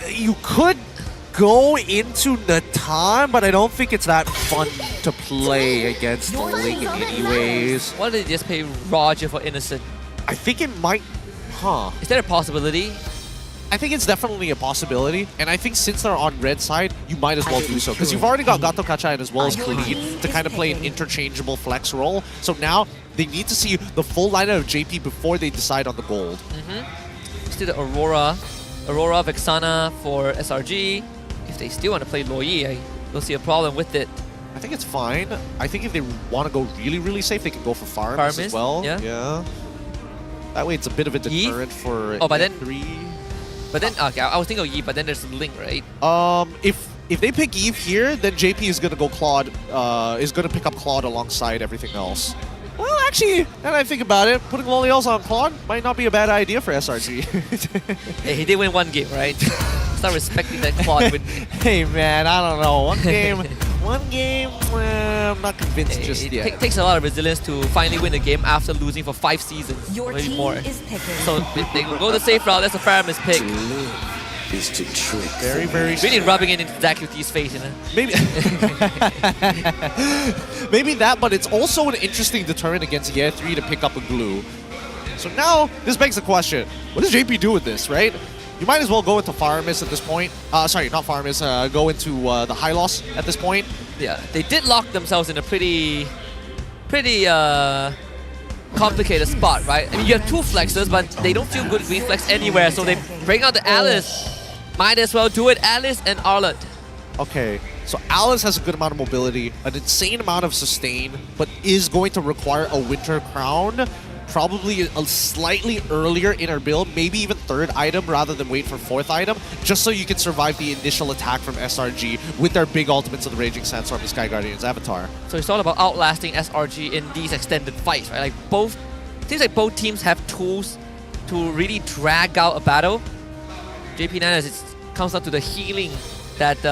you could go into Natan, but I don't think it's that fun to play against Ling anyways. Why did they just pay Roger for Innocent? I think it might, Is there a possibility? I think it's definitely a possibility, and I think since they're on red side, you might as well do so, because you've already got Gato Kacha as well as Khalid to kind of play an interchangeable flex role. So now they need to see the full lineup of JP before they decide on the gold. Still the Aurora, Vexana for SRG. If they still want to play Loyi, I don't see a problem with it. I think it's fine. I think if they want to go really, really safe, they can go for Farms as well. Yeah. That way it's a bit of a deterrent for but then 3. But then, okay, I was thinking of Yi, but then there's Ling, right? If they pick Eve here, then JP is gonna go Claude. Is gonna pick up Claude alongside everything else. Well, actually, now that I think about it, putting Loliels on Claude might not be a bad idea for SRG. Hey, he did win one game, right? Start respecting that Claude win. Hey man, I don't know. One game, I'm not convinced just yet. It takes a lot of resilience to finally win a game after losing for 5 seasons, maybe more. So they will go the safe route. That's a Faramis pick. Is to trick. Very, very really rubbing it into Zakuti's face, you know? Maybe maybe that, but it's also an interesting deterrent against Year 3 to pick up a glue. So now, this begs the question, what does JP do with this, right? You might as well go into Faramis at this point. Sorry, not Faramis, go into the Hylos at this point. Yeah, they did lock themselves in a pretty complicated spot, right? I mean, you have 2 flexes, but they don't feel good green flex anywhere, so they bring out the Alice. Might as well do it, Alice and Arlott. Okay, so Alice has a good amount of mobility, an insane amount of sustain, but is going to require a Winter Crown, probably a slightly earlier in her build, maybe even 3rd item rather than wait for 4th item, just so you can survive the initial attack from SRG with their big ultimates of the Raging Sandstorm and Sky Guardian's Avatar. So it's all about outlasting SRG in these extended fights, right? Like seems like both teams have tools to really drag out a battle. JP9, it comes down to the healing that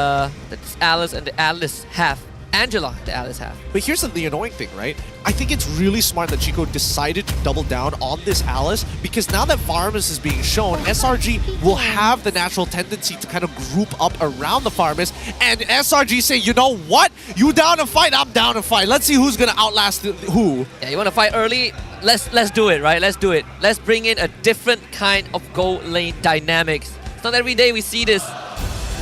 Alice and the Alice have. Angela, the Alice have. But here's the annoying thing, right? I think it's really smart that Chico decided to double down on this Alice, because now that Faramis is being shown, SRG will have the natural tendency to kind of group up around the Faramis, and SRG say, you know what? You down to fight? I'm down to fight. Let's see who's gonna outlast who. Yeah, you want to fight early? Let's do it, right? Let's do it. Let's bring in a different kind of gold lane dynamics. It's not every day we see this.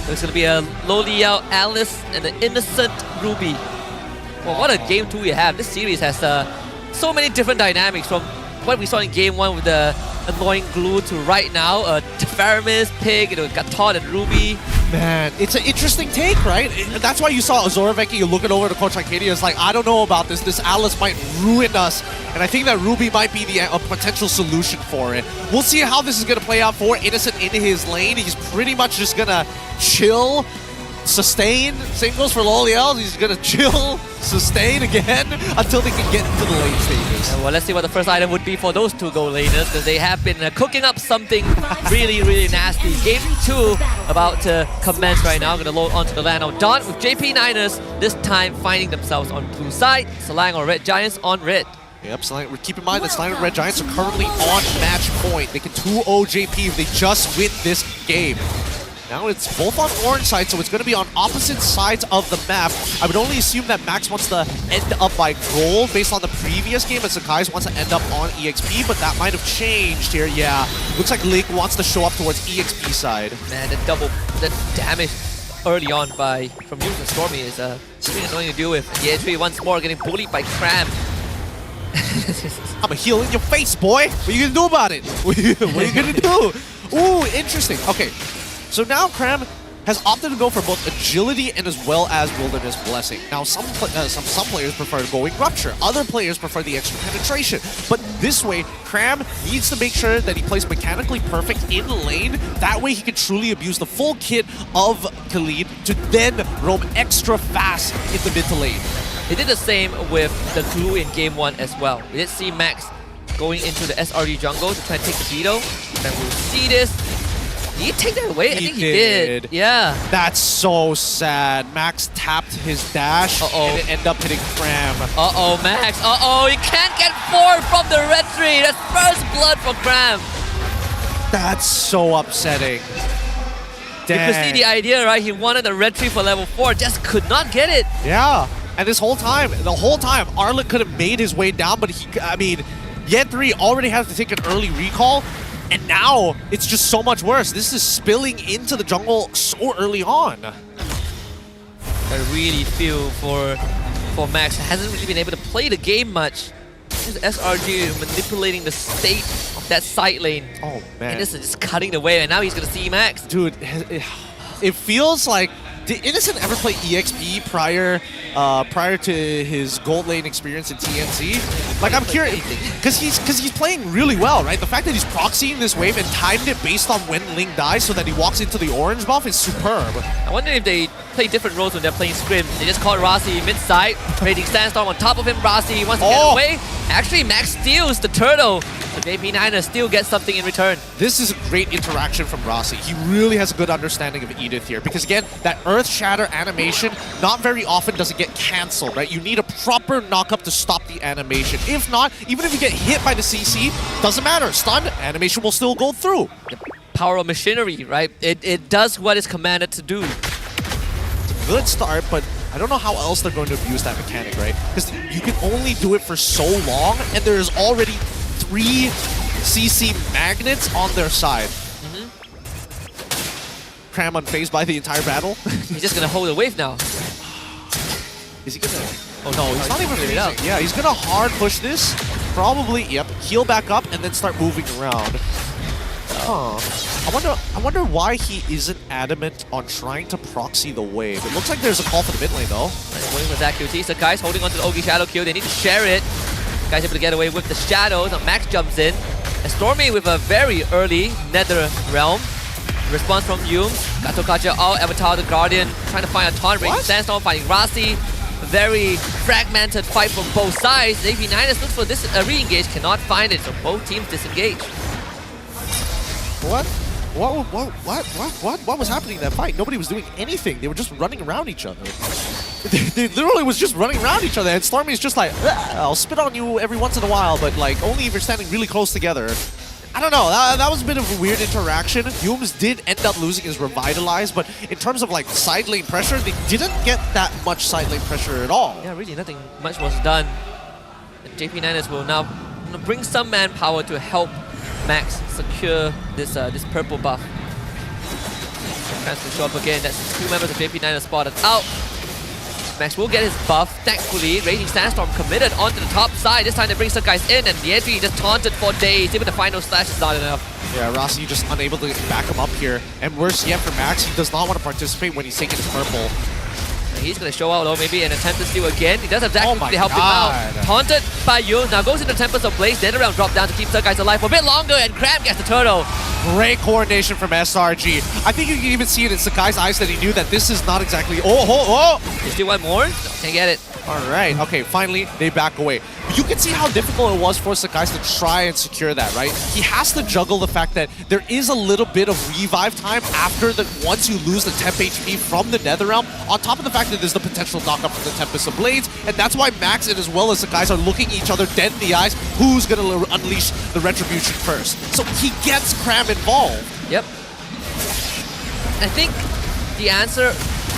There's going to be a Loliel, Alice, and an Innocent Ruby. Well, what a game 2 we have. This series has so many different dynamics, from what we saw in game 1 with the annoying glue to right now, Faramis, Pig, Gatot, and Ruby. Man, it's an interesting take, right? That's why you saw Azoroveki looking over to Coach Arcadia. It's like, I don't know about this. This Alice might ruin us. And I think that Ruby might be a potential solution for it. We'll see how this is going to play out for Innocent in his lane. He's pretty much just going to chill, sustain. Same goes for Loliel. He's going to chill, sustain again until they can get into the late stages. Well, let's see what the first item would be for those 2 gold laners, because they have been cooking up something really, really nasty. Game 2 about to commence right now. Going to load onto the land of Dawn with JP9ers, this time finding themselves on blue side. Salang or Red Giants on red. Yep, keep in mind that Salang and Red Giants are currently on match point. They can 2-0 JP if they just win this game. Now it's both on orange side, so it's going to be on opposite sides of the map. I would only assume that Max wants to end up by gold based on the previous game, and Sakai's wants to end up on EXP, but that might have changed here. Yeah, looks like Link wants to show up towards EXP side. Man, the damage early on from using Stormy is really annoying to deal with. The entry once more getting bullied by Cram. I'm a heal in your face, boy. What are you gonna do about it? What are you gonna do? Ooh, interesting. Okay, so now Cram has opted to go for both agility and as well as Wilderness Blessing. Now, some players prefer going Rupture. Other players prefer the extra penetration. But this way, Cram needs to make sure that he plays mechanically perfect in lane. That way, he can truly abuse the full kit of Khalid to then roam extra fast in the mid to lane. They did the same with the glue in game 1 as well. We did see Max going into the SRG jungle to try and take the Beetle. And we'll see this. Did he take that away? I think he did. Yeah. That's so sad. Max tapped his dash and it ended up hitting Cram. Uh-oh, Max. Uh-oh, he can't get 4 from the red tree. That's first blood for Cram. That's so upsetting. You could see the idea, right? He wanted the red tree for level 4, just could not get it. Yeah. And the whole time, Arlet could have made his way down, but Yen 3 already has to take an early recall. And now, it's just so much worse. This is spilling into the jungle so early on. I really feel for Max. Hasn't really been able to play the game much. This SRG manipulating the state of that side lane. Oh, man. And this is just cutting the way, and now he's going to see Max. Dude, it feels like... Did Innocent ever play EXP prior to his gold lane experience in TNC? Like, I'm curious, because he's playing really well, right? The fact that he's proxying this wave and timed it based on when Ling dies so that he walks into the orange buff is superb. I wonder if they play different roles when they're playing Scrim. They just caught Rasi mid-side, creating Sandstorm on top of him. Rasi wants to get away. Actually, Max steals the turtle. So JP9er still gets something in return. This is a great interaction from Rasi. He really has a good understanding of Edith here. Because again, that Earth Shatter animation, not very often does it get cancelled, right? You need a proper knock-up to stop the animation. If not, even if you get hit by the CC, doesn't matter. Stunned, animation will still go through. The power of machinery, right? It does what it's commanded to do. It's a good start, but I don't know how else they're going to abuse that mechanic, right? Because you can only do it for so long, and there's already 3 CC magnets on their side. Cram unfazed by the entire battle. He's just gonna hold the wave now. Is he gonna... Oh no, he's not even figured out. Yeah, he's gonna hard push this. Probably, yep, heal back up and then start moving around. Huh. I wonder why he isn't adamant on trying to proxy the wave. It looks like there's a call for the mid lane though. Waiting for Zach QT. So guys holding onto the Ogi Shadow Q. They need to share it. Guys able to get away with the shadows. Now Max jumps in. And Stormy with a very early Nether Realm. Response from Yume. Gatokacha out, Avatar the Guardian. Trying to find a taunt. Raging Sandstorm fighting Rasi. Very fragmented fight from both sides. JP9ers looks for this re-engage. Cannot find it. So both teams disengage. What? What was happening in that fight? Nobody was doing anything. They were just running around each other. They literally was just running around each other, and Stormy's just like, I'll spit on you every once in a while, but like only if you're standing really close together. I don't know, that was a bit of a weird interaction. Yumes did end up losing his Revitalize, but in terms of like side lane pressure, they didn't get that much side lane pressure at all. Yeah, really nothing much was done. And JP9ers will now bring some manpower to help Max secure this this purple buff. Chance to show up again. That's 2 members of JP9ers spotted out. Max will get his buff. Thankfully, Raging Sandstorm committed onto the top side. This time they bring some guys in, and the entry just taunted for days. Even the final slash is not enough. Yeah, Rasi just unable to back him up here. And worse yet for Max, he does not want to participate when he's taking his purple. He's going to show out though, maybe an attempt to steal again. He does have Jack to help him out. Taunted by Yume. Now goes into Tempest of Blaze. Then around drop down to keep the guys alive for a bit longer, and Cram gets the turtle. Great coordination from SRG. I think you can even see it in Sakai's eyes that he knew that this is not exactly... Oh! You still want more? No, can't get it. Alright, okay, finally they back away. But you can see how difficult it was for Sakai to try and secure that, right? He has to juggle the fact that there is a little bit of revive time after once you lose the temp HP from the Netherrealm, on top of the fact that there's the potential knockup from the Tempest of Blades, and that's why Max and as well as Sakai are looking each other dead in the eyes, who's gonna unleash the Retribution first. So he gets Cram involved. Yep. I think the answer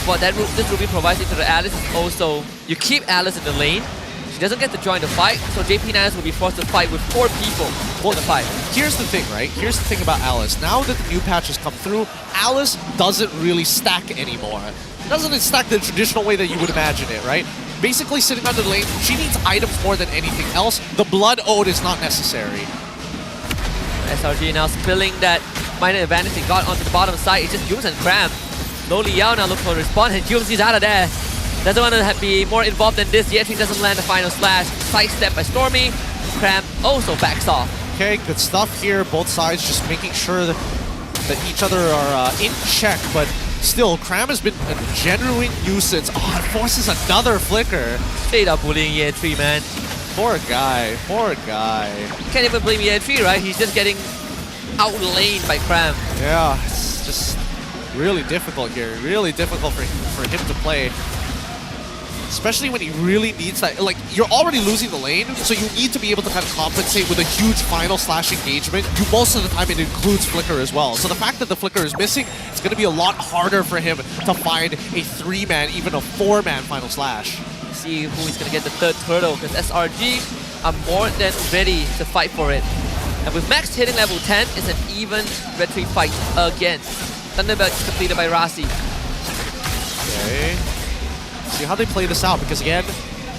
what this Ruby provides into the Alice is also, you keep Alice in the lane, she doesn't get to join the fight, so JP9ers will be forced to fight with 4 people in the fight. Here's the thing, right? Here's the thing about Alice. Now that the new patch has come through, Alice doesn't really stack anymore. It doesn't stack the traditional way that you would imagine it, right? Basically sitting under the lane, she needs items more than anything else. The Blood Ode is not necessary. SRG now spilling that minor advantage they got onto the bottom side. It's just Yums and Cram. Lo Liao now looks for a respawn, and Yums is out of there. Doesn't want to be more involved than this yet. He doesn't land the final slash. Sidestep by Stormy. Cram also backs off. Okay, good stuff here. Both sides just making sure that each other are in check, but still, Cram has been a genuine nuisance. Oh, it forces another flicker. Straight up bullying Ye3, man. Poor guy, poor guy. Can't even blame Ye3, right? He's just getting outlaned by Cram. Yeah, it's just really difficult here. Really difficult for him to play. Especially when he really needs that. Like, you're already losing the lane, so you need to be able to kind of compensate with a huge final slash engagement. Most of the time, it includes Flicker as well. So the fact that the Flicker is missing, it's going to be a lot harder for him to find a 3-man, even a 4-man final slash. See who is going to get the third turtle, because SRG are more than ready to fight for it. And with Max hitting level 10, it's an even Red 3 fight again. Thunderbird is completed by Rasi. Okay. See how they play this out, because again,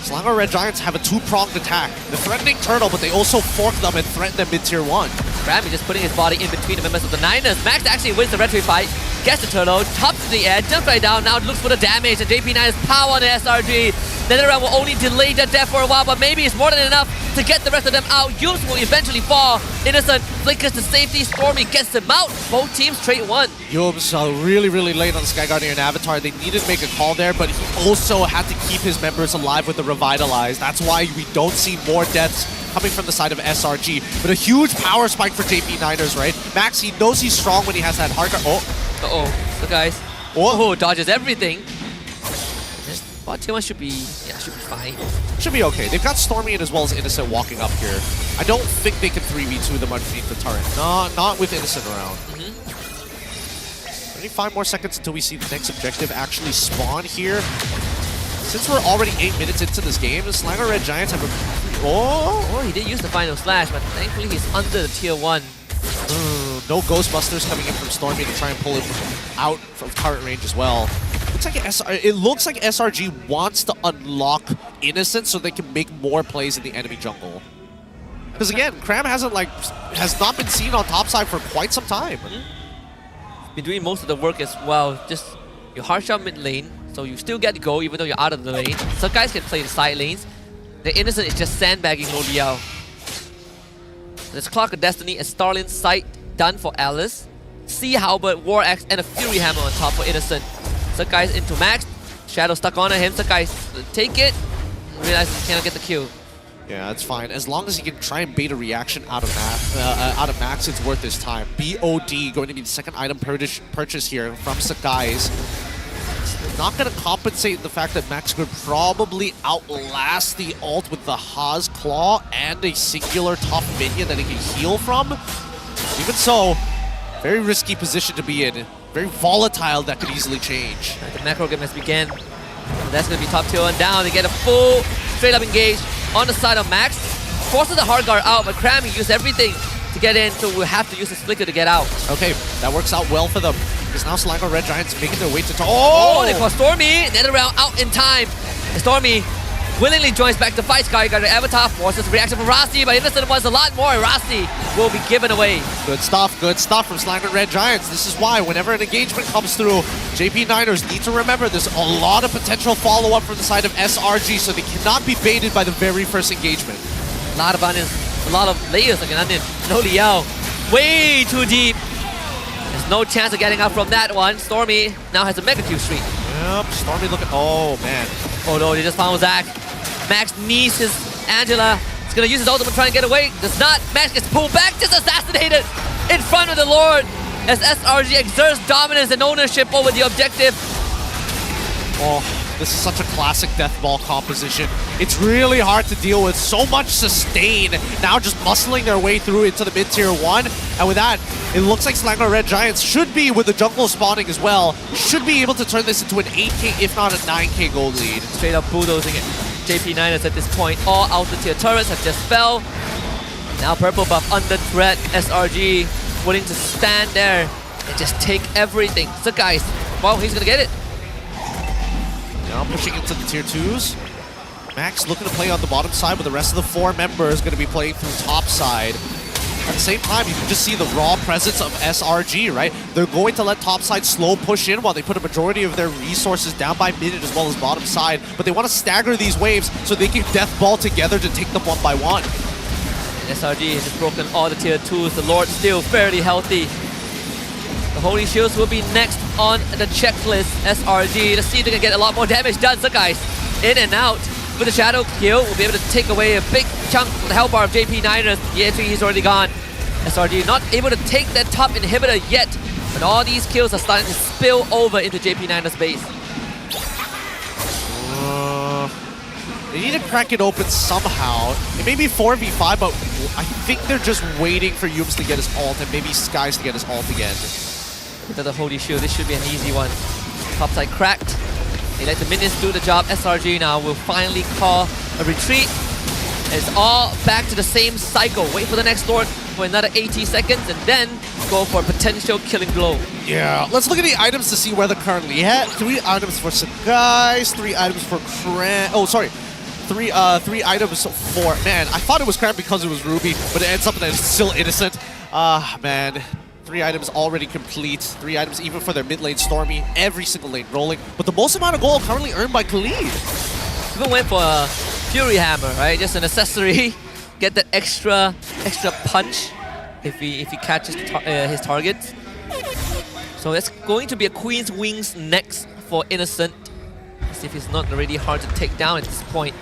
Selangor Red Giants have a 2-pronged attack. They're threatening Turtle, but they also fork them and threaten them mid-tier 1. Rami just putting his body in between the members of the Niners. Max actually wins the Red 3 fight, gets the Turtle, tops to the air, jumps right down, now looks for the damage, and JP9's power on the SRG. NetherRealm will only delay their death for a while, but maybe it's more than enough to get the rest of them out. Yums will eventually fall. Innocent flickers to safety. Stormy gets them out. Both teams trade 1. Yums really, really late on the Sky Guardian and Avatar. They needed to make a call there, but he also had to keep his members alive with the Revitalize. That's why we don't see more deaths coming from the side of SRG. But a huge power spike for JP Niners, right? Max, he knows he's strong when he has that hard guard. Oh. Uh-oh. So guys, dodges everything. But Tier 1 should be fine. Should be okay. They've got Stormy and as well as Innocent walking up here. I don't think they can 3v2 them underneath the turret. Not with Innocent around. 25 more seconds until we see the next objective actually spawn here. Since we're already 8 minutes into this game, the Selangor Red Giants have a... Oh, he did use the final slash, but thankfully he's under the Tier 1. No Ghostbusters coming in from Stormy to try and pull him out from turret range as well. It looks like SRG wants to unlock Innocent so they can make more plays in the enemy jungle. Because again, Cram has not been seen on top side for quite some time. Been doing most of the work as well. Just you harsh out mid lane, so you still get to go even though you're out of the lane. Some guys can play the side lanes. The Innocent is just sandbagging Lo Liao. There's Clock of Destiny and Starlin's sight done for Alice. Sea Halberd, War Axe, and a Fury Hammer on top for Innocent. Sakai's into Max. Shadow stuck on him. Sakai's take it. Realizes he cannot get the kill. Yeah, that's fine. As long as he can try and bait a reaction out of Max, it's worth his time. BOD going to be the second item purchase here from Sakai's. It's not going to compensate the fact that Max could probably outlast the ult with the Haas Claw and a singular tough minion that he can heal from. Even so, very risky position to be in. Very volatile, that could easily change. The macro game has begun. That's going to be top tier 1 down. They get a full straight up engage on the side of Max. Forces the hard guard out, but Cram used everything to get in, so we'll have to use his flicker to get out. Okay, that works out well for them. Because now Selangor Red Giants making their way to top. Oh, they call Stormy. NetherRealm out in time. Stormy willingly joins back to fight. Sky Guardian Avatar forces reaction from Rasti, but Innocent wants a lot more. Rasti will be given away. Good stuff from Selangor Red Giants. This is why whenever an engagement comes through, JP Niners need to remember there's a lot of potential follow-up from the side of SRG, so they cannot be baited by the very first engagement. A lot of onions, a lot of layers like an onion. Lo Liao, way too deep. There's no chance of getting out from that one. Stormy now has a mega kill streak. Yep, Stormy looking, oh man. Oh no, they just found Zach. Max needs his Angela. He's gonna use his ultimate to try and get away. Does not. Max gets pulled back, just assassinated in front of the Lord as SRG exerts dominance and ownership over the objective. Oh, this is such a classic death ball composition. It's really hard to deal with. So much sustain. Now just muscling their way through into the mid-tier 1. And with that, it looks like Selangor Red Giants should be, with the jungle spawning as well, should be able to turn this into an 8k, if not a 9k gold lead. Straight up bulldozing it. JP Niners at this point. All outer tier turrets have just fell. Now purple buff under threat. SRG willing to stand there and just take everything. So guys, well, he's gonna get it. Now pushing into the tier 2s. Max looking to play on the bottom side, but the rest of the 4 members going to be playing through top side. At the same time, you can just see the raw presence of SRG, right? They're going to let topside slow push in while they put a majority of their resources down by mid as well as bottom side, but they want to stagger these waves so they can death ball together to take them one by one. SRG has just broken all the tier 2s. The Lord still fairly healthy. The Holy Shields will be next on the checklist. SRG, let's see if they can get a lot more damage done. So guys, in and out. With the Shadow kill, we'll be able to take away a big chunk of the health bar of JP9ers. The entry is already gone. SRG not able to take that top inhibitor yet, but all these kills are starting to spill over into JP9ers base. They need to crack it open somehow. It may be 4v5, but I think they're just waiting for Yums to get his ult and maybe Skies to get his ult again. With the Holy Shield, this should be an easy one. Topside cracked. They let the minions do the job. SRG now will finally call a retreat. It's all back to the same cycle. Wait for the next Lord for another 80 seconds and then go for a potential killing blow. Yeah, let's look at the items to see where they're currently at. 3 items for Skies, 3 items for Cram. Oh, sorry. 3 items for... Man, I thought it was Cram because it was Ruby, but it ends up that it's still Innocent. Man. 3 items already complete. 3 items even for their mid lane Stormy. Every single lane rolling. But the most amount of gold currently earned by Khalid. Even went for a Fury Hammer, right? Just an accessory. Get that extra punch if he catches his targets. So it's going to be a Queen's Wings next for Innocent. As if he's not already hard to take down at this point.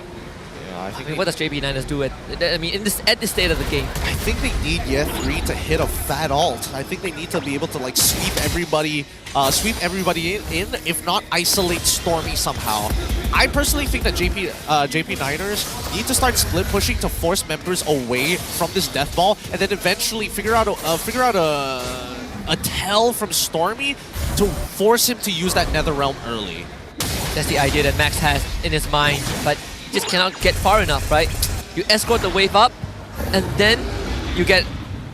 I mean, what does JP9ers do at this state of the game? I think they need Ye 3 to hit a fat ult. I think they need to be able to like sweep everybody in, if not isolate Stormy somehow. I personally think that JP9ers need to start split pushing to force members away from this death ball, and then eventually figure out a tell from Stormy to force him to use that Nether Realm early. That's the idea that Max has in his mind, but just cannot get far enough, right? You escort the wave up, and then you get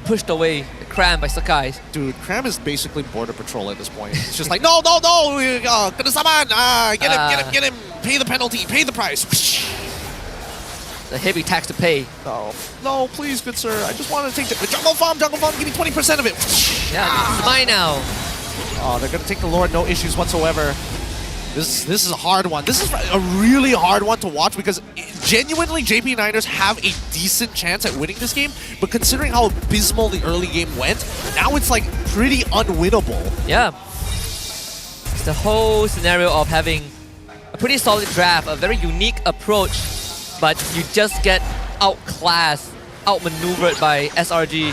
pushed away, crammed by Sakai. Dude, Cram is basically border patrol at this point. It's just like, no, get him, pay the penalty, pay the price. The heavy tax to pay. No, please, good sir. I just want to take the jungle farm, give me 20% of it. Yeah, it's mine now. Oh, they're gonna take the Lord, no issues whatsoever. This is a hard one. This is a really hard one to watch because genuinely JP9ers have a decent chance at winning this game, but considering how abysmal the early game went, now it's like pretty unwinnable. Yeah. It's the whole scenario of having a pretty solid draft, a very unique approach, but you just get outclassed, outmaneuvered by SRG.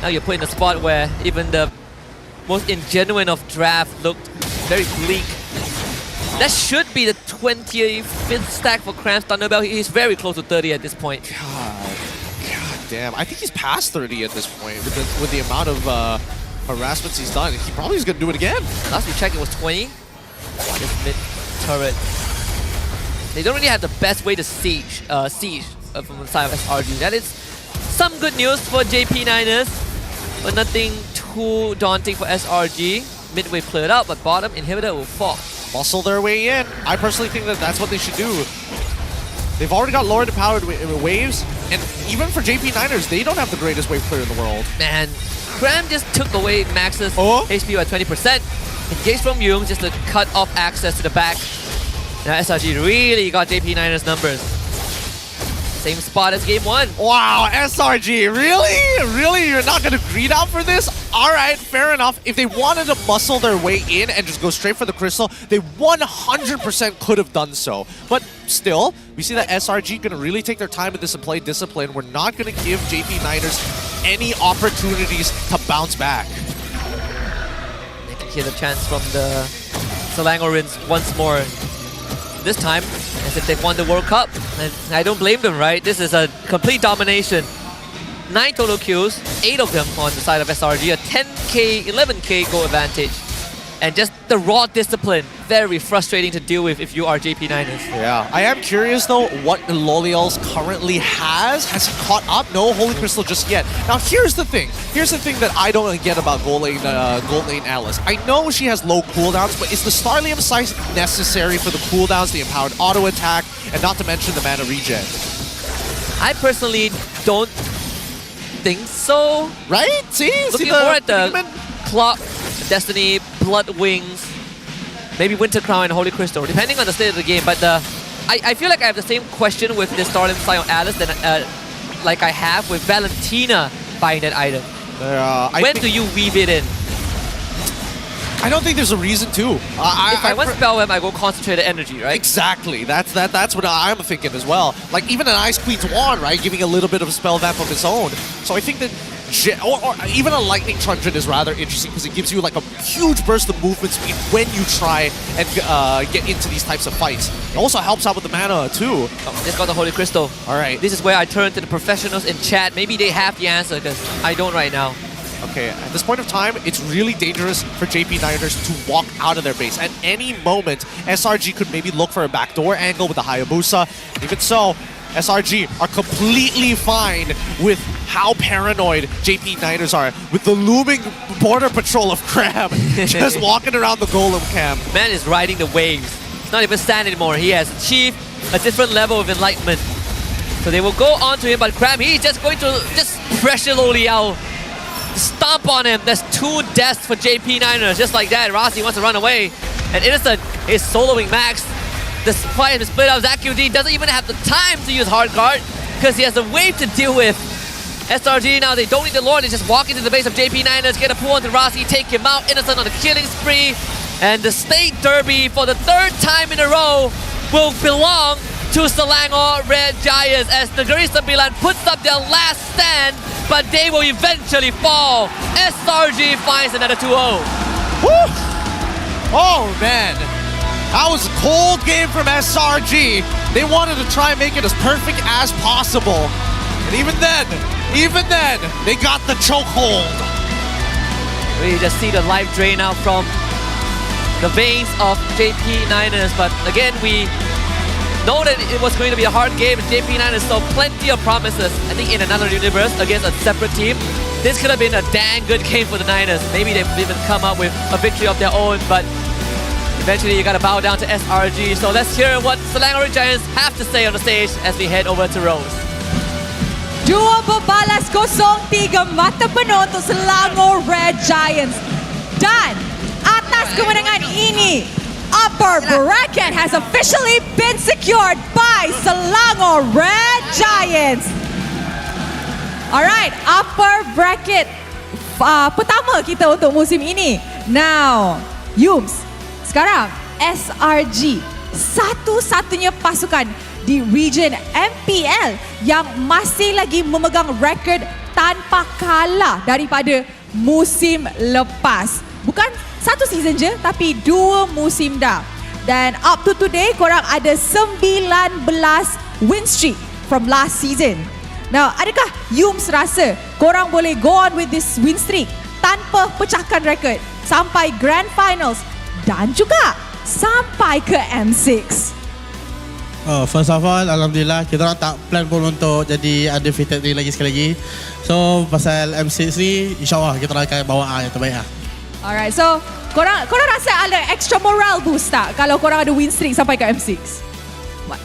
Now you're put in a spot where even the most ingenuine of draft looked very bleak. That should be the 25th stack for Cram's Thunderbell. He's very close to 30 at this point. God damn. I think he's past 30 at this point with the amount of harassments he's done. He probably is going to do it again. Last we checked, it was 20. This mid turret. They don't really have the best way to siege from the side of SRG. That is some good news for JP9ers, but nothing too daunting for SRG. Mid wave cleared out, but bottom inhibitor will fall. Muscle their way in. I personally think that that's what they should do. They've already got lower powered waves, and even for JP9ers, they don't have the greatest wave clear in the world. Man, Cram just took away Max's HP by 20%. Engaged from Yum just to cut off access to the back. Now SRG really got JP9ers numbers. Same spot as game 1. Wow, SRG, really? Really? You're not going to greed out for this? Alright, fair enough. If they wanted to muscle their way in and just go straight for the crystal, they 100% could have done so. But still, we see that SRG going to really take their time with this and play discipline. We're not going to give JP9ers any opportunities to bounce back. They can hear the chants from the Selangorans once more. This time, as if they've won the World Cup. And I don't blame them, right? This is a complete domination. 9 total kills, 8 of them on the side of SRG, a 10k, 11k goal advantage. And just the raw discipline, very frustrating to deal with if you are JP9ers. Yeah, I am curious though what Loliel's currently has. Has he caught up? No Holy Crystal just yet. Now here's the thing. Here's the thing that I don't get about Gold Lane Alice. I know she has low cooldowns, but is the Starlium Sight necessary for the cooldowns, the empowered auto attack, and not to mention the mana regen? I personally don't interesting. So, right? See, looking more at the Clock, Destiny, Blood Wings, maybe Winter Crown and Holy Crystal, depending on the state of the game. But I feel like I have the same question with this Starlim Sign on Alice than like I have with Valentina buying that item. When do you weave it in? I don't think there's a reason to. If I want Spellweb, I go Concentrated Energy, right? Exactly. That's what I'm thinking as well. Like even an Ice Queen's Wand, right? Giving a little bit of a spell vamp of its own. So I think that or even a Lightning Truncheon is rather interesting because it gives you like a huge burst of movement speed when you try and get into these types of fights. It also helps out with the mana too. Oh, just got the Holy Crystal. All right. This is where I turn to the professionals in chat. Maybe they have the answer because I don't right now. Okay, at this point of time, it's really dangerous for JP9ers to walk out of their base. At any moment, SRG could maybe look for a backdoor angle with the Hayabusa. Even so, SRG are completely fine with how paranoid JP9ers are with the looming border patrol of Crab just walking around the Golem camp. Man is riding the waves. He's not even stand anymore. He has achieved a different level of enlightenment. So they will go on to him, but Crab, he's just going to just pressure Lo Liao. Stomp on him. There's 2 deaths for JP9ers. Just like that, Rossi wants to run away. And Innocent is soloing Max. Despite his split up, ZQD doesn't even have the time to use Hard Guard because he has a wave to deal with. SRG now, they don't need the Lord. They just walk into the base of JP9ers, get a pull onto Rossi, take him out. Innocent on the killing spree. And the State Derby for the 3rd time in a row will belong to Selangor Red Giants as Negeri Sembilan puts up their last stand, but they will eventually fall. SRG finds another 2-0. Woo! Oh man, that was a cold game from SRG. They wanted to try and make it as perfect as possible. And even then, they got the chokehold. We just see the life drain out from the veins of JP9ers, but again, we know that it was going to be a hard game. JP9ers saw plenty of promises. I think in another universe against a separate team, this could have been a dang good game for the Niners. Maybe they've even come up with a victory of their own, but eventually you gotta bow down to SRG. So let's hear what Selangor Giants have to say on the stage as we head over to Rose. 2 berbalas 0-3 mata penuh untuk Selangor Red Giants. Dan atas kemenangan ini, upper bracket has officially been secured by Selangor Red Giants. Alright, upper bracket pertama kita untuk musim ini. Now, Yums, sekarang SRG satu-satunya pasukan di region MPL yang masih lagi memegang rekod tanpa kalah daripada musim lepas. Bukan satu season je, tapi 2 musim dah. Dan up to today, korang ada 19 win streak from last season. Now, adakah Yums rasa korang boleh go on with this win streak tanpa pecahkan rekod sampai Grand Finals dan juga sampai ke M6? First of all, Alhamdulillah, kita orang tak plan pun untuk jadi undefeated lagi sekali lagi. So, pasal M6 ni, insyaAllah kita orang akan bawa yang terbaik lah. Alright, so korang rasa ada extra moral boost tak kalau korang ada win streak sampai ke M6?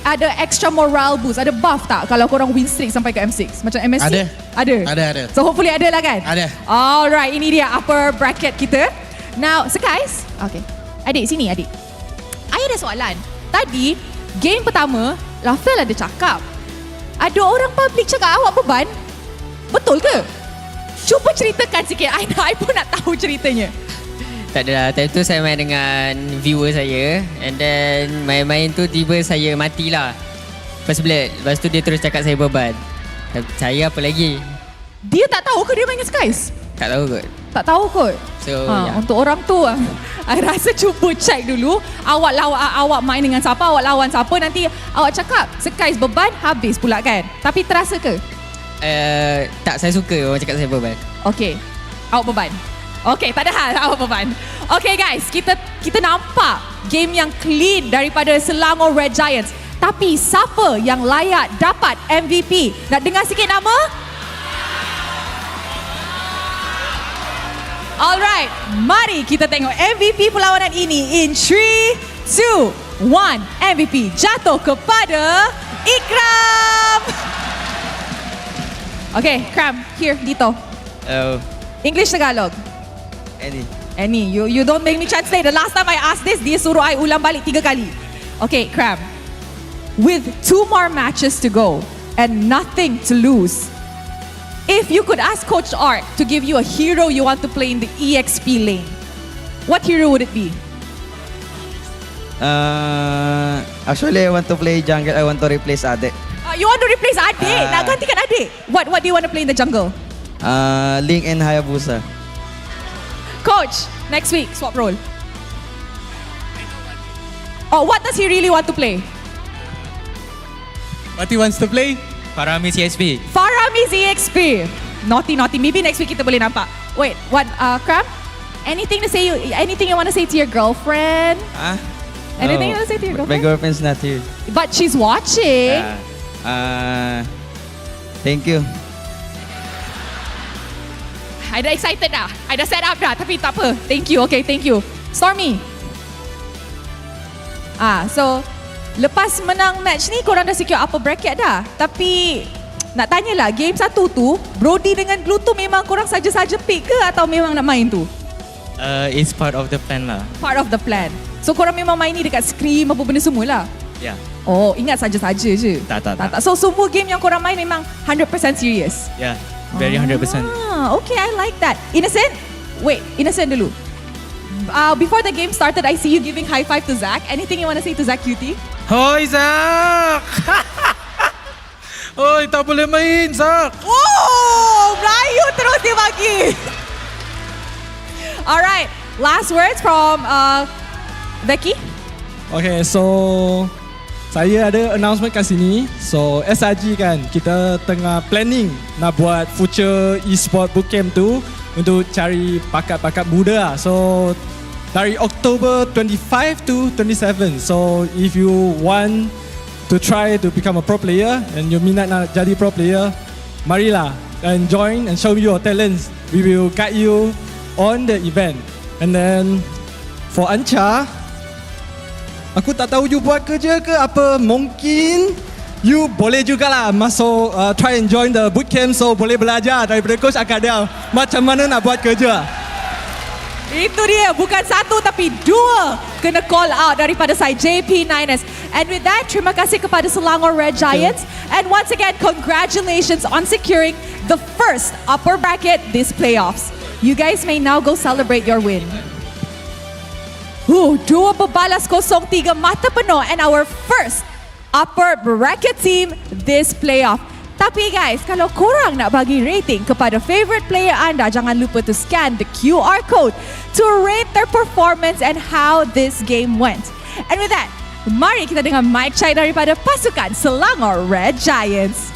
Ada extra moral boost, ada buff tak kalau korang win streak sampai ke M6? Macam MSC? Ada. So hopefully ada lah kan? Ada. Alright, ini dia upper bracket kita. Now, Sekais. Okay. Adik, sini adik. I ada soalan. Tadi, game pertama, Lafel ada cakap. Ada orang public cakap awak beban. Betul ke? Cuba ceritakan sikit. I pun nak tahu ceritanya. Tak adalah, time tu saya main dengan viewer saya. And then main-main tu tiba saya matilah first blood. Lepas tu dia terus cakap saya beban. Saya apa lagi? Dia tak tahu ke dia main dengan Skies? Tak tahu kot. Tak tahu kot. So Untuk orang tu, I rasa cuba check dulu. Awak main dengan siapa, awak lawan siapa. Nanti awak cakap Skies beban, habis pula kan. Tapi terasa ke? Tak, saya suka orang cakap saya beban. Okay, awak beban. Okay, tak ada hal, awak beban. Okay guys, kita nampak game yang clean daripada Selangor Red Giants. Tapi siapa yang layak dapat MVP? Nak dengar sikit nama? Alright, mari kita tengok MVP perlawanan ini in 3, 2, 1. MVP jatuh kepada Ikram. Okay, Cram, here, dito. Hello. English, Tagalog. Any. You don't make me translate. The last time I asked this, dia suruh I ulang balik 3 kali. Okay, Cram. With 2 more matches to go and nothing to lose, if you could ask Coach Art to give you a hero you want to play in the EXP lane, what hero would it be? Actually, I want to play jungle. I want to replace Ade. You want to replace Adik? Nak gantikan Adik? What do you want to play in the jungle? Link and Hayabusa. Coach, next week, swap role. Oh, what does he really want to play? What he wants to play? Parami CSP. Farami's EXP. Naughty. Maybe next week kita boleh nampak. Wait, what, Cram? Anything you want to say to your girlfriend? Anything you want to say to your girlfriend? My girlfriend's not here. But she's watching. Thank you. I dah excited dah. I dah set up dah. Tapi tak apa. Thank you. Okay, thank you. Stormy. So lepas menang match ni, korang dah secure upper bracket dah. Tapi nak tanyalah, game 1 tu, Brody dengan Glue tu memang korang saja-saja pick ke atau memang nak main tu? It's part of the plan lah. Part of the plan. So korang memang main ni dekat scrim apa benda semua lah? Yeah. Oh, ingat saja-saja je? Tak. So semua game yang korang main memang 100% serious? Yeah, very 100%. Okay, I like that. Innocent? Wait, Innocent dulu. Before the game started, I see you giving high five to Zach. Anything you want to say to Zach Cutie? Hoi Zach! Hoi, tak boleh main Zach! Oh, Melayu terus dia bagi. Alright, last words from Becky. Okay, so saya ada announcement kat sini. So SRG kan, kita tengah planning nak buat future e-sport bootcamp tu untuk cari bakat-bakat muda lah. So dari October 25 to 27. So if you want to try to become a pro player and you minat nak jadi pro player, marilah and join and show your talents. We will guide you on the event. And then for Ancha, aku tak tahu you buat kerja ke apa, mungkin you boleh jugalah masuk try and join the bootcamp, so boleh belajar daripada coach akak dia macam mana nak buat kerja. Itu dia, bukan 1 tapi 2 kena call out daripada side JP9S. And with that, terima kasih kepada Selangor Red Giants. And once again, congratulations on securing the first upper bracket this playoffs. You guys may now go celebrate your win. 2 berbalas 0-3 mata penuh and our first upper bracket team this playoff. Tapi guys, kalau korang nak bagi rating kepada favorite player anda, jangan lupa to scan the QR code to rate their performance and how this game went. And with that, mari kita dengar mic check daripada pasukan Selangor Red Giants.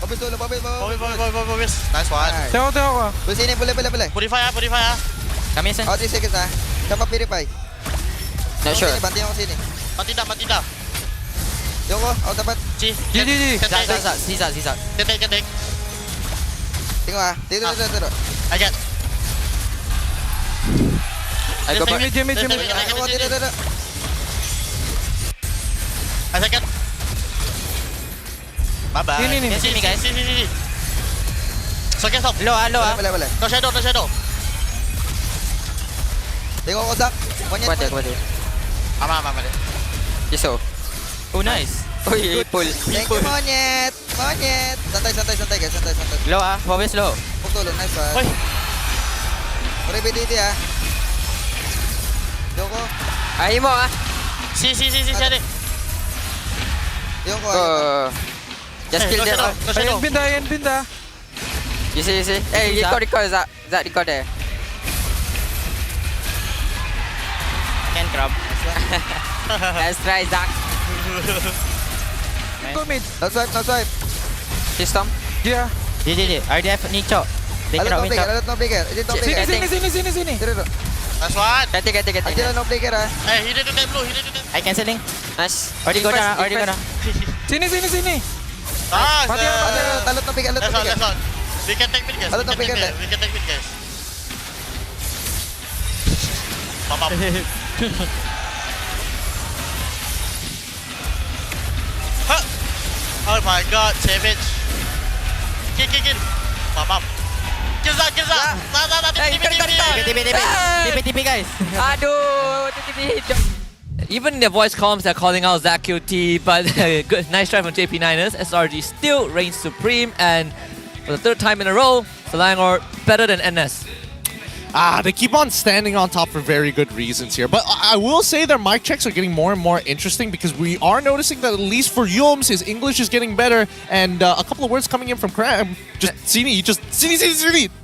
Babis. Nice one. Tengok. Sini boleh. Purify. Kami sen. 3 seconds Siapa purify? Not sure. Banting aku sini. Mati dah. Tengok aku dapat. Ji. Sisa. Ketek. Tengok Tengok. I get. I go back. Jimmy. Tidak. I second. Bye-bye. Sini guys. Sini. Stop. Low. Boleh. No shadow. Tengok kosak. Kuat dia. Aman. Iso. Oh nice. Oi, pull. Thank you monyet. Santai guys, santai. Low Babis low. Betul, nice one. Repeat dia. Joko. Aimo Si ada. Joko. Just kill dia. No Pindah. You see. Record Zach record there. Can grab. Let's try Zach. Go mid. No swipe. System. Yeah. RDF ni cok. They cannot win top. Ada no player. Sini. Nice one. Get. Ada no player. He did that blue. I canceling. Nice. Already go down. Sini. Talut no player. That's on. We can take mid guys. Pop. my god, savage. Kill. Pam. Kill Zak. TP guys. Aduh, even in their voice comms, they're calling out Zach QT, but good, nice try from JP9ers. SRG still reigns supreme, and for the third time in a row, Selangor better than NS. They keep on standing on top for very good reasons here. But I will say their mic checks are getting more and more interesting because we are noticing that at least for Yums, his English is getting better. And a couple of words coming in from Cram. Just Sini.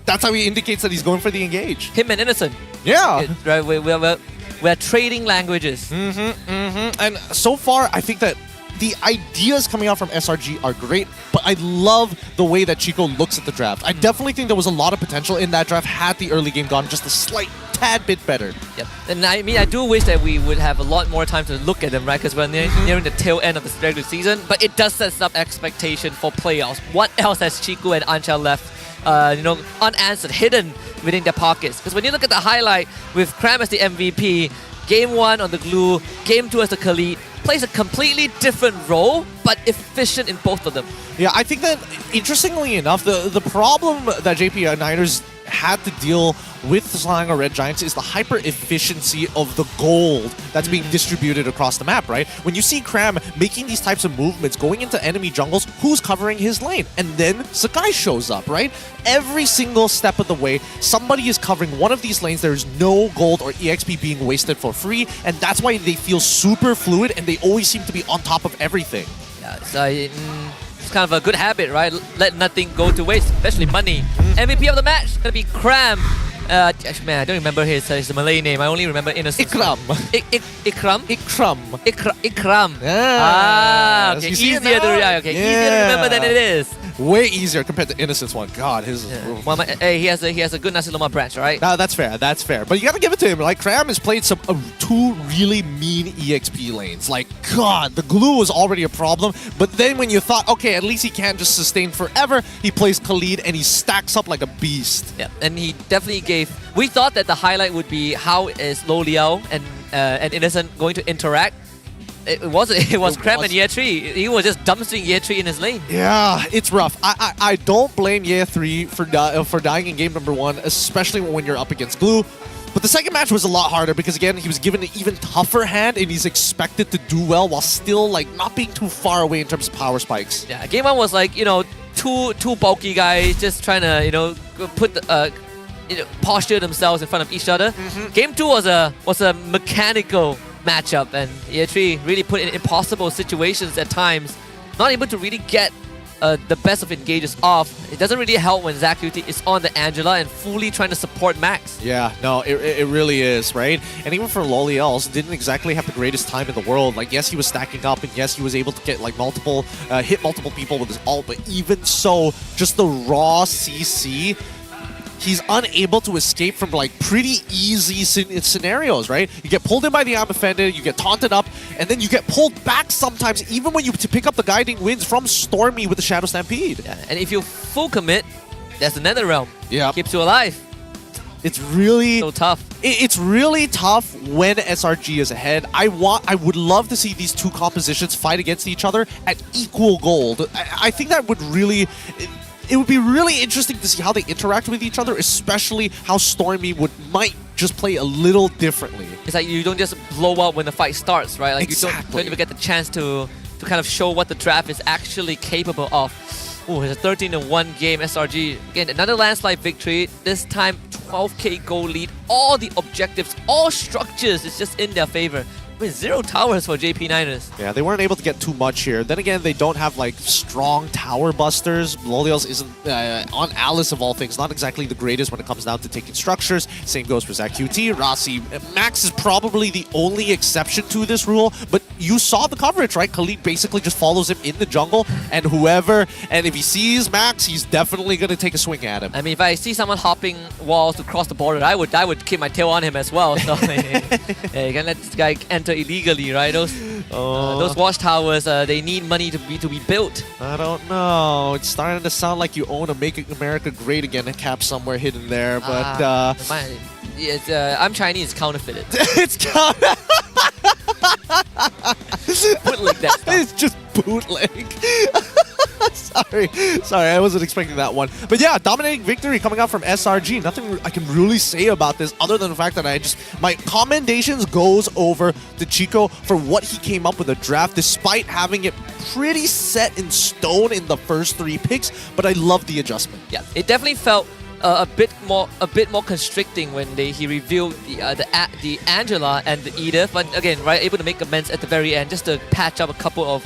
That's how he indicates that he's going for the engage. Him and Innocent. Yeah. Right, we're trading languages. And so far, I think that the ideas coming out from SRG are great, but I love the way that Chico looks at the draft. I definitely think there was a lot of potential in that draft had the early game gone just a slight tad bit better. Yep. And I mean, I do wish that we would have a lot more time to look at them, right? Because we're nearing the tail end of the regular season, but it does set up expectation for playoffs. What else has Chico and Ancha left unanswered, hidden within their pockets? Because when you look at the highlight with Cram as the MVP, Game 1 on the glue, Game 2 as the Khalid, plays a completely different role, but efficient in both of them. Yeah, I think that, interestingly enough, the problem that JP9ers had to deal with the Selangor Red Giants is the hyper-efficiency of the gold that's being distributed across the map, right? When you see Cram making these types of movements, going into enemy jungles, who's covering his lane? And then Sakai shows up, right? Every single step of the way, somebody is covering one of these lanes. There's no gold or EXP being wasted for free, and that's why they feel super fluid and they always seem to be on top of everything. Yeah, so it's kind of a good habit, right? Let nothing go to waste, especially money. MVP of the match gonna be Cram. Actually, man, I don't remember his Malay name. I only remember Innocent. Ikram. Ikram. Yeah. Okay. Easier to remember than it is. Way easier compared to Innocent's one. God, his. Well, hey, he has a good Nasi Lemak branch, right? No, that's fair. But you gotta give it to him. Like, Cram has played two really mean EXP lanes. Like, God, the glue was already a problem. But then when you thought, okay, at least he can't just sustain forever, he plays Khalid and he stacks up like a beast. Yeah, and he definitely gave. We thought that the highlight would be how is Lo Liao and Innocent going to interact. It wasn't. It was Cram and Year 3. He was just dumpstering Year 3 in his lane. Yeah, it's rough. I don't blame Year 3 for dying in game number 1, especially when you're up against Glue. But the second match was a lot harder because, again, he was given an even tougher hand and he's expected to do well while still not being too far away in terms of power spikes. Yeah, game 1 was two bulky guys just trying to put the posture themselves in front of each other. Game 2 was a mechanical matchup, and Year 3 really put in impossible situations at times, not able to really get the best of engages off. It doesn't really help when Zach QT is on the Angela and fully trying to support Max. Yeah, no, it really is, right? And even for Loliels, didn't exactly have the greatest time in the world. Like, yes, he was stacking up, and yes, he was able to get hit multiple people with his ult, but even so, just the raw CC, he's unable to escape from pretty easy scenarios, right? You get pulled in by the Amafenda, you get taunted up, and then you get pulled back sometimes, even when you pick up the guiding winds from Stormy with the Shadow Stampede. Yeah, and if you full commit, there's another realm. Yeah, keeps you alive. It's really so tough. It's really tough when SRG is ahead. I would love to see these two compositions fight against each other at equal gold. I think that would really. It would be really interesting to see how they interact with each other, especially how Stormy might just play a little differently. It's like you don't just blow up when the fight starts, right? Like exactly. You don't even get the chance to kind of show what the draft is actually capable of. Oh, it's a 13-1 game, SRG. Again, another landslide victory. This time, 12k goal lead. All the objectives, all structures is just in their favor. With 0 towers for JP9ers. Yeah, they weren't able to get too much here. Then again, they don't have strong tower busters. Loliels isn't, on Alice of all things, not exactly the greatest when it comes down to taking structures. Same goes for Zach QT, Rossi. Max is probably the only exception to this rule, but you saw the coverage, right? Khalid basically just follows him in the jungle, and if he sees Max, he's definitely going to take a swing at him. I mean, if I see someone hopping walls to cross the border, I would keep my tail on him as well. So yeah, you can let this guy enter illegally, right? Those watchtowers, they need money to be built. I don't know. It's starting to sound like you own a Make America Great Again cap somewhere hidden there, but I'm Chinese, counterfeited. It's counterfeited. Bootleg that stuff. It's just bootleg. Sorry, I wasn't expecting that one. But yeah, dominating victory coming out from SRG. Nothing I can really say about this other than the fact that my commendations goes over to Chico for what he came up with the draft, despite having it pretty set in stone in the first 3 picks. But I love the adjustment. Yeah, it definitely felt a bit more constricting when he revealed the Angela and the Edith, but again, right, able to make amends at the very end just to patch up a couple of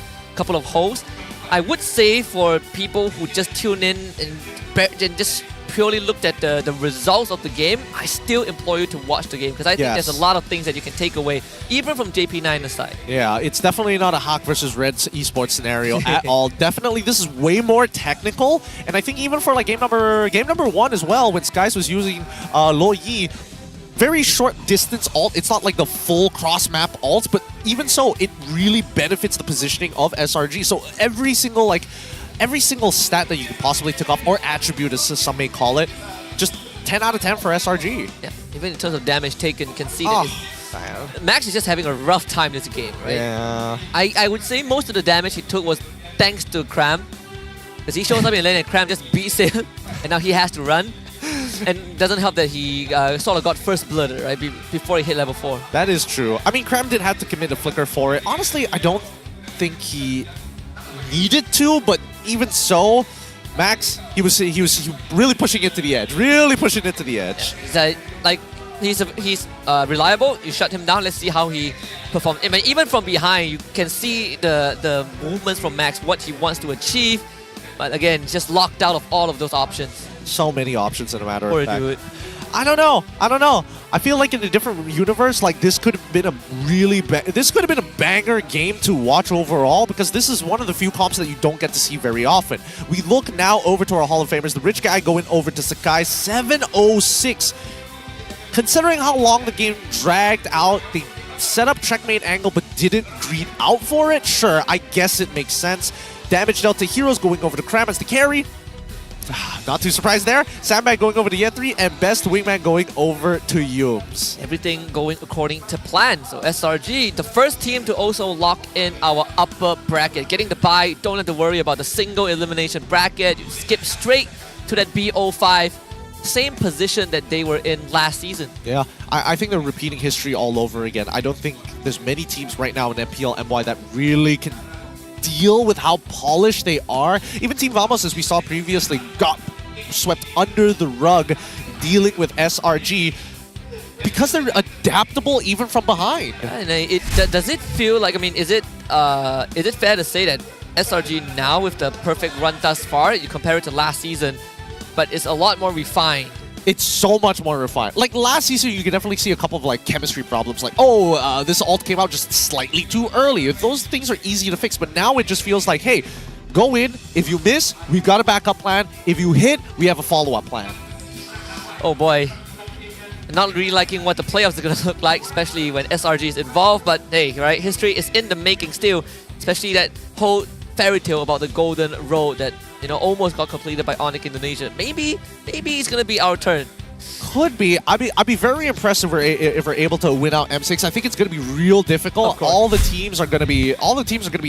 holes. I would say for people who just tune in and just purely looked at the results of the game, I still implore you to watch the game because I think there's a lot of things that you can take away, even from JP9 aside. Yeah, it's definitely not a Haq versus Reds esports scenario at all. Definitely, this is way more technical, and I think even for like game number 1 as well, when Skies was using Lo Yi, very short distance ult. It's not like the full cross map ult, but even so, it really benefits the positioning of SRG. So every single stat that you could possibly take off, or attribute as some may call it, just 10 out of 10 for SRG. Yeah, even in terms of damage taken, you can see that Max is just having a rough time this game, right? Yeah. I would say most of the damage he took was thanks to Cram, because he shows up in lane and Cram just beats him, and now he has to run. And it doesn't help that he sort of got first blood, right, before he hit level 4. That is true. I mean, Cram did have to commit a flicker for it. Honestly, I don't think he needed to, but even so, Max, he was really pushing it to the edge. Really pushing it to the edge. Yeah, he's reliable. You shut him down. Let's see how he performs. I mean, even from behind, you can see the movements from Max, what he wants to achieve. But again, just locked out of all of those options. So many options in a matter Poor of fact. dude. I don't know. I feel like in a different universe, like this could have been a banger game to watch overall, because this is one of the few comps that you don't get to see very often. We look now over to our Hall of Famers. The rich guy going over to Sakai, 706. Considering how long the game dragged out, they set up checkmate angle but didn't greed out for it. Sure, I guess it makes sense. Damage dealt to heroes going over to Cram as the carry. Not too surprised there. Sandbag going over to Yen3 and Best Wingman going over to Yums. Everything going according to plan. So SRG, the first team to also lock in our upper bracket. Getting the bye, don't have to worry about the single elimination bracket. You skip straight to that BO5. Same position that they were in last season. Yeah, I think they're repeating history all over again. I don't think there's many teams right now in MPL MY that really can deal with how polished they are. Even Team Vamos, as we saw previously, got swept under the rug dealing with SRG because they're adaptable even from behind. And does it feel like, I mean, is it fair to say that SRG now with the perfect run thus far, you compare it to last season, but it's a lot more refined? It's so much more refined. Like last season, you can definitely see a couple of like chemistry problems. Like, this ult came out just slightly too early. Those things are easy to fix. But now it just feels like, hey, go in. If you miss, we've got a backup plan. If you hit, we have a follow-up plan. Oh boy. Not really liking what the playoffs are going to look like, especially when SRG is involved. But hey, right, history is in the making still. Especially that whole fairy tale about the golden road that, you know, almost got completed by Onyx Indonesia. Maybe it's gonna be our turn. Could be. I'd be very impressed if we're able to win out M6. I think it's gonna be real difficult. All the teams are gonna be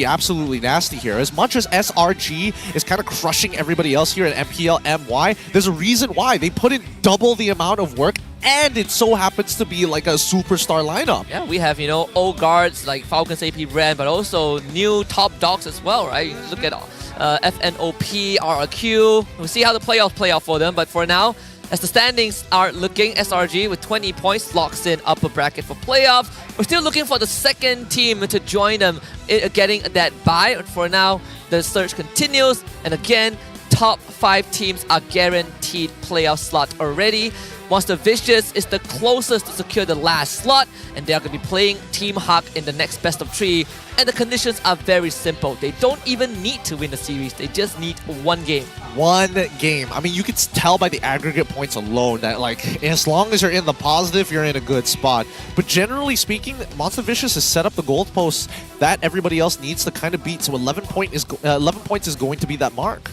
absolutely nasty here. As much as SRG is kind of crushing everybody else here in MPL MY, there's a reason why. They put in double the amount of work, and it so happens to be like a superstar lineup. Yeah, we have, you know, old guards like Falcons AP Ren, but also new top dogs as well, right? You look at FNOP, RRQ. We'll see how the playoffs play out for them, but for now, as the standings are looking, SRG with 20 points locks in upper bracket for playoffs. We're still looking for the second team to join them getting that bye. For now, the search continues, and again, top 5 teams are guaranteed playoff slot already. Monster Vicious is the closest to secure the last slot, and they are going to be playing Team Haq in the next best of 3. And the conditions are very simple. They don't even need to win the series. They just need one game. One game. I mean, you can tell by the aggregate points alone that, like, as long as you're in the positive, you're in a good spot. But generally speaking, Monster Vicious has set up the goalposts that everybody else needs to kind of beat. So 11 points is going to be that mark.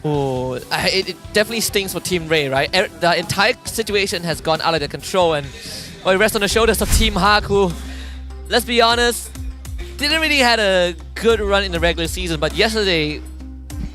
Oh, it definitely stings for Team Ray, right? The entire situation has gone out of their control, and it rests on the shoulders of Team Haq, who, let's be honest, didn't really had a good run in the regular season, but yesterday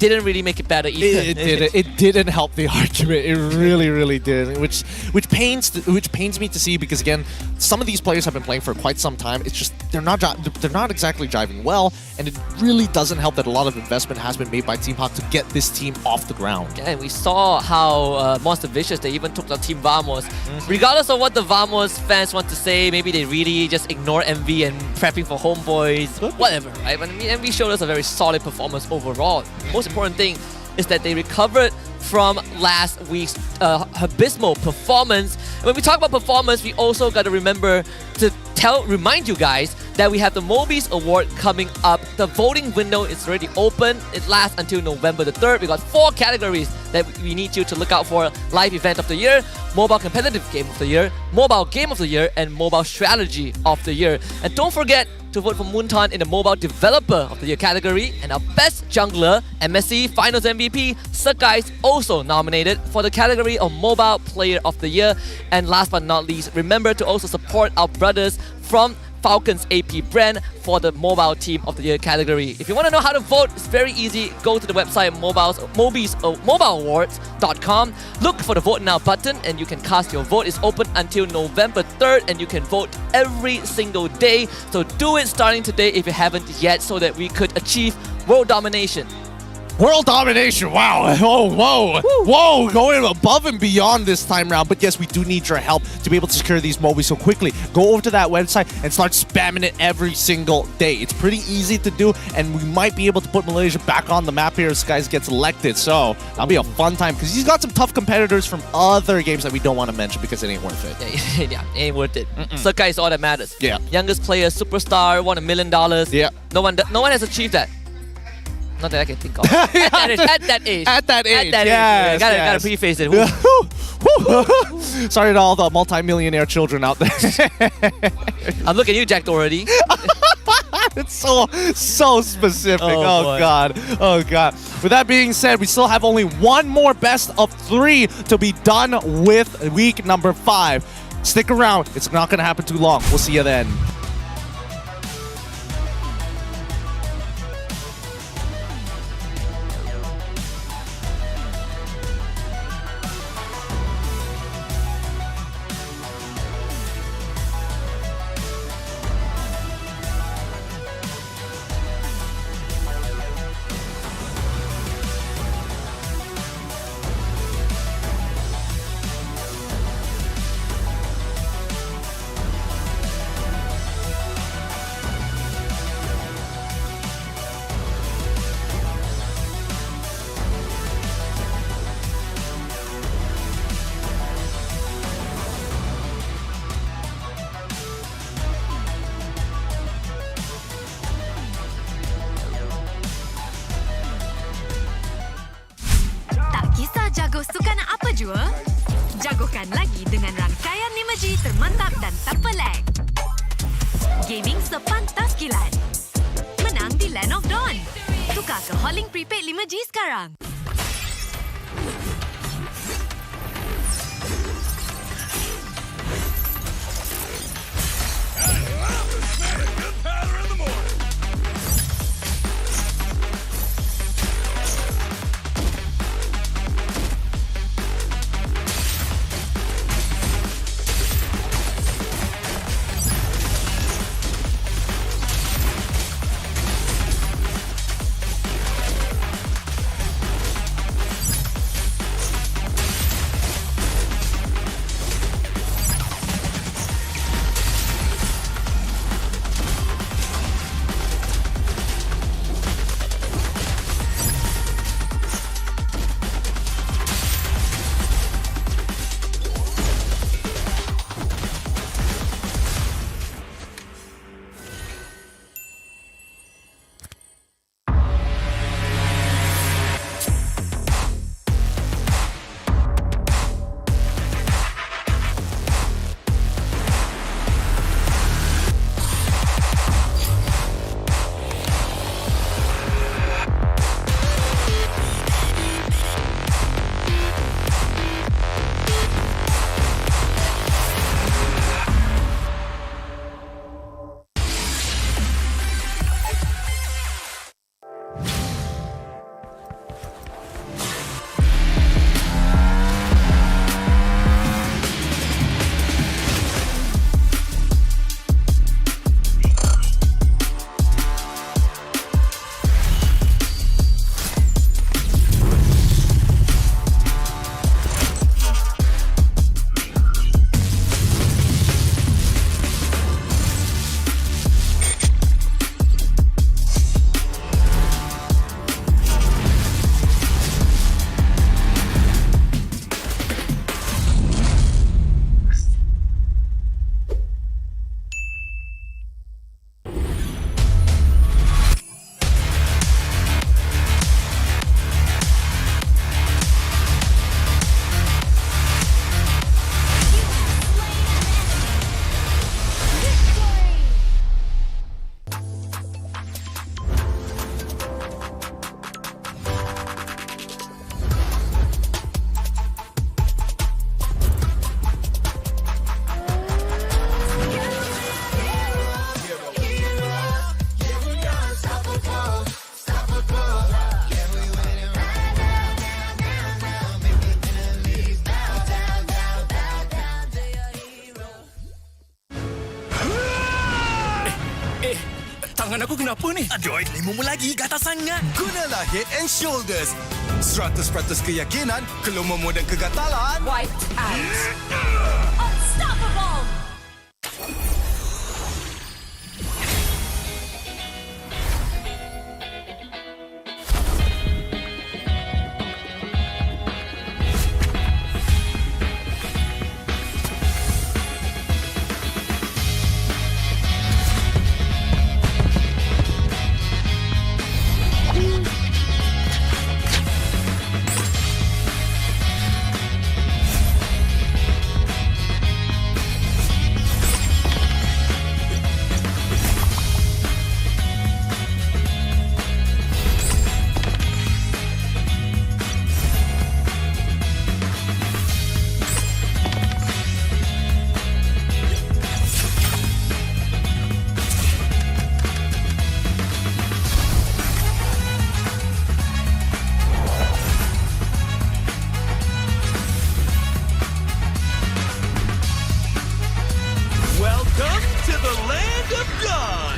didn't really make it better either. It didn't help the argument. It really did, which pains me to see, because again, some of these players have been playing for quite some time. It's just they're not exactly driving well, and it really doesn't help that a lot of investment has been made by Team Haq to get this team off the ground. And we saw how Monster Vicious, they even took down Team Vamos. Regardless of what the Vamos fans want to say, maybe they really just ignore MV and prepping for homeboys, whatever, right? But I mean, MV showed us a very solid performance overall. Most important thing is that they recovered from last week's abysmal performance. And when we talk about performance, we also got to remember to remind you guys that we have the MLBB Award coming up. The voting window is already open. It lasts until November the 3rd. We got 4 categories that we need you to look out for: Live Event of the Year, Mobile Competitive Game of the Year, Mobile Game of the Year, and Mobile Strategy of the Year. And don't forget to vote for Moonton in the Mobile Developer of the Year category. And our Best Jungler, MSC Finals MVP, Sakai is also nominated for the category of Mobile Player of the Year. And last but not least, remember to also support our brothers from Falcons AP brand for the Mobile Team of the Year category. If you want to know how to vote, it's very easy. Go to the website mobileawards.com. Look for the Vote Now button and you can cast your vote. It's open until November 3rd and you can vote every single day. So do it starting today if you haven't yet, so that we could achieve world domination. World domination, wow. Whoa, going above and beyond this time round. But yes, we do need your help to be able to secure these MOBIs. So quickly, go over to that website and start spamming it every single day. It's pretty easy to do, and we might be able to put Malaysia back on the map here if Skies gets elected. So that'll be a fun time, because he's got some tough competitors from other games that we don't want to mention because it ain't worth it. Yeah, ain't worth it. Sakai is all that matters. Yeah. Youngest player, superstar, won $1 million. Yeah. No one has achieved that. Not that I can think of. At that age. Yes, gotta preface it. Sorry to all the multi-millionaire children out there. I'm looking at you, Jack Doherty. It's so specific. Oh, God. With that being said, we still have only one more best of 3 to be done with week number 5. Stick around. It's not going to happen too long. We'll see you then. Jago sukan apa jua? Jagokan lagi dengan rangkaian 5G termantap dan tanpa lag. Gaming sepantas kilat. Menang di Land of Dawn. Tukar ke Holling Prepaid 5G sekarang. Aku kenapa ni? Aduh, 5 lagi, gatal sangat. Gunalah Head and Shoulders. 100% keyakinan, kelumamu dan kegatalan. Wiped out. Unstoppable. Welcome to the land of God.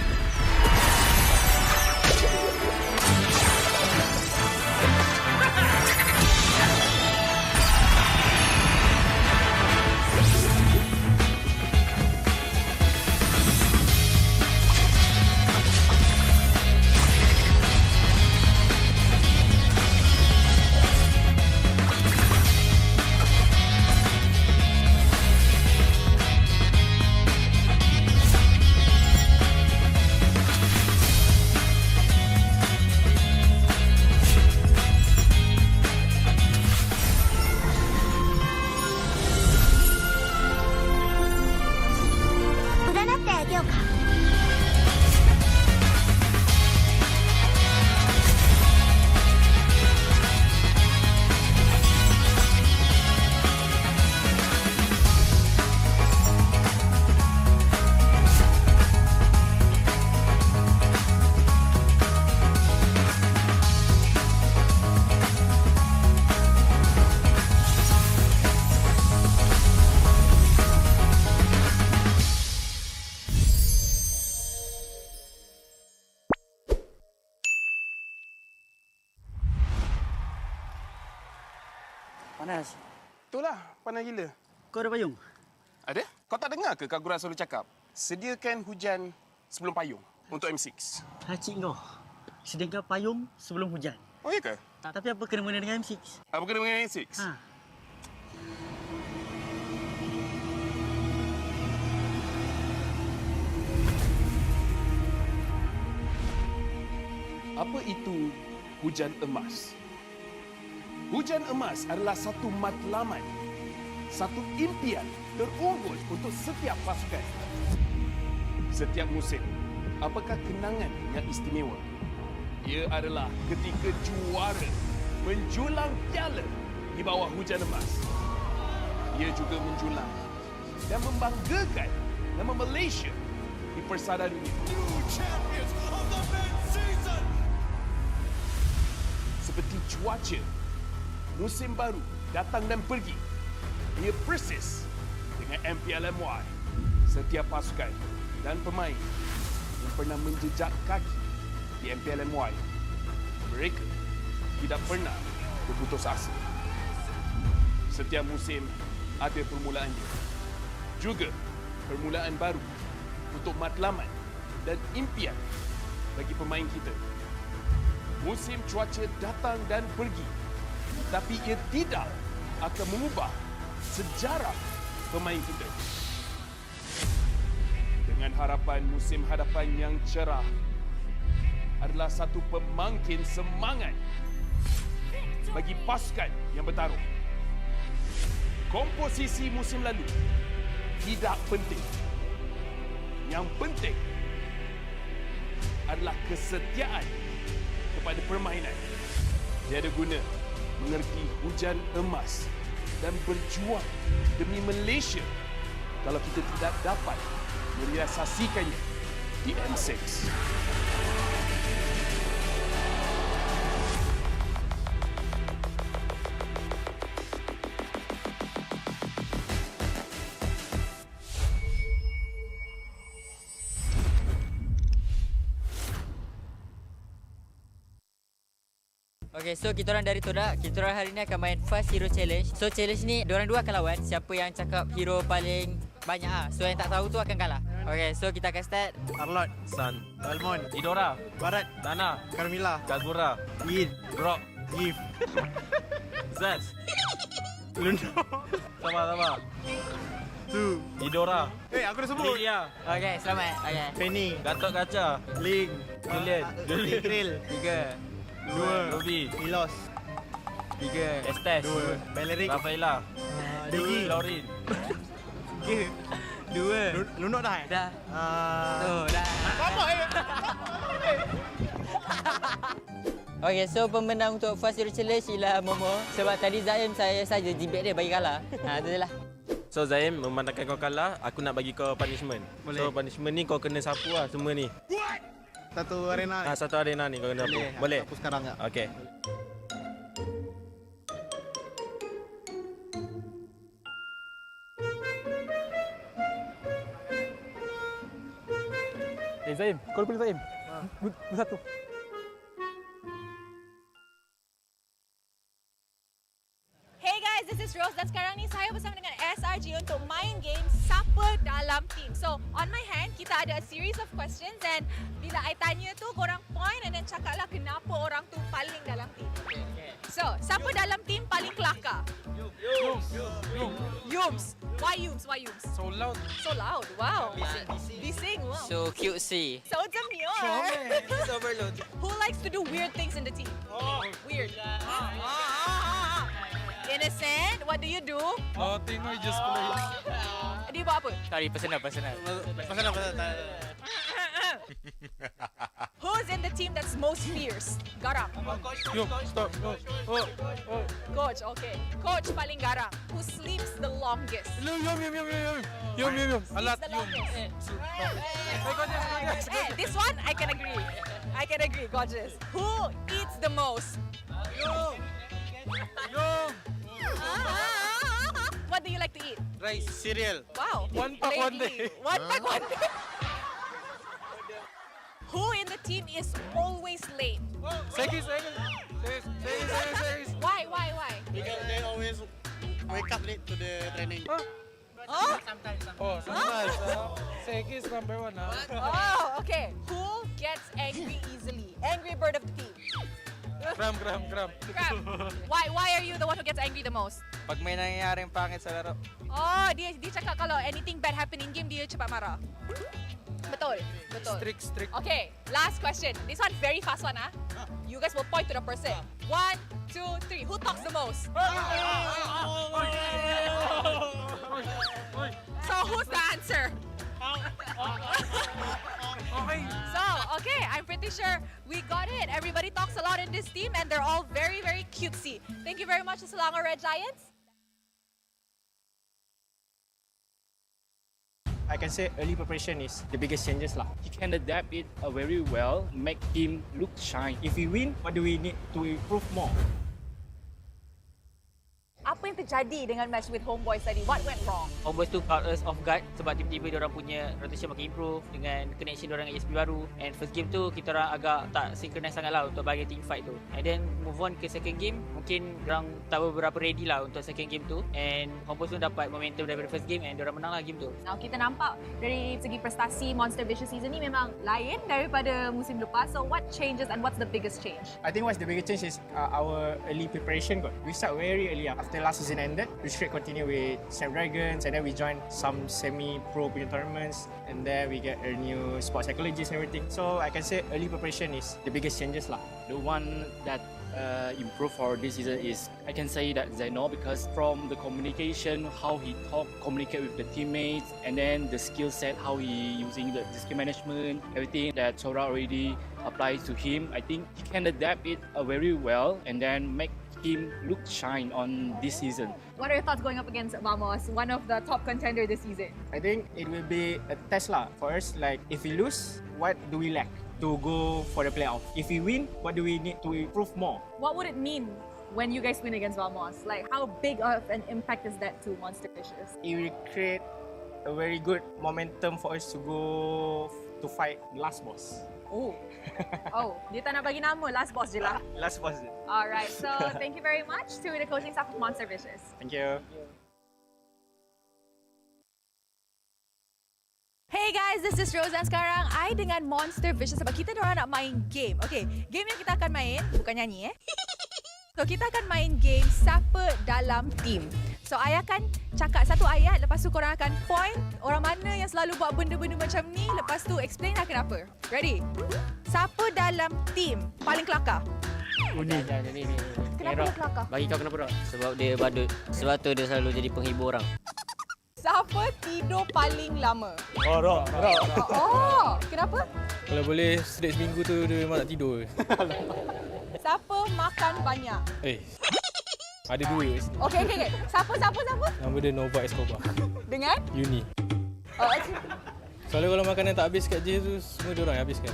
Panas. Itulah, panas gila. Kau ada payung? Ada? Kau tak dengar ke Kak Gura selalu cakap? Sediakan hujan sebelum payung untuk M6. Hacik kau. Sediakan payung sebelum hujan. Oh, iya ke? Tapi apa kena-mena dengan M6? Apa kena dengan M6? Ha. Apa itu hujan emas? Hujan emas adalah satu matlamat, satu impian terunggul untuk setiap pasukan. Setiap musim, apakah kenangan yang istimewa? Ia adalah ketika juara menjulang piala di bawah hujan emas. Ia juga menjulang dan membanggakan nama Malaysia di persada dunia. Seperti cuaca, musim baru datang dan pergi. Ia persis dengan MPL MY. Setiap pasukan dan pemain yang pernah menjejak kaki di MPL MY, mereka tidak pernah berputus asa. Setiap musim ada permulaannya. Juga permulaan baru untuk matlamat dan impian bagi pemain kita. Musim cuaca datang dan pergi, tapi ia tidak akan mengubah sejarah pemain kita. Dengan harapan musim hadapan yang cerah adalah satu pemangkin semangat bagi pasukan yang bertarung. Komposisi musim lalu tidak penting. Yang penting adalah kesetiaan kepada permainan. Tiada guna mengerti hujan emas dan berjuang demi Malaysia kalau kita tidak dapat merealisasikannya di M6. Okay, so kita orang dari Todak. Kita orang hari ni akan main Fast Hero Challenge. So challenge ni diorang dua akan lawan siapa yang cakap hero paling banyak ah. So yang tak tahu tu akan kalah. Okay, so kita akan start. Arlot, San, Almond, Idora, Barat, Dana, Carmilla, Kagura, Yin, Grok, Giv, Zaz, Lundo. Sabar. Tu, Idora. Aku dah sebut. Lilia. Okay, selamat. Okay. Penny, Gatot Kaca, Ling, Julian, Krill, 3, 2, Robi, Ilos, 3, Estes, 2, Bellerik, Rafaela, Digi, Laurin, 2, Lunok dah. Dah. Dah. Apa Okay, so pemenang untuk Fast Hero Challenge ialah Momo. Sebab tadi Zaim saya saja jibet dia bagi kalah. Itu je lah. So Zaim, memandangkan kau kalah, aku nak bagi kau punishment. Boleh. So punishment ni kau kena sapu lah semua ni. Satu arena. Satu arena ni kau kena sapu. Boleh? Aku sekarang tak? Okey. Zaim, kau pilih Zaim. Satu. Hey guys, this is Rose dan sekarang ni saya bersama dengan SRG untuk main game Siapa Dalam Team. So, on my hand, kita ada a series of questions and bila I tanya tu, korang point and then cakaplah kenapa orang tu paling dalam team. So, siapa dalam team paling kelakar? Yums. Why Yums? So loud. So loud, wow. Bising, wow. So cutesy. So demure. Overload. Who likes to do weird things in the team? Weird. Innocent, what do you do? Nothing, I just play. Dia buat apa? Sorry, personal. Who's in the team that's most fierce? Garang. Yo, stop. Coach, okay. Coach paling garang. Who sleeps the longest? Yum. Sleeps the longest. This one, I can agree, gorgeous. Who eats the most? What do you like to eat? Rice, cereal. Wow. One pack one day. One pack one day. Who in the team is always late? Second. Why? Because they always wake up late to the training. Sometimes. Sometimes. Second is number one. Oh, okay. Who gets angry easily? Angry bird of the team. Gram. Why are you the one who gets angry the most? Pag may nangyayaring pangit sa laro. Oh, dia cakap kalau anything bad happen in game, dia cepat marah. Betul. Strict. Okay, last question. This one very fast one, ah. You guys will point to the person. 1, 2, 3. Who talks the most? So who's the answer? So, okay, I'm pretty sure we got it. Everybody talks a lot in this team and they're all very, very cutesy. Thank you very much to Selangor Red Giants. I can say early preparation is the biggest changes lah. He can adapt it very well, make him look shine. If we win, what do we need to improve more? Apa yang terjadi dengan match with Homeboys tadi? What went wrong? Homeboys tu caught us off guard sebab tiba-tiba diorang punya rotation makin improve dengan connection diorang dengan ESP baru. And first game tu kita orang agak tak synchronize sangat lah untuk bagi team fight tu. And then move on ke second game, mungkin diorang tak berapa ready lah untuk second game tu. And Homeboys tu dapat momentum daripada first game and diorang menang lah game tu. Now kita nampak dari segi prestasi Monster Vicious season ni memang lain daripada musim lepas. So what changes and what's the biggest change? I think what's the biggest change is our early preparation. We start very early after last season ended. We straight continue with Snapdragons and then we join some semi-pro tournaments and then we get a new sports psychologist and everything. So I can say early preparation is the biggest changes lah. The one that improved for this season is, I can say that Zaino, because from the communication, how he communicate with the teammates, and then the skill set, how he using the skill management, everything that Todak already applies to him, I think he can adapt it very well and then make him look shine on this season. What are your thoughts going up against Vamos, one of the top contender this season? I think it will be a test lah. For us, like if we lose, what do we lack to go for the playoff? If we win, what do we need to improve more? What would it mean when you guys win against Vamos? Like how big of an impact is that to Monster Vicious? It will create a very good momentum for us to go to fight last boss. Oh. Oh, dia tak nak bagi nama. Last boss je lah. Last boss je. Alright, so thank you very much to the coaching staff of Monster Vicious. Thank you. Hey guys, this is Rose dan sekarang I dengan Monster Vicious sebab kita diorang nak main game. Okay, game yang kita akan main, bukan nyanyi So kita akan main game siapa dalam team. So I akan cakap satu ayat, lepas tu korang akan point orang mana yang selalu buat benda-benda macam ni, lepas tu explain lah kenapa. Ready? Siapa dalam team paling kelakar? Ni. Kenapa dia kelakar? Bagi kau kenapa tak? Sebab dia badut. Sebab tu dia selalu jadi penghibur orang. Siapa tidur paling lama? Oh, Rock. Oh, kenapa? Kalau boleh sedek seminggu tu dia memang nak tidur. Siapa makan banyak? Ada dua. Okay. Siapa? Nama dia Nova Escobar. Dengan? Uni. Oh, Soalnya kalau makanan tak habis kat J tu, semua dia orang yang habiskan.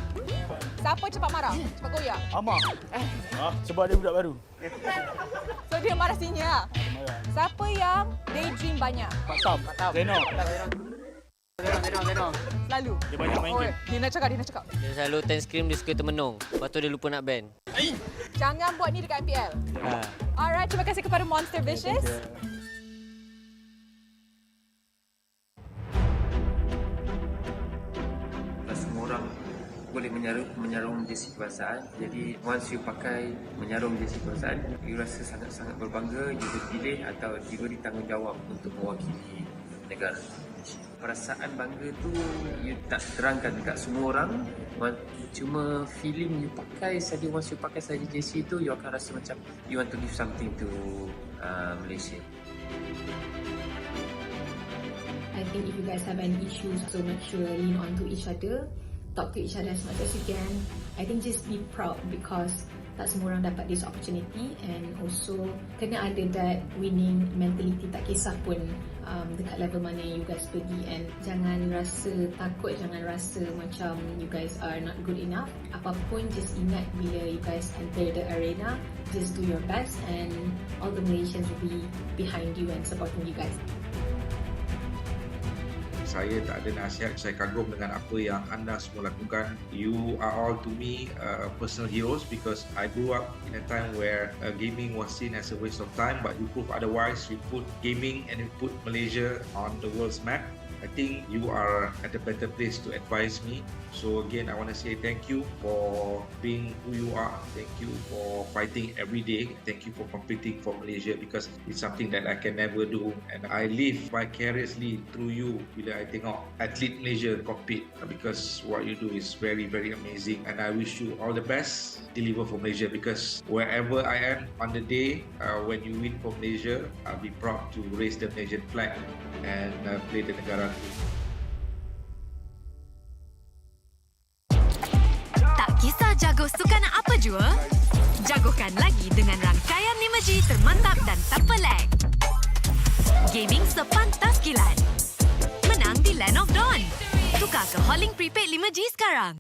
siapa cepat marah? Cepat goyah? Amar. Sebab dia budak baru. So dia marah sini lah? Siapa yang daydream banyak? Sam. Zeno. Selalu? Dia banyak main game. Dia nak cakap. Dia selalu 10 scream, dia suka termenung. Lepas tu dia lupa nak ban. Jangan buat ni dekat MPL. Alright, terima kasih kepada Monster Vicious. Semua orang boleh menyarung jersey kebangsaan. Jadi once you pakai menyarung jersey kebangsaan, you rasa sangat-sangat berbangga you dipilih atau diberi tanggungjawab untuk mewakili negara. Perasaan bangga tu you tak terangkan dekat semua orang. Cuma feeling you pakai saja, once you pakai saja jersey tu, you akan rasa macam you want to give something to Malaysia. I think if you guys have any issues, so make sure lean on to each other, talk to each other as much as you can. I think just be proud because tak semua orang dapat this opportunity, and also kena ada that winning mentality, tak kisah pun dekat level mana you guys pergi, and jangan rasa takut, jangan rasa macam you guys are not good enough. Apapun, just ingat bila you guys enter the arena, just do your best and all the Malaysians will be behind you and supporting you guys. Saya tak ada nasihat, saya kagum dengan apa yang anda semua lakukan. You are all to me personal heroes because I grew up in a time where gaming was seen as a waste of time, but you prove otherwise. You put gaming and you put Malaysia on the world's map. I think you are at a better place to advise me. So again, I want to say thank you for being who you are. Thank you for fighting every day. Thank you for competing for Malaysia because it's something that I can never do. And I live vicariously through you bila I tengok atlet Malaysia compete because what you do is very, very amazing. And I wish you all the best. Deliver for Malaysia because wherever I am on the day when you win for Malaysia, I'll be proud to raise the Malaysian flag and play the negara. Tak kisah jago suka nak apa jua, jagokan lagi dengan rangkaian 5G termantap dan tak pelik. Gaming sepantas kilat. Menang di Land of Dawn. Tukar ke Holling Prepaid 5G sekarang.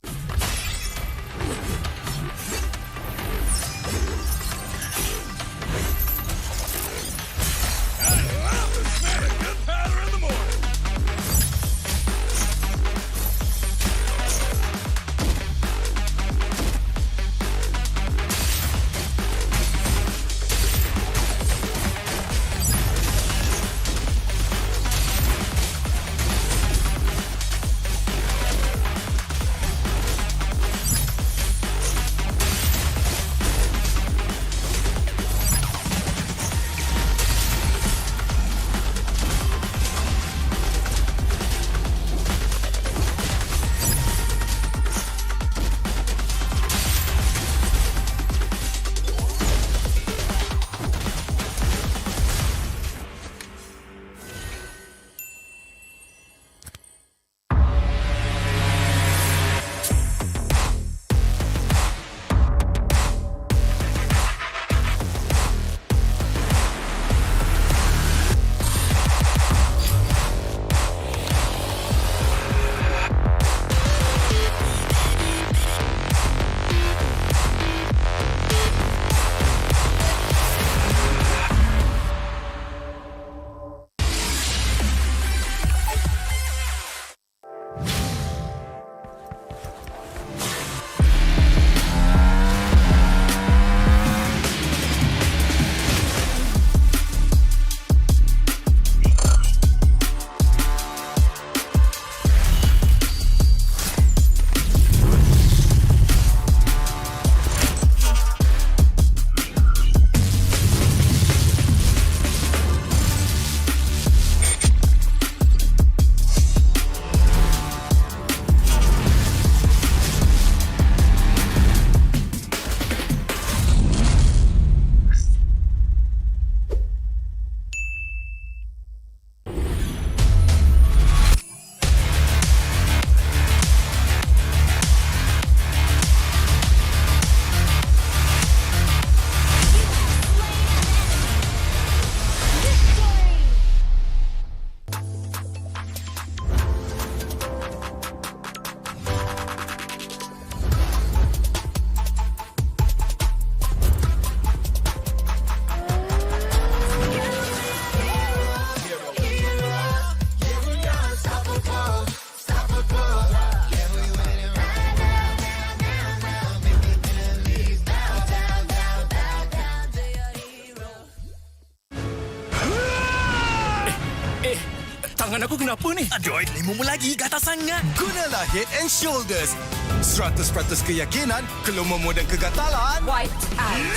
Tangan aku kenapa ni? Aduh, 5 lagi gatal sangat. Gunalah Head and Shoulders. 100% keyakinan, keluarmu dan kegatalan. White out.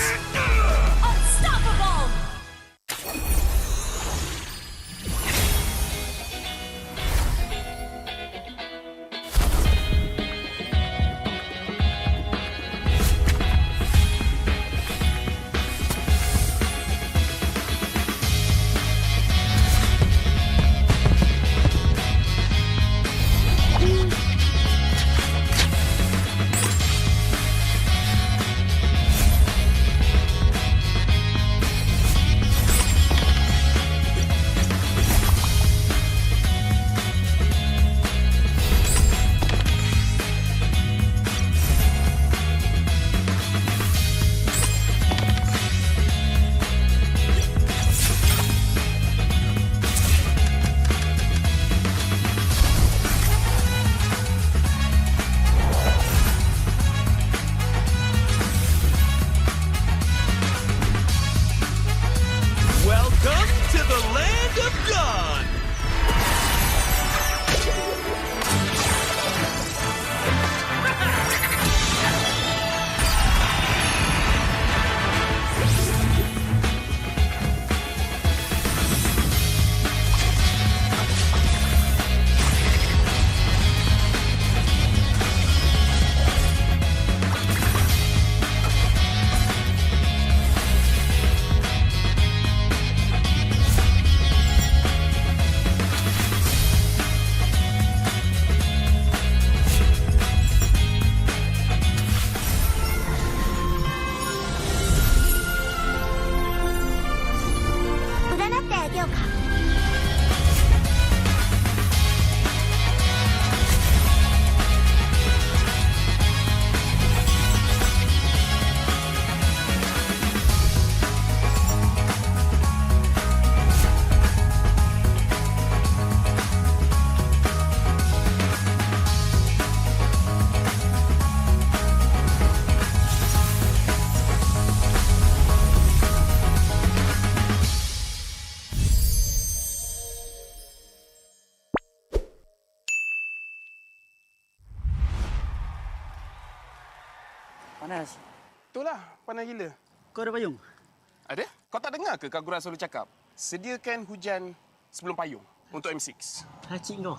Unstoppable. Welcome to the land of God. Panas. Itulah, panas gila. Kau ada payung? Ada? Kau tak dengar ke Kagura selalu cakap? Sediakan hujan sebelum payung untuk M6. Hacik kau.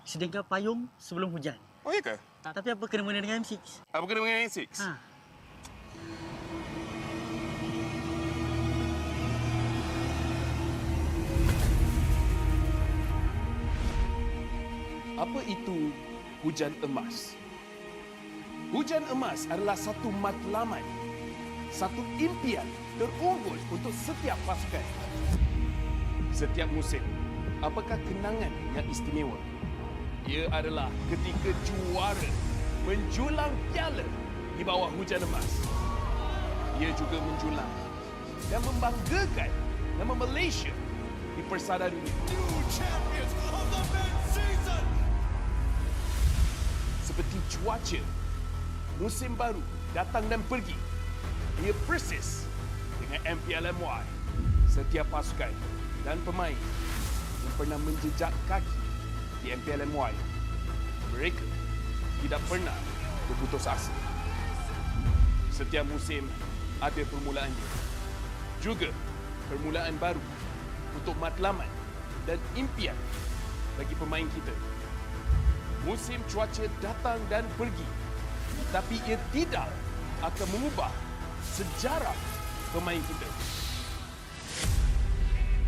Sediakan payung sebelum hujan. Oh, iya ke? Tapi apa kena mengena dengan M6? Apa kena dengan M6? Ha. Apa itu hujan emas? Hujan emas adalah satu matlamat, satu impian terunggul untuk setiap pasukan. Setiap musim, apakah kenangan yang istimewa? Ia adalah ketika juara menjulang piala di bawah hujan emas. Ia juga menjulang dan membanggakan nama Malaysia di persada dunia. Seperti cuaca, musim baru datang dan pergi. Ia persis dengan MPL MY. Setiap pasukan dan pemain yang pernah menjejak kaki di MPL MY, mereka tidak pernah berputus asa. Setiap musim ada permulaannya. Juga permulaan baru untuk matlamat dan impian bagi pemain kita. Musim cuaca datang dan pergi, tapi ia tidak akan mengubah sejarah pemain kita.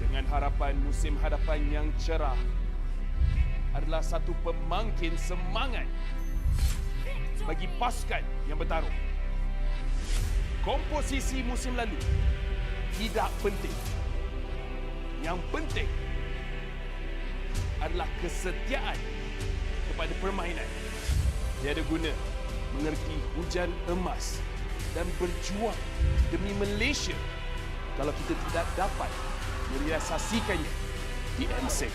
Dengan harapan musim hadapan yang cerah adalah satu pemangkin semangat bagi pasukan yang bertarung. Komposisi musim lalu tidak penting. Yang penting adalah kesetiaan kepada permainan. Tiada guna mengerti hujan emas dan berjuang demi Malaysia kalau kita tidak dapat merealisasikannya di M6.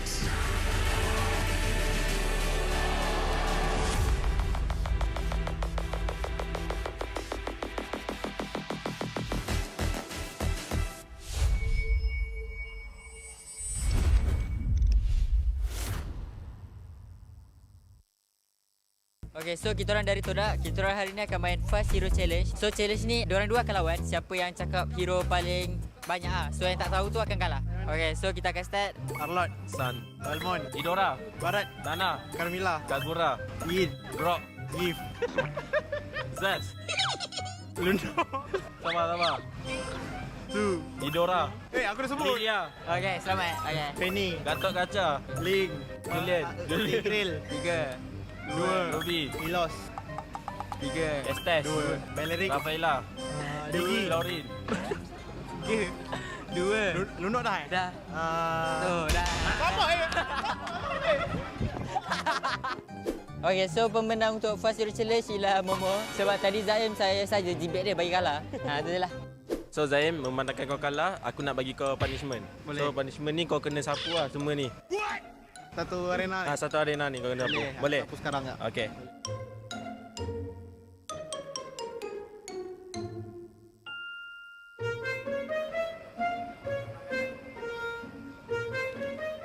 Okay, so kita orang dari Todak, kita orang hari ni akan main Fast Hero Challenge. So challenge ni, diorang dua akan lawan. Siapa yang cakap hero paling banyak So yang tak tahu tu akan kalah. Okay, so kita akan start. Arlot, San, Almond, Idora, Barat, Dana, Carmilla, Kagura, Yin, Rock, Gift, Zaz, Lundo. Sama. Tu, Idora. Aku dah sebut. Lilia. Okay, selamat. Okay. Penny, Gatot Kaca, Ling, Julian, Krill, 3, 2, Ruby, Ilos, 3, Estes, 2, Valerie, Rafaela, Digi, Laurin, 2, Lunok dah. Dah. Dah. Apa Okay, so pemenang untuk Fast Hero Challenge ialah Momo. Sebab tadi Zaim saya saja jibet dia bagi kalah. Itu je lah. So Zaim, memandangkan kau kalah, aku nak bagi kau punishment. Boleh. So punishment ni kau kena sapu lah semua ni. Satu arena. Satu arena ni kau kena sapu. Boleh? Sapu sekarang tak? Okay.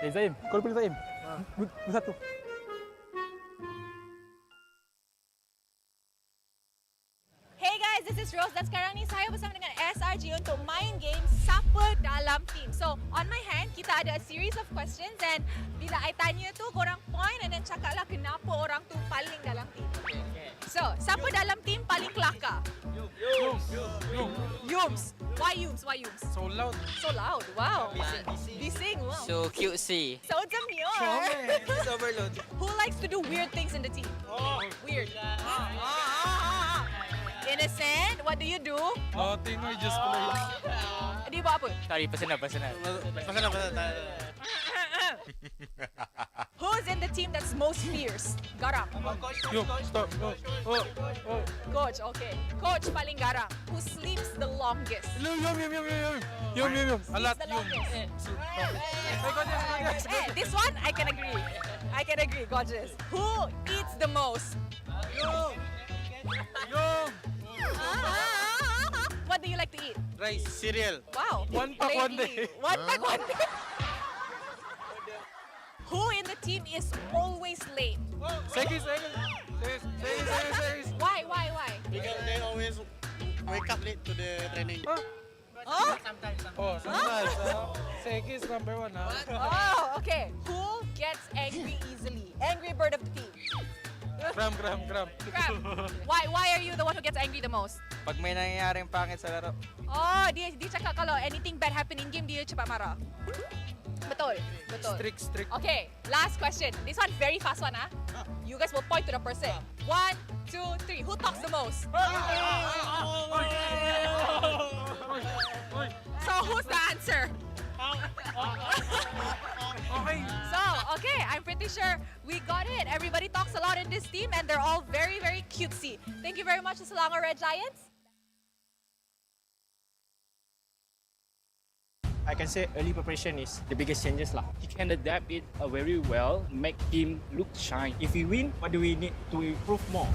Zaim, kau pilih Zaim. Satu. Hey guys, this is Rose dan sekarang ni saya bersama dengan SRG untuk main game Siapa Dalam Team. So, on my hand, kita ada a series of questions and bila I tanya tu, korang point and then cakaplah kenapa orang tu paling dalam team. So, siapa dalam team paling kelakar? Yums. Why Yums? So loud. So loud, wow. Bising, wow. So cutesy. So demure. Overload. Who likes to do weird things in the team? Weird. Innocent, what do you do? Nothing, I just play. Dia buat apa? Sorry, personal. Who's in the team that's most fierce? Garang. Yo, stop. Coach, okay. Coach paling garang. Who sleeps the longest? Yum. Alat, The yum. longest. This one, I can agree, gorgeous. Who eats the most? What do you like to eat? Rice, cereal. Wow. One pack, one day. One pack, one day. Who in the team is always late? Segis. Why? Because they always wake up late to the training. Sometimes. Segis number 1. Oh, okay. Who gets angry easily? Angry bird of the team. Gram. Crap. Why are you the one who gets angry the most? Pag may nangyayaring pangit sa laro. Oh, dia cakap kalau anything bad happen in game, dia cepat marah. Betul. Strict. Okay, last question. This one very fast one, ah. You guys will point to the person. 1, 2, 3. Who talks the most? So who's the answer? So, okay, I'm pretty sure we got it. Everybody talks a lot in this team and they're all very, very cutesy. Thank you very much to Selangor Red Giants. I can say early preparation is the biggest changes lah. He can adapt it very well, make him look shine. If we win, what do we need to improve more?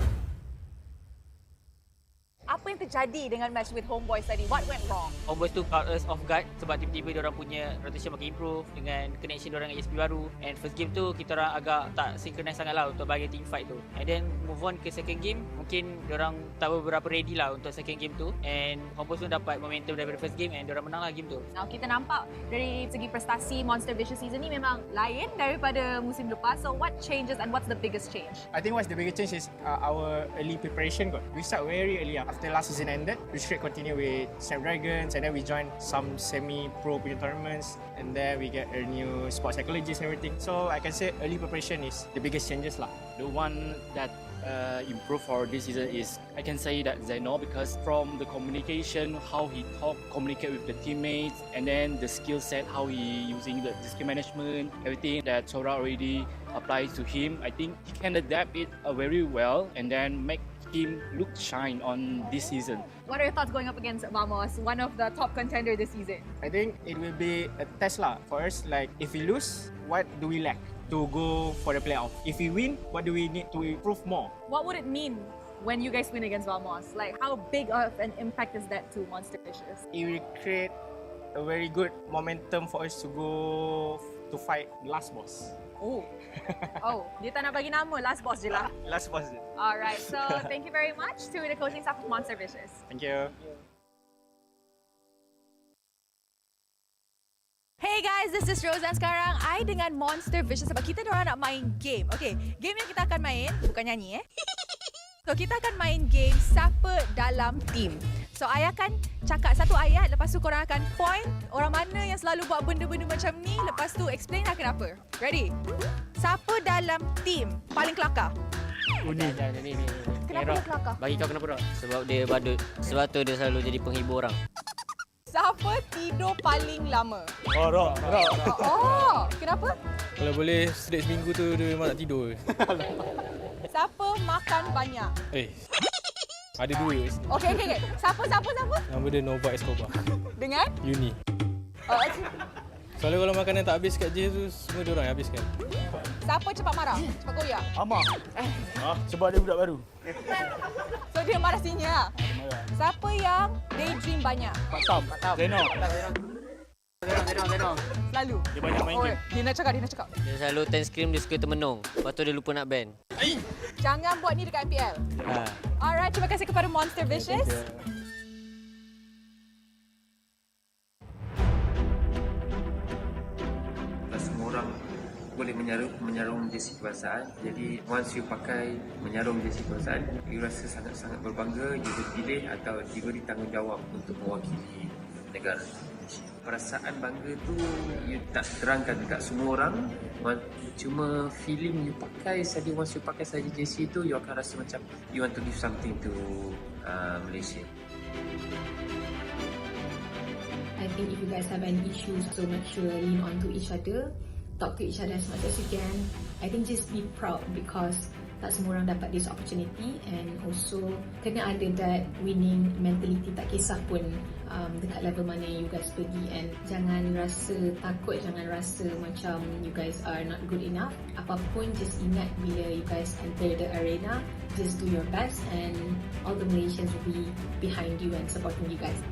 Apa yang terjadi dengan match with Homeboys tadi? What went wrong? Homeboys tu caught us off guard sebab tiba-tiba diorang punya rotation makin improve dengan connection diorang dengan ESP baru. And first game tu kita orang agak tak synchronize sangat lah untuk bagi team fight tu. And then move on ke second game, mungkin diorang tak berapa ready lah untuk second game tu. And Homeboys tu dapat momentum daripada first game and diorang menang lah game tu. Now, kita nampak dari segi prestasi Monster Vicious season ni memang lain daripada musim lepas. So what changes and what's the biggest change? I think what's the biggest change is our early preparation. We start very early after last season ended. We straight continue with Snapdragons and then we join some semi-pro tournaments and then we get a new sports psychologist and everything. So I can say early preparation is the biggest changes lah. The one that improved for this season is, I can say that Zeno, because from the communication, how he communicate with the teammates, and then the skill set, how he using the skill management, everything that Todak already applies to him, I think he can adapt it very well and then make him look shine on this season. What are your thoughts going up against Vamos, one of the top contender this season? I think it will be a test lah for us. Like if we lose, what do we lack to go for the playoff? If we win, what do we need to improve more? What would it mean when you guys win against Vamos? Like how big of an impact is that to Monster Vicious? It will create a very good momentum for us to go to fight last boss. Oh. Dia tak nak bagi nama, last boss je lah. Last boss je. Alright, so thank you very much to the coaching staff of Monster Vicious. Thank you. Hey guys, this is Rose dan sekarang I dengan Monster Vicious sebab kita diorang nak main game. Okay, game yang kita akan main, bukan nyanyi So kita akan main game siapa dalam team. So I akan cakap satu ayat, lepas tu korang akan point orang mana yang selalu buat benda-benda macam ni, lepas tu explain lah kenapa. Ready? Siapa dalam team paling kelakar? Ni. Kenapa dia kelakar? Bagi kau kenapa tak? Sebab dia badut. Sebab tu dia selalu jadi penghibur orang. Siapa tidur paling lama? Rok. Oh, kenapa? Kalau boleh straight seminggu tu dia memang nak tidur. Siapa makan banyak? Ada dua. Okay. Siapa? Nama dia Nova Escobar. Dengan? Uni. Soalnya kalau makanan tak habis kat je tu, semua dia orang yang habiskan. Siapa cepat marah? Cepat koyak? Amak. Sebab dia budak baru. So dia marah sini lah? Siapa yang daydream banyak? Pak Tam. Zeno. Selalu? Dia banyak main game. Dia nak cakap. Dia selalu ten scream, dia suka termenung. Lepas tu dia lupa nak ban. Jangan buat ni dekat MPL. Alright, terima kasih kepada Monster Vicious. Semua orang boleh menyarung jersey kebangsaan. Jadi once you pakai menyarung jersey kebangsaan, you rasa sangat-sangat berbangga, you dipilih atau diberi tanggungjawab untuk mewakili negara. Perasaan bangga tu you tak terangkan dekat semua orang. Cuma feeling you pakai saja, once you pakai saja jersey tu, you akan rasa macam you want to give something to Malaysia. I think if you guys have any issues, so make sure lean on to each other, talk to each other as much as you can. I think just be proud because tak semua orang dapat this opportunity, and also kena ada that winning mentality, tak kisah pun dekat level mana you guys pergi, and jangan rasa takut, jangan rasa macam you guys are not good enough. Apapun, just ingat bila you guys enter the arena, just do your best and all the Malaysians will be behind you and supporting you guys.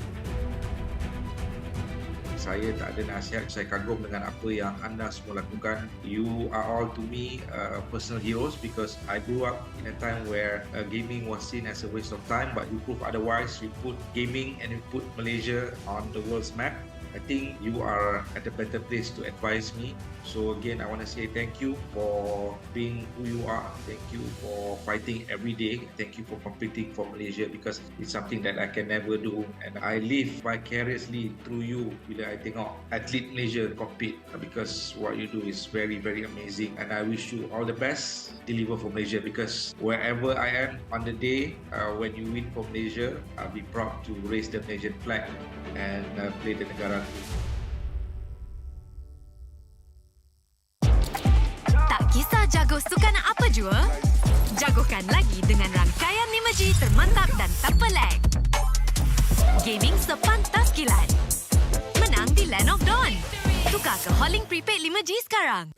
Saya tak ada nasihat, saya kagum dengan apa yang anda semua lakukan. You are all to me personal heroes because I grew up in a time where gaming was seen as a waste of time, but you prove otherwise. You put gaming and you put Malaysia on the world's map. I think you are at a better place to advise me. So again, I want to say thank you for being who you are. Thank you for fighting every day. Thank you for competing for Malaysia because it's something that I can never do. And I live vicariously through you bila I tengok atlet Malaysia compete because what you do is very, very amazing. And I wish you all the best. Deliver for Malaysia because wherever I am on the day when you win for Malaysia, I'll be proud to raise the Malaysian flag and play the negara. Tak kisah jago sukan apa jua, jagokan lagi dengan rangkaian 5G termantap dan tak pelik. Gaming sepantas kilat. Menang di Land of Dawn. Tukar ke Holling Prepaid 5G sekarang.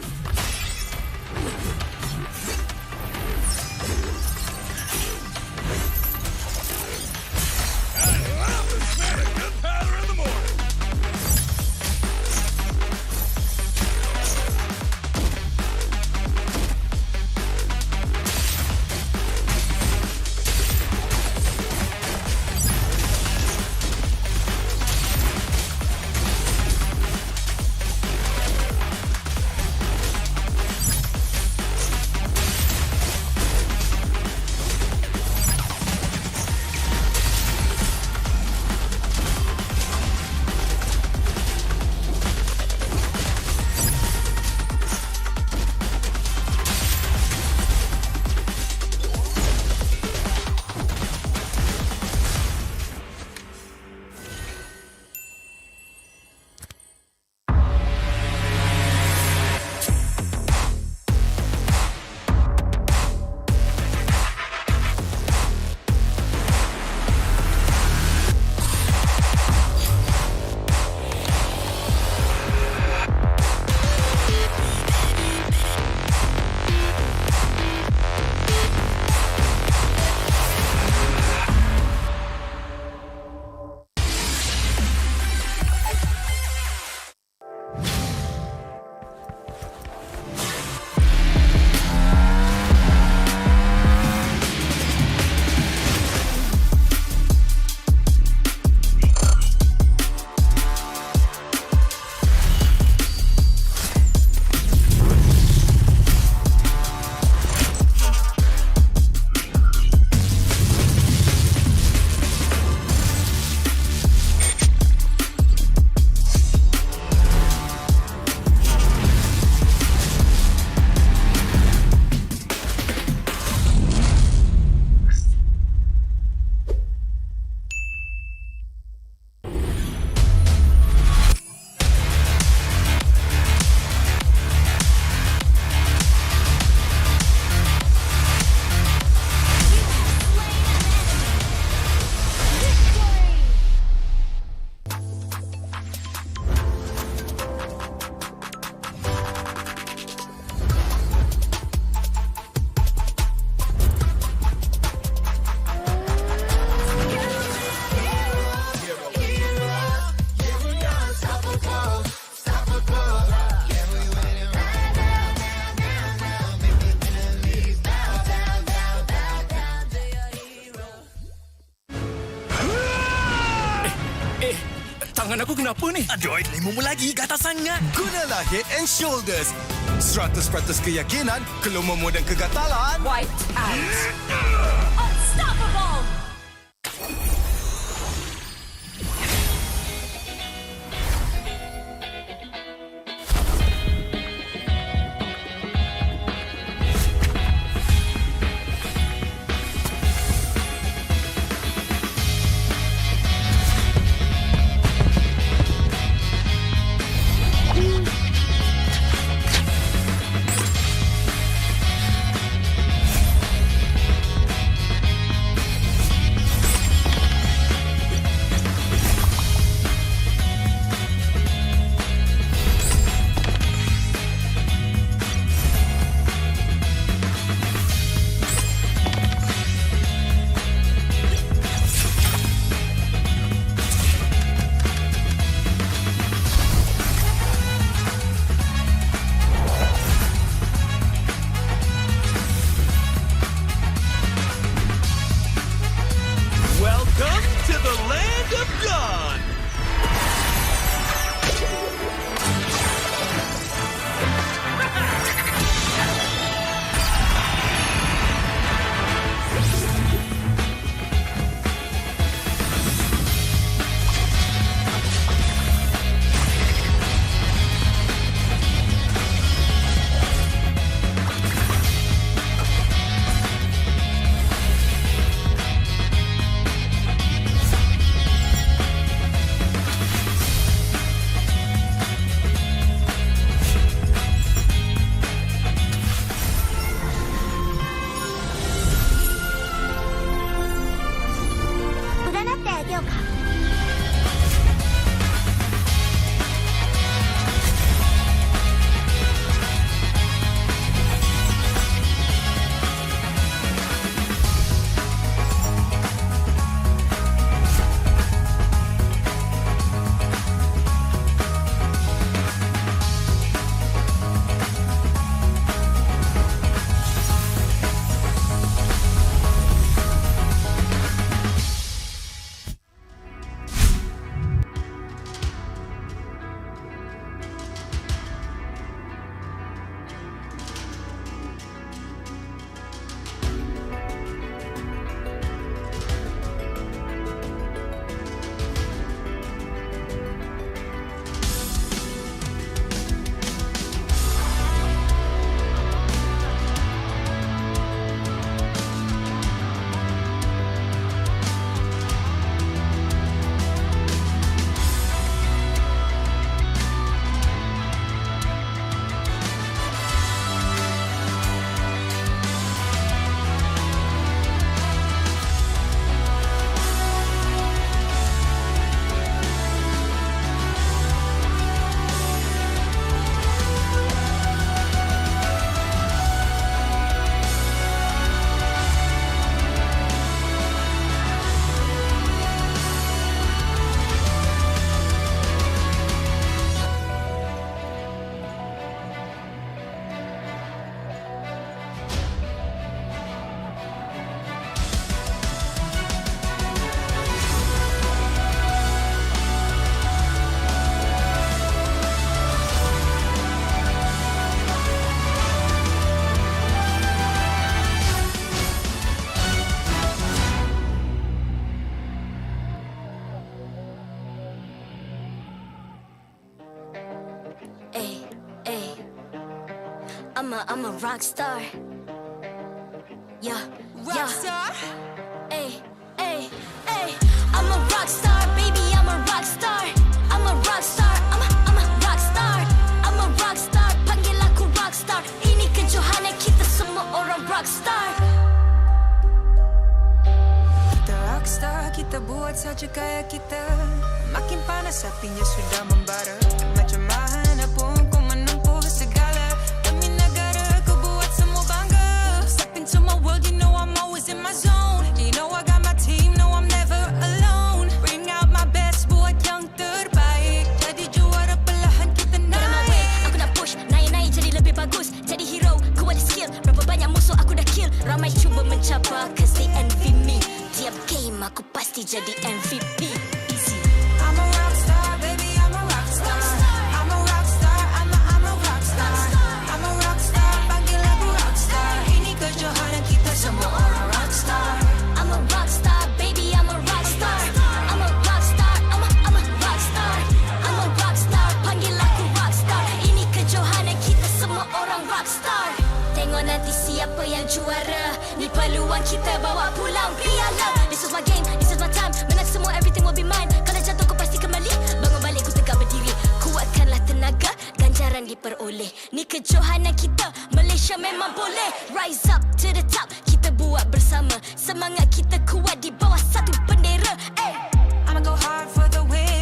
kenapa ni? Aduh, lemu lagi gatal sangat. Gunalah Head and Shoulders. 100% keyakinan, kelumamu dan kegatalan. White out. Unstoppable. Welcome to the land of God. I'm a rock star. Yeah, rock star. Ay, ay, ay. I'm a rock star, baby. I'm a rock star. I'm a rock star. I'm a rock star. I'm a rock star. Panggil aku rock star. Ini kejohanan kita semua orang rock star. Kita rock star, kita buat saja gaya kita. Makin panas apinya sudah membara. Macam mana pun kau menempuh segala. Demi negara kau buat semua bangga. Step into my world, you know I'm always in my zone. You know I got my team, no I'm never alone. Bring out my best, buat yang terbaik. Jadi juara perlahan kita naik. Aku nak push, naik-naik jadi lebih bagus. Jadi hero, ku ada skill. Berapa banyak musuh aku dah kill. Ramai cuba mencapai, cause they envy me. Tiap game aku pasti jadi MVP. I'm a rock star, baby. siapa yang juara. Ni peluang kita bawa pulang piala. This is my game, this is my time. Menang semua, everything will be mine. Kalau jatuh kau pasti kembali. Bangun balik ku tegak berdiri. Kuatkanlah tenaga, ganjaran diperoleh. Ni kejohanan kita, Malaysia memang boleh. Rise up to the top, kita buat bersama. Semangat kita kuat di bawah satu bendera. I'ma go hard for the win.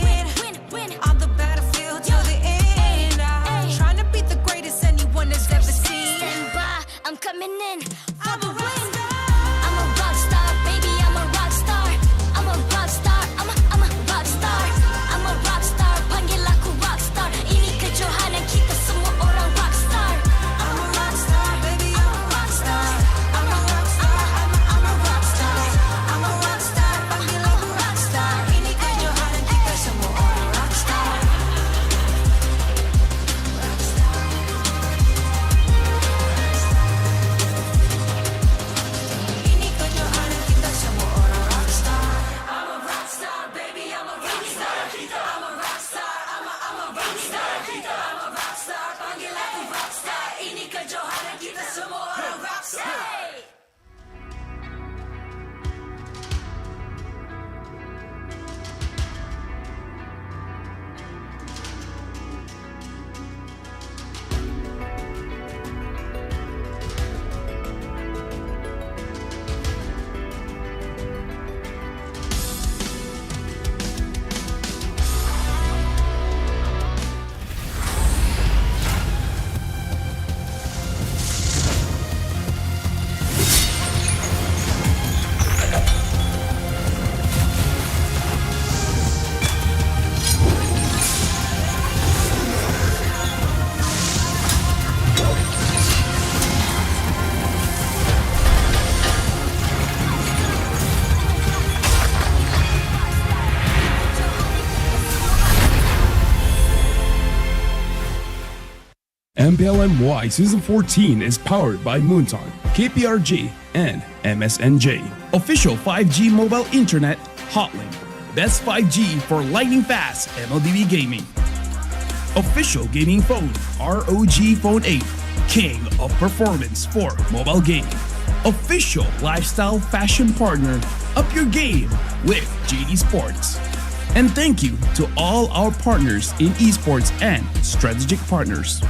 On the battlefield till the end. I'm trying to beat the greatest anyone has ever seen. Stand by, I'm coming in for the win. I'm a rock star, baby, I'm a rock star. I'm a rock star, I'm a rock star. I'm a rock star, panggil aku rock star. Ini kejohanan kita semua orang rock star. I'm a rock star, baby, I'm a rock star. I'm a rock star, I'm a rock star. I'm a rock star, panggil aku rock star. Ini kejohanan kita semua orang rock star. Ini kejohanan kita semua orang rockstar. I'm a rock star, baby, I'm a rock star. I'm a rock star, I'm a rock star. I'm a rock star, panggil aku rock star. Ini kejohanan kita semua orang rock star. MPL MY Season 14 is powered by Moonton, KPRG, and MSNJ. Official 5G mobile internet hotlink. Best 5G for lightning fast MLBB gaming. Official gaming phone ROG Phone 8, king of performance for mobile gaming. Official lifestyle fashion partner, up your game with JD Sports. And thank you to all our partners in esports and strategic partners.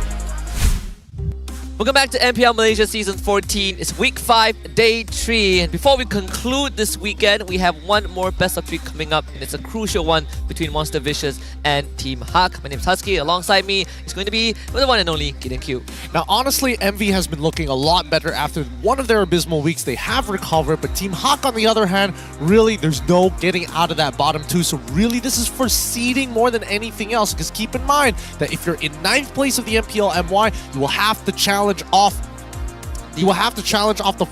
Welcome back to MPL Malaysia Season 14. It's Week 5, Day 3. And before we conclude this weekend, we have one more Best of 3 coming up. And it's a crucial one between Monster Vicious and Team Haq. My name is Husky. Alongside me is going to be the one and only Gideon Q. Now, honestly, MV has been looking a lot better after one of their abysmal weeks. They have recovered, but Team Haq, on the other hand, really, there's no getting out of that bottom two. So really, this is for seeding more than anything else. Because keep in mind that if you're in 9th place of the MPL MY, you will have to challenge off. You will have to challenge off the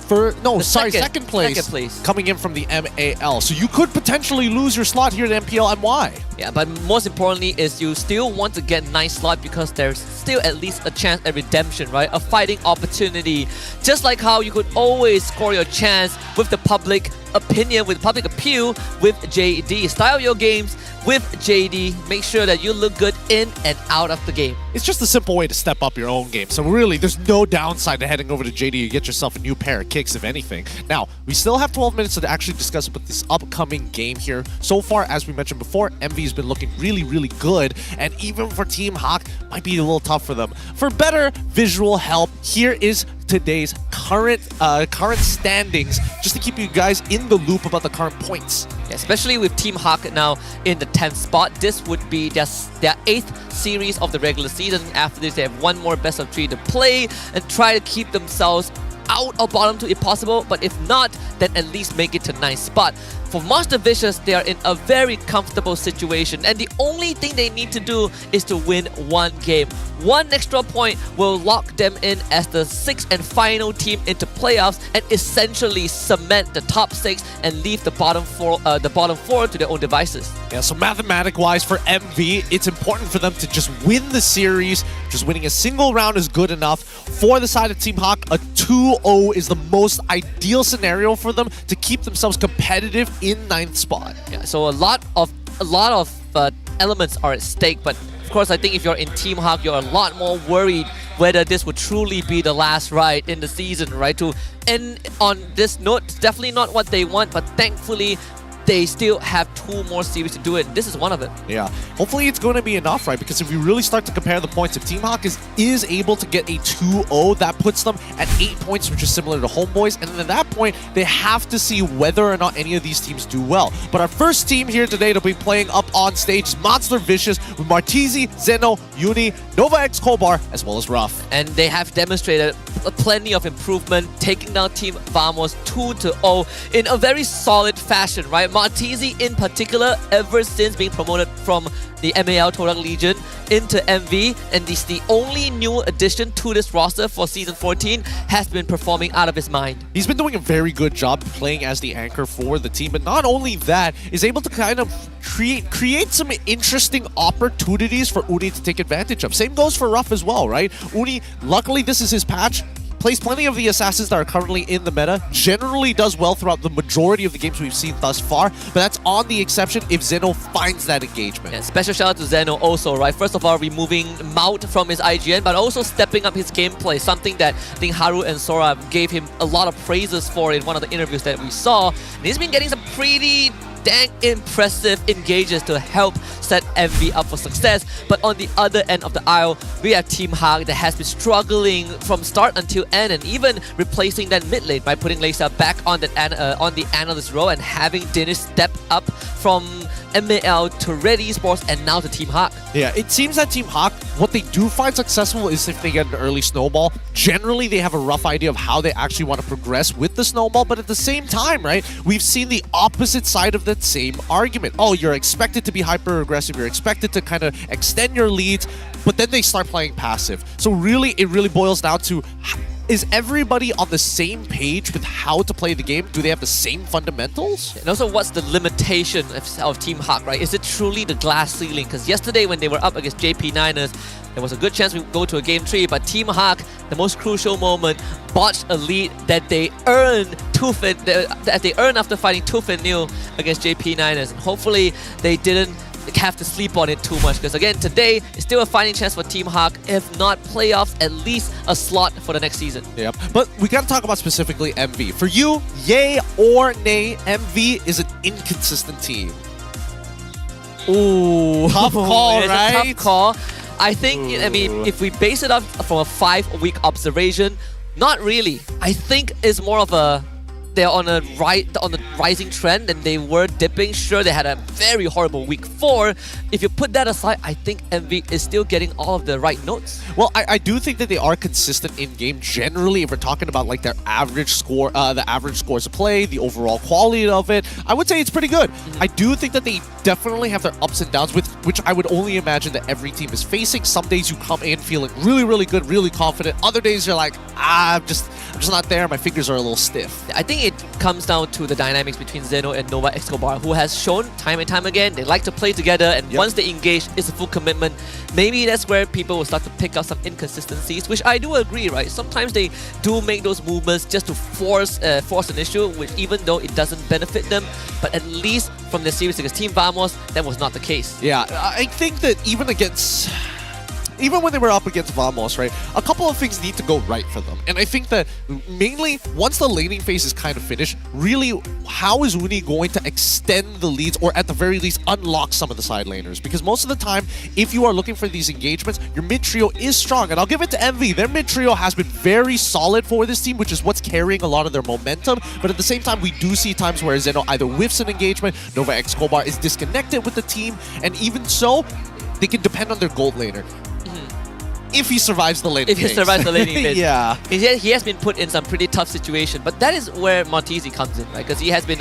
second place coming in from the MAL. So you could potentially lose your slot here at MPL MY. Yeah, but most importantly is you still want to get 9th slot because there's still at least a chance at redemption, right? A fighting opportunity. Just like how you could always score your chance with the public opinion, with public appeal with JD. Style your games with JD. Make sure that you look good in and out of the game. It's just a simple way to step up your own game. So really, there's no downside to heading over to JD. You get yourself a new pair of kicks, if anything. Now, we still have 12 minutes to actually discuss about this upcoming game here. So far, as we mentioned before, MV has been looking really, really good. And even for Team Haq, might be a little tough for them. For better visual help, here is today's current standings, just to keep you guys in the loop about the current points. Yeah, especially with Team Haq now in the 10th spot. This would be their 8th series of the regular season. After this, they have one more best of 3 to play and try to keep themselves out of bottom 2 if possible, but if not, then at least make it to 9th spot. For Monster Vicious, they are in a very comfortable situation, and the only thing they need to do is to win one game. One extra point will lock them in as the 6th and final team into playoffs and essentially cement the top 6 and leave the bottom 4 to their own devices. Yeah, so mathematic-wise for MV, it's important for them to just win the series. Just winning a single round is good enough. For the side of Team Haq, a 2-0 is the most ideal scenario for them to keep themselves competitive in 9th spot. Yeah, so a lot of elements are at stake, but of course, I think if you're in Team Haq, you're a lot more worried whether this would truly be the last ride in the season, right? To end on this note, definitely not what they want, but thankfully, they still have 2 more series to do it. This is one of it. Yeah. Hopefully it's going to be enough, right? Because if we really start to compare the points, if Team Haq is able to get a 2-0, that puts them at 8 points, which is similar to Homeboys. And then at that point, they have to see whether or not any of these teams do well. But our first team here today to be playing up on stage is Monster Vicious with Martizi, Zeno, Uni, Nova X Kobar, as well as Ruff. And they have demonstrated plenty of improvement, taking down Team Vamos 2-0 in a very solid fashion, right? Martizi in particular, ever since being promoted from the MAL Todak Legion into MV, and is the only new addition to this roster for Season 14, has been performing out of his mind. He's been doing a very good job playing as the anchor for the team, but not only that, is able to kind of create some interesting opportunities for Uni to take advantage of. Same goes for Ruff as well, right? Uni, luckily this is his patch, plays plenty of the assassins that are currently in the meta, generally does well throughout the majority of the games we've seen thus far, but that's on the exception if Zeno finds that engagement. Yeah, special shout out to Zeno also, right? First of all, removing Maut from his IGN, but also stepping up his gameplay, something that I think Haru and Sora gave him a lot of praises for in one of the interviews that we saw. And he's been getting some pretty dang impressive engages to help set MV up for success. But on the other end of the aisle, we have Team Haq that has been struggling from start until end, and even replacing that mid lane by putting Lisa back on the analyst role and having Dennis step up from MAL to Red Esports and now to Team Haq. Yeah, it seems that Team Haq, what they do find successful is if they get an early snowball. Generally, they have a rough idea of how they actually want to progress with the snowball, but at the same time, right, we've seen the opposite side of that same argument. Oh, you're expected to be hyper-aggressive, you're expected to kind of extend your leads, but then they start playing passive. So really, it really boils down to, is everybody on the same page with how to play the game? Do they have the same fundamentals? And also, what's the limitation of Team Haq, right? Is it truly the glass ceiling? Because yesterday when they were up against JP9ers, there was a good chance we would go to a game 3, but Team Haq, the most crucial moment, botched a lead that they earned after fighting tooth and nail against JP9ers. And hopefully they didn't have to sleep on it too much, because again, today is still a fighting chance for Team Haq, if not playoffs, at least a slot for the next season. Yep. But we gotta talk about specifically MV. For you, yay or nay, MV is an inconsistent team. Ooh, tough call, it's right? A tough call. I think, I mean, if we base it off from a 5-week observation, not really. I think it's more of a, they're on a rising trend and they were dipping. Sure, they had a very horrible week 4. If you put that aside, I think MV is still getting all of the right notes. Well, I do think that they are consistent in game generally. If we're talking about like their average score, the average scores of play, the overall quality of it, I would say it's pretty good. I do think that they definitely have their ups and downs, which I would only imagine that every team is facing. Some days you come in feeling really, really good, really confident. Other days you're like, I'm just not there. My fingers are a little stiff. I think it comes down to the dynamics between Zeno and Nova Escobar, who has shown time and time again they like to play together, and once they engage, it's a full commitment. Maybe that's where people will start to pick up some inconsistencies, which I do agree, right? Sometimes they do make those movements just to force an issue, which even though it doesn't benefit them, but at least from the series against Team Vamos, that was not the case. Yeah, I think that even when they were up against Vamos, right, a couple of things need to go right for them. And I think that mainly, once the laning phase is kind of finished, really, how is Uni going to extend the leads, or at the very least, unlock some of the side laners? Because most of the time, if you are looking for these engagements, your mid-trio is strong. And I'll give it to MV. Their mid-trio has been very solid for this team, which is what's carrying a lot of their momentum. But at the same time, we do see times where Zeno either whiffs an engagement, Nova X Kobar is disconnected with the team, and even so, they can depend on their gold laner. If he survives the laning phase. If he survives the laning phase. Yeah. He has been put in some pretty tough situation, but that is where Martizi comes in, right? Because he has been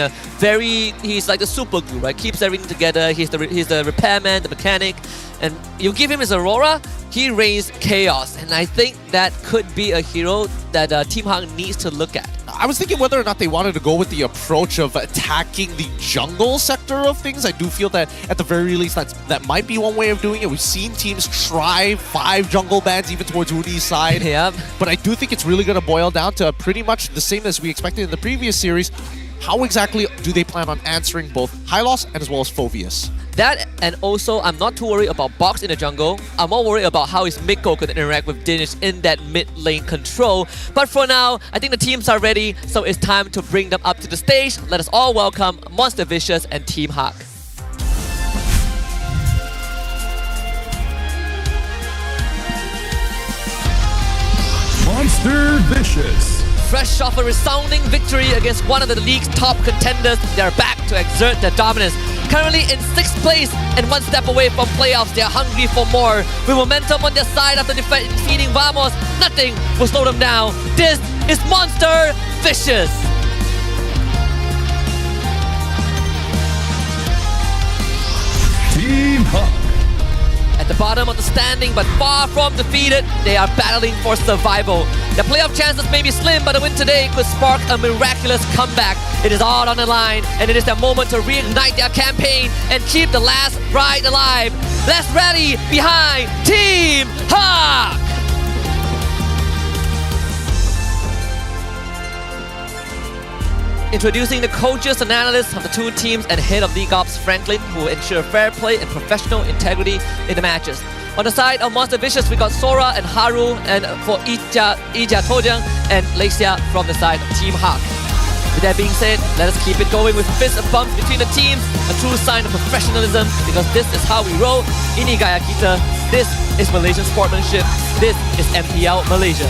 he's like the super glue, right? Keeps everything together. He's the repairman, the mechanic, and you give him his Aurora, he reigns chaos. And I think that could be a hero that Team Haq needs to look at. I was thinking whether or not they wanted to go with the approach of attacking the jungle sector of things. I do feel that at the very least that might be one way of doing it. We've seen teams try 5 jungle bans even towards Uni's side. Yeah. But I do think it's really going to boil down to pretty much the same as we expected in the previous series. How exactly do they plan on answering both Hylos and as well as Phoveus? That, and also I'm not too worried about Box in the jungle. I'm more worried about how is Miko going to interact with Dinish in that mid lane control. But for now, I think the teams are ready, so it's time to bring them up to the stage. Let us all welcome Monster Vicious and Team Haq. Monster Vicious. Fresh off a resounding victory against one of the league's top contenders, they are back to exert their dominance. Currently in 6th place and one step away from playoffs, they are hungry for more. With momentum on their side after defeating Vamos, nothing will slow them down. This is Monster Vicious. Team Haq. At the bottom of the standing, but far from defeated, they are battling for survival. Their playoff chances may be slim, but a win today could spark a miraculous comeback. It is all on the line, and it is their moment to reignite their campaign and keep the last ride alive. Let's rally behind Team Haq! Introducing the coaches and analysts of the two teams and head of League Ops Franklin, who will ensure fair play and professional integrity in the matches. On the side of Monster Vicious, we got Sora and Haru, and for Ija Tojang and Lesia from the side of Team Haq. With that being said, let us keep it going with fist and bumps between the teams, a true sign of professionalism, because this is how we roll. Ini gaya kita. This is Malaysian sportsmanship. This is MPL Malaysia.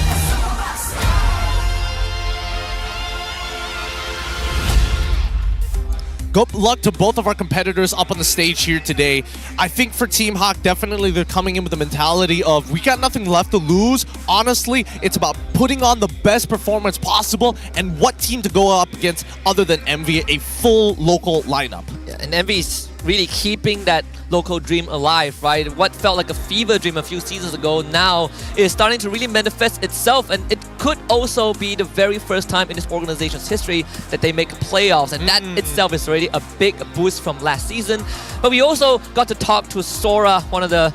Good luck to both of our competitors up on the stage here today. I think for Team Haq, definitely they're coming in with the mentality of we got nothing left to lose. Honestly, it's about putting on the best performance possible, and what team to go up against other than Envy, a full local lineup. Yeah, and Envy's really keeping that local dream alive, right? What felt like a fever dream a few seasons ago now is starting to really manifest itself, and it could also be the very first time in this organization's history that they make playoffs, and that itself is already a big boost from last season. But we also got to talk to Sora, one of the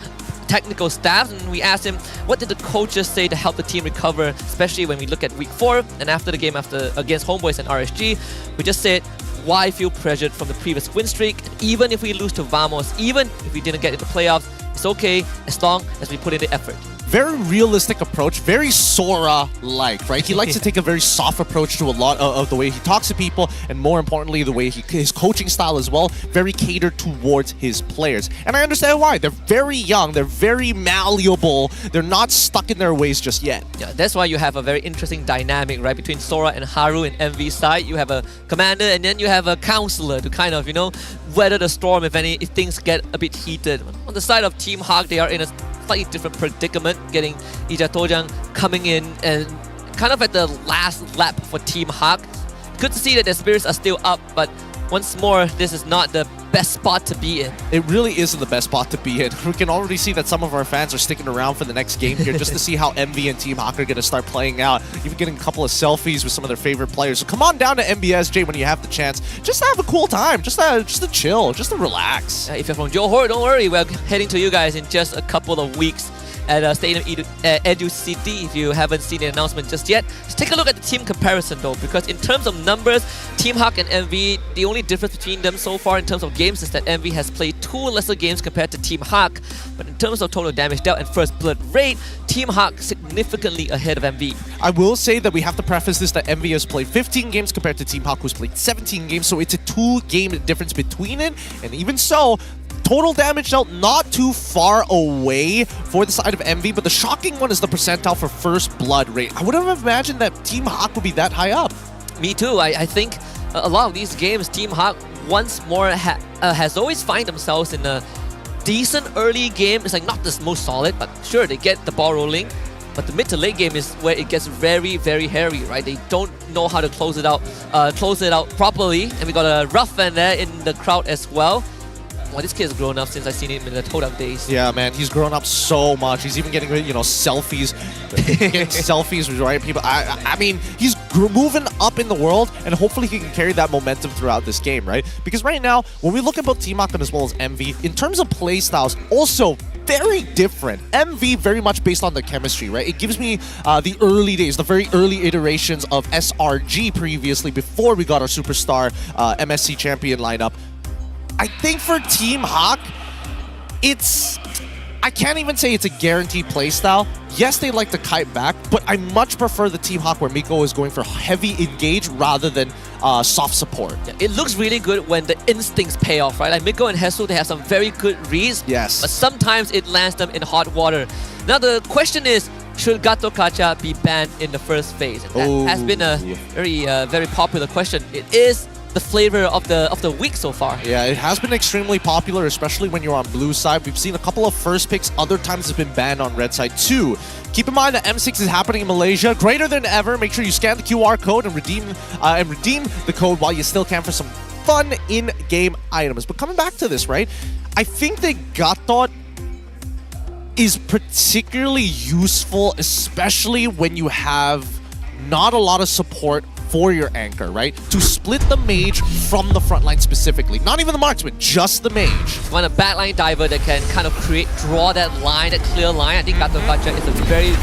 technical staff, and we asked him what did the coaches say to help the team recover, especially when we look at week 4 and after the game against Homeboys and RSG. We just said, why feel pressured from the previous win streak? And even if we lose to Vamos, even if we didn't get into playoffs, it's okay as long as we put in the effort. Very realistic approach, very Sora-like, right? He likes to take a very soft approach to a lot of the way he talks to people, and more importantly, the way his coaching style as well, very catered towards his players. And I understand why. They're very young, they're very malleable, they're not stuck in their ways just yet. Yeah, that's why you have a very interesting dynamic, right? Between Sora and Haru in MV's side, you have a commander and then you have a counselor to kind of, you know, weather the storm if things get a bit heated. On the side of Team Haq, they are in a slightly different predicament, getting Ija Tojang coming in and kind of at the last lap for Team Haq. Good to see that their spirits are still up, but once more, this is not the best spot to be in. It really isn't the best spot to be in. We can already see that some of our fans are sticking around for the next game here just to see how Envy and Team Haq are going to start playing out, even getting a couple of selfies with some of their favorite players. So come on down to MBSJ when you have the chance, just to have a cool time, just to chill, just to relax. If you're from Johor, don't worry, we're heading to you guys in just a couple of weeks at Stadium Edu City. If you haven't seen the announcement just yet, just take a look at the team comparison though, because in terms of numbers, Team Haq and Envy, the only difference between them so far in terms of games is that Envy has played 2 lesser games compared to Team Haq. But in terms of total damage dealt and first blood rate, Team Haq significantly ahead of Envy. I will say that we have to preface this that Envy has played 15 games compared to Team Haq, who's played 17 games, so it's a 2-game difference between it, and even so, total damage dealt not too far away for the side of Envy, but the shocking one is the percentile for first blood rate. I wouldn't have imagined that Team Haq would be that high up. Me too. I think a lot of these games, Team Haq once more has always find themselves in a decent early game. It's like not the most solid, but sure, they get the ball rolling. But the mid to late game is where it gets very, very hairy, right? They don't know how to close it out properly. And we got a rough fan there in the crowd as well. Well, this kid's grown up since I've seen him in the Todak days. Yeah, man, he's grown up so much. He's even getting, selfies, selfies with the right people. I mean, he's moving up in the world, and hopefully he can carry that momentum throughout this game, right? Because right now, when we look at both Team Haq as well as Envy, in terms of play styles, also very different. MV very much based on the chemistry, right? It gives me the early days, the very early iterations of SRG previously, before we got our superstar MSC champion lineup. I think for Team Haq, I can't even say it's a guaranteed playstyle. Yes, they like to kite back, but I much prefer the Team Haq where Miko is going for heavy engage rather than soft support. Yeah, it looks really good when the instincts pay off, right? Like Miko and Hesu, they have some very good reads. Yes. But sometimes it lands them in hot water. Now the question is, should Gato Kacha be banned in the first phase? And that has been a very popular question. It is the flavor of the week so far. Yeah, it has been extremely popular, especially when you're on blue side. We've seen a couple of first picks, other times it's been banned on red side too. Keep in mind that M6 is happening in Malaysia, greater than ever. Make sure you scan the QR code and redeem the code while you still can for some fun in-game items. But coming back to this, right? I think that Gatot is particularly useful, especially when you have not a lot of support for your anchor, right? To split the mage from the front line specifically. Not even the marksman, just the mage. You want a backline diver that can kind of draw that line, that clear line. I think Gato Kacha is a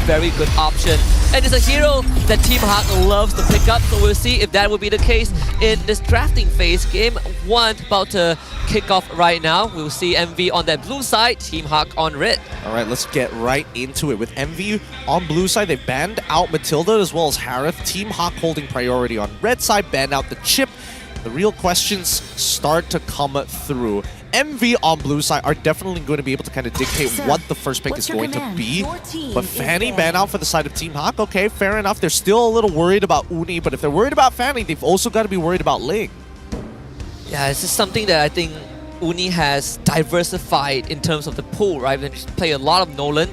very good option. And it's a hero that Team Haq loves to pick up, so we'll see if that will be the case in this drafting phase. Game 1 about to kick off right now. We'll see MV on that blue side, Team Haq on red. All right, let's get right into it. With MV on blue side, they banned out Matilda as well as Harith. Team Haq holding priority on red side, banned out the chip. The real questions start to come through. MV on blue side are definitely going to be able to kind of dictate what the first pick is going to be. But Fanny banned out for the side of Team Haq. Okay, fair enough. They're still a little worried about Uni, but if they're worried about Fanny, they've also got to be worried about Ling. Yeah, this is something that I think Uni has diversified in terms of the pool, right? When you play a lot of Nolan,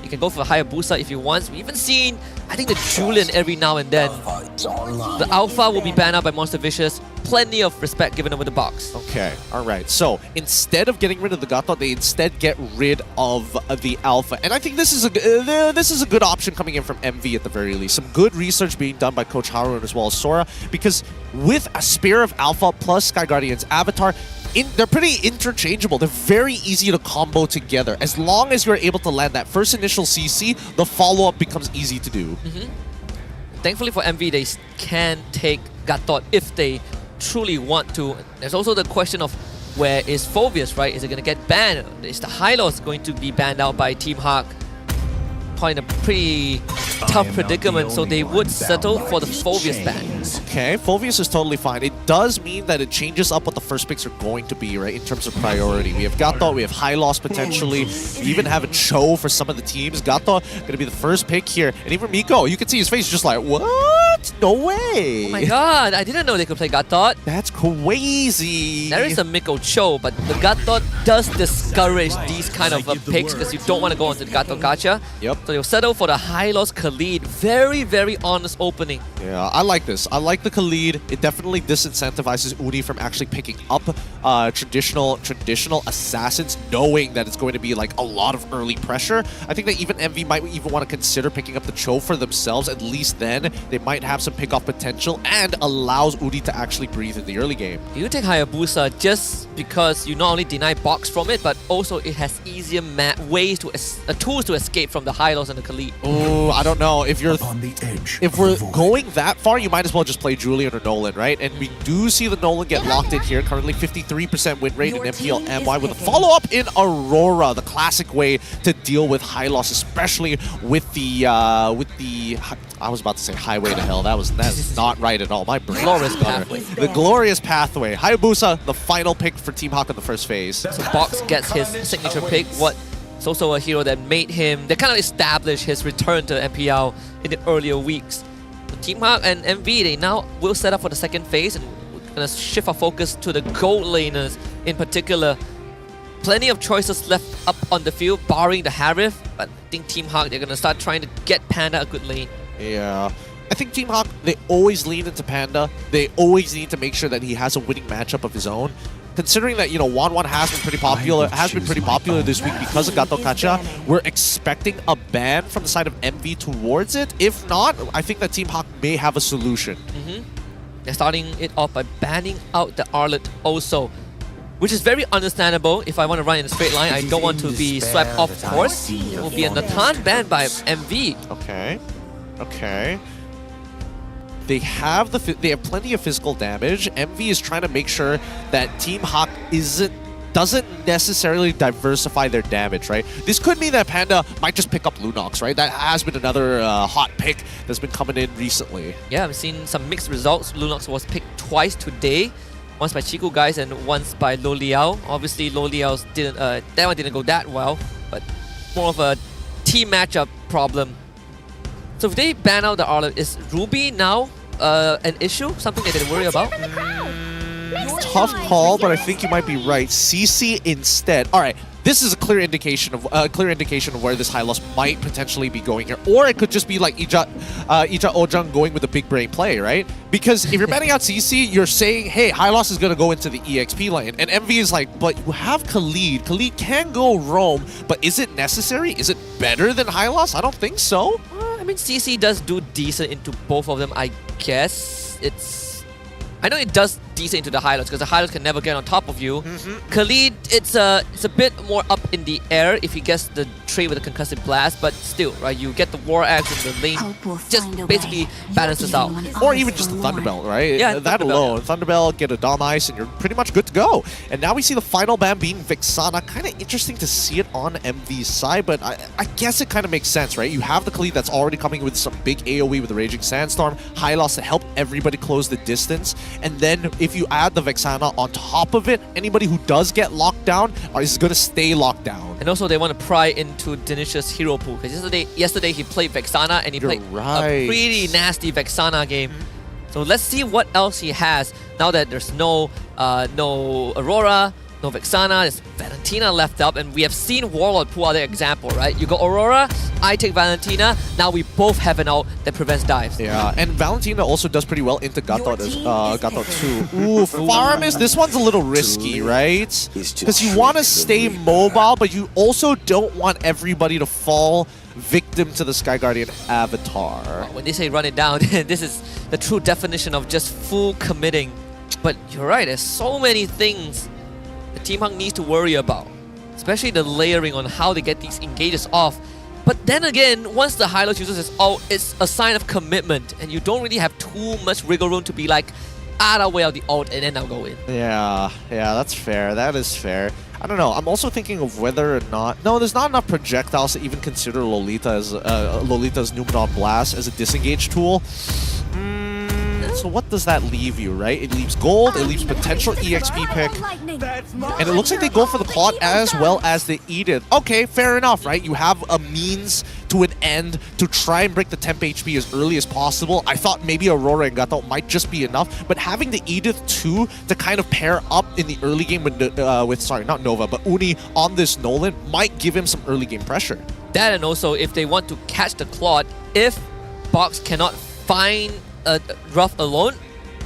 you can go for Hayabusa if you want. We've even seen, I think, the Julian every now and then. The Alpha will be banned out by Monster Vicious. Plenty of respect given over the box. Okay, all right. So instead of getting rid of the Gato, they instead get rid of the Alpha. And I think this is a good option coming in from MV at the very least. Some good research being done by Coach Harun as well as Sora, because with a Spear of Alpha plus Sky Guardian's Avatar, they're pretty interchangeable. They're very easy to combo together. As long as you're able to land that first initial CC, the follow-up becomes easy to do. Thankfully for MV, they can take Gatot if they truly want to. There's also the question of where is Phoveus, right? Is it going to get banned? Is the Hylos going to be banned out by Team Haq? In a pretty tough predicament, so they would settle for the Phoveus ban. Okay, Phoveus is totally fine. It does mean that it changes up what the first picks are going to be, right, in terms of priority. We have Gato, we have Hylos potentially, we even have a Cho for some of the teams. Gato going to be the first pick here. And even Miko, you can see his face just like, what? No way! Oh my god, I didn't know they could play Gatot. That's crazy! There is a Miko Cho, but the Gatot does discourage these kind of picks because you don't want to go into the Gato Gacha. Yep. So you'll settle for the Hylos Khalid. Very honest opening. Yeah, I like this. I like the Khalid. It definitely disincentivizes Uni from actually picking up traditional assassins, knowing that it's going to be like a lot of early pressure. I think that even MV might even want to consider picking up the Cho for themselves. At least then they might have some pick-off potential and allows Uni to actually breathe in the early game. You take Hayabusa just because you not only deny box from it, but also it has easier ways to tools to escape from the Hylos and the Khalid. Oh, I don't know. If we're going that far, you might as well just play Julian or Nolan, right? And we do see the Nolan get locked in here. Currently 53% win rate in MPL MY with a follow-up in Aurora, the classic way to deal with Hylos, especially with the I was about to say highway to hell. That's not right at all. My brain. Glorious pathway. The glorious pathway. Hayabusa, the final pick for Team Haq in the first phase. So Box gets his signature pick. It's also a hero that kind of established his return to MPL in the earlier weeks. So Team Haq and MV, they now will set up for the second phase, and we're going to shift our focus to the gold laners in particular. Plenty of choices left up on the field, barring the Harith, but I think Team Haq, they're going to start trying to get Panda a good lane. Yeah. I think Team Haq, they always lean into Panda. They always need to make sure that he has a winning matchup of his own. Considering that, 1-1 has been pretty popular this week because of Gato Kacha, we're expecting a ban from the side of MV towards it. If not, I think that Team Haq may have a solution. They're starting it off by banning out the Arlet also, which is very understandable. If I want to run in a straight line, I don't want to be swept off course. It will be a Nathan banned by MV. Okay. They have plenty of physical damage. MV is trying to make sure that Team Haq doesn't necessarily diversify their damage, right? This could mean that Panda might just pick up Lunox, right? That has been another hot pick that's been coming in recently. Yeah, I've seen some mixed results. Lunox was picked twice today. Once by Chico guys and once by Lo Liao. Obviously, Lo Liao's that one didn't go that well, but more of a team matchup problem. So if they ban out the Arlo, is Ruby now an issue? Something that they worry about? Tough call, but I think you might be right. CC instead. All right, this is a clear indication of where this high loss might potentially be going here, or it could just be like Ija Ojang going with a big brain play, right? Because if you're banning out CC, you're saying, hey, high loss is gonna go into the EXP lane, and MV is like, but you have Khalid. Khalid can go roam, but is it necessary? Is it better than high loss? I don't think so. I mean, CC does do decent into both of them, I guess. I know it does decent into the highlights because the highlights can never get on top of you. Khalid, it's a bit more up in the air if he gets the trade with a concussive blast, but still, right? You get the war axe in the lane, just basically balances out. Or even just the Thunderbelt, right? Yeah, that alone. Thunderbelt, get a Dawn Ice, and you're pretty much good to go. And now we see the final ban being Vexana. Kind of interesting to see it on MV's side, but I guess it kind of makes sense, right? You have the Khalid that's already coming with some big AoE with the Raging Sandstorm, high loss to help everybody close the distance, and then if you add the Vexana on top of it, anybody who does get locked down is going to stay locked down. And also they want to pry into Denish's hero pool, because yesterday he played Vexana and he played a pretty nasty Vexana game. So let's see what else he has now that there's no Aurora, no Vexana, there's Valentina left up, and we have seen Warlord pull out the example, right? You got Aurora, I take Valentina, now we both have an ult that prevents dives. Yeah, and Valentina also does pretty well into Gatot too. Ooh, Farmis, this one's a little risky, right? Because you want to stay mobile, but you also don't want everybody to fall victim to the Sky Guardian avatar. When they say run it down, this is the true definition of just full committing. But you're right, there's so many things the Team Haq needs to worry about, especially the layering on how they get these engages off. But then again, once the Hylos uses his ult, it's a sign of commitment, and you don't really have too much wiggle room to be like, I'll way out the ult and then I'll go in. Yeah, that's fair. That is fair. I don't know. I'm also thinking of whether or not... No, there's not enough projectiles to even consider Lolita's Numenor Blast as a disengage tool. So what does that leave you, right? It leaves gold, it leaves potential EXP pick, and it looks like they go for the Claude as well as the Edith. Okay, fair enough, right? You have a means to an end to try and break the temp HP as early as possible. I thought maybe Aurora and Gato might just be enough, but having the Edith too to kind of pair up in the early game with sorry, not Nova, but Uni on this Nolan might give him some early game pressure. That, and also if they want to catch the Claude, if Box cannot find Ruff alone,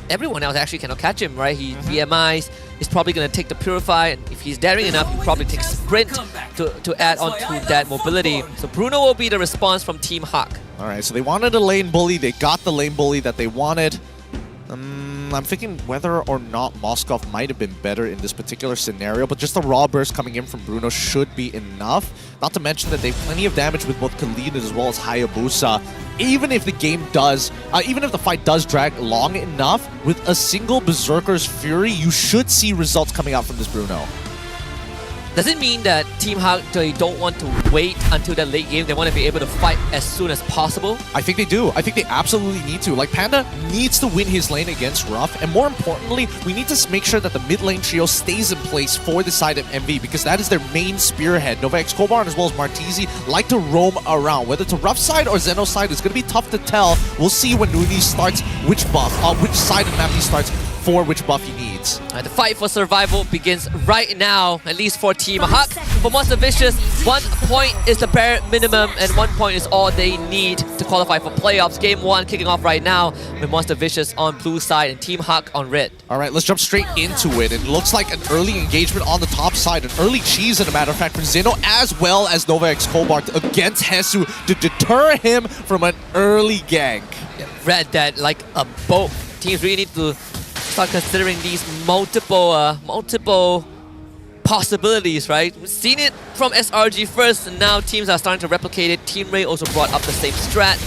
everyone else actually cannot catch him, right? He DMIs, he's probably going to take the Purify, and if he's daring enough, he'll probably take Sprint to add on to that mobility. So Bruno will be the response from Team Haq. Alright, so they wanted a lane bully, they got the lane bully that they wanted. I'm thinking whether or not Moskov might have been better in this particular scenario, but just the raw burst coming in from Bruno should be enough. Not to mention that they have plenty of damage with both Khalid as well as Hayabusa. Even if the game does, even if the fight does drag long enough, with a single Berserker's Fury, you should see results coming out from this Bruno. Does it mean that Team Haq, they don't want to wait until the late game? They want to be able to fight as soon as possible? I think they do. I think they absolutely need to. Like, Panda needs to win his lane against Ruff, and more importantly, we need to make sure that the mid lane trio stays in place for the side of MV, because that is their main spearhead. Nova X Kobar as well as Martizi like to roam around. Whether it's a Ruff side or Zeno side, it's going to be tough to tell. We'll see when Nuni starts which buff, which side of the map he starts for which buff he needs. The fight for survival begins right now, at least for Team Haq. For Monster Vicious, 1 point is the bare minimum, and 1 point is all they need to qualify for playoffs. Game 1 kicking off right now with Monster Vicious on blue side and Team Haq on red. Alright, let's jump straight into it. It looks like an early engagement on the top side, an early cheese, as a matter of fact, for Zeno as well as Nova X Cobart against Hesu to deter him from an early gank. Yeah, read that like a boat. Teams really need to start considering these multiple possibilities, right? We've seen it from SRG first, and now teams are starting to replicate it. Team Ray also brought up the same strat.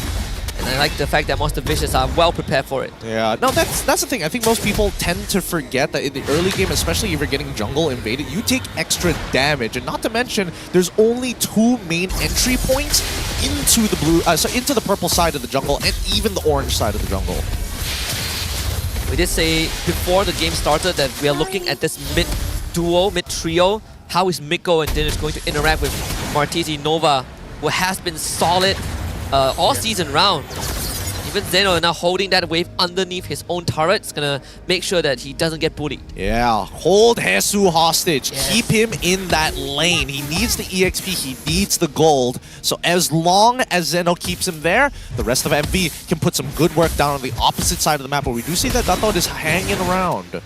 And I like the fact that Monster Vicious are well prepared for it. Yeah, no, that's the thing. I think most people tend to forget that in the early game, especially if you're getting jungle invaded, you take extra damage. And not to mention, there's only 2 main entry points into the into the purple side of the jungle and even the orange side of the jungle. We did say before the game started that we are looking at this mid duo, mid trio. How is Miko and Dinesh going to interact with Martizi Nova, who has been solid all season round? Even Zeno now holding that wave underneath his own turret. It's gonna make sure that he doesn't get bullied. Yeah, hold Jesus hostage. Yes. Keep him in that lane. He needs the EXP, he needs the gold. So as long as Zeno keeps him there, the rest of MV can put some good work down on the opposite side of the map, where we do see that Dato is hanging around.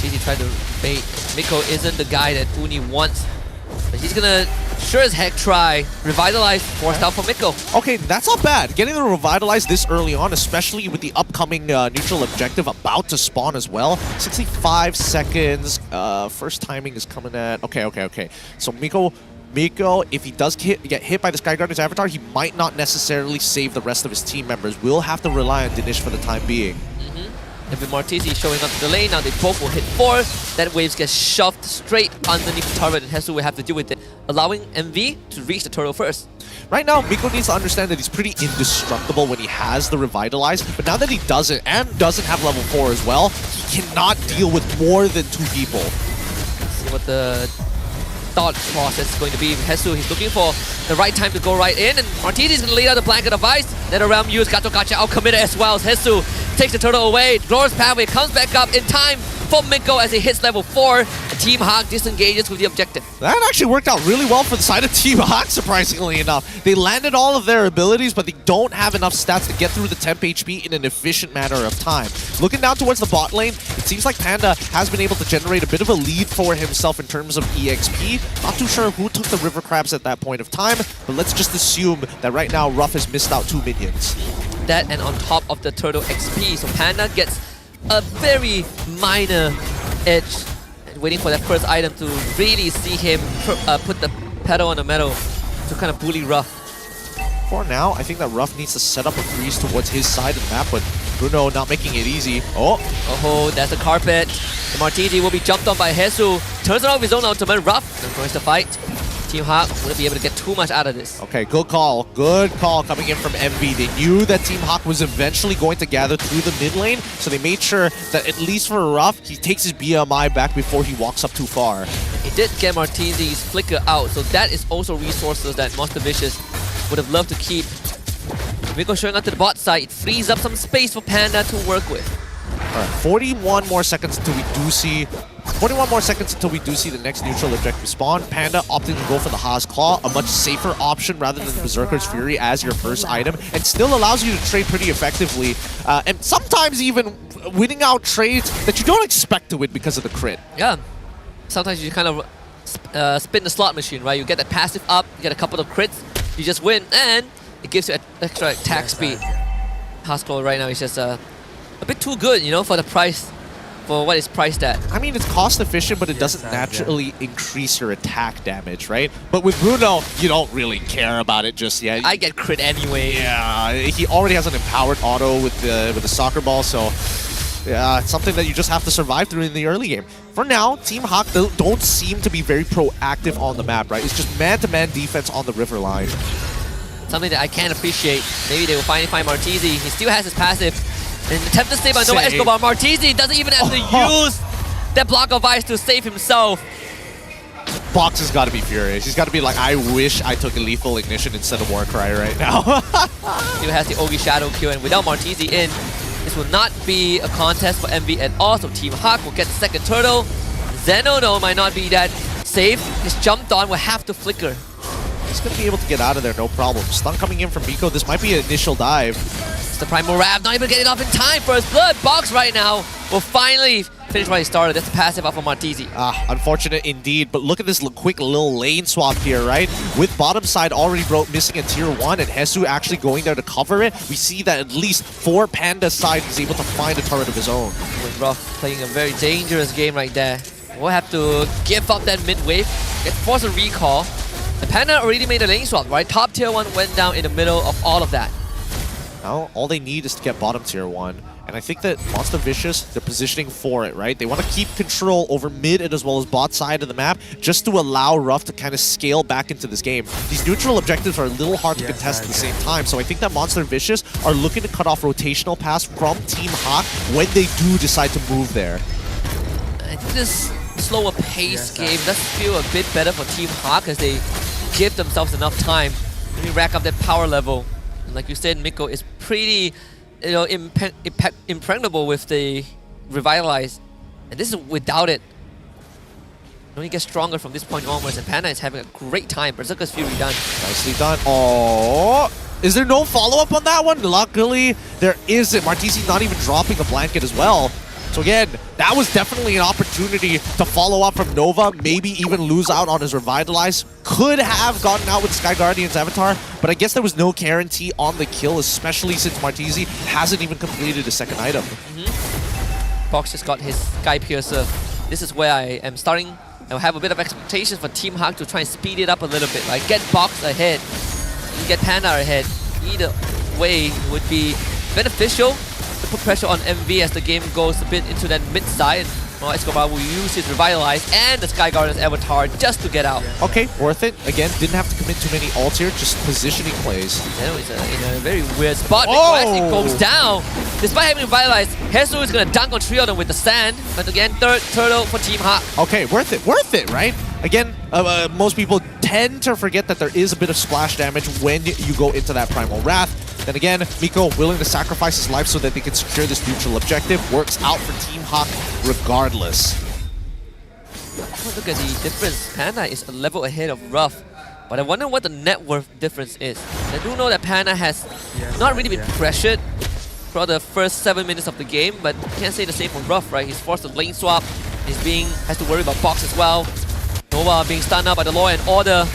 Easy tried to bait. Miko isn't the guy that Uni wants. But he's gonna sure as heck try revitalize forced out for Miko. Okay, that's not bad. Getting the revitalize this early on, especially with the upcoming neutral objective about to spawn as well. 65 seconds. First timing is coming at... Okay. So Miko, if he does get hit by the Skyguardian's avatar, he might not necessarily save the rest of his team members. We'll have to rely on Dinesh for the time being. And with Martizi showing up to the lane, now they both will hit 4. That waves gets shoved straight underneath the turret, and Hesu will have to deal with it, allowing MV to reach the turtle first. Right now, Miko needs to understand that he's pretty indestructible when he has the Revitalize, but now that he doesn't, and doesn't have level 4 as well, he cannot deal with more than 2 people. Let's see what the thought process is going to be. Hesu, he's looking for the right time to go right in, and Martizi is going to lay out the blanket of ice. Then around use Gato Gacha out committed as well as Hesu takes the turtle away. Glorious Pathway comes back up in time for Miko as he hits level 4. Team Haq disengages with the objective. That actually worked out really well for the side of Team Haq, surprisingly enough. They landed all of their abilities, but they don't have enough stats to get through the temp HP in an efficient matter of time. Looking down towards the bot lane, it seems like Panda has been able to generate a bit of a lead for himself in terms of EXP. Not too sure who took the River Crabs at that point of time, but let's just assume that right now Ruff has missed out 2 minions. That and on top of the turtle XP, so Panda gets a very minor edge, and waiting for that first item to really see him put the pedal on the metal to kind of bully Ruff. For now, I think that Ruff needs to set up a freeze towards his side of the map, but Bruno not making it easy. Oh, that's a carpet. The Martizi will be jumped on by Hesu. Turns around with his own ultimate. Ruff joins the fight. Team Haq wouldn't be able to get too much out of this. Okay, good call. Good call coming in from MV. They knew that Team Haq was eventually going to gather through the mid lane, so they made sure that at least for Ruff, he takes his BMI back before he walks up too far. He did get Martizi's flicker out, so that is also resources that Monster Vicious would have loved to keep. Miko showing up to the bot side. It frees up some space for Panda to work with. Alright, 41 more seconds until we do see... 41 more seconds until we do see the next neutral objective spawn. Panda opting to go for the Haas Claw, a much safer option rather than Berserker's Fury as your first item, and still allows you to trade pretty effectively, and sometimes even winning out trades that you don't expect to win because of the crit. Yeah, sometimes you kind of spin the slot machine, right? You get that passive up, you get a couple of crits, you just win, and it gives you extra attack speed. Haas Claw right now is just a bit too good, you know, for the price. For what it's priced at. I mean, it's cost efficient, but it doesn't naturally increase your attack damage, right? But with Bruno, you don't really care about it just yet. I get crit anyway. Yeah, he already has an empowered auto with the soccer ball, so yeah, it's something that you just have to survive through in the early game. For now, Team Haq don't seem to be very proactive on the map, right? It's just man-to-man defense on the river line. Something that I can't appreciate. Maybe they will finally find Martizi. He still has his passive. And attempt to save by Nova Escobar. Martizi doesn't even have to use that block of ice to save himself. Box has got to be furious. He's got to be like, I wish I took a lethal ignition instead of Warcry right now. Still has the Ogi Shadow kill, and without Martizi in, this will not be a contest for MV at all. So Team Haq will get the second turtle. Zeno might not be that safe. His jumped on will have to flicker. He's going to be able to get out of there, no problem. Stun coming in from Miko. This might be an initial dive. It's the Primal Rav, not even getting off in time for his blood. Box right now will finally finish what he started. That's the passive off of Martizi. Unfortunate indeed, but look at this quick little lane swap here, right? With bottom side already missing a tier 1 and Hesu actually going there to cover it, we see that at least for Panda's side, he's able to find a turret of his own. With Ruff playing a very dangerous game right there. We'll have to give up that mid wave, force a recall. The Panda already made a lane swap, right? Top tier 1 went down in the middle of all of that. Now, all they need is to get bottom tier 1. And I think that Monster Vicious, they're positioning for it, right? They want to keep control over mid and as well as bot side of the map just to allow Ruff to kind of scale back into this game. These neutral objectives are a little hard to contest at the same time, so I think that Monster Vicious are looking to cut off rotational pass from Team Haq when they do decide to move there. I think this slower pace game does feel a bit better for Team Haq as they give themselves enough time to rack up that power level. And like you said, Miko is pretty impregnable with the Revitalize. And this is without it. It only gets stronger from this point onwards, and Panda is having a great time. Berserker's Fury done. Nicely done. Oh, is there no follow-up on that one? Luckily, there isn't. Martisi not even dropping the blanket as well. So again, that was definitely an opportunity to follow up from Nova, maybe even lose out on his Revitalize. Could have gotten out with Sky Guardian's Avatar, but I guess there was no guarantee on the kill, especially since Martisi hasn't even completed his second item. Box just got his Sky Piercer. This is where I am starting. I have a bit of expectations for Team Haq to try and speed it up a little bit. Like get Box ahead, you get Panda ahead. Either way would be beneficial to put pressure on MV as the game goes a bit into that mid side. Well, Escobar will use his Revitalize and the Sky Guardian's Avatar just to get out. Okay, worth it. Again, didn't have to commit too many ults here, just positioning plays. Zeno is in a very weird spot. Miko actually goes down. Despite having Revitalize, Hesu is going to dunk on three of them with the sand. But again, third turtle for Team Haq. Okay, worth it, right? Again, most people tend to forget that there is a bit of splash damage when you go into that Primal Wrath. Then again, Miko willing to sacrifice his life so that they can secure this neutral objective. Works out for Team Haq regardless. Oh, look at the difference. Panda is a level ahead of Ruff. But I wonder what the net worth difference is. I do know that Panda has not really been pressured for the first 7 minutes of the game, but you can't say the same for Ruff, right? He's forced to lane swap. Has to worry about Box as well. Nova being stunned up by the Law and Order.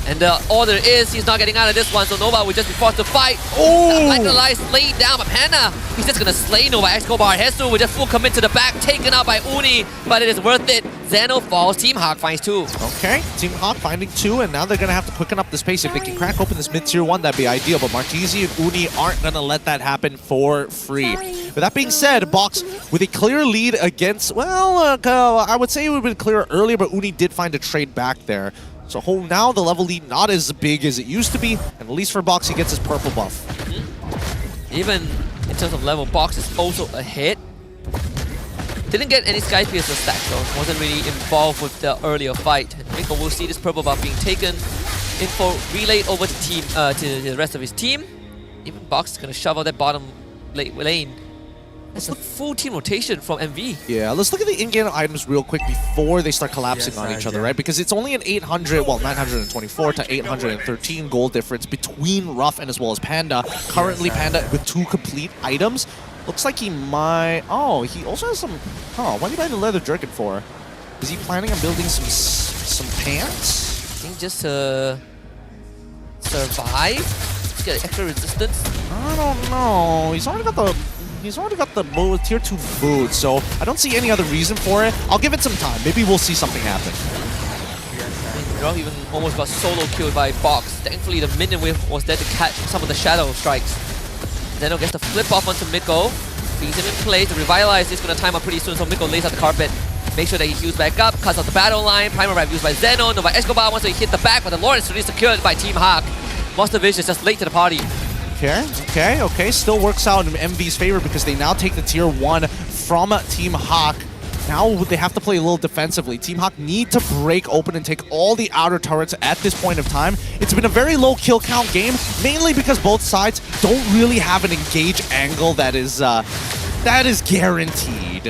And the order is he's not getting out of this one, so Nova will just be forced to fight. Oh! Vitalize laid down, but Panda, he's just gonna slay Nova. Escobar Hesu will just full commit to the back, taken out by Uni, but it is worth it. Zeno falls, Team Haq finds 2. Okay, Team Haq finding 2, and now they're gonna have to quicken up the pace. If they can crack open this mid-tier 1, that'd be ideal, but Martisi and Uni aren't gonna let that happen for free. With that being said, Box with a clear lead against, well, I would say it would have been clearer earlier, but Uni did find a trade back there. So now the level lead not as big as it used to be, and at least for Box he gets his purple buff. Even in terms of level, Box is also ahead. Didn't get any Sky Piercer stack though, wasn't really involved with the earlier fight. And Miko will see this purple buff being taken, info relayed over to the rest of his team. Even Box is gonna shove out that bottom lane. That's a full team rotation from MV. Yeah, let's look at the in-game items real quick before they start collapsing on each other, right? Because it's only an 924 to 813 gold difference between Ruff and as well as Panda. Currently, Panda with 2 complete items. Looks like he might... Oh, he also has some... Oh, what did he buy the leather jerkin for? Is he planning on building some pants? I think just to survive? Just get extra resistance? I don't know. He's already got the tier 2 boots, so I don't see any other reason for it. I'll give it some time. Maybe we'll see something happen. Ruff even almost got solo killed by Box. Thankfully, the minion wave was there to catch some of the shadow strikes. Zeno gets the flip off onto Miko. He's in place. The Revitalize is going to time up pretty soon, so Miko lays out the carpet. Make sure that he heals back up, cuts off the battle line. Primal Rev used by Zeno. Nova Escobar wants to hit the back, but the Lord is really secured by Team Haq. Monster Vision is just late to the party. Okay. Still works out in MV's favor because they now take the tier 1 from Team Haq. Now they have to play a little defensively. Team Haq need to break open and take all the outer turrets at this point of time. It's been a very low kill count game, mainly because both sides don't really have an engage angle that is guaranteed.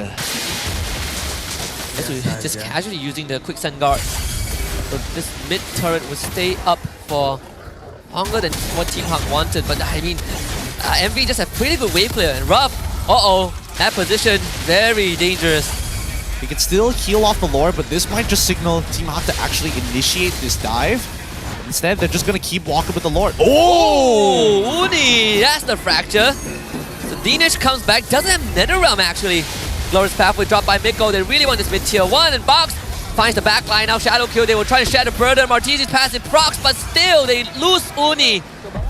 Just casually using the quick send guard. So this mid turret will stay up for longer than what Team Haq wanted, but I mean, MV just a pretty good wave clear, and Ruff, that position, very dangerous. He can still heal off the Lord, but this might just signal Team Haq to actually initiate this dive. Instead, they're just going to keep walking with the Lord. Oh! Uni! That's the fracture. So Dinesh comes back, doesn't have Netherrealm actually. Glorious Pathway dropped by Miko. They really want this mid tier 1, and Box finds the backline now. Shadow kill. They will try to shatter Burden. Martisi's passive procs, but still they lose Uni.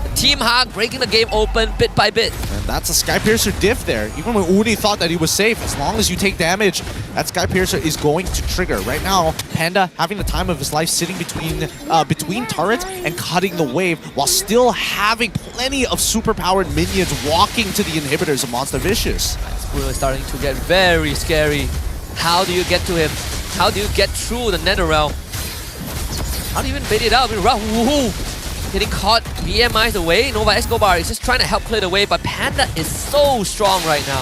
The Team Haq breaking the game open bit by bit. That's a Sky Piercer diff there. Even when Uni thought that he was safe, as long as you take damage, that Sky Piercer is going to trigger. Right now, Panda having the time of his life sitting between turrets and cutting the wave while still having plenty of superpowered minions walking to the inhibitors of Monster Vicious. It's starting to get very scary. How do you get to him? How do you get through the Nether Realm? How do you even bait it out? Woohoo! Getting caught, BMI's away. Nova Escobar is just trying to help clear the way, but Panda is so strong right now.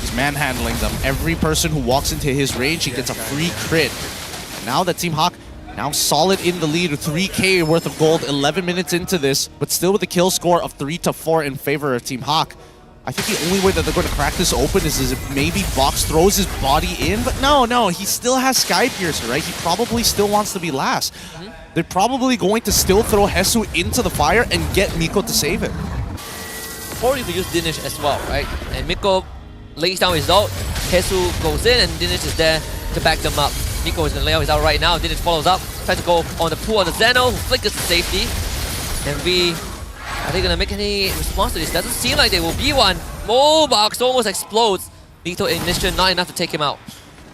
He's manhandling them. Every person who walks into his range, he gets a free crit. Now that Team Haq now solid in the lead with 3k worth of gold, 11 minutes into this, but still with a kill score of 3-4 in favor of Team Haq. I think the only way that they're going to crack this open is if maybe Box throws his body in, but no, he still has Sky Piercer, right? He probably still wants to be last. They're probably going to still throw Hesu into the fire and get Miko to save it. Or you could use Dinesh as well, right? And Miko lays down his ult, Hesu goes in, and Dinesh is there to back them up. Miko is going to lay out his ult right now, Dinesh follows up, tries to go on the pull on the Zeno, who flickers to safety. MV, are they going to make any response to this? Doesn't seem like there will be one. Box almost explodes. Lethal Ignition, not enough to take him out.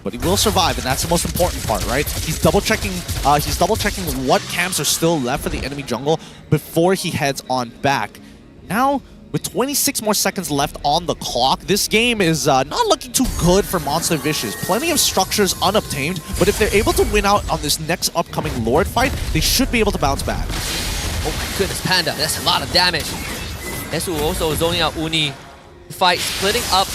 But he will survive, and that's the most important part, right? He's double checking what camps are still left for the enemy jungle before he heads on back. Now, with 26 more seconds left on the clock, this game is not looking too good for Monster Vicious. Plenty of structures unobtained, but if they're able to win out on this next upcoming Lord fight, they should be able to bounce back. Oh my goodness, Panda, that's a lot of damage. Hesu also zoning out Uni. Fight splitting up,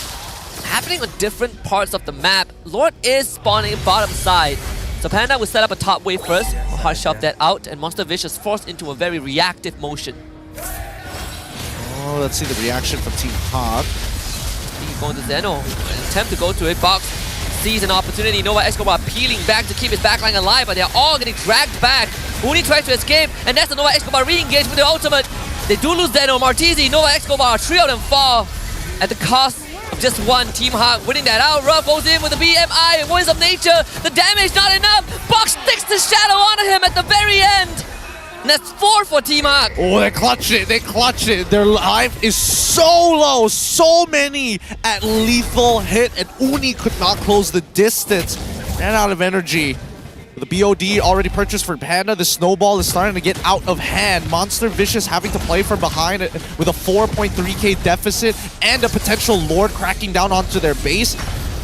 happening on different parts of the map. Lord is spawning bottom side. So Panda will set up a top wave first, hard shove that out, and Monster Vicious forced into a very reactive motion. Oh, let's see the reaction from Team Haq. He's going to Zeno. An attempt to go to it. Box sees an opportunity. Nova Escobar peeling back to keep his backline alive, but they're all getting dragged back. Uni tries to escape, and that's the Nova Escobar re-engage with the ultimate. They do lose Zeno, Martizi, Nova Escobar, three of them fall at the cost of just one. Team Haq winning that out. Ruff goes in with the BMI, Voice of Nature. The damage not enough. Box sticks the shadow onto him at the very end. And that's 4 for Team Haq. Oh, they clutched it. Their life is so low. So many at lethal hit, and Uni could not close the distance. Ran out of energy. The BOD already purchased for Panda. The snowball is starting to get out of hand. Monster Vicious having to play from behind with a 4.3k deficit and a potential Lord cracking down onto their base.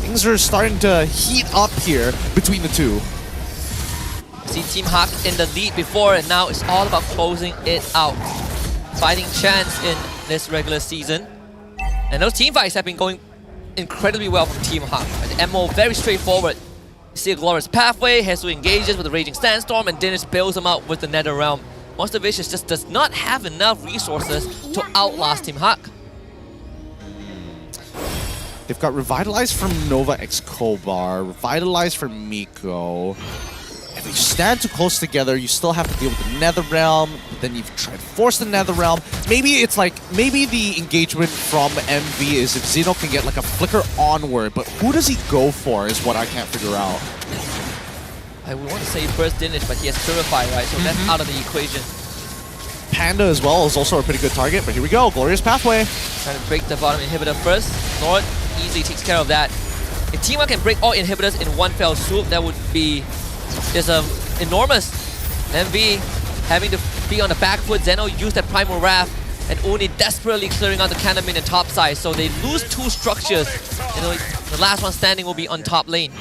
Things are starting to heat up here between the two. See Team Haq in the lead before, and now it's all about closing it out. Fighting chance in this regular season. And those team fights have been going incredibly well from Team Haq. The MO very straightforward. You see a glorious pathway, Hesu engages with the Raging Sandstorm, and Dinesh bails him out with the Nether Realm. Monster Vicious just does not have enough resources to outlast Team Haq. They've got Revitalize from Nova Escobar, Revitalize from Miko. If you stand too close together, you still have to deal with the Nether Realm, but then you've tried to force the Nether Realm. Maybe it's like, maybe the engagement from MV is if Zeno can get like a flicker onward, but who does he go for is what I can't figure out. I would want to say first Dinesh, but he has Purify, right? So that's out of the equation. Panda as well is also a pretty good target, but here we go, Glorious Pathway. Trying to break the bottom inhibitor first. Lord easily takes care of that. If Team Haq can break all inhibitors in one fell swoop, that would be just enormous. MV having to be on the back foot. Zeno used that Primal Wrath, and Uni desperately clearing out the cannon in the top side. So they lose 2 structures. You know, the last one standing will be on top lane.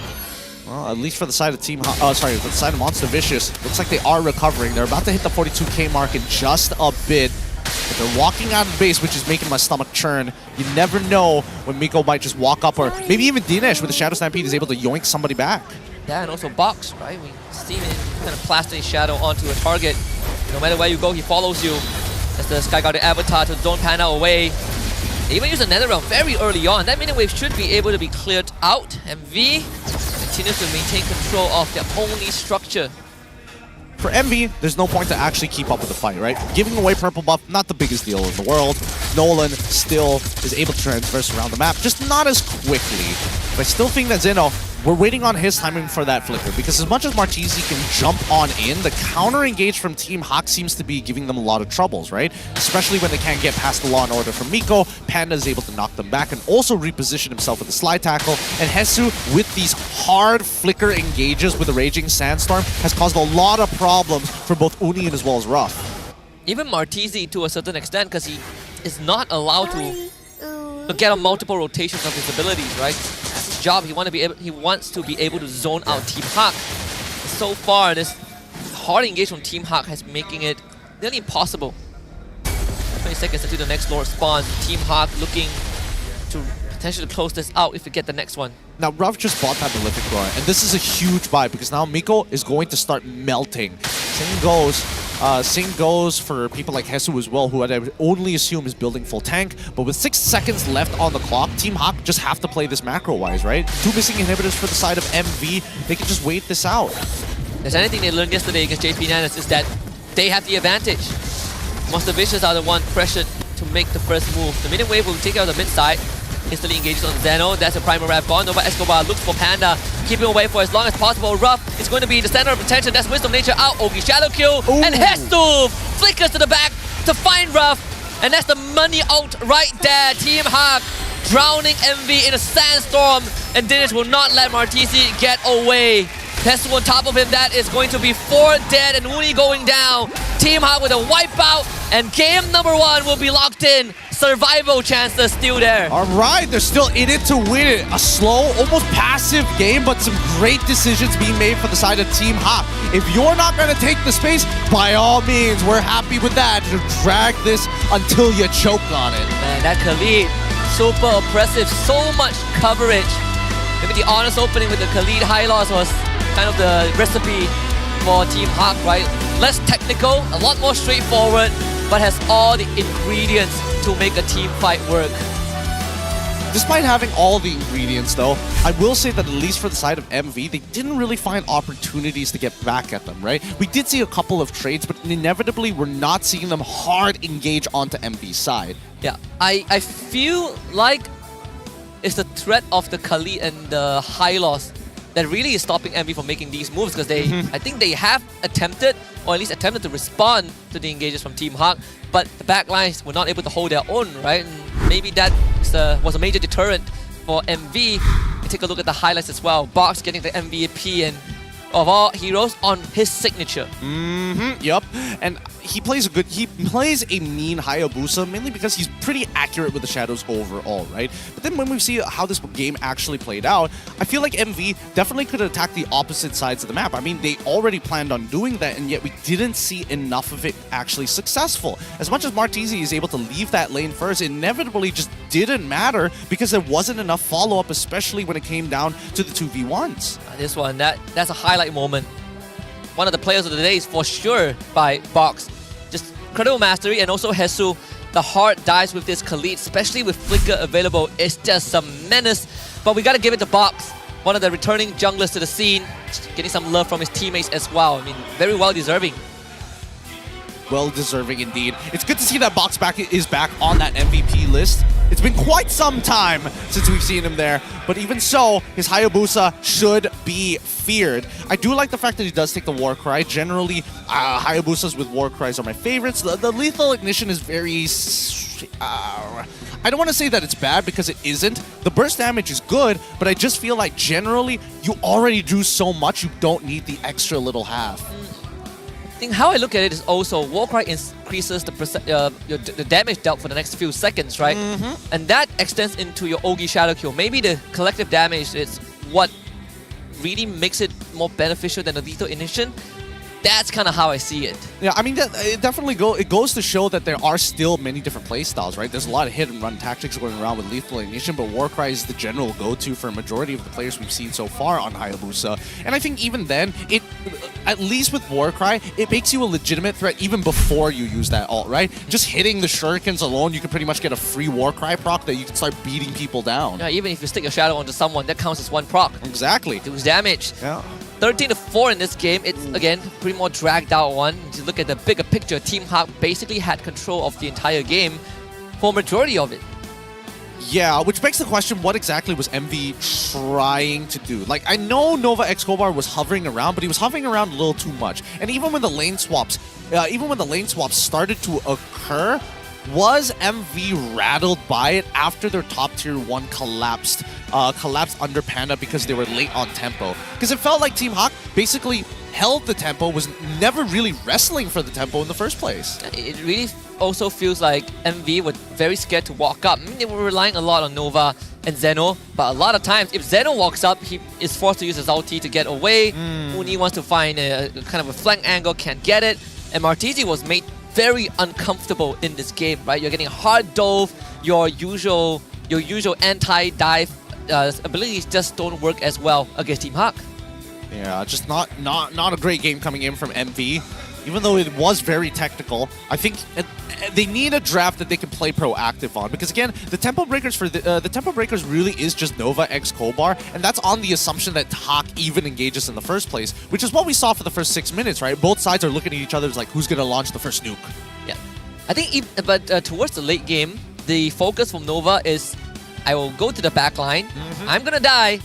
Well, at least for the side of Team Haq, for the side of Monster Vicious, looks like they are recovering. They're about to hit the 42k mark in just a bit. But they're walking out of base, which is making my stomach churn. You never know when Miko might just walk up, or maybe even Dinesh with the Shadow Stampede is able to yoink somebody back. Yeah, and also Box, right? We see him kind of plaster his shadow onto a target. No matter where you go, he follows you. As the Sky Guardian Avatar to zone Panda away. They even use the Nether Realm very early on. That minion wave should be able to be cleared out. MV continues to maintain control of their only structure. For MV, there's no point to actually keep up with the fight, right? Giving away purple buff, not the biggest deal in the world. Nolan still is able to transverse around the map, just not as quickly. But I still think that Zeno we're waiting on his timing for that flicker, because as much as Martisi can jump on in, the counter engage from Team Haq seems to be giving them a lot of troubles, right? Especially when they can't get past the Law and Order from Miko. Panda is able to knock them back and also reposition himself with the slide tackle. And Hesu, with these hard flicker engages with the Raging Sandstorm, has caused a lot of problems for both Uni and as well as Ruff. Even Martisi to a certain extent, because he is not allowed to get on multiple rotations of his abilities, right? That's his job. He wants to be able to zone out Team Haq. So far, this hard engage from Team Haq has making it nearly impossible. 20 seconds until the next Lord spawns. Team Haq looking to potentially close this out if we get the next one. Now, Ruff just bought that Malefic Roar, and this is a huge buy because now Miko is going to start melting. Same goes for people like Hesu as well, who I would only assume is building full tank. But with 6 seconds left on the clock, Team Haq just have to play this macro-wise, right? 2 missing inhibitors for the side of MV. They can just wait this out. If there's anything they learned yesterday against JP9 is that they have the advantage. Monster Vicious are the one pressured to make the first move. The minion wave will take out the mid side. Instantly engages on Zeno. That's a primal wrap gone. Nova Escobar looks for Panda. Keep him away for as long as possible. Ruff is going to be the center of attention. That's Wisdom Nature out. Ogi Shadow Kill. Ooh. And Hestu flickers to the back to find Ruff. And that's the money out right there. Team Haq drowning MV in a sandstorm. And Dinesh will not let Martisi get away. Hestu on top of him. That is going to be 4 dead and Uni going down. Team Haq with a wipeout. And game number 1 will be locked in. Survival chances still there. All right, they're still in it to win it. A slow, almost passive game, but some great decisions being made for the side of Team Haq. If you're not going to take the space, by all means, we're happy with that. To drag this until you choke on it. Man, that Khalid, super oppressive, so much coverage. Maybe the honest opening with the Khalid high loss was kind of the recipe for Team Haq, right? Less technical, a lot more straightforward, but has all the ingredients to make a team fight work. Despite having all the ingredients though, I will say that at least for the side of MV, they didn't really find opportunities to get back at them, right? We did see a couple of trades, but inevitably we're not seeing them hard engage onto MV's side. Yeah, I feel like it's the threat of the Khalid and the high loss that really is stopping MV from making these moves, because they, I think they have attempted, or at least attempted to respond to the engages from Team Haq, but the backlines were not able to hold their own, right? And maybe that was a major deterrent for MV. You take a look at the highlights as well. Box getting the MVP and of all heroes on his signature. Yup. And he plays a mean Hayabusa mainly because he's pretty accurate with the shadows overall, right? But then when we see how this game actually played out, I feel like MV definitely could attack the opposite sides of the map. I mean, they already planned on doing that, and yet we didn't see enough of it actually successful. As much as Martisi is able to leave that lane first, it inevitably just didn't matter because there wasn't enough follow-up, especially when it came down to the 2v1s. This one, that's a highlight moment. One of the players of the day is for sure by Box. Just incredible mastery, and also Hesu. The hard dives with this Khalid, especially with Flicker available. It's just some menace. But we gotta give it to Box. One of the returning junglers to the scene. Getting some love from his teammates as well. I mean, very well deserving. Well deserving indeed. It's good to see that Box is back on that MVP list. It's been quite some time since we've seen him there, but even so, his Hayabusa should be feared. I do like the fact that he does take the War Cry. Generally, Hayabusas with War Cries are my favorites. The Lethal Ignition is very... I don't want to say that it's bad because it isn't. The burst damage is good, but I just feel like generally, you already do so much, you don't need the extra little half. I think how I look at it is also Warcry increases the damage dealt for the next few seconds, right? And that extends into your Ogi Shadow Kill. Maybe the collective damage is what really makes it more beneficial than the Lethal Ignition. That's kind of how I see it. Yeah, I mean, it definitely goes to show that there are still many different playstyles, right? There's a lot of hit and run tactics going around with Lethal Ignition, but Warcry is the general go-to for a majority of the players we've seen so far on Hayabusa. And I think even then, at least with Warcry, it makes you a legitimate threat even before you use that ult, right? Just hitting the shurikens alone, you can pretty much get a free Warcry proc that you can start beating people down. Yeah, even if you stick your shadow onto someone, that counts as one proc. Exactly. Deals damage. Yeah. 13-4 in this game. It's, again, pretty more dragged out one. If you look at the bigger picture, Team Haq basically had control of the entire game for a majority of it. Yeah, which begs the question, what exactly was MV trying to do? Like, I know Nova X Kobar was hovering around, but he was hovering around a little too much. And even when the lane swaps started to occur, was MV rattled by it after their top tier 1 collapsed under Panda because they were late on tempo? Because it felt like Team Haq basically held the tempo, was never really wrestling for the tempo in the first place. It really also feels like MV were very scared to walk up. I mean, they were relying a lot on Nova and Zeno, but a lot of times if Zeno walks up, he is forced to use his ulti to get away. Uni wants to find a kind of a flank angle, can't get it, and Martizi was made very uncomfortable in this game, right? You're getting hard dove, your usual anti-dive abilities just don't work as well against Team Haq. Yeah, just not a great game coming in from MV. Even though it was very technical, I think they need a draft that they can play proactive on. Because again, the tempo breakers for the tempo breakers really is just Nova X Kobar, and that's on the assumption that Haq even engages in the first place, which is what we saw for the first 6 minutes, right? Both sides are looking at each other like, who's gonna launch the first nuke? Yeah, I think, but towards the late game, the focus from Nova is, I will go to the back line, I'm gonna die,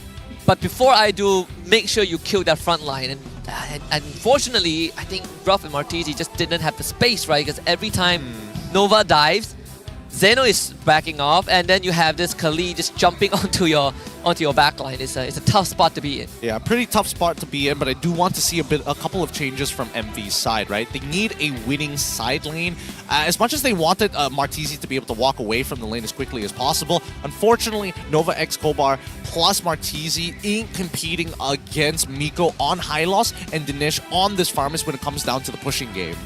but before I do, make sure you kill that front line. And unfortunately, I think Ruff and Martizi just didn't have the space, right? Because every time Nova dives, Zeno is backing off, and then you have this Kali just jumping onto your backline. It's a tough spot to be in. Yeah, pretty tough spot to be in, but I do want to see a couple of changes from MV's side, right? They need a winning side lane. As much as they wanted Martizi to be able to walk away from the lane as quickly as possible, unfortunately, Nova X Kobar plus Martizi ain't competing against Miko on Hylos and Dinesh on this Farmers when it comes down to the pushing game.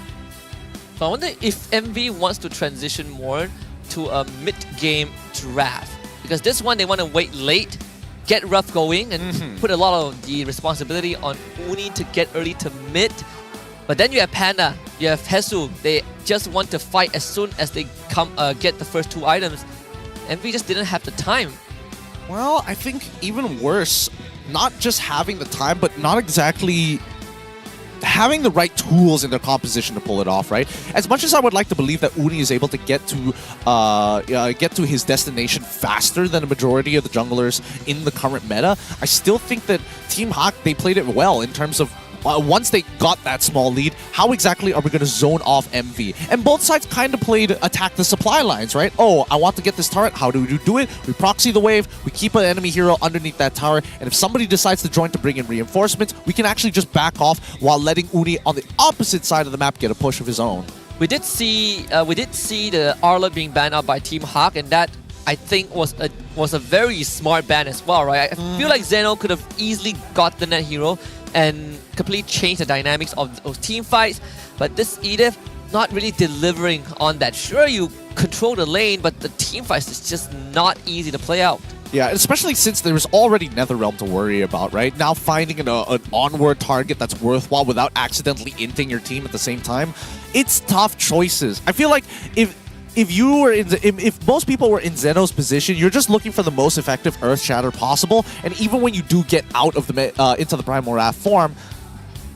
So I wonder if MV wants to transition more to a mid-game draft. Because this one, they want to wait late, get Ruff going, and put a lot of the responsibility on Uni to get early to mid. But then you have Panda, you have Hesu. They just want to fight as soon as they get the first 2 items. MV just didn't have the time. Well, I think even worse, not just having the time, but not exactly having the right tools in their composition to pull it off, right? As much as I would like to believe that Uni is able to get to his destination faster than a majority of the junglers in the current meta, I still think that Team Haq, they played it well in terms of once they got that small lead, how exactly are we going to zone off MV? And both sides kind of played attack the supply lines, right? Oh, I want to get this turret. How do we do it? We proxy the wave, we keep an enemy hero underneath that tower, and if somebody decides to join to bring in reinforcements, we can actually just back off while letting Uni on the opposite side of the map get a push of his own. We did see the Arla being banned out by Team Haq, and that I think was a very smart ban as well, right? I feel like Zeno could have easily got the net hero and completely changed the dynamics of those team fights, but this Edith not really delivering on that. Sure, you control the lane, but the team fights is just not easy to play out. Yeah, especially since there's already Netherrealm to worry about, right? Now finding an onward target that's worthwhile without accidentally inting your team at the same time, it's tough choices. I feel like if most people were in Zeno's position, you're just looking for the most effective Earth Shatter possible, and even when you do get out of the into the Primal Wrath form,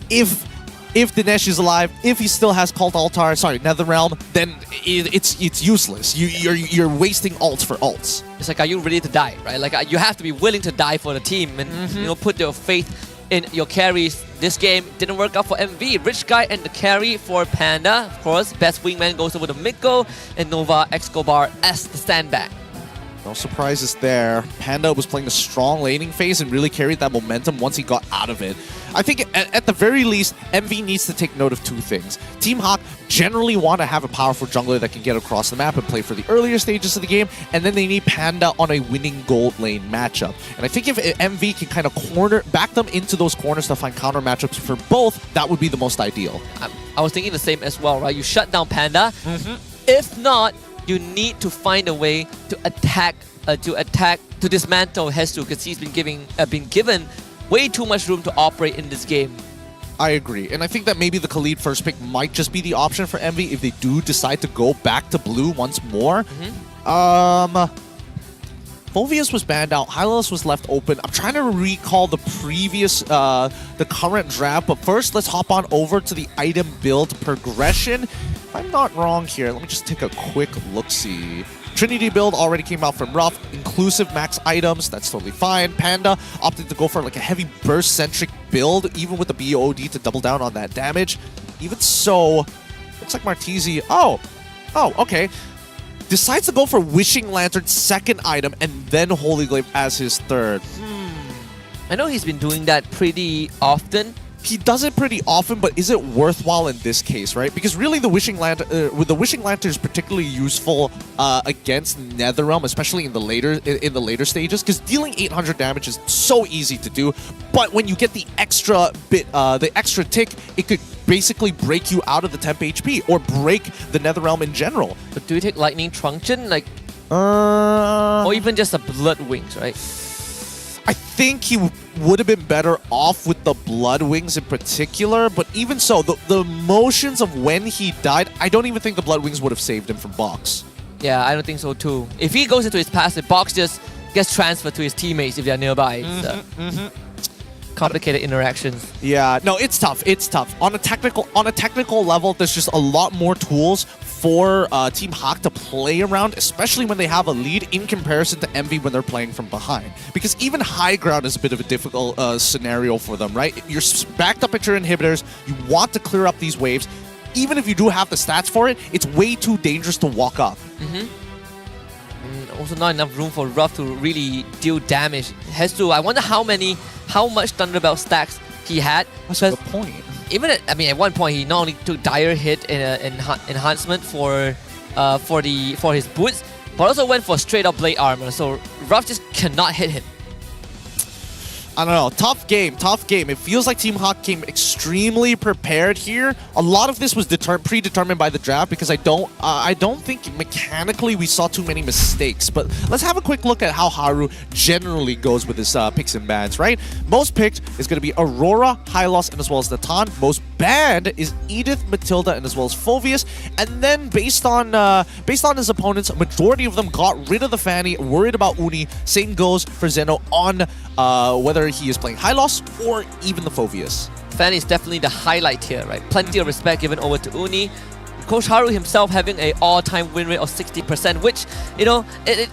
if Dinesh is alive, if he still has Netherrealm, then it's useless. You're wasting ults for ults. It's like, are you ready to die, right? Like, you have to be willing to die for the team and put your faith in your carries. This game didn't work out for MV. Rich Guy and the carry for Panda. Of course, best wingman goes over to Miko, and Nova X Kobar as the standback. No surprises there. Panda was playing a strong laning phase and really carried that momentum once he got out of it. I think at the very least, MV needs to take note of 2 things. Team Haq generally want to have a powerful jungler that can get across the map and play for the earlier stages of the game, and then they need Panda on a winning gold lane matchup. And I think if MV can kind of back them into those corners to find counter matchups for both, that would be the most ideal. I was thinking the same as well, right? You shut down Panda. If not, you need to find a way to dismantle Hesu, because he's been given way too much room to operate in this game. I agree, and I think that maybe the Khalid first pick might just be the option for MV if they do decide to go back to blue once more. Phovius was banned out. Hylos was left open. I'm trying to recall the previous, the current draft, but first let's hop on over to the item build progression. If I'm not wrong here, let me just take a quick look-see. Trinity build already came out from Rough. Inclusive max items, that's totally fine. Panda opted to go for like a heavy burst-centric build, even with the BOD to double down on that damage. Even so, looks like Martese, oh, okay. Decides to go for Wishing Lantern's second item and then Holy Glaive as his third. I know he's been doing that pretty often. He does it pretty often, but is it worthwhile in this case, right? Because really, the Wishing Lantern is particularly useful against Netherrealm, especially in the later stages, because dealing 800 damage is so easy to do. But when you get the extra bit, the extra tick, it could basically break you out of the temp HP or break the Netherrealm in general. But do you take Lightning Truncheon, like, or even just a Blood Wings, right? I think he would have been better off with the Blood Wings in particular, but even so, the motions of when he died, I don't even think the Blood Wings would have saved him from Box. Yeah, I don't think so too. If he goes into his passive, Box just gets transferred to his teammates if they're nearby. Complicated interactions. Yeah, no, it's tough. It's tough. On a technical level, there's just a lot more tools for Team Haq to play around, especially when they have a lead in comparison to Envy when they're playing from behind. Because even high ground is a bit of a difficult scenario for them, right? You're backed up at your inhibitors, you want to clear up these waves. Even if you do have the stats for it, it's way too dangerous to walk up. Also not enough room for Ruff to really deal damage. I wonder how much Thunderbelt stacks he had. That's a good point. Even at one point he not only took dire hit in enhancement for his boots, but also went for straight up blade armor. So Ruff just cannot hit him. I don't know. Tough game. It feels like Team Haq came extremely prepared here. A lot of this was predetermined by the draft because I don't think mechanically we saw too many mistakes. But let's have a quick look at how Haru generally goes with his picks and bans, right? Most picked is going to be Aurora, Hylos, and as well as Natan. Most banned is Edith, Matilda, and as well as Phovius. And then based on his opponents, a majority of them got rid of the Fanny, worried about Uni. Same goes for Zeno on whether he is playing Hylos or even the Phovius. Fanny is definitely the highlight here, right? Plenty of respect given over to Uni. Coach Haru himself having an all-time win rate of 60%, which, you know,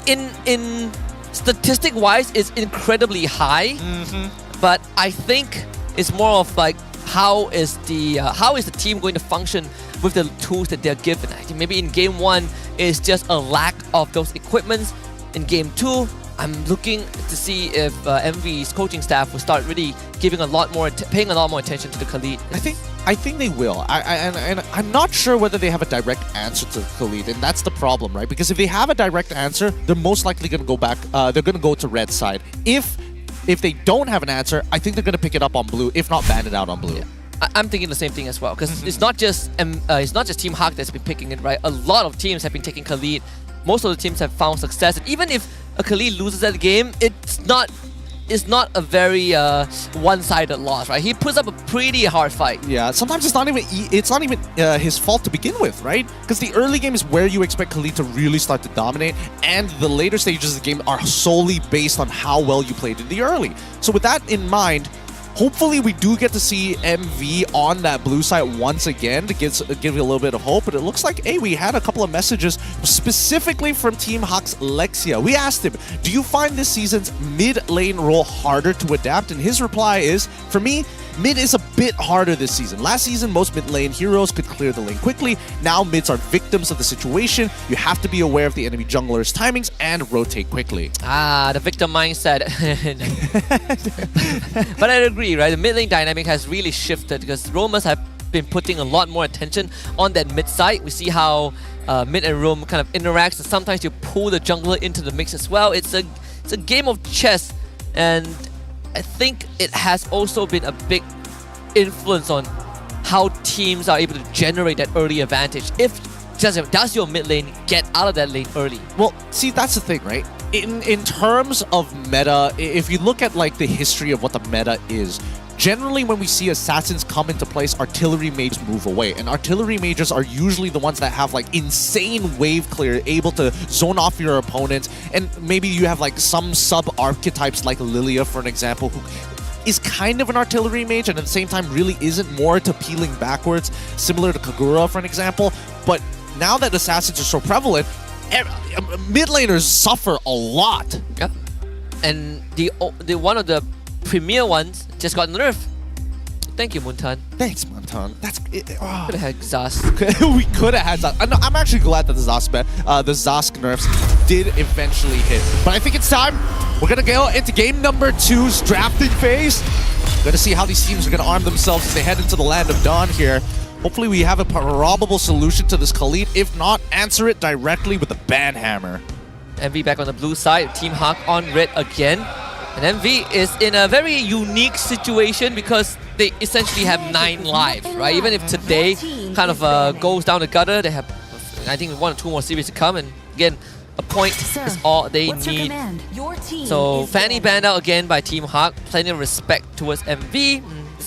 in statistic-wise is incredibly high. But I think it's more of like how is the team going to function with the tools that they're given. I think maybe in Game 1 it's just a lack of those equipments. In Game 2, I'm looking to see if MV's coaching staff will start really giving paying a lot more attention to the Khalid. I think they will. And I'm not sure whether they have a direct answer to Khalid, and that's the problem, right? Because if they have a direct answer, they're most likely going to go back. They're going to go to red side. If they don't have an answer, I think they're going to pick it up on blue, if not ban it out on blue. Yeah. I'm thinking the same thing as well, because it's not just Team Haq that's been picking it, right? A lot of teams have been taking Khalid. Most of the teams have found success, and even if a Khalid loses that game, it's not a very one-sided loss, right? He puts up a pretty hard fight. Yeah, sometimes it's not even his fault to begin with, right? Because the early game is where you expect Khalid to really start to dominate, and the later stages of the game are solely based on how well you played in the early. So with that in mind, hopefully we do get to see MV on that blue side once again to give you a little bit of hope. But it looks like, hey, we had a couple of messages specifically from Team Haq's Lexia. We asked him, do you find this season's mid lane role harder to adapt? And his reply is, for me, mid is a bit harder this season. Last season, most mid lane heroes could clear the lane quickly. Now mids are victims of the situation. You have to be aware of the enemy jungler's timings and rotate quickly. The victim mindset. But I agree, right? The mid lane dynamic has really shifted because roamers have been putting a lot more attention on that mid side. We see how mid and roam kind of interacts, and sometimes you pull the jungler into the mix as well. It's a game of chess, and I think it has also been a big influence on how teams are able to generate that early advantage. Does your mid lane get out of that lane early? Well, see, that's the thing, right? In terms of meta, if you look at like the history of what the meta is, generally when we see assassins come into place, artillery mages move away. And artillery mages are usually the ones that have like insane wave clear, able to zone off your opponents. And maybe you have like some sub-archetypes like Lilia, for an example, who is kind of an artillery mage and at the same time really isn't, more to peeling backwards, similar to Kagura, for an example. But now that assassins are so prevalent, mid laners suffer a lot. Yep. And the one of the premier ones just got nerfed. Thank you, Muntan. Thanks, Muntan. That's it. Oh. Could have had Zas. We could have had Zas. I'm actually glad that the Zask nerfs did eventually hit. But I think it's time. We're gonna go into game number 2's drafting phase. Gonna see how these teams are gonna arm themselves as they head into the land of Dawn here. Hopefully we have a probable solution to this Khalid. If not, answer it directly with the Banhammer. MV back on the blue side, Team Haq on red again. And MV is in a very unique situation because they essentially have 9 lives, right? Even if today kind of goes down the gutter, they have, I think, 1 or 2 more series to come. And again, a point is all they need. So Fanny banned out again by Team Haq. Plenty of respect towards MV.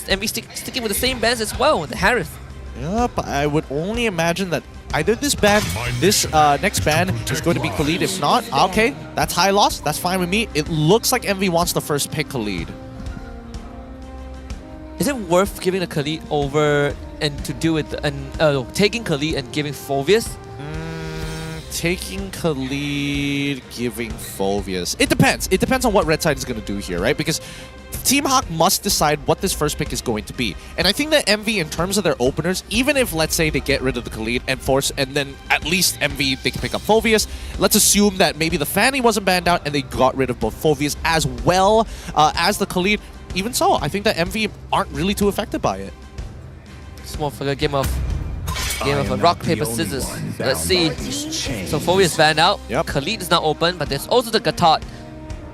MV sticking with the same bans as well, with the Harith. Yep, I would only imagine that either this next ban is going to be Khalid. If not, okay, that's high loss. That's fine with me. It looks like MV wants to first pick Khalid. Is it worth giving the Khalid over and to do with taking Khalid and giving Phoveus? Taking Khalid, giving Phoveus. It depends. It depends on what red side is going to do here, right? Because Team Haq must decide what this first pick is going to be. And I think that MV, in terms of their openers, even if, let's say, they get rid of the Khalid and force, and then at least MV, they can pick up Phoveus. Let's assume that maybe the Fanny wasn't banned out and they got rid of both Phoveus as well as the Khalid. Even so, I think that MV aren't really too affected by it. It's more for the game of rock, paper, scissors. Let's see. So Phoveus banned out. Yep. Khalid is now open, but there's also the Gatot.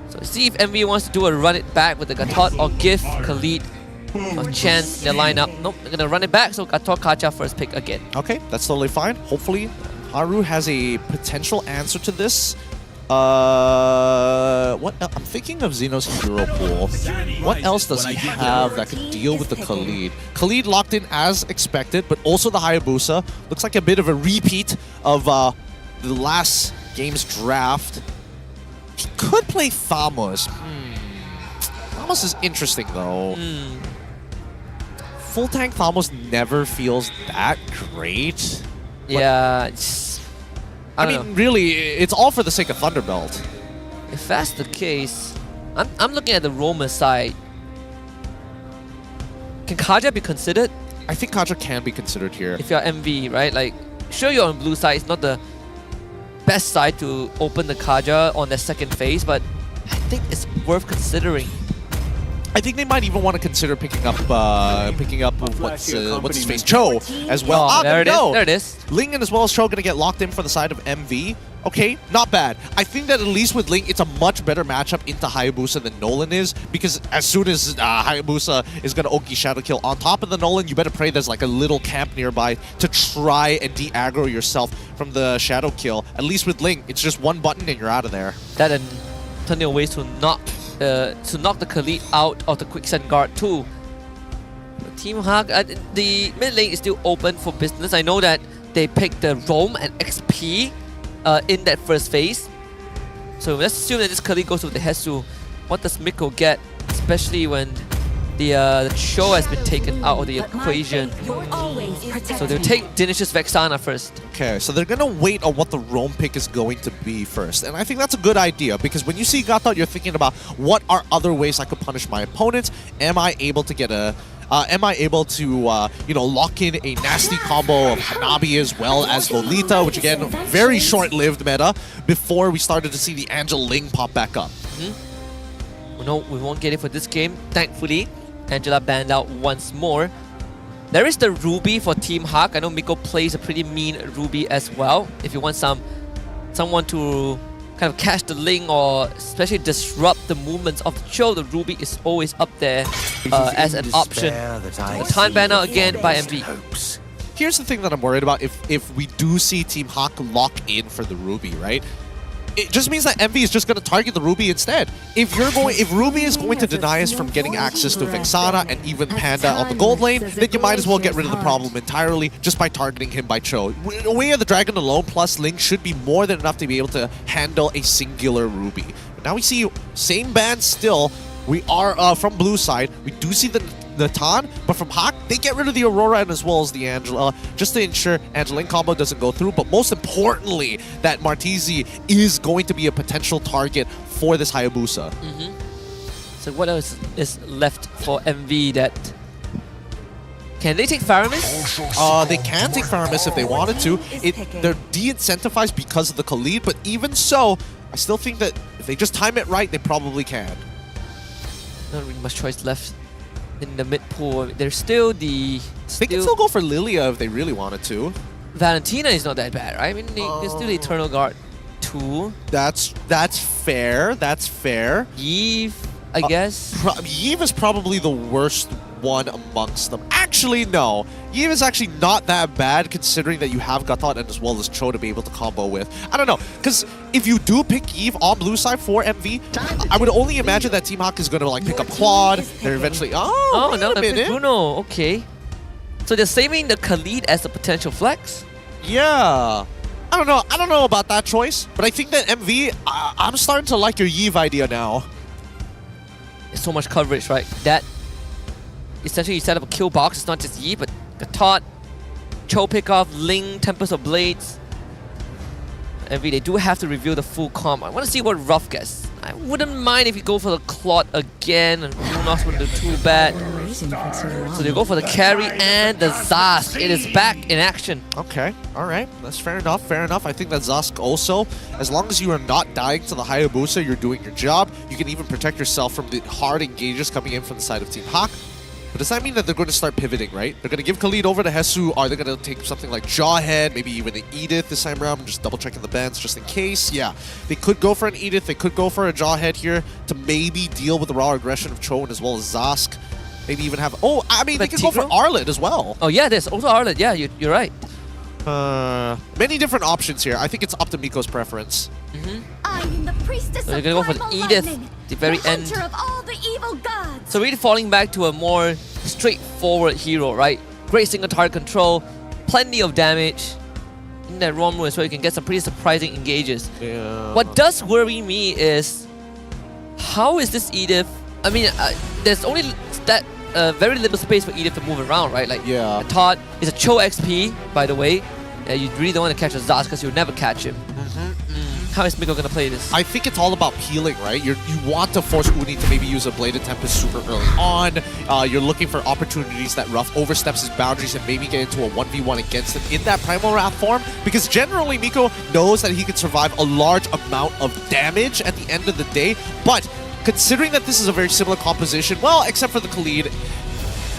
So see if MV wants to do a run it back with the Gatot or give Khalid a chance in their lineup. Nope, they're gonna run it back, so Gatot Kacha first pick again. Okay, that's totally fine. Hopefully, Haru has a potential answer to this. I'm thinking of Xeno's hero pool. What else does he have that could deal with the Khalid? Khalid locked in as expected, but also the Hayabusa. Looks like a bit of a repeat of the last game's draft. He could play Thamos. Thamos is interesting though. Full tank Thamos never feels that great. Yeah, I mean, really, it's all for the sake of Thunderbelt. If that's the case, I'm looking at the Roamer side. Can Kaja be considered? I think Kaja can be considered here. If you're MV, right? Like, sure, you're on blue side. It's not the best side to open the Kaja on the second phase, but I think it's worth considering. I think they might even want to consider picking up what's his face, Cho as well. Oh, there it is. Ling and as well as Cho going to get locked in for the side of MV. Okay, not bad. I think that at least with Ling, it's a much better matchup into Hayabusa than Nolan is, because as soon as Hayabusa is going to Oki Shadow Kill on top of the Nolan, you better pray there's like a little camp nearby to try and de-aggro yourself from the Shadow Kill. At least with Ling, it's just one button and you're out of there. That and plenty of ways to knock the Khalid out of the Quicksand Guard too. But Team Haq, the mid lane is still open for business. I know that they picked the Roam and XP in that first phase. So let's assume that this Khalid goes with the Hesu. What does Miko get? Especially when the show has been taken out of the equation. So they'll take Dinish's Vexana first. Okay, so they're gonna wait on what the Roam pick is going to be first. And I think that's a good idea, because when you see Gatot, you're thinking about what are other ways I could punish my opponents? Am I able to get a lock in a nasty combo of Hanabi as well as Lolita, which again, very short-lived meta, before we started to see the Angel Ling pop back up. No, we won't get it for this game, thankfully. Angela banned out once more. There is the Ruby for Team Haq. I know Miko plays a pretty mean Ruby as well. If you want someone to kind of catch the Ling or especially disrupt the movements of the Cho, the Ruby is always up there as an option. The time ban out again by MV. Here's the thing that I'm worried about if we do see Team Haq lock in for the Ruby, right? it just means that Envy is just going to target the Ruby instead. If Ruby is going to deny us from getting access to Vexana and even Panda on the gold lane, then you might as well get rid of the problem entirely just by targeting him by Cho. Way of the Dragon alone plus Ling should be more than enough to be able to handle a singular Ruby. But now we see same band still. We are from blue side. We do see the Tan, but from Haq, they get rid of the Aurora and as well as the Angela, just to ensure Angeline combo doesn't go through. But most importantly, that Martizi is going to be a potential target for this Hayabusa. So what else is left for MV that... Can they take Faramis? They can take Faramis if they wanted to. They're de-incentivized because of the Khalid, but even so, I still think that if they just time it right, they probably can. Not really much choice left in the mid pool. There's still the... They can still go for Lilia if they really wanted to. Valentina is not that bad, right? I mean, there's still the Eternal Guard 2. That's fair. That's fair. Yves, I guess. Yves is probably the worst one amongst them. Actually, no. Yves is actually not that bad considering that you have Gatot and as well as Cho to be able to combo with. I don't know, because if you do pick Yves on blue side for MV, I would only imagine that Team Haq is going to like pick up Claude. They're eventually... Oh, no, wait a minute. Bruno. Okay. So they're saving the Khalid as a potential flex? Yeah. I don't know about that choice, but I think that MV, I'm starting to like your Yves idea now. There's so much coverage, right? That essentially you set up a kill box. It's not just Yi, but Gatot, Cho pick off, Ling, Tempest of Blades. MV, they do have to reveal the full comp. I want to see what Ruff gets. I wouldn't mind if you go for the Claude again, and Lunos wouldn't do too bad. So they go for the carry and the Zask. It is back in action. Okay, alright. That's fair enough, fair enough. I think that Zask also, as long as you are not dying to the Hayabusa, you're doing your job. You can even protect yourself from the hard engages coming in from the side of Team Haq. But does that mean that they're going to start pivoting, right? They're going to give Khalid over to Hesu. Are they going to take something like Jawhead, maybe even an Edith this time around? I'm just double-checking the bans just in case. Yeah, they could go for an Edith. They could go for a Jawhead here to maybe deal with the raw aggression of Cho and as well as Zask. Maybe even have... Oh, I mean, they could go for Arlet as well. Oh, yeah, there's also Arlet. Yeah, you're right. Many different options here. I think it's up to Miko's preference. So they're going to go for the Edith at the very end. So really falling back to a more straightforward hero, right? Great single target control, plenty of damage. In that ROM room as well, you can get some pretty surprising engages. Yeah. What does worry me is, how is this Edith? I mean, there's only that very little space for Edith to move around, right? Like, yeah. Todd is a Cho XP, by the way. You really don't want to catch a Zaz because you'll never catch him. How is Miko going to play this? I think it's all about peeling, right? You want to force Uni to maybe use a Bladed Tempest super early on. You're looking for opportunities that Ruff oversteps his boundaries and maybe get into a 1v1 against him in that Primal Wrath form. Because generally, Miko knows that he can survive a large amount of damage at the end of the day. But considering that this is a very similar composition, well, except for the Khalid,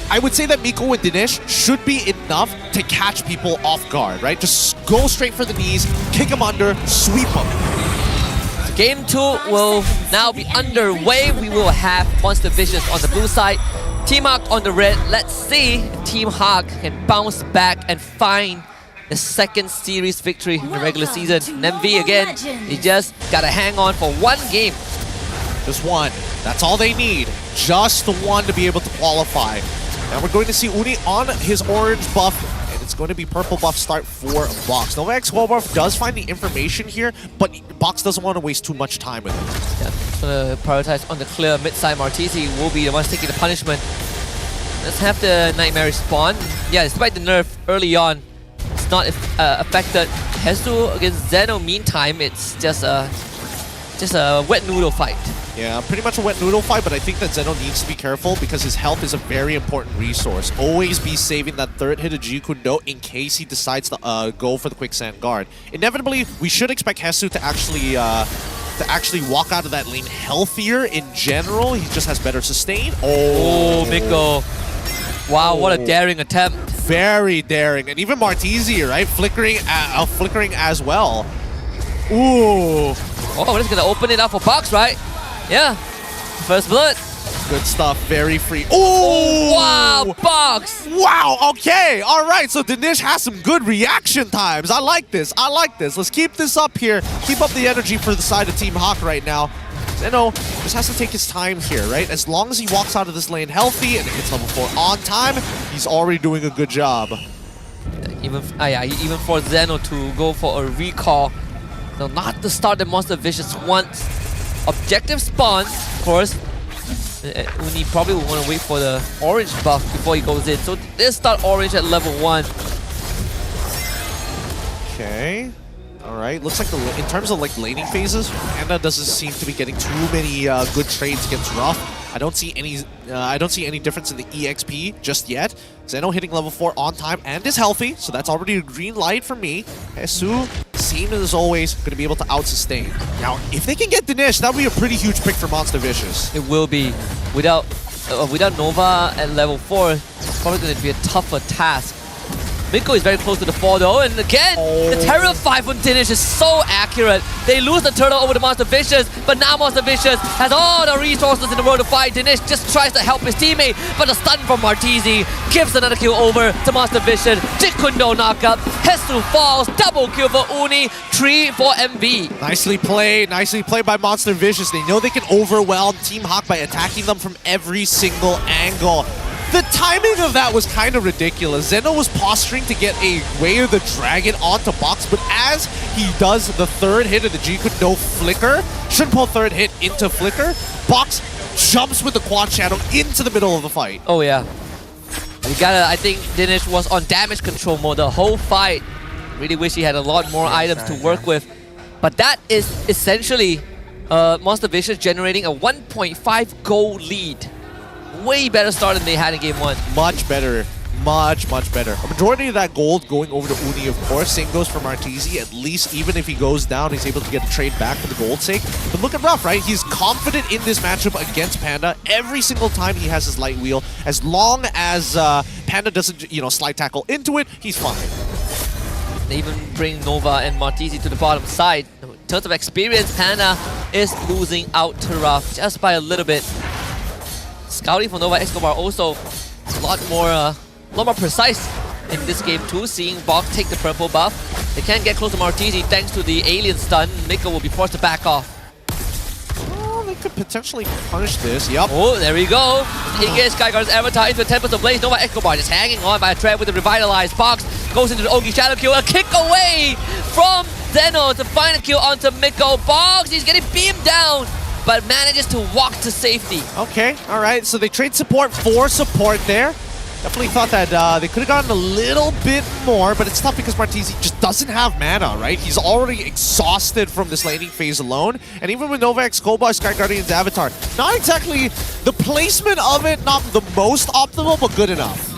I would say that Miko and Dinesh should be enough to catch people off guard, right? Just go straight for the knees, kick them under, sweep them. Game 2 will now be underway. We will have Monster Visions on the blue side, Team Haq on the red. Let's see if Team Haq can bounce back and find the second series victory in the regular season. And MV again, they just gotta hang on for one game. Just one. That's all they need. Just the one to be able to qualify. Now we're going to see Uni on his orange buff, and it's going to be purple buff start for Box. Novax Wolbarf does find the information here, but Box doesn't want to waste too much time with it. Yeah, just going to prioritize on the clear mid-side. Martizi will be the ones taking the punishment. Let's have the Nightmare spawn. Yeah, despite the nerf early on, it's not affected. Hesu against Zeno, meantime, it's just a wet noodle fight. Yeah, pretty much a wet noodle fight, but I think that Zeno needs to be careful because his health is a very important resource. Always be saving that third hit of Jiku note in case he decides to go for the Quicksand Guard. Inevitably, we should expect Hesu to actually walk out of that lane healthier in general. He just has better sustain. Oh, Miko. Wow, what a daring attempt. Very daring. And even Martizi, right? Flickering as well. Ooh. Oh, we're just going to open it up for Box, right? Yeah. First blood. Good stuff. Very free. Oh, wow, Box! Wow, okay. All right, so Dinesh has some good reaction times. I like this. I like this. Let's keep this up here. Keep up the energy for the side of Team Haq right now. Zeno just has to take his time here, right? As long as he walks out of this lane healthy and hits level 4 on time, he's already doing a good job. Even for Zeno to go for a recall. No, not the start that Monster Vicious wants. Objective spawns, of course. Uni probably will want to wait for the orange buff before he goes in. So let's start orange at level 1. Okay. Alright, looks like in terms of like laning phases, Panda doesn't seem to be getting too many good trades against Ruff. I don't see any difference in the EXP just yet. Zeno hitting level 4 on time and is healthy, so that's already a green light for me. Hesu seems as always going to be able to out-sustain. Now, if they can get Dinesh, that would be a pretty huge pick for Monster Vicious. It will be. Without Nova at level 4, it's probably going to be a tougher task. Miko is very close to the 4 though, and again, the Terror 5 on Dinesh is so accurate. They lose the turtle over to Monster Vicious, but now Monster Vicious has all the resources in the world to fight. Dinesh just tries to help his teammate, but the stun from Martizi gives another kill over to Monster Vicious. Jikundo knockup, Hesu falls, double kill for Uni, 3 for MV. Nicely played by Monster Vicious. They know they can overwhelm Team Haq by attacking them from every single angle. The timing of that was kind of ridiculous. Zeno was posturing to get a Way of the Dragon onto Box, but as he does the third hit of the Jikundo flicker, Shunpo third hit into flicker, Box jumps with the quad shadow into the middle of the fight. Oh yeah. I think Dinesh was on damage control mode the whole fight. Really wish he had a lot more items to work with. But that is essentially Monster Vicious generating a 1.5 goal lead. Way better start than they had in game 1. Much better. Much better. A majority of that gold going over to Uni, of course. Same goes for Martizi. At least even if he goes down, he's able to get a trade back for the gold's sake. But look at Ruff, right? He's confident in this matchup against Panda. Every single time he has his light wheel, as long as Panda doesn't, slide tackle into it, he's fine. They even bring Nova and Martizi to the bottom side. In terms of experience, Panda is losing out to Ruff just by a little bit. Scouting for Nova Escobar also a lot more precise in this game too, seeing Box take the purple buff. They can't get close to Martizi thanks to the alien stun. Miko will be forced to back off. Oh, they could potentially punish this, yup. Oh, there we go. Engage Skyguard's Avatar into the Tempest of Blaze. Nova Escobar just hanging on by a thread with the revitalized Box. Goes into the Ogi Shadow kill, a kick away from Zeno to find a kill onto Miko. Box, he's getting beamed down, but manages to walk to safety. Okay, all right. So they trade support for support there. Definitely thought that they could have gotten a little bit more, but it's tough because Martizi just doesn't have mana, right? He's already exhausted from this laning phase alone. And even with Nova Escobar, Sky Guardian's Avatar, not exactly the placement of it, not the most optimal, but good enough.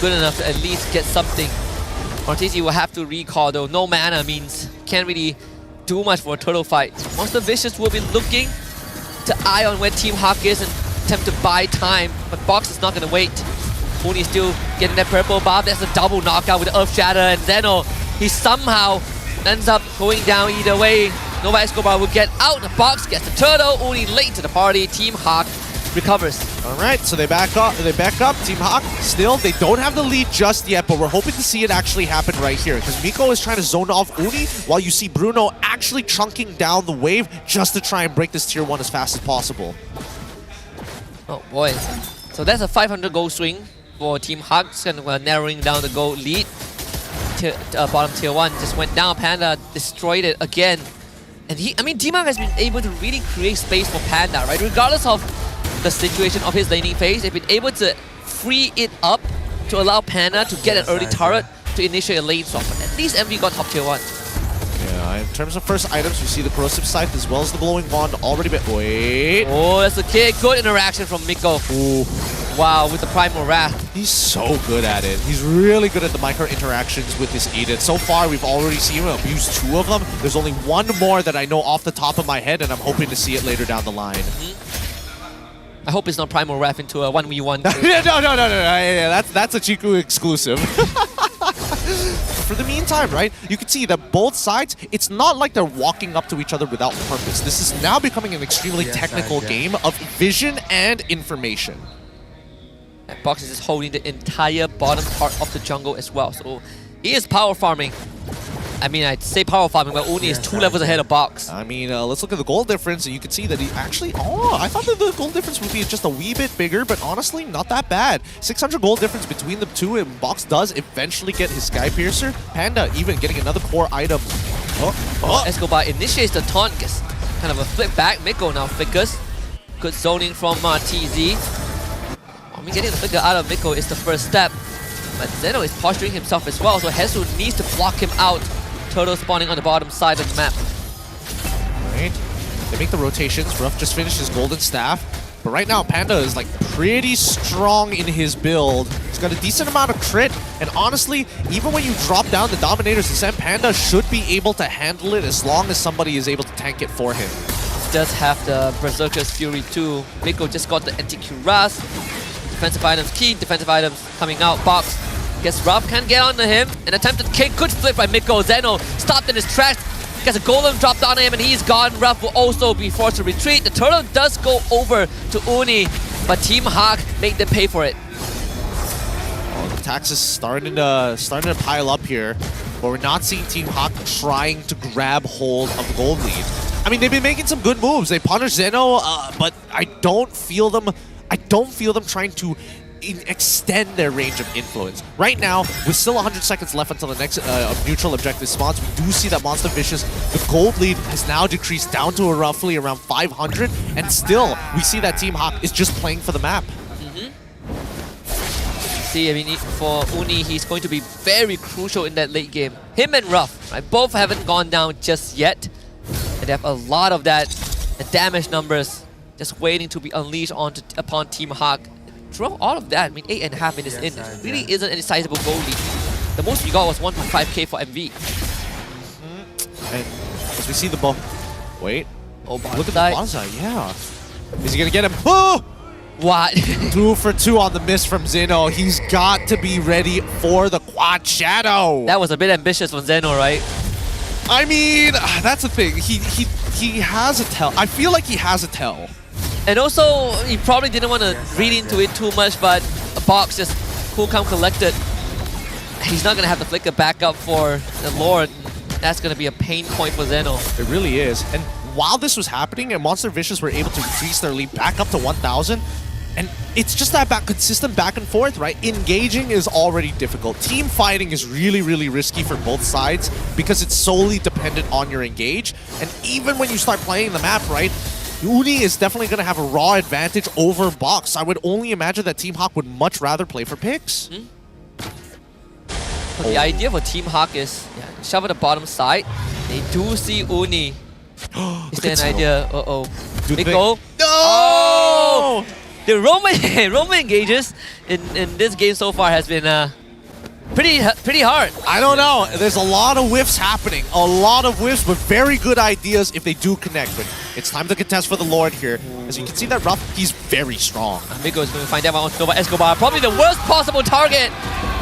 Good enough to at least get something. Martizi will have to recall though. No mana means can't really do much for a turtle fight. Monster Vicious will be looking to eye on where Team Haq is and attempt to buy time, but Box is not going to wait. Uni still getting that purple buff. That's a double knockout with the Earth Shatter, and Zeno, he somehow ends up going down either way. Nova Escobar will get out. The Box gets the turtle. Uni late to the party. Team Haq recovers. All right, so they back up. Team Haq still, they don't have the lead just yet, but we're hoping to see it actually happen right here because Miko is trying to zone off Uni while you see Bruno actually chunking down the wave just to try and break this tier 1 as fast as possible. Oh boy. So that's a 500 gold swing for Team Haq, and we're narrowing down the gold lead. Bottom tier 1 just went down. Panda destroyed it again. And Team Haq has been able to really create space for Panda, right? Regardless of the situation of his laning phase, they've been able to free it up to allow Panda to get an early turret to initiate a lane swap. But at least MV got top tier 1. Yeah, in terms of first items, we see the Corrosive Scythe as well as the Glowing Wand already been... Wait. Oh, that's a kick. Good interaction from Miko. Ooh. Wow, with the Primal Wrath. He's so good at it. He's really good at the micro interactions with his Edith. So far, we've already seen him abuse 2 of them. There's only 1 more that I know off the top of my head, and I'm hoping to see it later down the line. I hope it's not Primal Wrath into a 1v1. No. Yeah, that's a Chiku exclusive. For the meantime, right, you can see that both sides, it's not like they're walking up to each other without purpose. This is now becoming an extremely technical game of vision and information. And Box is just holding the entire bottom part of the jungle as well. So he is power farming. I mean, I'd say power farming, but Uni is 2 levels ahead of Box. I mean, let's look at the gold difference, and you can see that he actually... Oh, I thought that the gold difference would be just a wee bit bigger, but honestly, not that bad. 600 gold difference between the two, and Box does eventually get his Sky Piercer. Panda even getting another core item. Escobar initiates the taunt, gets kind of a flip back. Miko now flickers. Good zoning from TZ. I mean, getting the flicker out of Miko is the first step. But Zeno is posturing himself as well, so Hesu needs to block him out. Turtle spawning on the bottom side of the map. Right. They make the rotations. Ruff just finished his golden staff. But right now, Panda is like pretty strong in his build. He's got a decent amount of crit. And honestly, even when you drop down the Dominator's Descent, Panda should be able to handle it as long as somebody is able to tank it for him. Does have the Berserker's Fury too. Miko just got the anti-Cuirass. Defensive items key, defensive items coming out. Box. Guess Ruff can get onto him. An attempted kick, good flip by Miko. Zeno stopped in his tracks. Gets a golem dropped on him and he's gone. Ruff will also be forced to retreat. The turtle does go over to Uni, but Team Haq made them pay for it. Oh, the tax is starting to pile up here, but we're not seeing Team Haq trying to grab hold of the gold lead. I mean, they've been making some good moves. They punished Zeno, but I don't feel them trying to extend their range of influence. Right now, with still 100 seconds left until the next neutral objective spawns, we do see that Monster Vicious, the gold lead has now decreased down to roughly around 500, and still, we see that Team Haq is just playing for the map. See, I mean, for Uni, he's going to be very crucial in that late game. Him and Ruff, right, both haven't gone down just yet, and they have a lot of that damage numbers just waiting to be unleashed upon Team Haq. Throughout all of that, I mean, 8.5 minutes in, it really isn't any sizable goal lead. The most we got was 1.5k for MV. And as we see the ball, wait. Oh, look at the bonsai, yeah. Is he gonna get him? Oh! What? 2 for 2 on the miss from Zeno. He's got to be ready for the quad shadow. That was a bit ambitious from Zeno, right? I mean, that's the thing. He has a tell. I feel like he has a tell. And also, he probably didn't want to read into it too much, but a Box just cool, calm, collected. He's not going to have the flicker back up for the Lord. That's going to be a pain point for Zeno. It really is. And while this was happening, and Monster Vicious were able to increase their lead back up to 1,000, and it's just that consistent back and forth, right? Engaging is already difficult. Team fighting is really, really risky for both sides because it's solely dependent on your engage. And even when you start playing the map, right, Uni is definitely going to have a raw advantage over Box. I would only imagine that Team Haq would much rather play for picks. But the idea for Team Haq is shove at the bottom side. They do see Uni. Is there an idea? Miko. No! Oh! The Roman engages in this game so far has been pretty hard. I don't know. There's a lot of whiffs happening. A lot of whiffs, but very good ideas if they do connect. But it's time to contest for the Lord here. As you can see that Ruff, he's very strong. Miko is going to find out on Nova Escobar. Probably the worst possible target.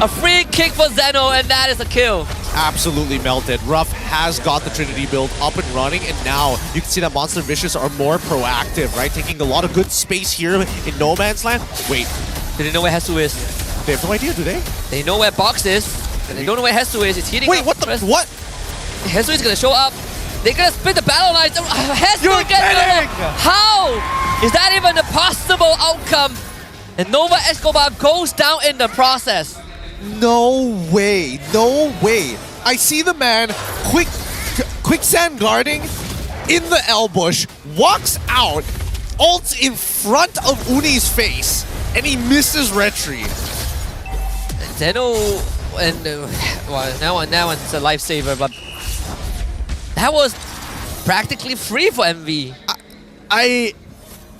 A free kick for Zeno, and that is a kill. Absolutely melted. Ruff has got the Trinity build up and running, and now you can see that Monster Vicious are more proactive, right? Taking a lot of good space here in No Man's Land. Wait. Do they know where Hesu is? They have no idea, do they? They know where Box is, and they don't know where Hesu is. It's heating up. Wait, what the? What? Hesu is going to show up. They're going to split the battle lines. Hesu You're kidding! How? Is that even a possible outcome? And Nova Escobar goes down in the process. No way. No way. I see the man quicksand guarding in the L-bush, walks out, ults in front of Uni's face, and he misses retreat. Zeno, and well, now it's a lifesaver, but that was practically free for MV. I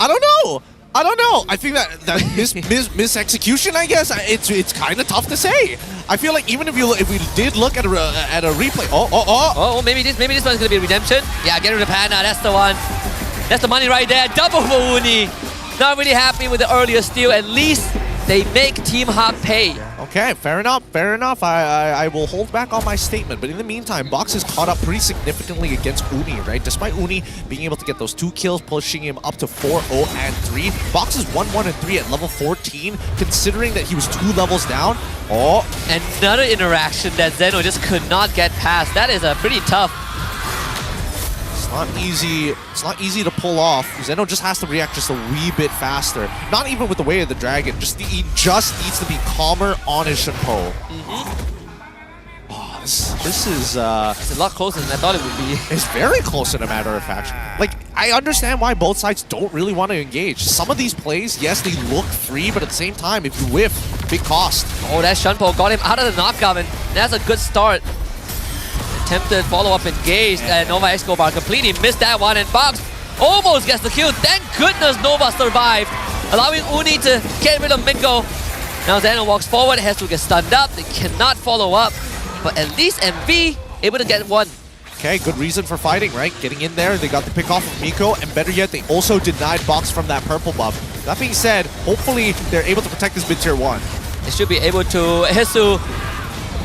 don't know. I don't know. I think that miss execution. I guess it's kind of tough to say. I feel like even if we did look at a replay. Oh, maybe this one's gonna be redemption. Yeah, get rid of Panda. That's the one. That's the money right there. Double for Uni. Not really happy with the earlier steal. At least they make Team Haq pay. Okay, fair enough, fair enough. I will hold back on my statement, but in the meantime, Box is caught up pretty significantly against Uni, right? Despite Uni being able to get those 2 kills, pushing him up to 4-0 and 3. Box is 1-1 and 3 at level 14, considering that he was 2 levels down. Oh, another interaction that Zeno just could not get past. That is a pretty tough. It's not easy. It's not easy to pull off. Zeno just has to react just a wee bit faster. Not even with the Way of the Dragon. He just needs to be calmer on his Shinpo. Oh, this is it's a lot closer than I thought it would be. It's very close, in a matter of fact. Like, I understand why both sides don't really want to engage. Some of these plays, yes, they look free, but at the same time, if you whiff, big cost. Oh, that Shunpo got him out of the knockout, and that's a good start. Attempted follow-up engaged, and Nova Escobar completely missed that one, and Box almost gets the kill. Thank goodness Nova survived, allowing Uni to get rid of Miko. Now Zeno walks forward, has to get stunned up. They cannot follow up, but at least MV able to get one. Okay, good reason for fighting, right? Getting in there, they got the pick off of Miko, and better yet, they also denied Box from that purple buff. That being said, hopefully they're able to protect this mid-tier 1. They should be able to. Hesu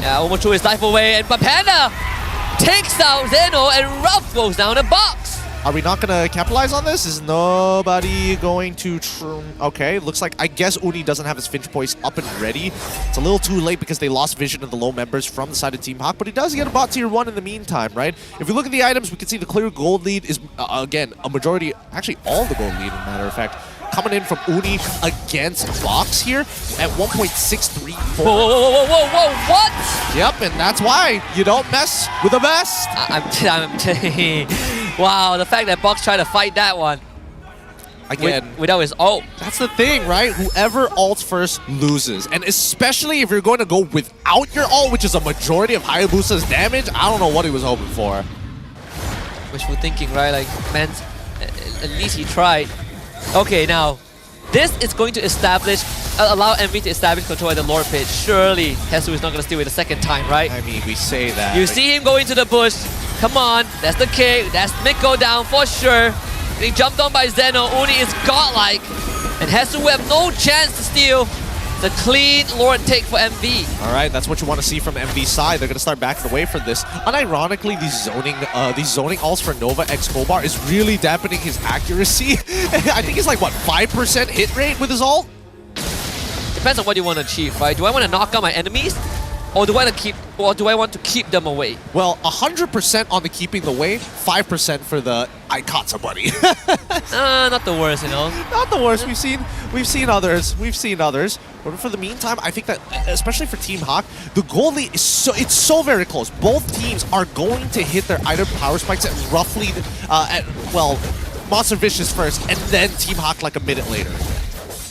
almost threw his life away, and Panda takes out Zeno, and Ruff goes down a Box. Are we not going to capitalize on this? Is nobody going to... Okay, looks like, I guess Uni doesn't have his Finch Poise up and ready. It's a little too late because they lost vision of the low members from the side of Team Haq, but he does get a bot tier 1 in the meantime, right? If we look at the items, we can see the clear gold lead is, again, a majority, actually all the gold lead, in a matter of fact, coming in from Uni against Box here at 1.634. Whoa, whoa, whoa, whoa, whoa, whoa, what? Yep, and that's why you don't mess with the best. Wow, the fact that Box tried to fight that one. Again, without his ult. That's the thing, right? Whoever ults first loses. And especially if you're going to go without your ult, which is a majority of Hayabusa's damage, I don't know what he was hoping for. Wishful thinking, right? Like, man, at least he tried. Okay, now, this is going to allow MV to establish control at the Lord Pit. Surely, Hesu is not going to steal it a second time, right? I mean, we say that. You see him go into the bush. Come on, that's the kick. That's Miko down for sure. He jumped on by Zeno. Uni is godlike. And Hesu will have no chance to steal. The clean Lord take for MV. All right, that's what you want to see from MV's side. They're going to start backing away from this. Unironically, these zoning ults for Nova X Kobar is really dampening his accuracy. I think he's like, what, 5% hit rate with his ult? Depends on what you want to achieve, right? Do I want to knock out my enemies? Or do I want to keep them away? Well, 100% on the keeping the way, 5% for the I caught somebody. Not the worst, you know. Not the worst. We've seen others. But for the meantime, I think that especially for Team Haq, the goal lead is so very close. Both teams are going to hit their item power spikes at roughly Monster Vicious first, and then Team Haq like a minute later.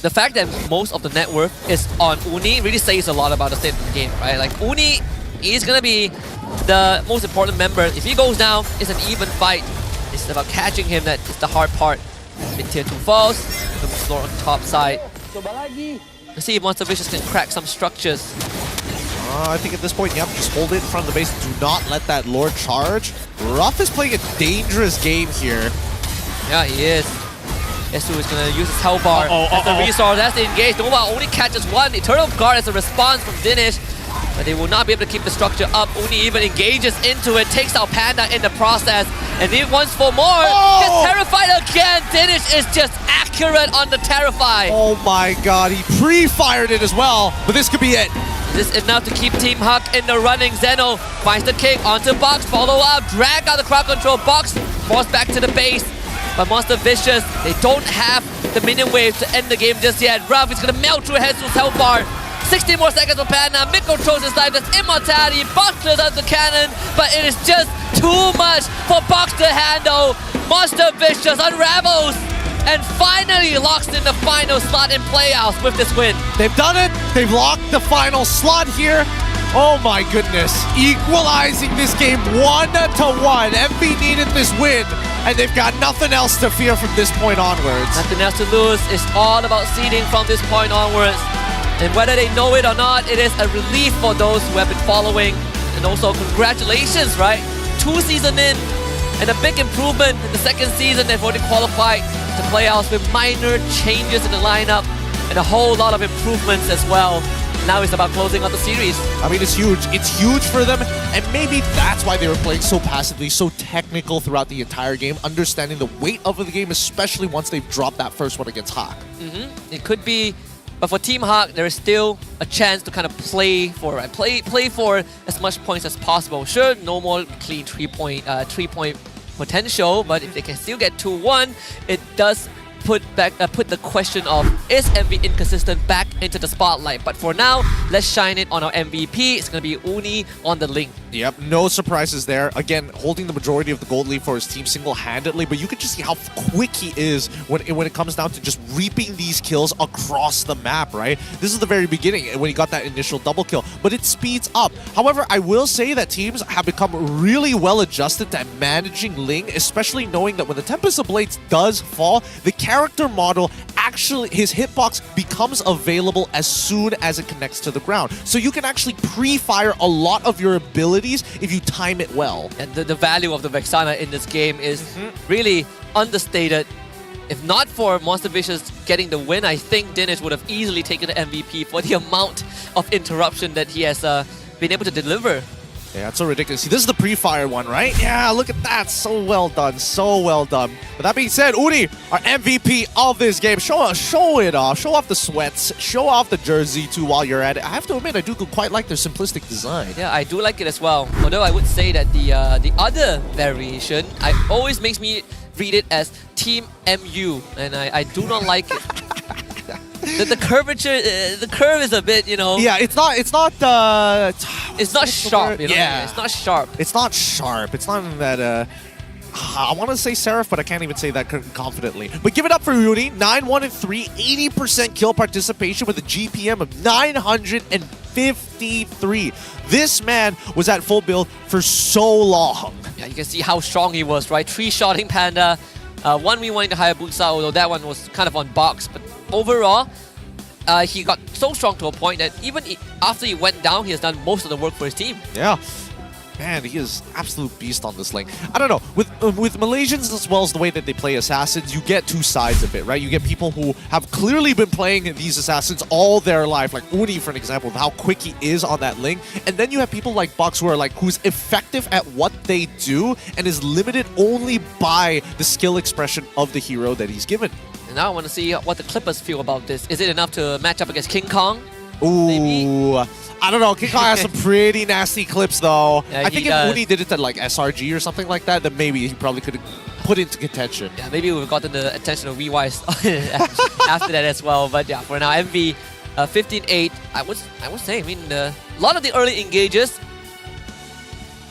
The fact that most of the net worth is on Uni really says a lot about the state of the game, right? Like, Uni is going to be the most important member. If he goes down, it's an even fight. It's about catching him that is the hard part. Mid-tier 2 falls, the floor on top side. Let's see if Monster Vicious can crack some structures. I think at this point, yep, just hold it in front of the base. Do not let that Lord charge. Ruff is playing a dangerous game here. Yeah, he is. Hesu is going to use his Hell Bar as a resource. That's the engage. Nova only catches one Eternal Guard as a response from Dinesh. But they will not be able to keep the structure up. Uni even engages into it, takes out Panda in the process. And he wants for more. Gets Terrified again. Dinesh is just accurate on the Terrify. Oh my god, he pre-fired it as well. But this could be it. This is enough to keep Team Haq in the running. Zeno finds the kick onto Box. Follow up, drag out the crowd control. Box forced back to the base. But Monster Vicious, they don't have the minion wave to end the game just yet. Ruff is going to melt through Hesu's health bar. 60 more seconds for Panda. Miko throws his life. That's immortality. Box clears out the cannon, but it is just too much for Box to handle. Monster Vicious unravels and finally locks in the final slot in playoffs with this win. They've done it. They've locked the final slot here. Oh my goodness. Equalizing this game 1-1. MV needed this win, and they've got nothing else to fear from this point onwards. Nothing else to lose. It's all about seeding from this point onwards. And whether they know it or not, it is a relief for those who have been following. And also congratulations, right? 2 seasons in, and a big improvement in the second season. They've already qualified to playoffs with minor changes in the lineup and a whole lot of improvements as well. now it's about closing out the series. I mean, it's huge. It's huge for them, and maybe that's why they were playing so passively, so technical throughout the entire game, understanding the weight of the game, especially once they've dropped that first one against Haq. It could be, but for Team Haq, there is still a chance to kind of play for it. Play for as much points as possible. Sure, no more clean 3-point potential, but if they can still get 2-1, it does put the question of, is MV inconsistent back into the spotlight? But for now, let's shine it on our MVP. It's going to be Uni on the link. Yep, no surprises there. Again, holding the majority of the gold lead for his team single-handedly, but you can just see how quick he is when it comes down to just reaping these kills across the map, right? This is the very beginning when he got that initial double kill, but it speeds up. However, I will say that teams have become really well adjusted to managing Ling, especially knowing that when the Tempest of Blades does fall, the character model actually, his hitbox becomes available as soon as it connects to the ground. So you can actually pre-fire a lot of your abilities if you time it well. And the value of the Vexana in this game is really understated. If not for Monster Vicious getting the win, I think Dinesh would have easily taken the MVP for the amount of interruption that he has been able to deliver. Yeah, it's so ridiculous. See, this is the pre-fire one, right? Yeah, look at that. So well done. So well done. But that being said, Uni, our MVP of this game. Show it off. Show off the sweats. Show off the jersey, too, while you're at it. I have to admit, I do quite like their simplistic design. Yeah, I do like it as well. Although I would say that the other variation, always makes me read it as Team MU. And I do not like it. The curvature, the curve is a bit, you know. Yeah, it's not sharp, you know. Yeah. It's not sharp. It's not sharp. It's not that, I want to say Seraph, but I can't even say that confidently. But give it up for Uni. 9-1-3, 80% kill participation with a GPM of 953. This man was at full build for so long. Yeah, you can see how strong he was, right? 3-shotting Panda, 1v1 into Hayabusa, although that one was kind of on box. But overall, he got so strong to a point that even after he went down, he has done most of the work for his team. Yeah. Man, he is absolute beast on this lane. I don't know, with Malaysians as well as the way that they play Assassins, you get two sides of it, right? You get people who have clearly been playing these Assassins all their life, like Uni, for an example, of how quick he is on that lane. And then you have people like Bucks who are like, who's effective at what they do and is limited only by the skill expression of the hero that he's given. And now I want to see what the Clippers feel about this. Is it enough to match up against King Kong? Ooh, maybe? I don't know. King Kong has some pretty nasty clips, though. Yeah, I think if Uni did it at like SRG or something like that, then maybe he probably could have put into contention. Yeah, maybe we've gotten the attention of VYs after that as well. But yeah, for now, MV 15-8. I would say, I mean, a lot of the early engages,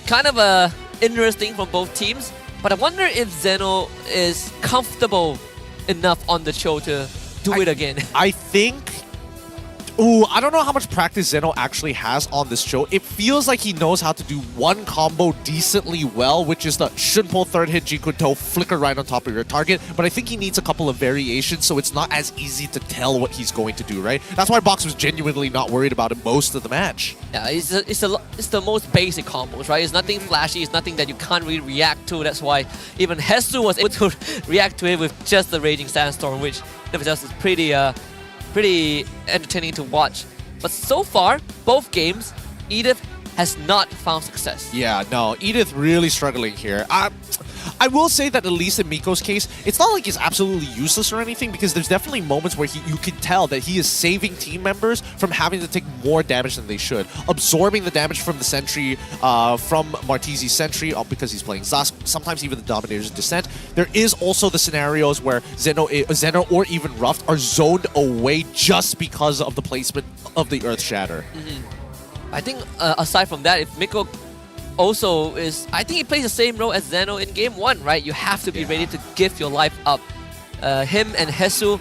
kind of interesting from both teams. But I wonder if Zeno is comfortable enough on the show to do it again. I think... Ooh, I don't know how much practice Zeno actually has on this show. It feels like he knows how to do one combo decently well, which is the Shunpo third hit Jikuto flicker right on top of your target. But I think he needs a couple of variations, so it's not as easy to tell what he's going to do, right? That's why Box was genuinely not worried about it most of the match. Yeah, it's the most basic combos, right? It's nothing flashy, it's nothing that you can't really react to. That's why even Hesu was able to react to it with just the Raging Sandstorm, which nevertheless is pretty entertaining to watch. But so far, both games, Edith has not found success. Yeah, no, Edith really struggling here. I will say that at least in Miko's case, it's not like he's absolutely useless or anything, because there's definitely moments where you can tell that he is saving team members from having to take more damage than they should. Absorbing the damage from the Sentry, from Martizi's Sentry, because he's playing Zask, sometimes even the Dominator's Descent. There is also the scenarios where Zeno or even Ruffed are zoned away just because of the placement of the Earth Shatter. I think aside from that, if Miko also is, I think he plays the same role as Zeno in game 1, right? You have to be ready to give your life up. Him and Hesu,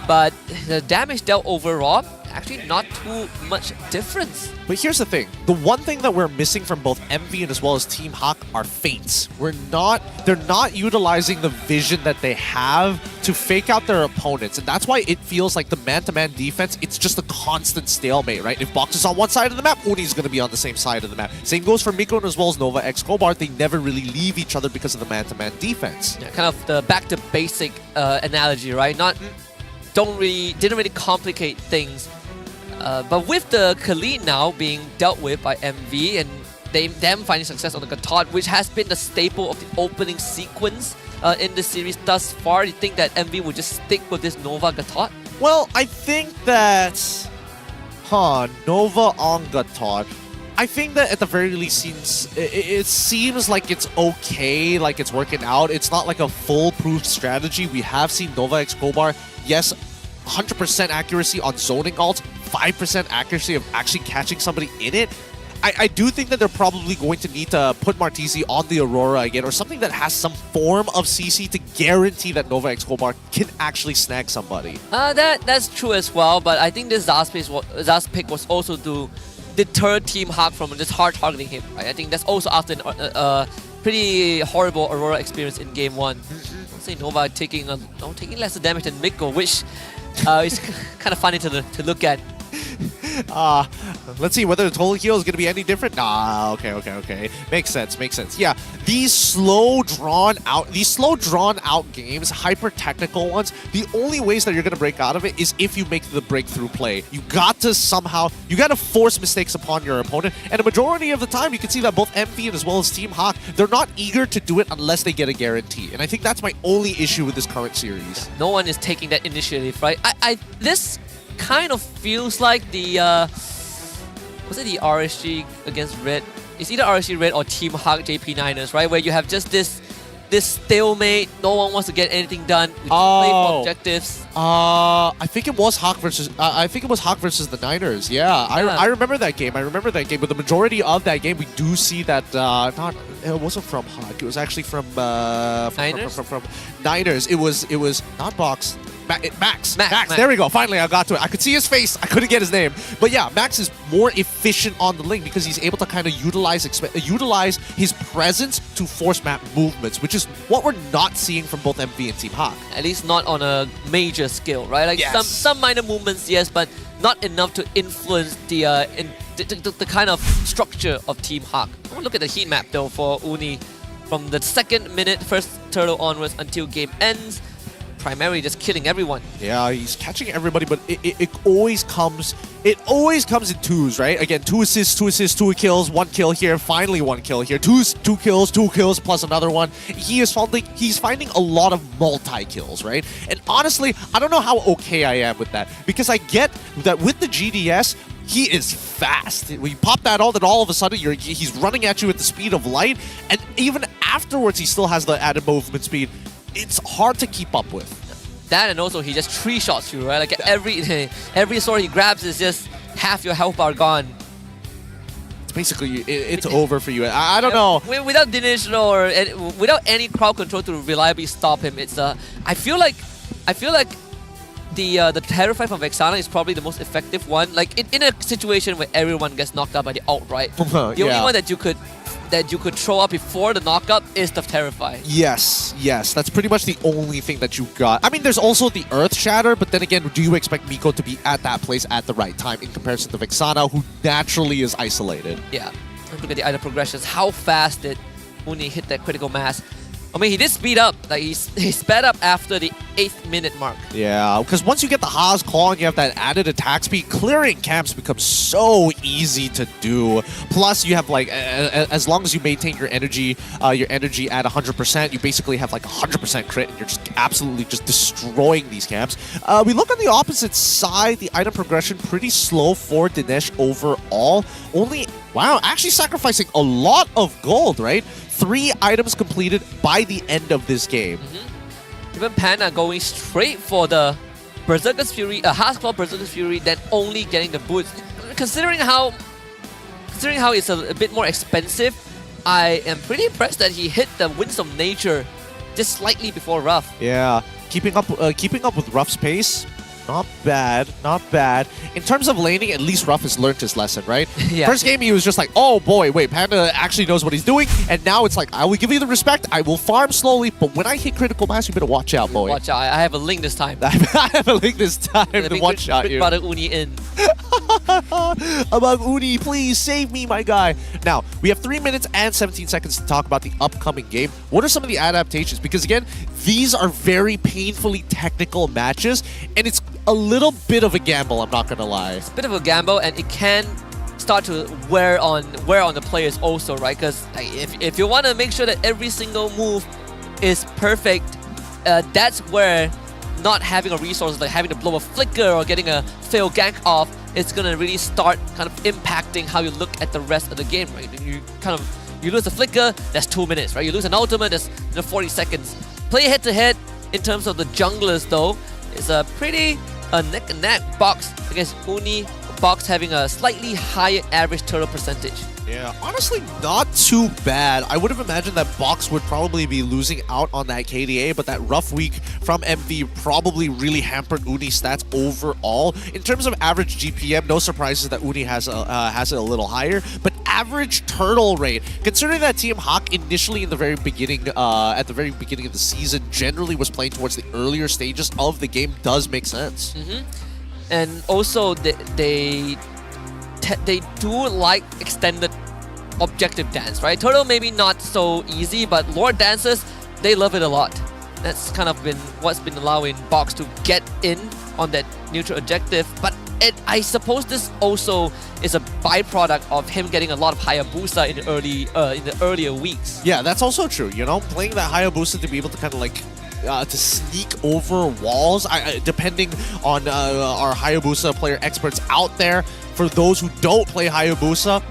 but the damage dealt overall, actually not too much difference. But here's the thing. The one thing that we're missing from both MV and as well as Team Haq are feints. They're not utilizing the vision that they have to fake out their opponents. And that's why it feels like the man-to-man defense, it's just a constant stalemate, right? If Box is on one side of the map, Uni's going to be on the same side of the map. Same goes for Miko and as well as Nova X Cobart. They never really leave each other because of the man-to-man defense. Yeah, kind of the back to basic analogy, right? Didn't really complicate things But with the Khalid now being dealt with by MV and them finding success on the Gatot, which has been the staple of the opening sequence in the series thus far, do you think that MV would just stick with this Nova Gatot? Well, I think that... Nova on Gatot. I think that at the very least it seems like it's okay, like it's working out. It's not like a foolproof strategy. We have seen Nova X Kobar, yes, 100% accuracy on zoning ult, 5% accuracy of actually catching somebody in it. I do think that they're probably going to need to put Martisi on the Aurora again, or something that has some form of CC to guarantee that Nova X Kobar can actually snag somebody. That's true as well, but I think this Zaz pick was also to deter Team Haq from just hard targeting him. Right? I think that's also after a pretty horrible Aurora experience in Game 1. I'd say Nova taking lesser damage than Miko, which is kind of funny to look at. Let's see whether the total heal is going to be any different. Okay. Makes sense. Yeah, these slow drawn out games, hyper technical ones, the only ways that you're going to break out of it is if you make the breakthrough play. You got to force mistakes upon your opponent, and a majority of the time you can see that both MV and as well as Team Haq, they're not eager to do it unless they get a guarantee, and I think that's my only issue with this current series. No one is taking that initiative, right? This kind of feels like the was it the RSG against Red? It's either RSG Red or Team Haq JP9ers, right? Where you have just this stalemate. No one wants to get anything done. We play for objectives. I think it was Haq versus the Niners. Yeah, I remember that game. But the majority of that game, we do see that it wasn't from Haq. It was actually from Niners. From Niners. It was not Box. Max. There we go. Finally, I got to it. I could see his face. I couldn't get his name. But yeah, Max is more efficient on the link because he's able to kind of utilize his presence to force map movements, which is what we're not seeing from both MV and Team Haq. At least not on a major scale, right? Like some minor movements, yes, but not enough to influence the kind of structure of Team Haq. I want to look at the heat map though for Uni from the second minute, first turtle onwards until game ends. Primarily just killing everyone. Yeah, he's catching everybody, but it always comes in twos, right? Again, 2 assists, 2 kills, 1 kill here, finally 1 kill here, 2 kills plus another one. He's finding a lot of multi-kills, right? And honestly, I don't know how okay I am with that, because I get that with the GDS, he is fast. When you pop that ult, then all of a sudden he's running at you at the speed of light, and even afterwards he still has the added movement speed. It's hard to keep up with. That, and also he just 3-shots you, right? Like every sword he grabs is just half your health bar gone. It's basically it's over for you. I don't know. Without Dinesh or without any crowd control to reliably stop him, it's I feel like the Terrify from Vexana is probably the most effective one. Like in a situation where everyone gets knocked out by the ult, right? The only one that you could throw up before the knockup is the Terrify. Yes, that's pretty much the only thing that you got. I mean, there's also the Earth Shatter, but then again, do you expect Miko to be at that place at the right time in comparison to Vexana, who naturally is isolated? Yeah, look at the item progressions. How fast did Uni hit that critical mass? I mean, he did speed up. Like he sped up after the 8th minute mark. Yeah, because once you get the Haas Claw and you have that added attack speed, clearing camps becomes so easy to do. Plus, you have like, as long as you maintain your energy at 100%, you basically have like 100% crit, and you're just absolutely just destroying these camps. We look on the opposite side. The item progression pretty slow for Dinesh overall. Actually sacrificing a lot of gold, right? 3 items completed by the end of this game. Even Panda going straight for the Berserker's Fury, Haas Claw Berserker's Fury, then only getting the boots. Considering how it's a bit more expensive, I am pretty impressed that he hit the Winds of Nature just slightly before Ruff. Yeah, keeping up with Ruff's pace. Not bad. In terms of laning, at least Ruff has learned his lesson, right? Yeah. First game, he was just like, oh boy, wait, Panda actually knows what he's doing. And now it's like, I will give you the respect, I will farm slowly, but when I hit critical mass, you better watch out, boy. Watch out, I have a link this time. I have a link this time to one-shot you. Brother Uni in. About Uni, please save me, my guy. Now, we have 3 minutes and 17 seconds to talk about the upcoming game. What are some of the adaptations? Because again, these are very painfully technical matches, and it's a little bit of a gamble, I'm not gonna lie. It's a bit of a gamble, and it can start to wear on the players also, right? Because if you want to make sure that every single move is perfect, that's where not having a resource like having to blow a flicker or getting a failed gank off, it's gonna really start kind of impacting how you look at the rest of the game, right? You lose a flicker, that's 2 minutes, right? You lose an ultimate, that's 40 seconds. Play head to head in terms of the junglers though, it's a pretty neck and neck. Box against Uni, Box having a slightly higher average turtle percentage. Yeah, honestly, not too bad. I would have imagined that Box would probably be losing out on that KDA, but that rough week from MV probably really hampered Uni's stats overall. In terms of average GPM, no surprises that Uni has it a little higher, but average turtle rate, considering that Team Haq initially in the very beginning, at the very beginning of the season, generally was playing towards the earlier stages of the game, does make sense. And also, they do like extended objective dance, right? Turtle maybe not so easy, but Lord Dancers, they love it a lot. That's kind of been what's been allowing Box to get in on that neutral objective, but I suppose this also is a byproduct of him getting a lot of Hayabusa in the earlier weeks. Yeah, that's also true, you know? Playing that Hayabusa to be able to kind of like to sneak over walls, depending on our Hayabusa player experts out there. For those who don't play Hayabusa,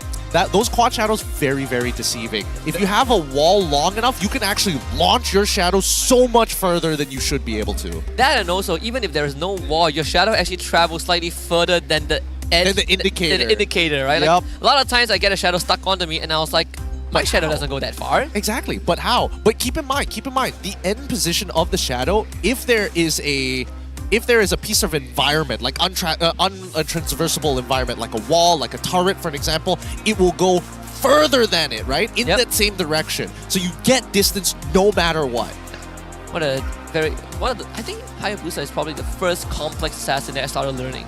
those quad shadows very, very deceiving. If you have a wall long enough, you can actually launch your shadow so much further than you should be able to. That, and also, even if there is no wall, your shadow actually travels slightly further than the edge, than the indicator. The indicator, right? Yep. Like, a lot of times I get a shadow stuck onto me and I was like, my shadow doesn't go that far. Exactly, but how? But keep in mind, the end position of the shadow, if there is a piece of environment, like untraversible environment, like a wall, like a turret, for an example, it will go further than it, right? In that same direction. So you get distance no matter what. I think Hayabusa is probably the first complex assassin that I started learning.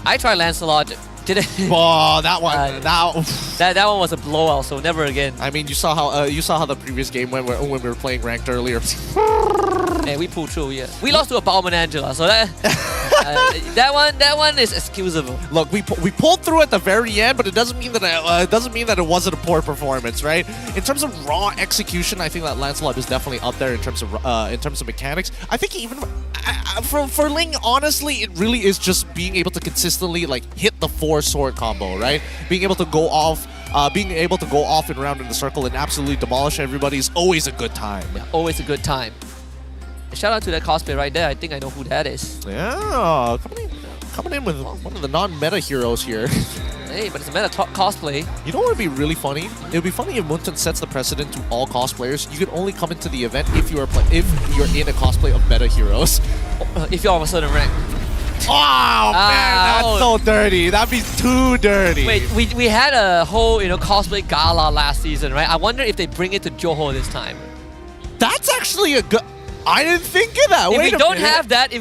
I tried Lancelot. Oh, that one! That one was a blowout. So never again. I mean, you saw how the previous game went when we were playing ranked earlier. Yeah, we pulled through. Yeah, we lost to a Bauman Angela, so that one is excusable. Look, we pulled through at the very end, but it doesn't mean that it wasn't a poor performance, right? In terms of raw execution, I think that Lancelot is definitely up there in terms of mechanics. I think even for Ling, honestly, it really is just being able to consistently like hit the 4-sword combo, right? Being able to go off and around in the circle and absolutely demolish everybody is always a good time. Yeah, always a good time. Shout out to that cosplay right there. I think I know who that is. Yeah, coming in with one of the non-meta heroes here. Hey, but it's a meta cosplay. You know what would be really funny? It would be funny if Munten sets the precedent to all cosplayers. You can only come into the event if you're in a cosplay of meta heroes. If you're of a certain rank. Oh man, that's so dirty. That'd be too dirty. Wait, we had a whole cosplay gala last season, right? I wonder if they bring it to Johor this time. That's actually a good. I didn't think of that. If we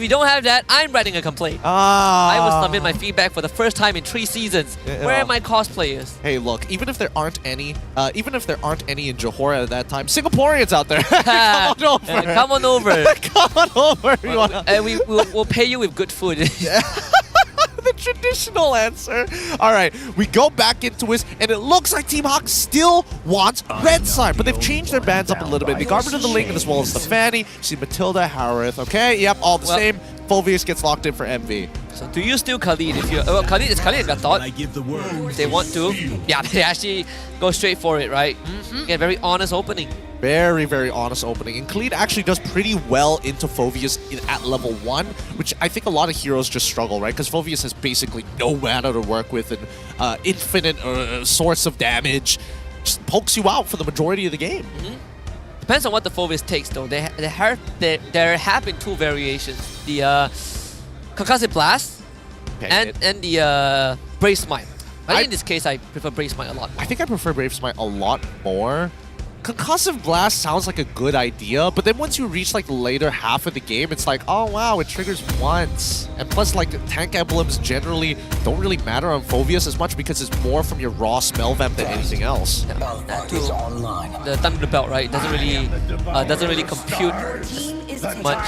don't have that, I'm writing a complaint. I will submit my feedback for the first time in 3 seasons. Where are my cosplayers? Hey, look, even if there aren't any in Johor at that time, Singaporeans out there, come on over. Come on over. And we'll pay you with good food. The traditional answer. All right, we go back into it, and it looks like Team Haq still wants red side, but they've changed their bans up a little bit. They got rid of the Ling as well as the Fanny. See Matilda, Harith. Okay, yep, all the same. Fulvius gets locked in for MV. So do you steal Khalid? If you Khalid and Gatot, I give the word. They want to. Yeah, they actually go straight for it, right? Get very honest opening. Very, very honest opening. And Khalid actually does pretty well into Phoveus at level 1, which I think a lot of heroes just struggle, right? Because Phoveus has basically no mana to work with and infinite source of damage. Just pokes you out for the majority of the game. Depends on what the Phoveus takes, though. There have been 2 variations. The Concussive Blast and the Brave Smite. I think in this case, I prefer Brave Smite a lot more. I think I prefer Brave Smite a lot more. Concussive Blast sounds like a good idea, but then once you reach like the later half of the game, it's like, oh wow, it triggers once. And plus, like, tank emblems generally don't really matter on Phoveus as much because it's more from your raw spell vamp than anything else. The Thunder Belt, right? Doesn't really compute as much.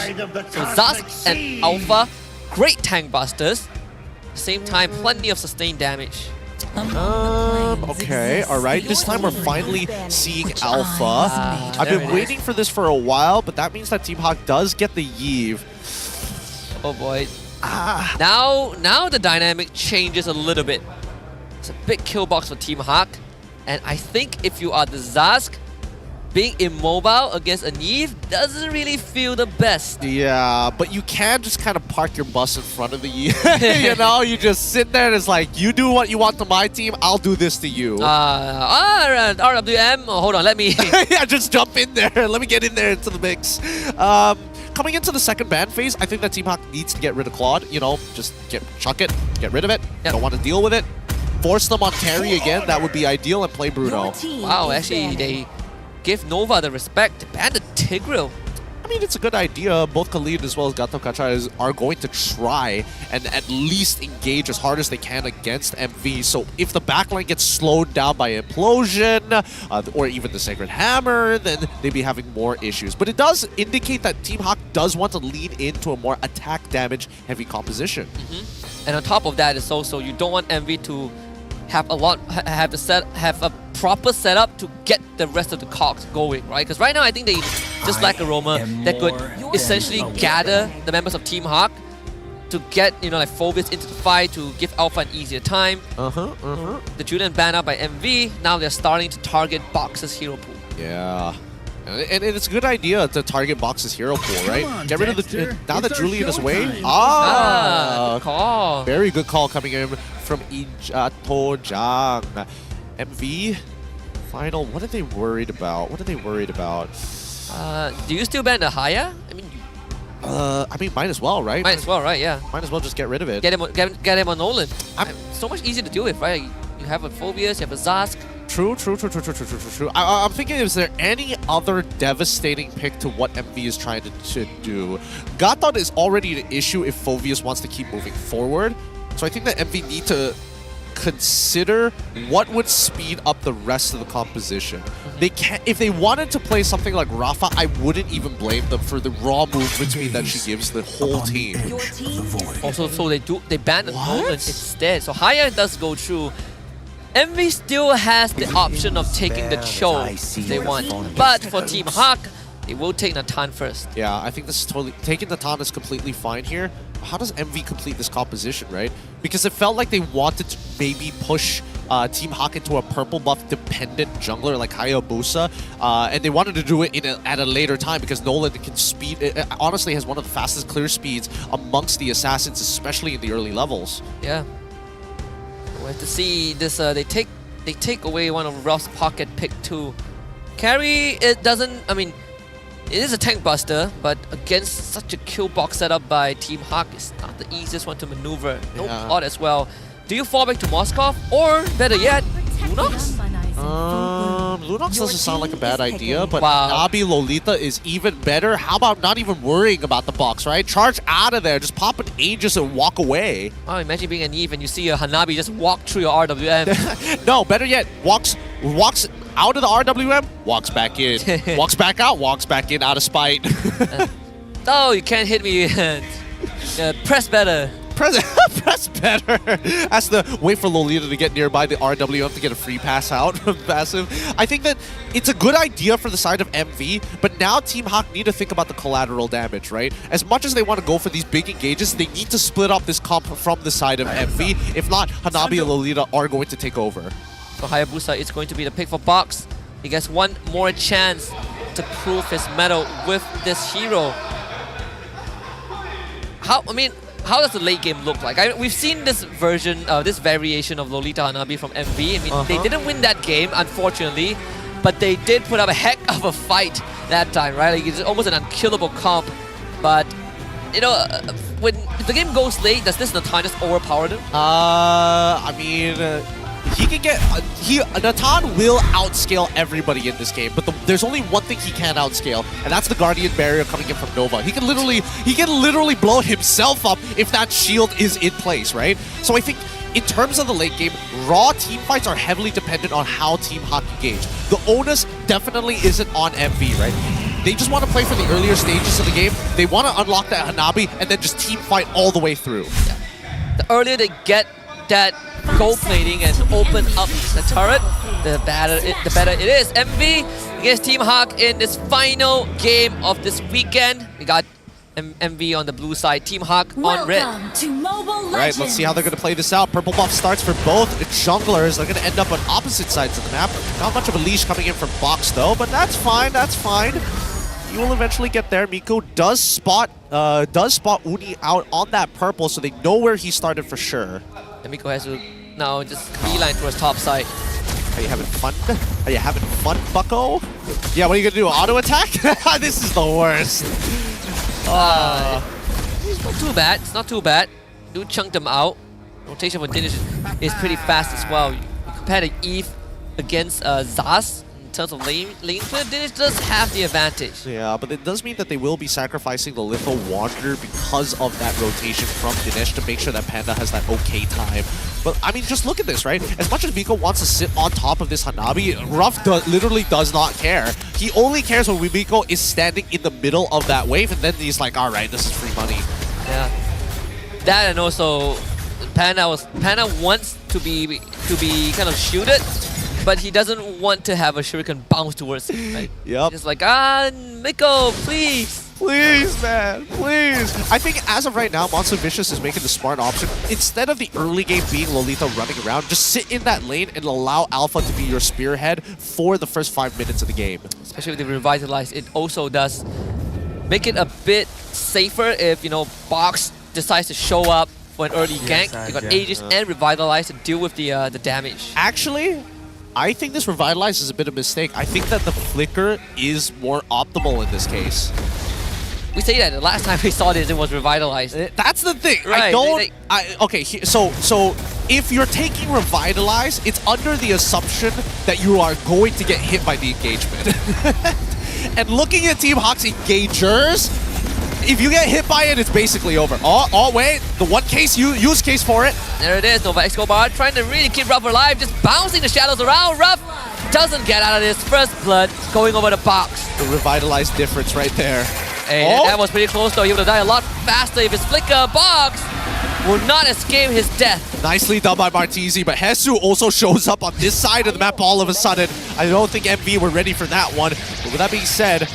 So Zask and Alpha great tank busters. At the same time, plenty of sustained damage. Okay, alright. This time we're finally seeing Alpha. I've been waiting for this for a while, but that means that Team Haq does get the Yeve. Oh boy. Now the dynamic changes a little bit. It's a big kill box for Team Haq. And I think if you are the Zask, being immobile against a Yeve doesn't really feel the best. Yeah, but you can just kind of park your bus in front of the Yeve. You know, you just sit there and it's like, you do what you want to my team, I'll do this to you. RWM, hold on, let me... Yeah, just jump in there. Let me get in there into the mix. Coming into the second ban phase, I think that Team Haq needs to get rid of Claude. You know, just chuck it, get rid of it. Don't want to deal with it. Force them on Terry again, that would be ideal, and play Bruno. Wow, actually, they give Nova the respect to ban the Tigreal. I mean, it's a good idea. Both Khalid as well as Gato Kacha are going to try and at least engage as hard as they can against MV. So if the backline gets slowed down by Implosion or even the Sacred Hammer, then they'd be having more issues. But it does indicate that Team Haq does want to lean into a more attack damage heavy composition. And on top of that, it's also you don't want MV to have a proper setup to get the rest of the cogs going, right? Because right now I think they just lack a roamer that could essentially gather the members of Team Haq to get, you know, like Phobius into the fight to give Alpha an easier time. The Julian banned out by MV. Now they're starting to target Box's hero pool. Yeah. And it's a good idea to target Box's hero pool, right? Get rid of the... Now that Julian is away... Good call. Very good call coming in from Tojang. MV, final, what are they worried about? Do you still ban the Haya? I mean, might as well, right? Might as well, right? Yeah. Might as well just get rid of it. Get him on Nolan. So much easier to deal with, right? You have a Phobius, you have a Zask. True. I'm thinking, is there any other devastating pick to what MV is trying to do? Gatot is already an issue if Phobius wants to keep moving forward. So I think that MV need to consider what would speed up the rest of the composition. They can, if they wanted to play something like Rafa, I wouldn't even blame them for the raw movement speed that she gives the whole team. Also, so they ban the Nolan instead. So Haya does go through. MV still has the option of taking the Cho if they want. But for Team Haq, they will take Natan first. Yeah, I think this is totally... Taking Natan is completely fine here. How does MV complete this composition, right? Because it felt like they wanted to maybe push Team Haq into a purple buff dependent jungler like Hayabusa. And they wanted to do it at a later time because Nolan can honestly has one of the fastest clear speeds amongst the assassins, especially in the early levels. Yeah. We have to see this. They take away one of Ruff's pocket pick 2. Carry, it doesn't... I mean, it is a tank buster, but against such a kill box setup by Team Haq, it's not the easiest one to maneuver. No plot as well. Do you fall back to Moskov, or better yet, Lunox? Lunox doesn't sound like a bad idea, but Hanabi Lolita is even better. How about not even worrying about the box, right? Charge out of there, just pop an Aegis and walk away. Oh, imagine being an Eve and you see a Hanabi just walk through your RWM. No, better yet, walks out of the RWM, walks back in. Walks back out, walks back in out of spite. Oh, you can't hit me. Press better. Press better. Has to wait for Lolita to get nearby the RWM to get a free pass out from passive. I think that it's a good idea for the side of MV, but now Team Haq need to think about the collateral damage, right? As much as they want to go for these big engages, they need to split up this comp from the side of MV. If not, Hanabi and Lolita are going to take over. So Hayabusa is going to be the pick for Box. He gets one more chance to prove his mettle with this hero. How does the late game look like? We've seen this version, this variation of Lolita Hanabi from MV. I mean, they didn't win that game, unfortunately, but they did put up a heck of a fight that time, right? Like, it's almost an unkillable comp. But, you know, when the game goes late, does this Natan just overpower them? I mean... he can get... Natan will outscale everybody in this game, but there's only one thing he can outscale, and that's the Guardian Barrier coming in from Nova. He can literally blow himself up if that shield is in place, right? So I think in terms of the late game, raw team fights are heavily dependent on how Team Haq engage. The onus definitely isn't on MV, right? they just want to play for the earlier stages of the game. They want to unlock that Hanabi and then just team fight all the way through. Yeah. The earlier they get that gold plating and open up the turret, the better it is. MV against Team Haq in this final game of this weekend. We got MV on the blue side, Team Haq on red. Right, let's see how they're going to play this out. Purple buff starts for both junglers. They're going to end up on opposite sides of the map. Not much of a leash coming in from Box though, but that's fine, that's fine. You will eventually get there. Miko does spot Uni out on that purple, so they know where he started for sure. And Miko has to now just beeline towards top side. Are you having fun? Are you having fun, bucko? Yeah, what are you going to do, auto attack? This is the worst. It's not too bad. It's not too bad. Do chunk them out. Rotation for Dinish is pretty fast as well. You compare the Eve against Zaz in terms of lane clear. Dinish does have the advantage. Yeah, but it does mean that they will be sacrificing the Litho Wanderer because of that rotation from Dinesh to make sure that Panda has that okay time. But I mean, just look at this, right? As much as Miko wants to sit on top of this Hanabi, Ruff literally does not care. He only cares when Miko is standing in the middle of that wave, and then he's like, all right, this is free money. Yeah. That, and also Panda wants to be kind of shielded, but he doesn't want to have a shuriken bounce towards him. Right? Yep. He's like, Miko, please. Please, man, please. I think as of right now, Monster Vicious is making the smart option. Instead of the early game being Lolita running around, just sit in that lane and allow Alpha to be your spearhead for the first 5 minutes of the game. Especially with the Revitalize, it also does make it a bit safer if, you know, Box decides to show up for an early gank. You got Aegis and Revitalize to deal with the damage. Actually, I think this Revitalize is a bit of a mistake. I think that the Flicker is more optimal in this case. We say that the last time we saw this, it was Revitalized. That's the thing. Right. I don't. Okay. So if you're taking Revitalize, it's under the assumption that you are going to get hit by the engagement. And looking at Team Haq's engagers, if you get hit by it, it's basically over. Oh wait, the one case use case for it. There it is. Nova Escobar trying to really keep Ruff alive, just bouncing the shadows around. Ruff doesn't get out of this. First blood going over the Box. The Revitalized difference right there. Hey, that was pretty close though. He would have died a lot faster if his Flicker Box will not escape his death. Nicely done by Martizi, but Hesu also shows up on this side of the map all of a sudden. I don't think MV were ready for that one. But with that being said,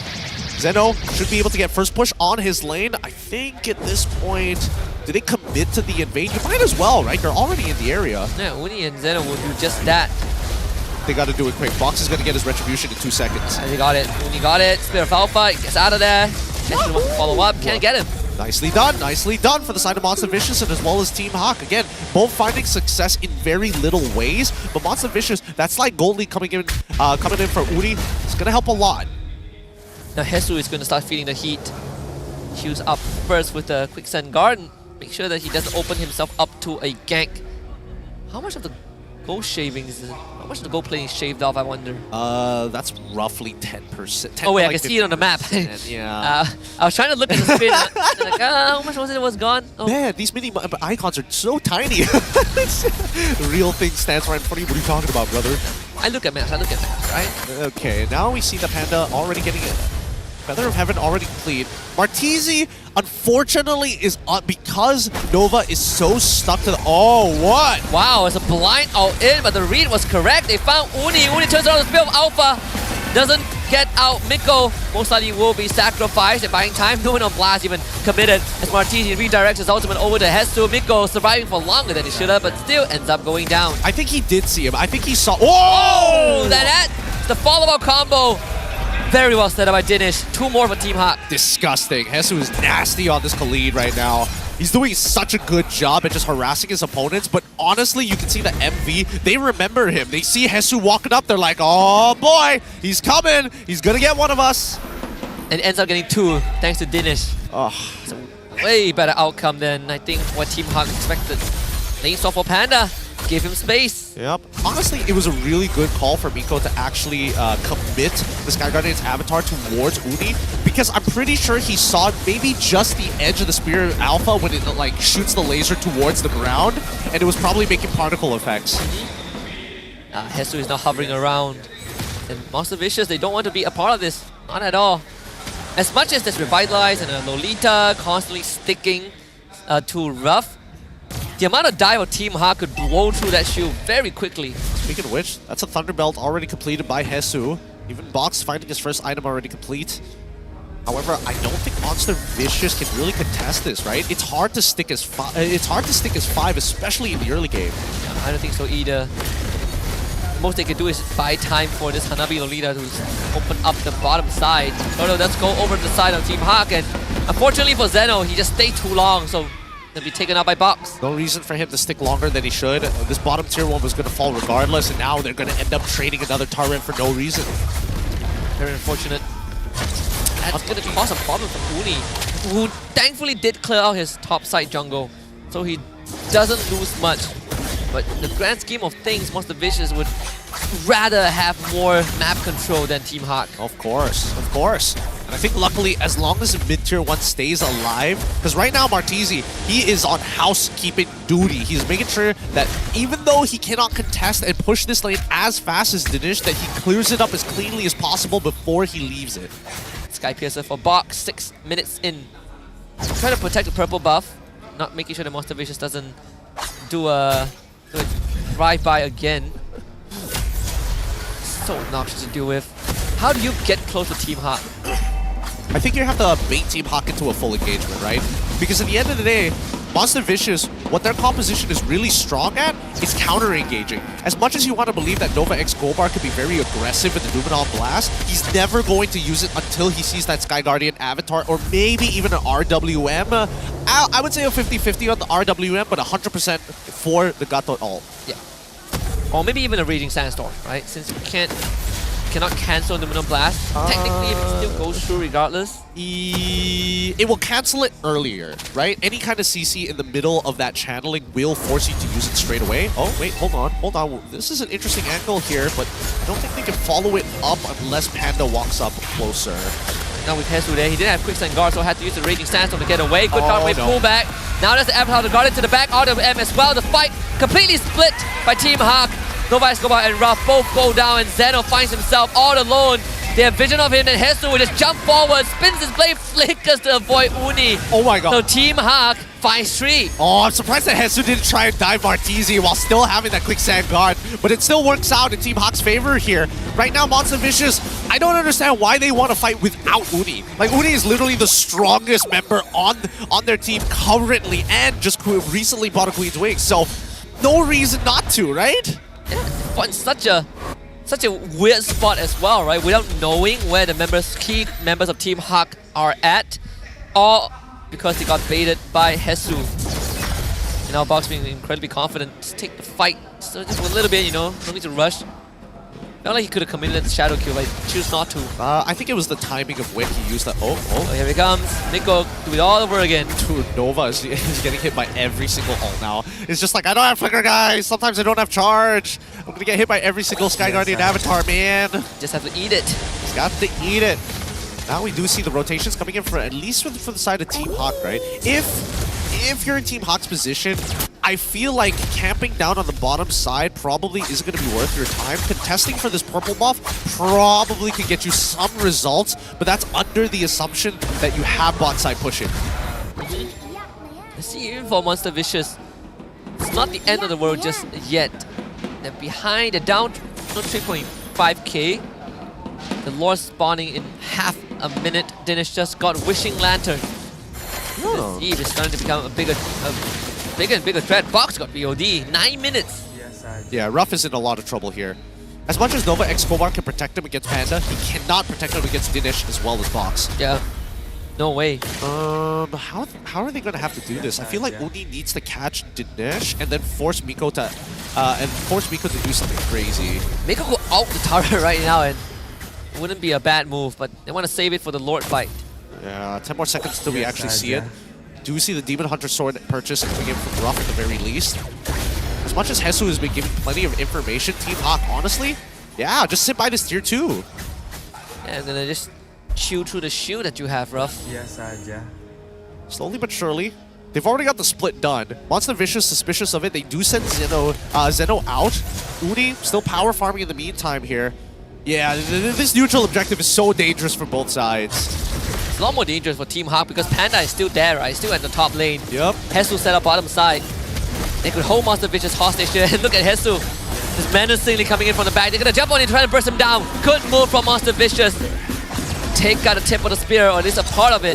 Zeno should be able to get first push on his lane. I think at this point, do they commit to the invade? You might as well, right? You're already in the area. Yeah, Uni and Zeno will do just that. They got to do it quick. Box is going to get his retribution in 2 seconds. And they got it. Uni got it. Spirit of Alpha gets out of there. Actually wants to follow up. Can't get him. Nicely done for the side of Monster Vicious and as well as Team Haq. Again, both finding success in very little ways, but Monster Vicious, that's like Gold League coming in for Uri. It's going to help a lot. Now Hesu is going to start feeling the heat. Heals up first with the Quicksand Guard and make sure that he doesn't open himself up to a gank. How much of the gold shavings is it? How much of the gold plating is shaved off, I wonder? That's roughly 10%. Oh wait, I can see it on the map. Yeah. I was trying to look at the screen and like, how much was it? It was gone. Oh. Man, these mini icons are so tiny. The real thing stands right in front of you. What are you talking about, brother? I look at maps, right? Okay, now we see the Panda already getting it. Feather of Heaven already complete. Martizi, unfortunately, is up because Nova is so stuck to the... Oh, what? Wow, it's a blind all in, but the read was correct. They found Uni. Uni turns around the Spirit of Alpha. Doesn't get out. Miko most likely will be sacrificed. They're buying time. No one on Blast even committed as Martizi redirects his ultimate over to Hesu. Miko surviving for longer than he should have, but still ends up going down. I think he did see him. I think he saw... Oh! That's the follow-up combo. Very well set up by Dinish. 2 more for Team Haq. Disgusting. Hesu is nasty on this Khalid right now. He's doing such a good job at just harassing his opponents, but honestly, you can see the MV, they remember him. They see Hesu walking up, they're like, oh boy, he's coming. He's gonna get one of us. And ends up getting 2, thanks to Dinish. Oh. It's a way better outcome than I think what Team Haq expected. Lane saw for Panda. Give him space. Yep. Honestly, it was a really good call for Miko to actually commit the Sky Guardian's avatar towards Uni, because I'm pretty sure he saw maybe just the edge of the Spear Alpha when it like shoots the laser towards the ground, and it was probably making particle effects. Hesu is now hovering around. And Monster Vicious, they don't want to be a part of this. Not at all. as much as there's Revitalize and a Lolita constantly sticking to Rough, the amount of dive of Team Haq could blow through that shield very quickly. Speaking of which, that's a Thunderbelt already completed by Hesu. Even Box finding his first item already complete. However, I don't think Monster Vicious can really contest this, right? It's hard to stick as five, especially in the early game. Yeah, I don't think so either. Most they could do is buy time for this Hanabi Lolita to open up the bottom side. Oh no, let's go over to the side of Team Haq, and unfortunately for Zeno, he just stayed too long, so he'll be taken out by Box. No reason for him to stick longer than he should. This bottom tier one was going to fall regardless, and now they're going to end up trading another Tarim for no reason. Very unfortunate. That's going to cause a problem for Uni, who thankfully did clear out his top side jungle, so he doesn't lose much. But in the grand scheme of things, Monster Vicious would rather have more map control than Team Haq. Of course, of course. And I think luckily, as long as the mid-tier 1 stays alive, because right now Martizi, he is on housekeeping duty. He's making sure that even though he cannot contest and push this lane as fast as Dinesh, that he clears it up as cleanly as possible before he leaves it. Sky Piercer for Box, 6 minutes in. Trying to protect the purple buff, not making sure the Monster Vicious doesn't do a drive-by again. So obnoxious to deal with. How do you get close to Team Haq? I think you have to bait Team Haq into a full engagement, right? Because at the end of the day, Monster Vicious, what their composition is really strong at is counter-engaging. As much as you want to believe that Nova X Goldbar could be very aggressive in the Numenon Blast, he's never going to use it until he sees that Sky Guardian avatar, or maybe even an RWM. I would say a 50-50 on the RWM, but 100% for the Gato ult. Yeah. Or maybe even a Raging Sandstorm, right? Since you cannot cancel Numenon Blast, technically it still goes through regardless. It will cancel it earlier, right? Any kind of CC in the middle of that channeling will force you to use it straight away. Oh, wait, hold on. This is an interesting angle here, but I don't think they can follow it up unless Panda walks up closer. Now with Hesu there, he didn't have Quicksand Guard, so had to use the Raging Sandstorm to get away. Good card wave pullback. Now there's the Avatar to guard into the back, RWM as well. The fight completely split by Team Haq. Nova X Goldbar and Ruff both go down, and Zeno finds himself all alone. They have vision of him, and Hesu will just jump forward, spins his blade, flickers to avoid Uni. Oh my god. So Team Haq finds 3. Oh, I'm surprised that Hesu didn't try and dive Martizi while still having that Quicksand Guard, but it still works out in Team Haq's favor here. Right now, Monster Vicious, I don't understand why they want to fight without Uni. Like, Uni is literally the strongest member on their team currently, and just recently bought a Queen's Wing, so no reason not to, right? But in such a weird spot as well, right? Without knowing where the key members of Team Haq are at, all because they got baited by Hesu. And now Box being incredibly confident, just take the fight, so just a little bit, you know, no need to rush. Not like he could have committed the shadow kill, but choose not to. I think it was the timing of when he used that. Oh, here he comes. Nico, do it all over again. Dude, Nova is getting hit by every single ult now. It's just like, I don't have Flicker, guys. Sometimes I don't have charge. I'm going to get hit by every single Sky Guardian avatar, man. Just have to eat it. Just got to eat it. Now we do see the rotations coming in for at least for the side of Team Haq, right? If you're in Team Haq's position, I feel like camping down on the bottom side probably isn't going to be worth your time. Contesting for this purple buff probably could get you some results, but that's under the assumption that you have bot side pushing. See, even for Monster Vicious, it's not the end of the world just yet. They're behind, they're down 3.5k. The Lord spawning in half a minute. Dinesh just got Wishing Lantern. Oh. Eve is starting to become a bigger and bigger threat. Box got BOD, 9 minutes. Yeah, Ruff is in a lot of trouble here. As much as Nova X Goldbar can protect him against Panda, he cannot protect him against Dinesh as well as Box. Yeah, no way. How are they gonna have to do this? I feel like Uni needs to catch Dinesh and then force Miko to do something crazy. Miko could ult the tower right now, and it wouldn't be a bad move, but they want to save it for the Lord fight. Yeah, 10 more seconds till we actually see it. Do see the Demon Hunter sword purchase coming in from Ruff at the very least. As much as Hesu has been giving plenty of information, Team Haq, honestly, yeah, just sit by this tier 2. Yeah, I'm gonna just chew through the shield that you have, Ruff. Slowly but surely. They've already got the split done. Monster Vicious suspicious of it. They do send Zeno out. Uni still power farming in the meantime here. Yeah, this neutral objective is so dangerous for both sides. It's a lot more dangerous for Team Haq because Panda is still there, right? Still at the top lane. Yep. Hesu set up bottom side. They could hold Monster Vicious hostage here. And look at Hesu. Just menacingly coming in from the back. They're gonna jump on him, try to burst him down. Good move from Monster Vicious. Take out the tip of the spear, or at least a part of it.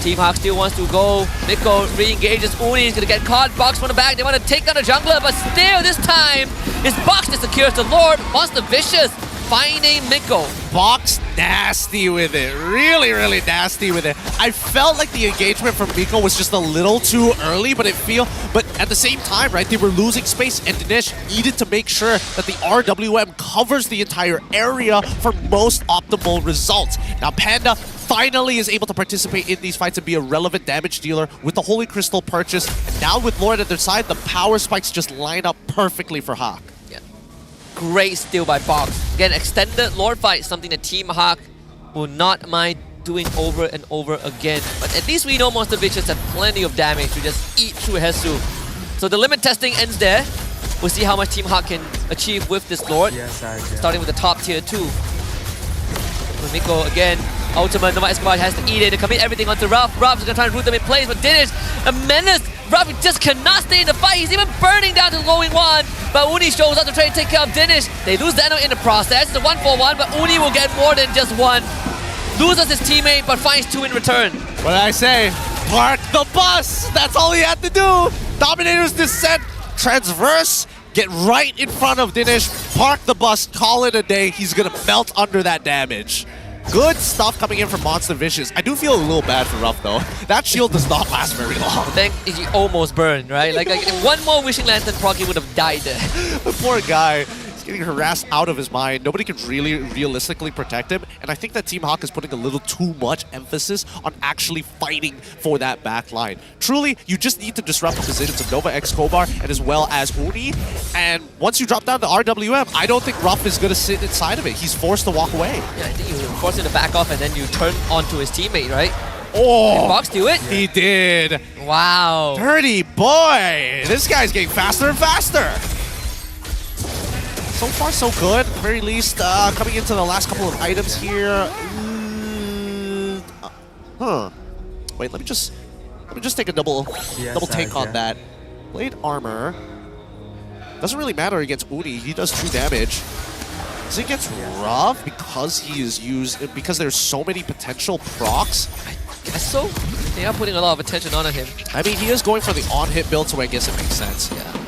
Team Haq still wants to go. Miko re-engages Uni. He's gonna get caught. Box from the back. They want to take down the jungler, but still this time, his box that secures the Lord. Monster Vicious finding Miko. Box nasty with it. Really, really nasty with it. I felt like the engagement from Miko was just a little too early, but at the same time, right, they were losing space, and Dinesh needed to make sure that the RWM covers the entire area for most optimal results. Now, Panda finally is able to participate in these fights and be a relevant damage dealer with the Holy Crystal purchase. And now with Lord at their side, the power spikes just line up perfectly for Haq. Great steal by Box. Again, extended Lord fight, something that Team Haq will not mind doing over and over again. But at least we know Monster Vicious have plenty of damage to just eat through Hesu. So the limit testing ends there. We'll see how much Team Haq can achieve with this Lord. Starting with the top tier 2. Miko again. Ultimate, Nova Escobar has to eat it. They commit everything onto Ruff. Ruff's gonna try and root them in place, but Dinesh, a menace. Ruff just cannot stay in the fight. He's even burning down to the glowing one. But Uni shows up to try and take care of Dinesh. They lose Zeno in the process. It's a 1-for-1, but Uni will get more than just one. Loses his teammate, but finds 2 in return. What did I say? Park the bus! That's all he had to do! Dominator's descent, transverse, get right in front of Dinesh, park the bus, call it a day. He's gonna melt under that damage. Good stuff coming in from Monster Vicious. I do feel a little bad for Ruff though. That shield does not last very long. Then he almost burned, right? Like one more Wishing Lantern proc, he would have died there. The poor guy. Getting harassed out of his mind. Nobody can really realistically protect him. And I think that Team Haq is putting a little too much emphasis on actually fighting for that back line. Truly, you just need to disrupt the positions of Nova X Kobar and as well as Uni. And once you drop down to RWM, I don't think Ruff is going to sit inside of it. He's forced to walk away. Yeah, I think you force him to back off and then you turn onto his teammate, right? Oh! Did Box do it? He did. Wow. Dirty boy. This guy's getting faster and faster. So far, so good. At the very least, coming into the last couple of items here. Wait, let me just take a double take on that. Blade armor doesn't really matter against Uni. He does 2 damage. Is it against Ruff because there's so many potential procs? I guess so. They are putting a lot of attention on him. I mean, he is going for the on-hit build, so I guess it makes sense. Yeah.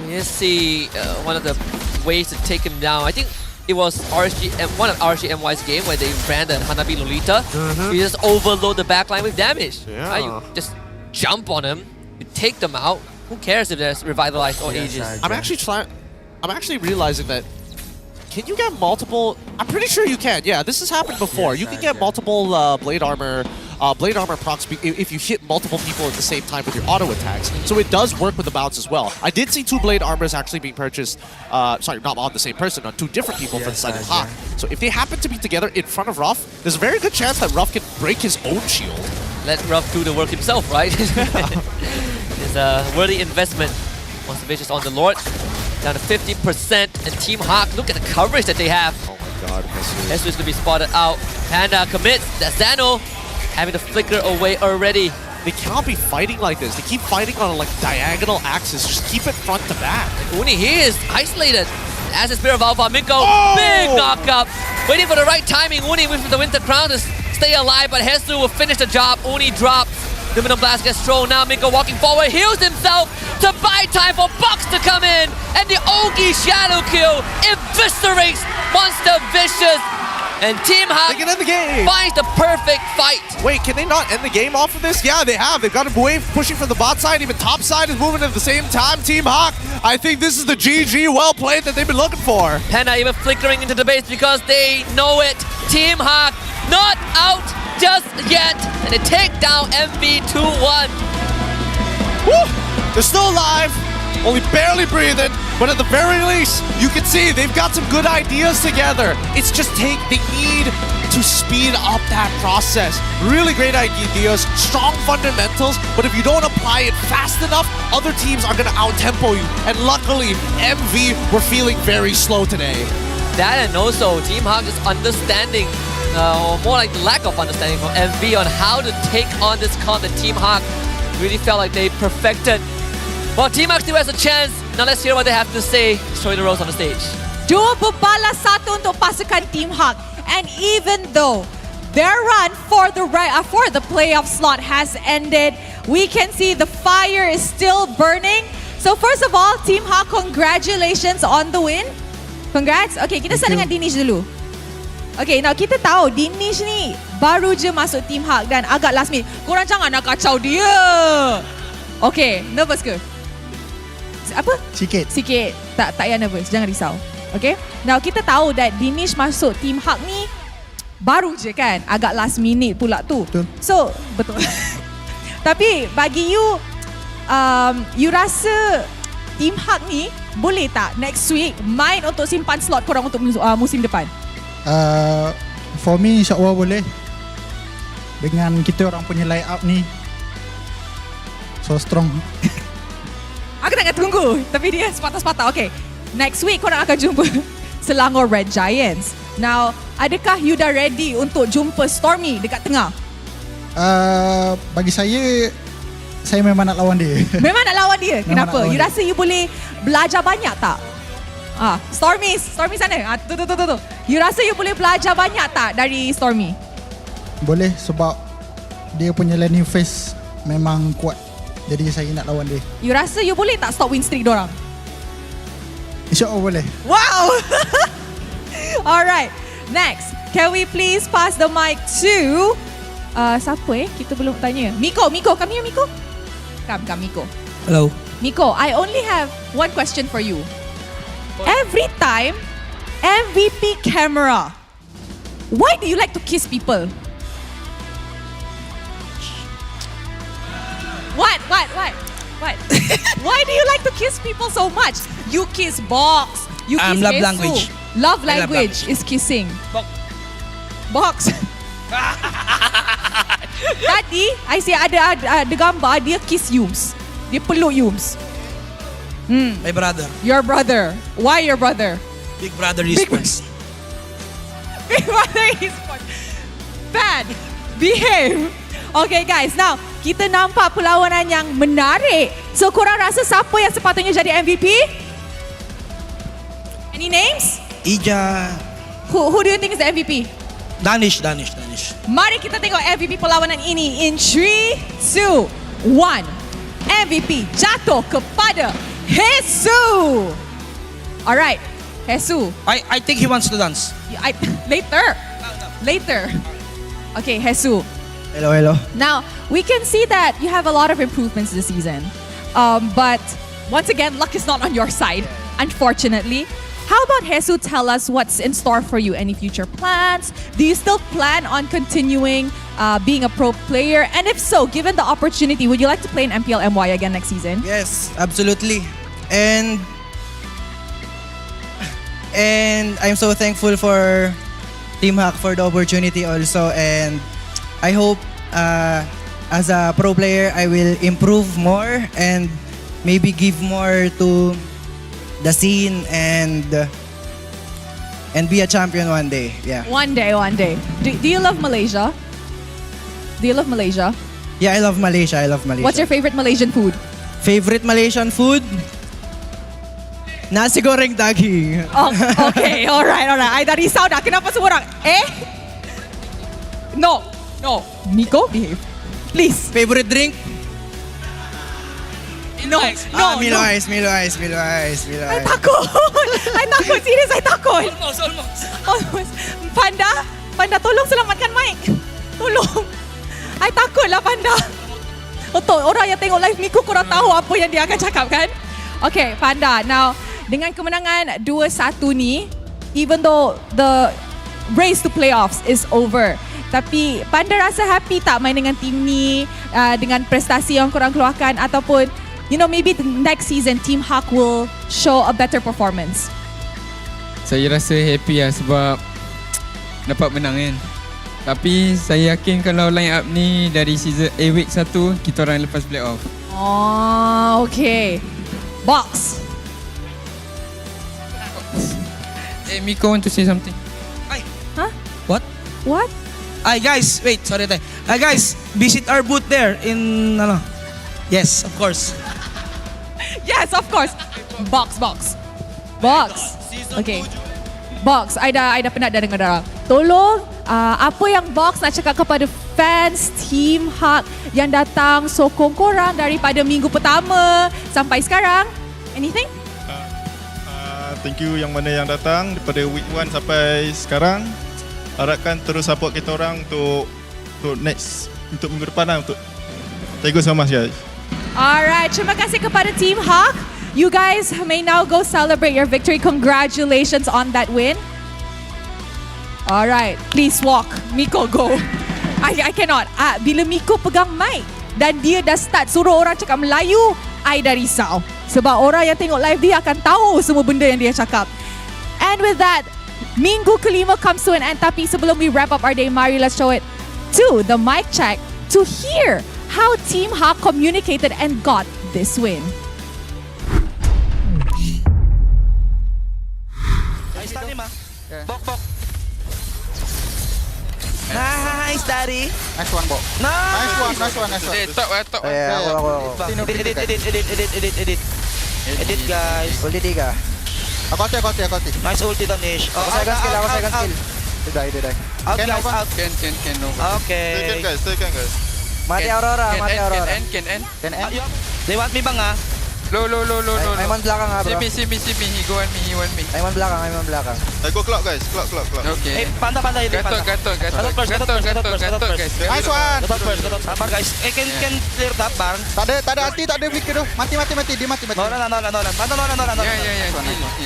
Let's see one of the ways to take him down. I think it was one of RSGMY's game where they ran the Hanabi Lolita. You just overload the backline with damage. Yeah. Right? You just jump on them, you take them out. Who cares if they're revitalized or ages? I'm actually realizing that. Can you get multiple? I'm pretty sure you can. Yeah, this has happened before. You can get multiple blade armor procs if you hit multiple people at the same time with your auto attacks. So it does work with the bounce as well. I did see 2 blade armors actually being purchased. Sorry, not on the same person, on 2 different people for the side of Haq. So if they happen to be together in front of Ruff, there's a very good chance that Ruff can break his own shield. Let Ruff do the work himself, right? It's a worthy investment. Monster Vicious on the Lord. Down to 50%, and Team Haq, look at the coverage that they have. Oh my god, Hesu is going to be spotted out. Panda commits. That's Zano having to flicker away already. They cannot be fighting like this. They keep fighting on like diagonal axis. Just keep it front to back. Uni, he is isolated. As a Spirit of Alpha, Miko, big knockup. Waiting for the right timing. Uni with the Winter Crown to stay alive, but Hesu will finish the job. Uni drops. The Venom Blast gets thrown. Now Miko walking forward, heals himself to buy time for Box to come in. And the Ogi Shadow Kill eviscerates Monster Vicious. And Team Haq finds the perfect fight. Wait, can they not end the game off of this? Yeah, they have. They've got a wave pushing from the bot side. Even top side is moving at the same time. Team Haq, I think this is the GG well played that they've been looking for. Panda even flickering into the base because they know it. Team Haq not out just yet. And they take down MV 2-1. Woo! They're still alive. Only barely breathing, but at the very least, you can see they've got some good ideas together. It's just they need to speed up that process. Really great ideas, strong fundamentals, but if you don't apply it fast enough, other teams are gonna out-tempo you. And luckily, MV were feeling very slow today. That and also Team Haq is understanding or more like the lack of understanding from MV on how to take on this con that Team Haq really felt like they perfected. Well, Team Haq still has a chance. Now let's hear what they have to say. Show the roles on the stage. 2 berbalas 1 untuk pasukan Team Haq. And even though their run for the playoff slot has ended, we can see the fire is still burning. So first of all, Team Haq, congratulations on the win. Congrats. Okay, kita start dengan Dinesh dulu. Okay, now kita tahu Dinesh ni baru je masuk Team Haq dan agak last minute. Korang jangan nak kacau dia. Okay, nervous ke? Apa? Sikit. Tak payah nervous, jangan risau. Okay, now kita tahu that Dinesh masuk Team Haq ni baru je kan, agak last minute pula tu. Betul. So, betul. Tapi bagi you, you rasa Team Haq ni boleh tak next week main untuk simpan slot korang untuk musim depan? For me, insyaAllah boleh. Dengan kita orang punya line up ni so strong. Aku tak nak tunggu, tapi dia sepatah-sepatah. Okay, next week korang akan jumpa Selangor Red Giants. Now, adakah you dah ready untuk jumpa Stormy dekat tengah? Bagi saya memang nak lawan dia. Memang nak lawan dia? Kenapa? You dia. rasa you boleh belajar banyak tak? Stormy sana. Tu. You rasa you boleh belajar banyak tak dari Stormy? Boleh, sebab dia punya landing phase memang kuat. Jadi saya nak lawan dia. You rasa you boleh tak stop win streak dorang? InsyaAllah boleh. Wow! Alright, next. Can we please pass the mic to siapa Kita belum tanya. Miko, come here Miko. Come Miko. Hello. Miko, I only have one question for you. Every time MVP camera, why do you like to kiss people? What? Why do you like to kiss people so much? You kiss Box. You kiss love Hesu. language. Love language is kissing. Box. Tadi, I see ada gambar dia kiss Yums. Dia peluk Yums. My brother. Your brother. Why your brother? Big brother is sports. Big brother is sports. Bad. Behave. Okay guys, now kita nampak perlawanan yang menarik. So korang rasa siapa yang sepatutnya jadi MVP? Any names? Ija. Who do you think is the MVP? Danish. Mari kita tengok MVP perlawanan ini in 3, 2, 1. MVP jatuh kepada Hesu. Alright, Hesu. I think he wants to dance. Later. Okay, Hesu. Hello. Now, we can see that you have a lot of improvements this season. But once again, luck is not on your side, unfortunately. How about Hesu tell us what's in store for you? Any future plans? Do you still plan on continuing being a pro player? And if so, given the opportunity, would you like to play in MPL MY again next season? Yes, absolutely. And I'm so thankful for Team Haq for the opportunity also. And I hope as a pro player, I will improve more and maybe give more to the scene and be a champion one day. Yeah. One day. Do you love Malaysia? Yeah, I love Malaysia. What's your favorite Malaysian food? Favorite Malaysian food? Nasi goreng daging. Oh, okay, alright. Ay, dah risau dah. Kenapa semua orang? No. Miko, behave. Please. Favorite drink? No. Milo Ice. I takut. Serius, I takut. Almost. Panda, tolong selamatkan Mike. Tolong. I takut lah Panda. Betul, orang yang tengok live Miko korang tahu apa yang dia akan cakap kan? Okay, Panda. Now, dengan kemenangan 2-1 ni, even though the race to playoffs is over, tapi Panda rasa happy tak main dengan tim ni, dengan prestasi yang korang keluarkan, ataupun maybe the next season Team Haq will show a better performance? Saya rasa happy lah sebab dapat menang kan. Tapi saya yakin kalau line up ni dari season week 1 kita orang lepas playoff. Oh, okay. Box. Miko want to say something. What? What? Ay guys, wait, sorry tayo. Guys, visit our booth there in Yes, of course. Yes, of course. Box. Okay. Box, I dah penat dah dengar dah. Tolong, apa yang Box nak cakap kepada fans Team Haq yang datang sokong korang daripada minggu pertama sampai sekarang? Anything? Thank you yang mana yang datang daripada week 1 sampai sekarang. Harapkan terus support kita orang untuk minggu depan lah untuk. Thank you so much guys. Alright, terima kasih kepada Team Haq. You guys may now go celebrate your victory. Congratulations on that win. Alright, please walk. Miko, go. I cannot. Bila Miko pegang mic dan dia dah start suruh orang cakap Melayu, I dah risau. Sebab orang yang tengok live dia akan tahu semua benda yang dia cakap. And with that, minggu kelima comes to an end. Tapi sebelum we wrap up our day, mari let's show it to the mic check to hear how Team Haq communicated and got this win. Bok. Nice, Daddy. Nice one, Bok. Nice one. Top. Aku. Edit guys. Ulti 3. Aku hati. Nice ulti Danish. Aku second skill. Sudah. Out. Can no. Okay. Second guys. Mati Aurora. Can. Lewat mi bang Low. Aiman belakang bro. See me. He want me. Aiman belakang. I go clock guys. Clock. Okay. Pantai. Gatot guys. Nice one. Gatot. Sabar guys. Can clear that barn. Tak ada anti, tak ada flicker tu. Mati. Dia mati. No. Yeah.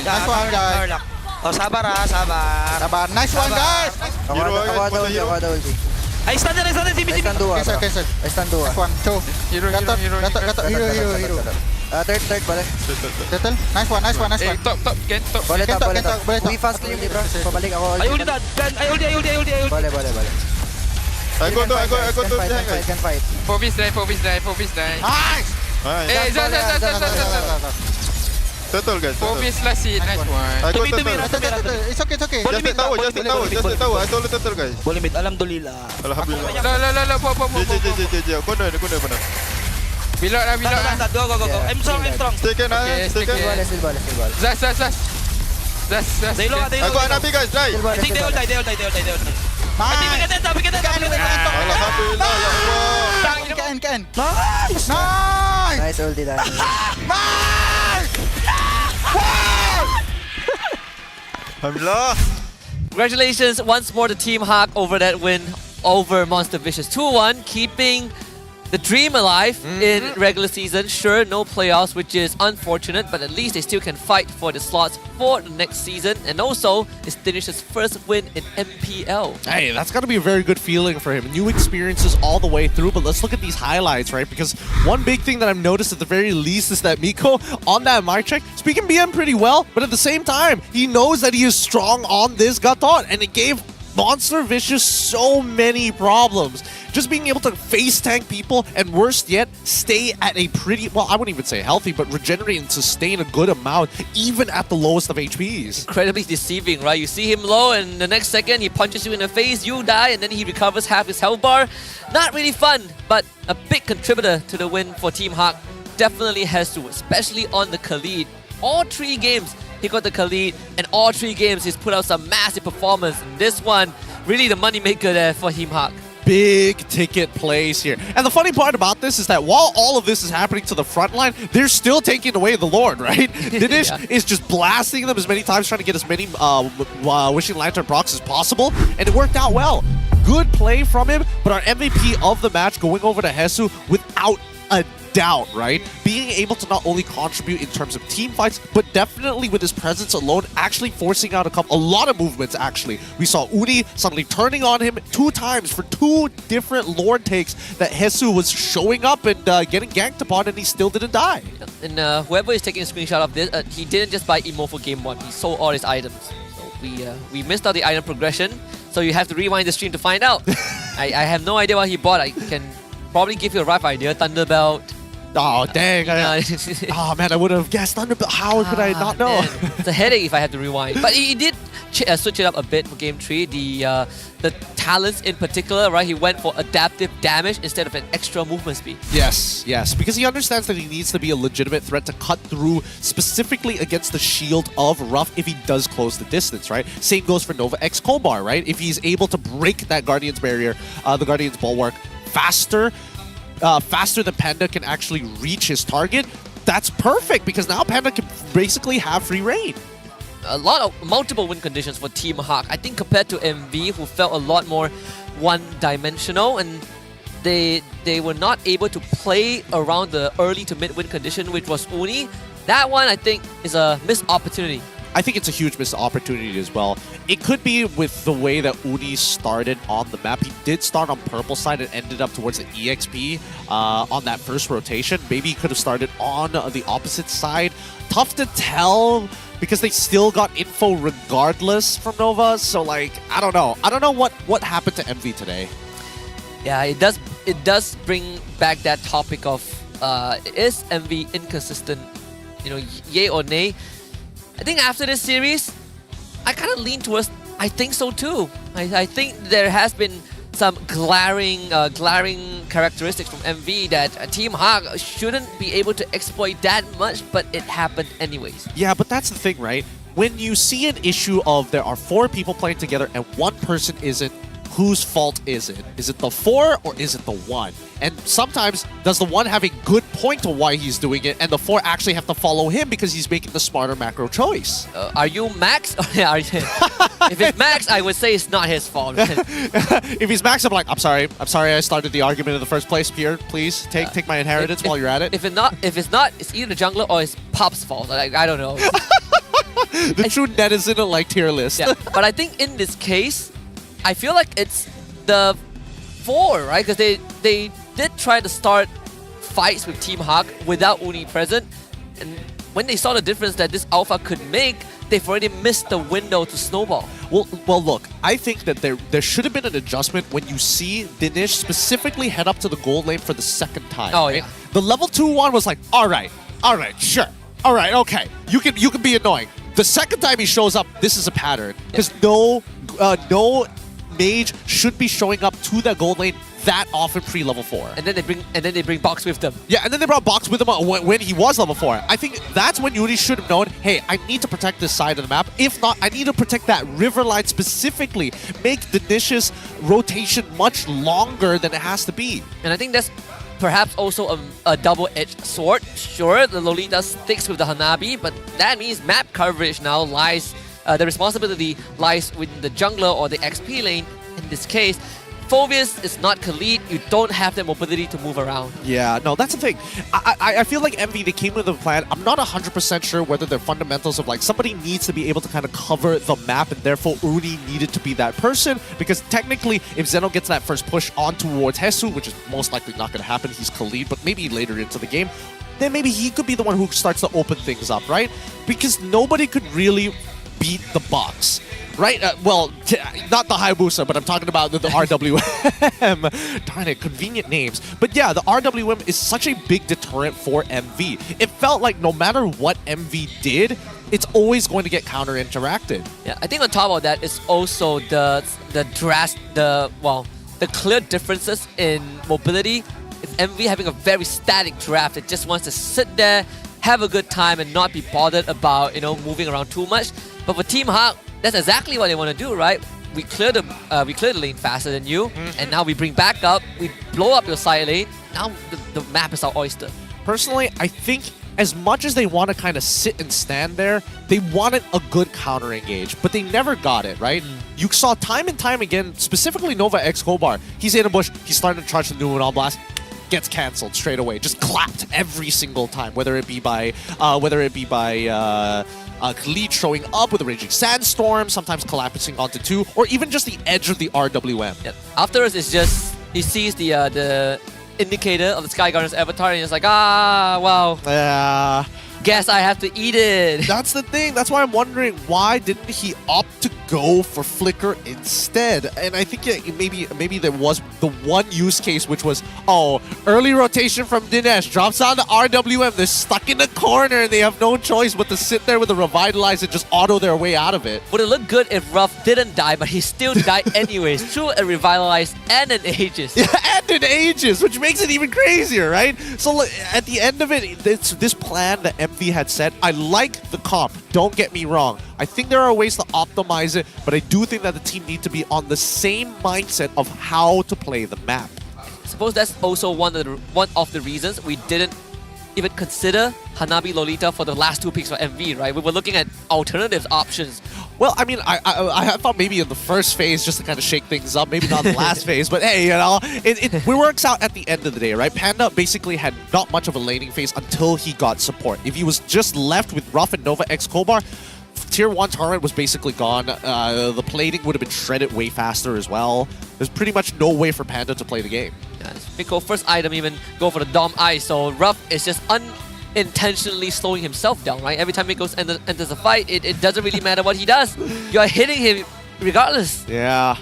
Nice one guys. Oh, sabar. Nice one guys. Aku ada ulti. I stand sini. Cancel. I stand 2. Nice one. Show. Gatot. Hero. Third boleh. Settle. Nice one. Top. Can top. Boleh tak. We fast clean ni bro. Pabalik aku. I ulti. Boleh. I go to Can fight. Fovis die. Nice. Settle guys. Fovis last hit. Nice one. I go to It's okay. Just tahu. I told you settle guys. Boleh mid. Alhamdulillah. Lah. JJ. Kau Bilok lah. Go. I'm strong. Stay can. Boleh. Zas. Aku Nabi guys. Die. I think they all die. Nice. Alhamdulillah ya Allah. Can. Nice ulti dah. Alhamdulillah. Congratulations once more to Team Haq over that win over Monster Vicious 2-1, keeping the dream alive in regular season. Sure, no playoffs, which is unfortunate, but at least they still can fight for the slots for the next season. And also, it's Dinish's first win in MPL. Hey, that's got to be a very good feeling for him. New experiences all the way through, but let's look at these highlights, right? Because one big thing that I've noticed at the very least is that Miko, on that mic check, speaking BM pretty well, but at the same time, he knows that he is strong on this Gatot, and it gave Monster Vicious so many problems. Just being able to face tank people and worst yet, stay at a pretty, well, I wouldn't even say healthy, but regenerate and sustain a good amount even at the lowest of HPs. Incredibly deceiving, right? You see him low and the next second he punches you in the face, you die, and then he recovers half his health bar. Not really fun, but a big contributor to the win for Team Haq. Definitely has to, especially on the Khalid. All 3 games he got the Khalid, and all 3 games he's put out some massive performance. And this one, really the moneymaker there for Team Haq. Big ticket plays here. And the funny part about this is that while all of this is happening to the front line, they're still taking away the Lord, right? Dinesh is just blasting them as many times, trying to get as many Wishing Lantern procs as possible, and it worked out well. Good play from him, but our MVP of the match going over to Hesu without a doubt, right? Being able to not only contribute in terms of team fights, but definitely with his presence alone, actually forcing out a lot of movements, actually. We saw Uni suddenly turning on him 2 times for 2 different Lord takes that Hesu was showing up and getting ganked upon, and he still didn't die. And whoever is taking a screenshot of this, he didn't just buy Emo for Game 1, he sold all his items. So we missed out the item progression, so you have to rewind the stream to find out. I have no idea what he bought. I can probably give you a rough idea. Thunderbelt. Oh, dang. Oh, man, I would have guessed Thunderbelt. How could I not know? It's a headache if I had to rewind. But he did switch it up a bit for Game 3. The talents in particular, right? He went for adaptive damage instead of an extra movement speed. Yes, because he understands that he needs to be a legitimate threat to cut through specifically against the shield of Ruff if he does close the distance, right? Same goes for Nova X Kobar, right? If he's able to break that Guardian's barrier, the Guardian's bulwark faster than Panda can actually reach his target, that's perfect because now Panda can basically have free reign. A lot of multiple win conditions for Team Haq. I think compared to MV, who felt a lot more one-dimensional, and they were not able to play around the early to mid-win condition, which was Uni. That one, I think, is a missed opportunity. I think it's a huge missed opportunity as well. It could be with the way that Uni started on the map. He did start on purple side and ended up towards the EXP on that first rotation. Maybe he could have started on the opposite side. Tough to tell because they still got info regardless from Nova. So like, I don't know. I don't know what happened to MV today. Yeah, it does bring back that topic of is MV inconsistent? You know, yay or nay? I think after this series, I kind of lean towards I think so too. I think there has been some glaring characteristics from MV that Team Haq shouldn't be able to exploit that much, but it happened anyways. Yeah, but that's the thing, right? When you see an issue of there are 4 people playing together and one person isn't, whose fault is it? Is it the 4 or is it the 1? And sometimes, does the 1 have a good point to why he's doing it, and the 4 actually have to follow him because he's making the smarter macro choice? Are you Max? If it's Max, I would say it's not his fault. If he's Max, I'm like, I'm sorry I started the argument in the first place. Here, please take my inheritance while you're at it. If it's not, it's either the jungler or it's Pop's fault. Like, I don't know. The true netizen like tier list. Yeah, but I think in this case, I feel like it's the 4, right? Because they did try to start fights with Team Haq without Uni present, and when they saw the difference that this alpha could make, they've already missed the window to snowball. Well, look, I think that there should have been an adjustment when you see Dinesh specifically head up to the gold lane for the second time. Oh, right? yeah. The level 2 one was like, all right, sure, all right, okay, you can be annoying. The second time he shows up, this is a pattern because no mage should be showing up to the gold lane that often pre-level 4. And then they bring Box with them. Yeah, and then they brought Box with him when he was level 4. I think that's when Yuri should have known, hey, I need to protect this side of the map. If not, I need to protect that river line specifically. Make the Dinesh's rotation much longer than it has to be. And I think that's perhaps also a double-edged sword. Sure, the Lolita sticks with the Hanabi, but that means map coverage now lies, the responsibility lies with the jungler or the XP lane. In this case, Phoveus is not Khalid, you don't have the mobility to move around. Yeah, no, that's the thing. I feel like MV, they came with a plan. I'm not 100% sure whether their fundamentals of like somebody needs to be able to kind of cover the map and therefore Uni needed to be that person, because technically if Zeno gets that first push on towards Hesu, which is most likely not going to happen, he's Khalid, but maybe later into the game, then maybe he could be the one who starts to open things up, right? Because nobody could really beat the box. Right? Well, not the Hayabusa, but I'm talking about the RWM. Darn it, convenient names. But yeah, the RWM is such a big deterrent for MV. It felt like no matter what MV did, it's always going to get counter-interacted. Yeah, I think on top of that is also the clear differences in mobility. If MV having a very static draft that just wants to sit there, have a good time, and not be bothered about moving around too much. But for Team Haq, that's exactly what they want to do, right? We clear the lane faster than you, and now we bring back up, we blow up your side lane. Now the map is our oyster. Personally, I think as much as they want to kind of sit and stand there, they wanted a good counter engage, but they never got it, right? You saw time and time again, specifically Nova X Kobar. He's in a bush, he's starting to charge the new on blast, gets cancelled straight away, just clapped every single time, whether it be by Khalid showing up with a Raging Sandstorm, sometimes collapsing onto 2, or even just the edge of the RWM. Yep. Afterwards, it's just, he sees the indicator of the Sky Guardian's avatar and he's like, well, yeah, guess I have to eat it. That's the thing. That's why I'm wondering, why didn't he opt to go for Flicker instead. And I think maybe there was the one use case, which was, early rotation from Dinesh, drops down to RWM, they're stuck in the corner and they have no choice but to sit there with a Revitalize and just auto their way out of it. Would it look good if Ruff didn't die, but he still died anyways through a Revitalize and an Aegis? Yeah, and an Aegis, which makes it even crazier, right? So at the end of it, this plan that MV had set, I like the comp, don't get me wrong. I think there are ways to optimize it, but I do think that the team need to be on the same mindset of how to play the map. I suppose that's also one of the reasons we didn't even consider Hanabi Lolita for the last 2 picks for MV, right? We were looking at alternatives, options. Well, I mean, I thought maybe in the first phase just to kind of shake things up, maybe not the last phase, but hey, you know, it works out at the end of the day, right? Panda basically had not much of a laning phase until he got support. If he was just left with Ruff and Nova X Kobar, Tier 1 turret was basically gone. The plating would have been shredded way faster as well. There's pretty much no way for Panda to play the game. Yeah, Miko first item even go for the Dom Ice, so Ruff is just unintentionally slowing himself down, right? Every time Miko enters a fight, it doesn't really matter what he does. You're hitting him regardless. Yeah.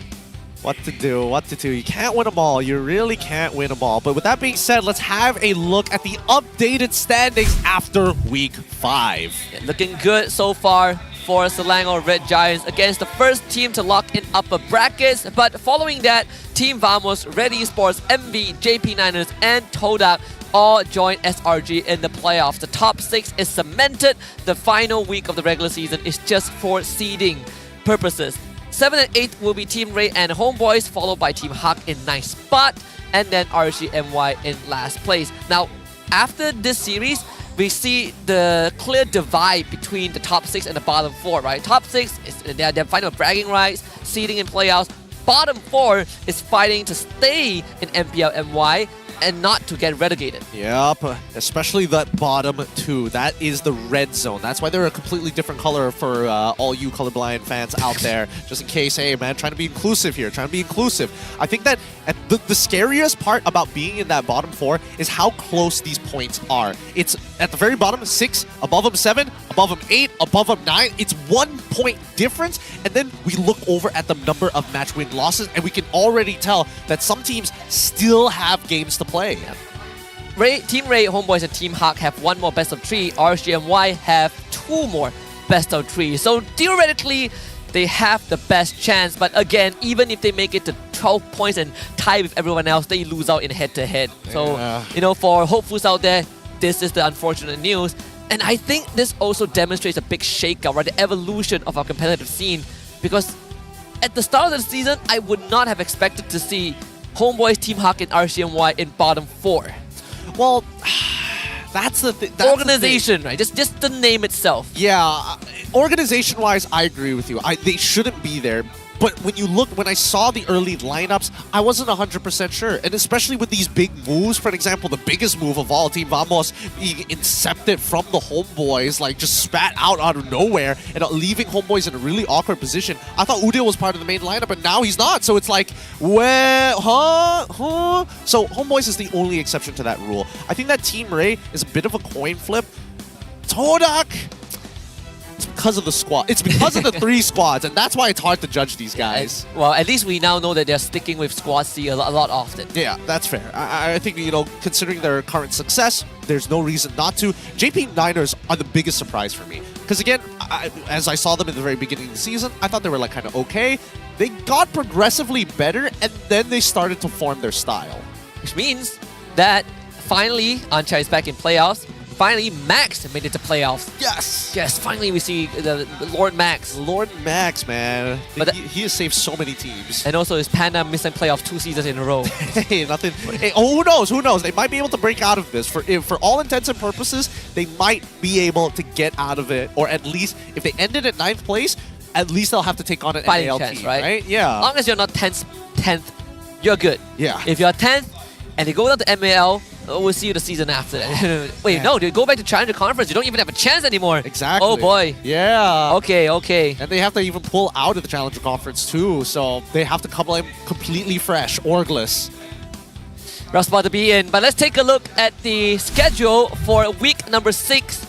What to do. You can't win them all. You really can't win them all. But with that being said, let's have a look at the updated standings after Week 5. Yeah, looking good so far for Selangor Red Giants against the first team to lock in upper brackets. But following that, Team Vamos, Red Esports, MV, JP9ers, and Todak all join SRG in the playoffs. The top 6 is cemented. The final week of the regular season is just for seeding purposes. 7 and 8 will be Team Ray and Homeboys, followed by Team Haq in 9th spot, and then RGMY in last place. Now, after this series, we see the clear divide between the top 6 and the bottom 4, right? Top 6 is they're fighting for bragging rights, seeding in playoffs. Bottom 4 is fighting to stay in MPL MY and not to get relegated. Yep, especially that bottom 2. That is the red zone. That's why they're a completely different color for all you colorblind fans out there. Just in case, hey man, trying to be inclusive here, trying to be inclusive. I think that the scariest part about being in that bottom 4 is how close these points are. It's at the very bottom 6, above them 7, above them 8, above them 9. It's 1 point difference, and then we look over at the number of match win losses, and we can already tell that some teams still have games to play. Team Ray, Homeboys, and Team Haq have 1 more best of 3. RGMY have 2 more best of 3. So theoretically, they have the best chance. But again, even if they make it to 12 points and tie with everyone else, they lose out in head-to-head. So, you know, for hopefuls out there, this is the unfortunate news. And I think this also demonstrates a big shakeup, right? The evolution of our competitive scene. Because at the start of the season, I would not have expected to see Homeboys, Team Haq, and RCMY in bottom 4. Well, that's the thing. Organization, right? Just the name itself. Yeah, organization-wise, I agree with you. They shouldn't be there. But when I saw the early lineups, I wasn't 100% sure. And especially with these big moves, for example, the biggest move of all, Team Vamos being incepted from the Homeboys, like just spat out of nowhere and leaving Homeboys in a really awkward position. I thought Udil was part of the main lineup, but now he's not. So it's like, where, huh? So Homeboys is the only exception to that rule. I think that Team Ray is a bit of a coin flip. Todak, it's because of the squad. It's because of the 3 squads, and that's why it's hard to judge these guys. Well, at least we now know that they're sticking with Squad C a lot often. Yeah, that's fair. I think, you know, considering their current success, there's no reason not to. JP9ers are the biggest surprise for me. Because again, as I saw them in the very beginning of the season, I thought they were like kind of okay. They got progressively better, and then they started to form their style. Which means that finally, Ancha is back in playoffs. Finally, Max made it to playoffs. Yes! Yes, finally we see the Lord Max. Lord Max, man. But he has saved so many teams. And also, his Panda missing playoffs 2 seasons in a row. Hey, nothing. Hey, who knows? Who knows? They might be able to break out of this. For all intents and purposes, they might be able to get out of it. Or at least, if they ended at 9th place, at least they'll have to take on an Fighting MAL chance, team, right? Yeah. As long as you're not 10th, you're good. Yeah. If you're 10th and they go down to MAL, we'll see you the season after that. Wait, no, they go back to Challenger Conference. You don't even have a chance anymore. Exactly. Oh boy. Yeah. Okay. And they have to even pull out of the Challenger Conference too, so they have to come in completely fresh, orgless. Rough spot to be in. But let's take a look at the schedule for week number 6.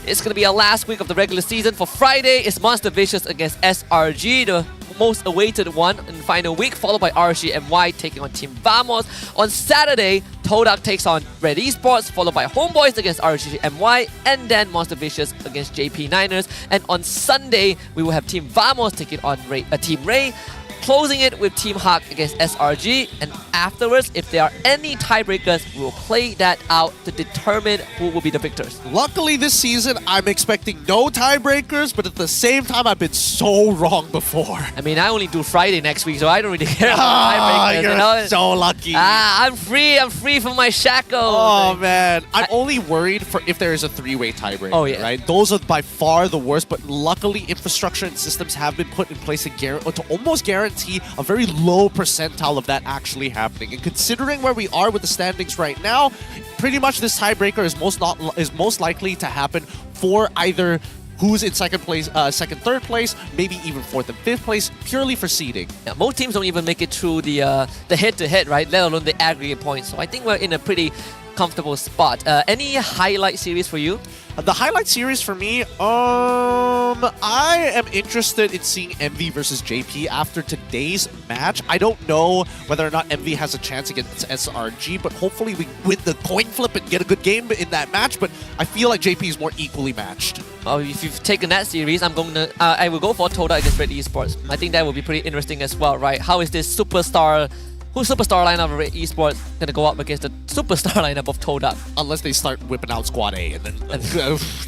It's going to be our last week of the regular season. For Friday, it's Monster Vicious against SRG, the most awaited one in the final week, followed by RGMY taking on Team Vamos. On Saturday, Todak takes on Red Esports, followed by Homeboys against RGMY, and then Monster Vicious against JP Niners. And on Sunday, we will have Team Vamos taking on Team Ray, closing it with Team Haq against SRG, and afterwards, if there are any tiebreakers, we will play that out to determine who will be the victors. Luckily this season, I'm expecting no tiebreakers, but at the same time, I've been so wrong before. I mean, I only do Friday next week, so I don't really care about tiebreakers. You're so lucky. I'm free from my shackles. Oh man, I'm only worried for if there is a three-way tiebreaker. Oh, yeah. Right? Those are by far the worst, but luckily infrastructure and systems have been put in place to almost guarantee a very low percentile of that actually happening. And considering where we are with the standings right now, pretty much this tiebreaker is most likely to happen for either who's in second, third place, maybe even fourth and fifth place, purely for seeding. Yeah, most teams don't even make it through the head-to-head, right? Let alone the aggregate points. So I think we're in a pretty comfortable spot. Any highlight series for you? The highlight series for me, I am interested in seeing MV versus JP after today's match. I don't know whether or not MV has a chance against SRG, but hopefully we win the coin flip and get a good game in that match. But I feel like JP is more equally matched. Oh, if you've taken that series, I will go for Todak against Red Esports. I think that will be pretty interesting as well, right? How is this superstar lineup of Red Esports gonna go up against the superstar lineup of Todak? Unless they start whipping out Squad A and then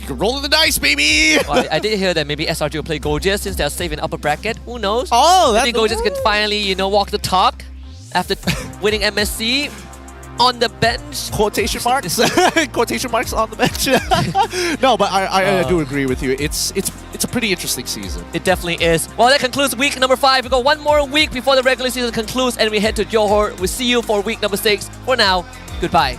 you're rolling the dice, baby! Well, I did hear that maybe SRG will play Gojira since they're safe in upper bracket. Who knows? Oh, maybe Gojira can finally, walk the talk after winning MSC on the bench. Quotation marks? Quotation marks on the bench. No, but I do agree with you. It's a pretty interesting season. It definitely is. Well, that concludes week number 5. We got one more week before the regular season concludes and we head to Johor. We'll see you for week number 6. For now, goodbye.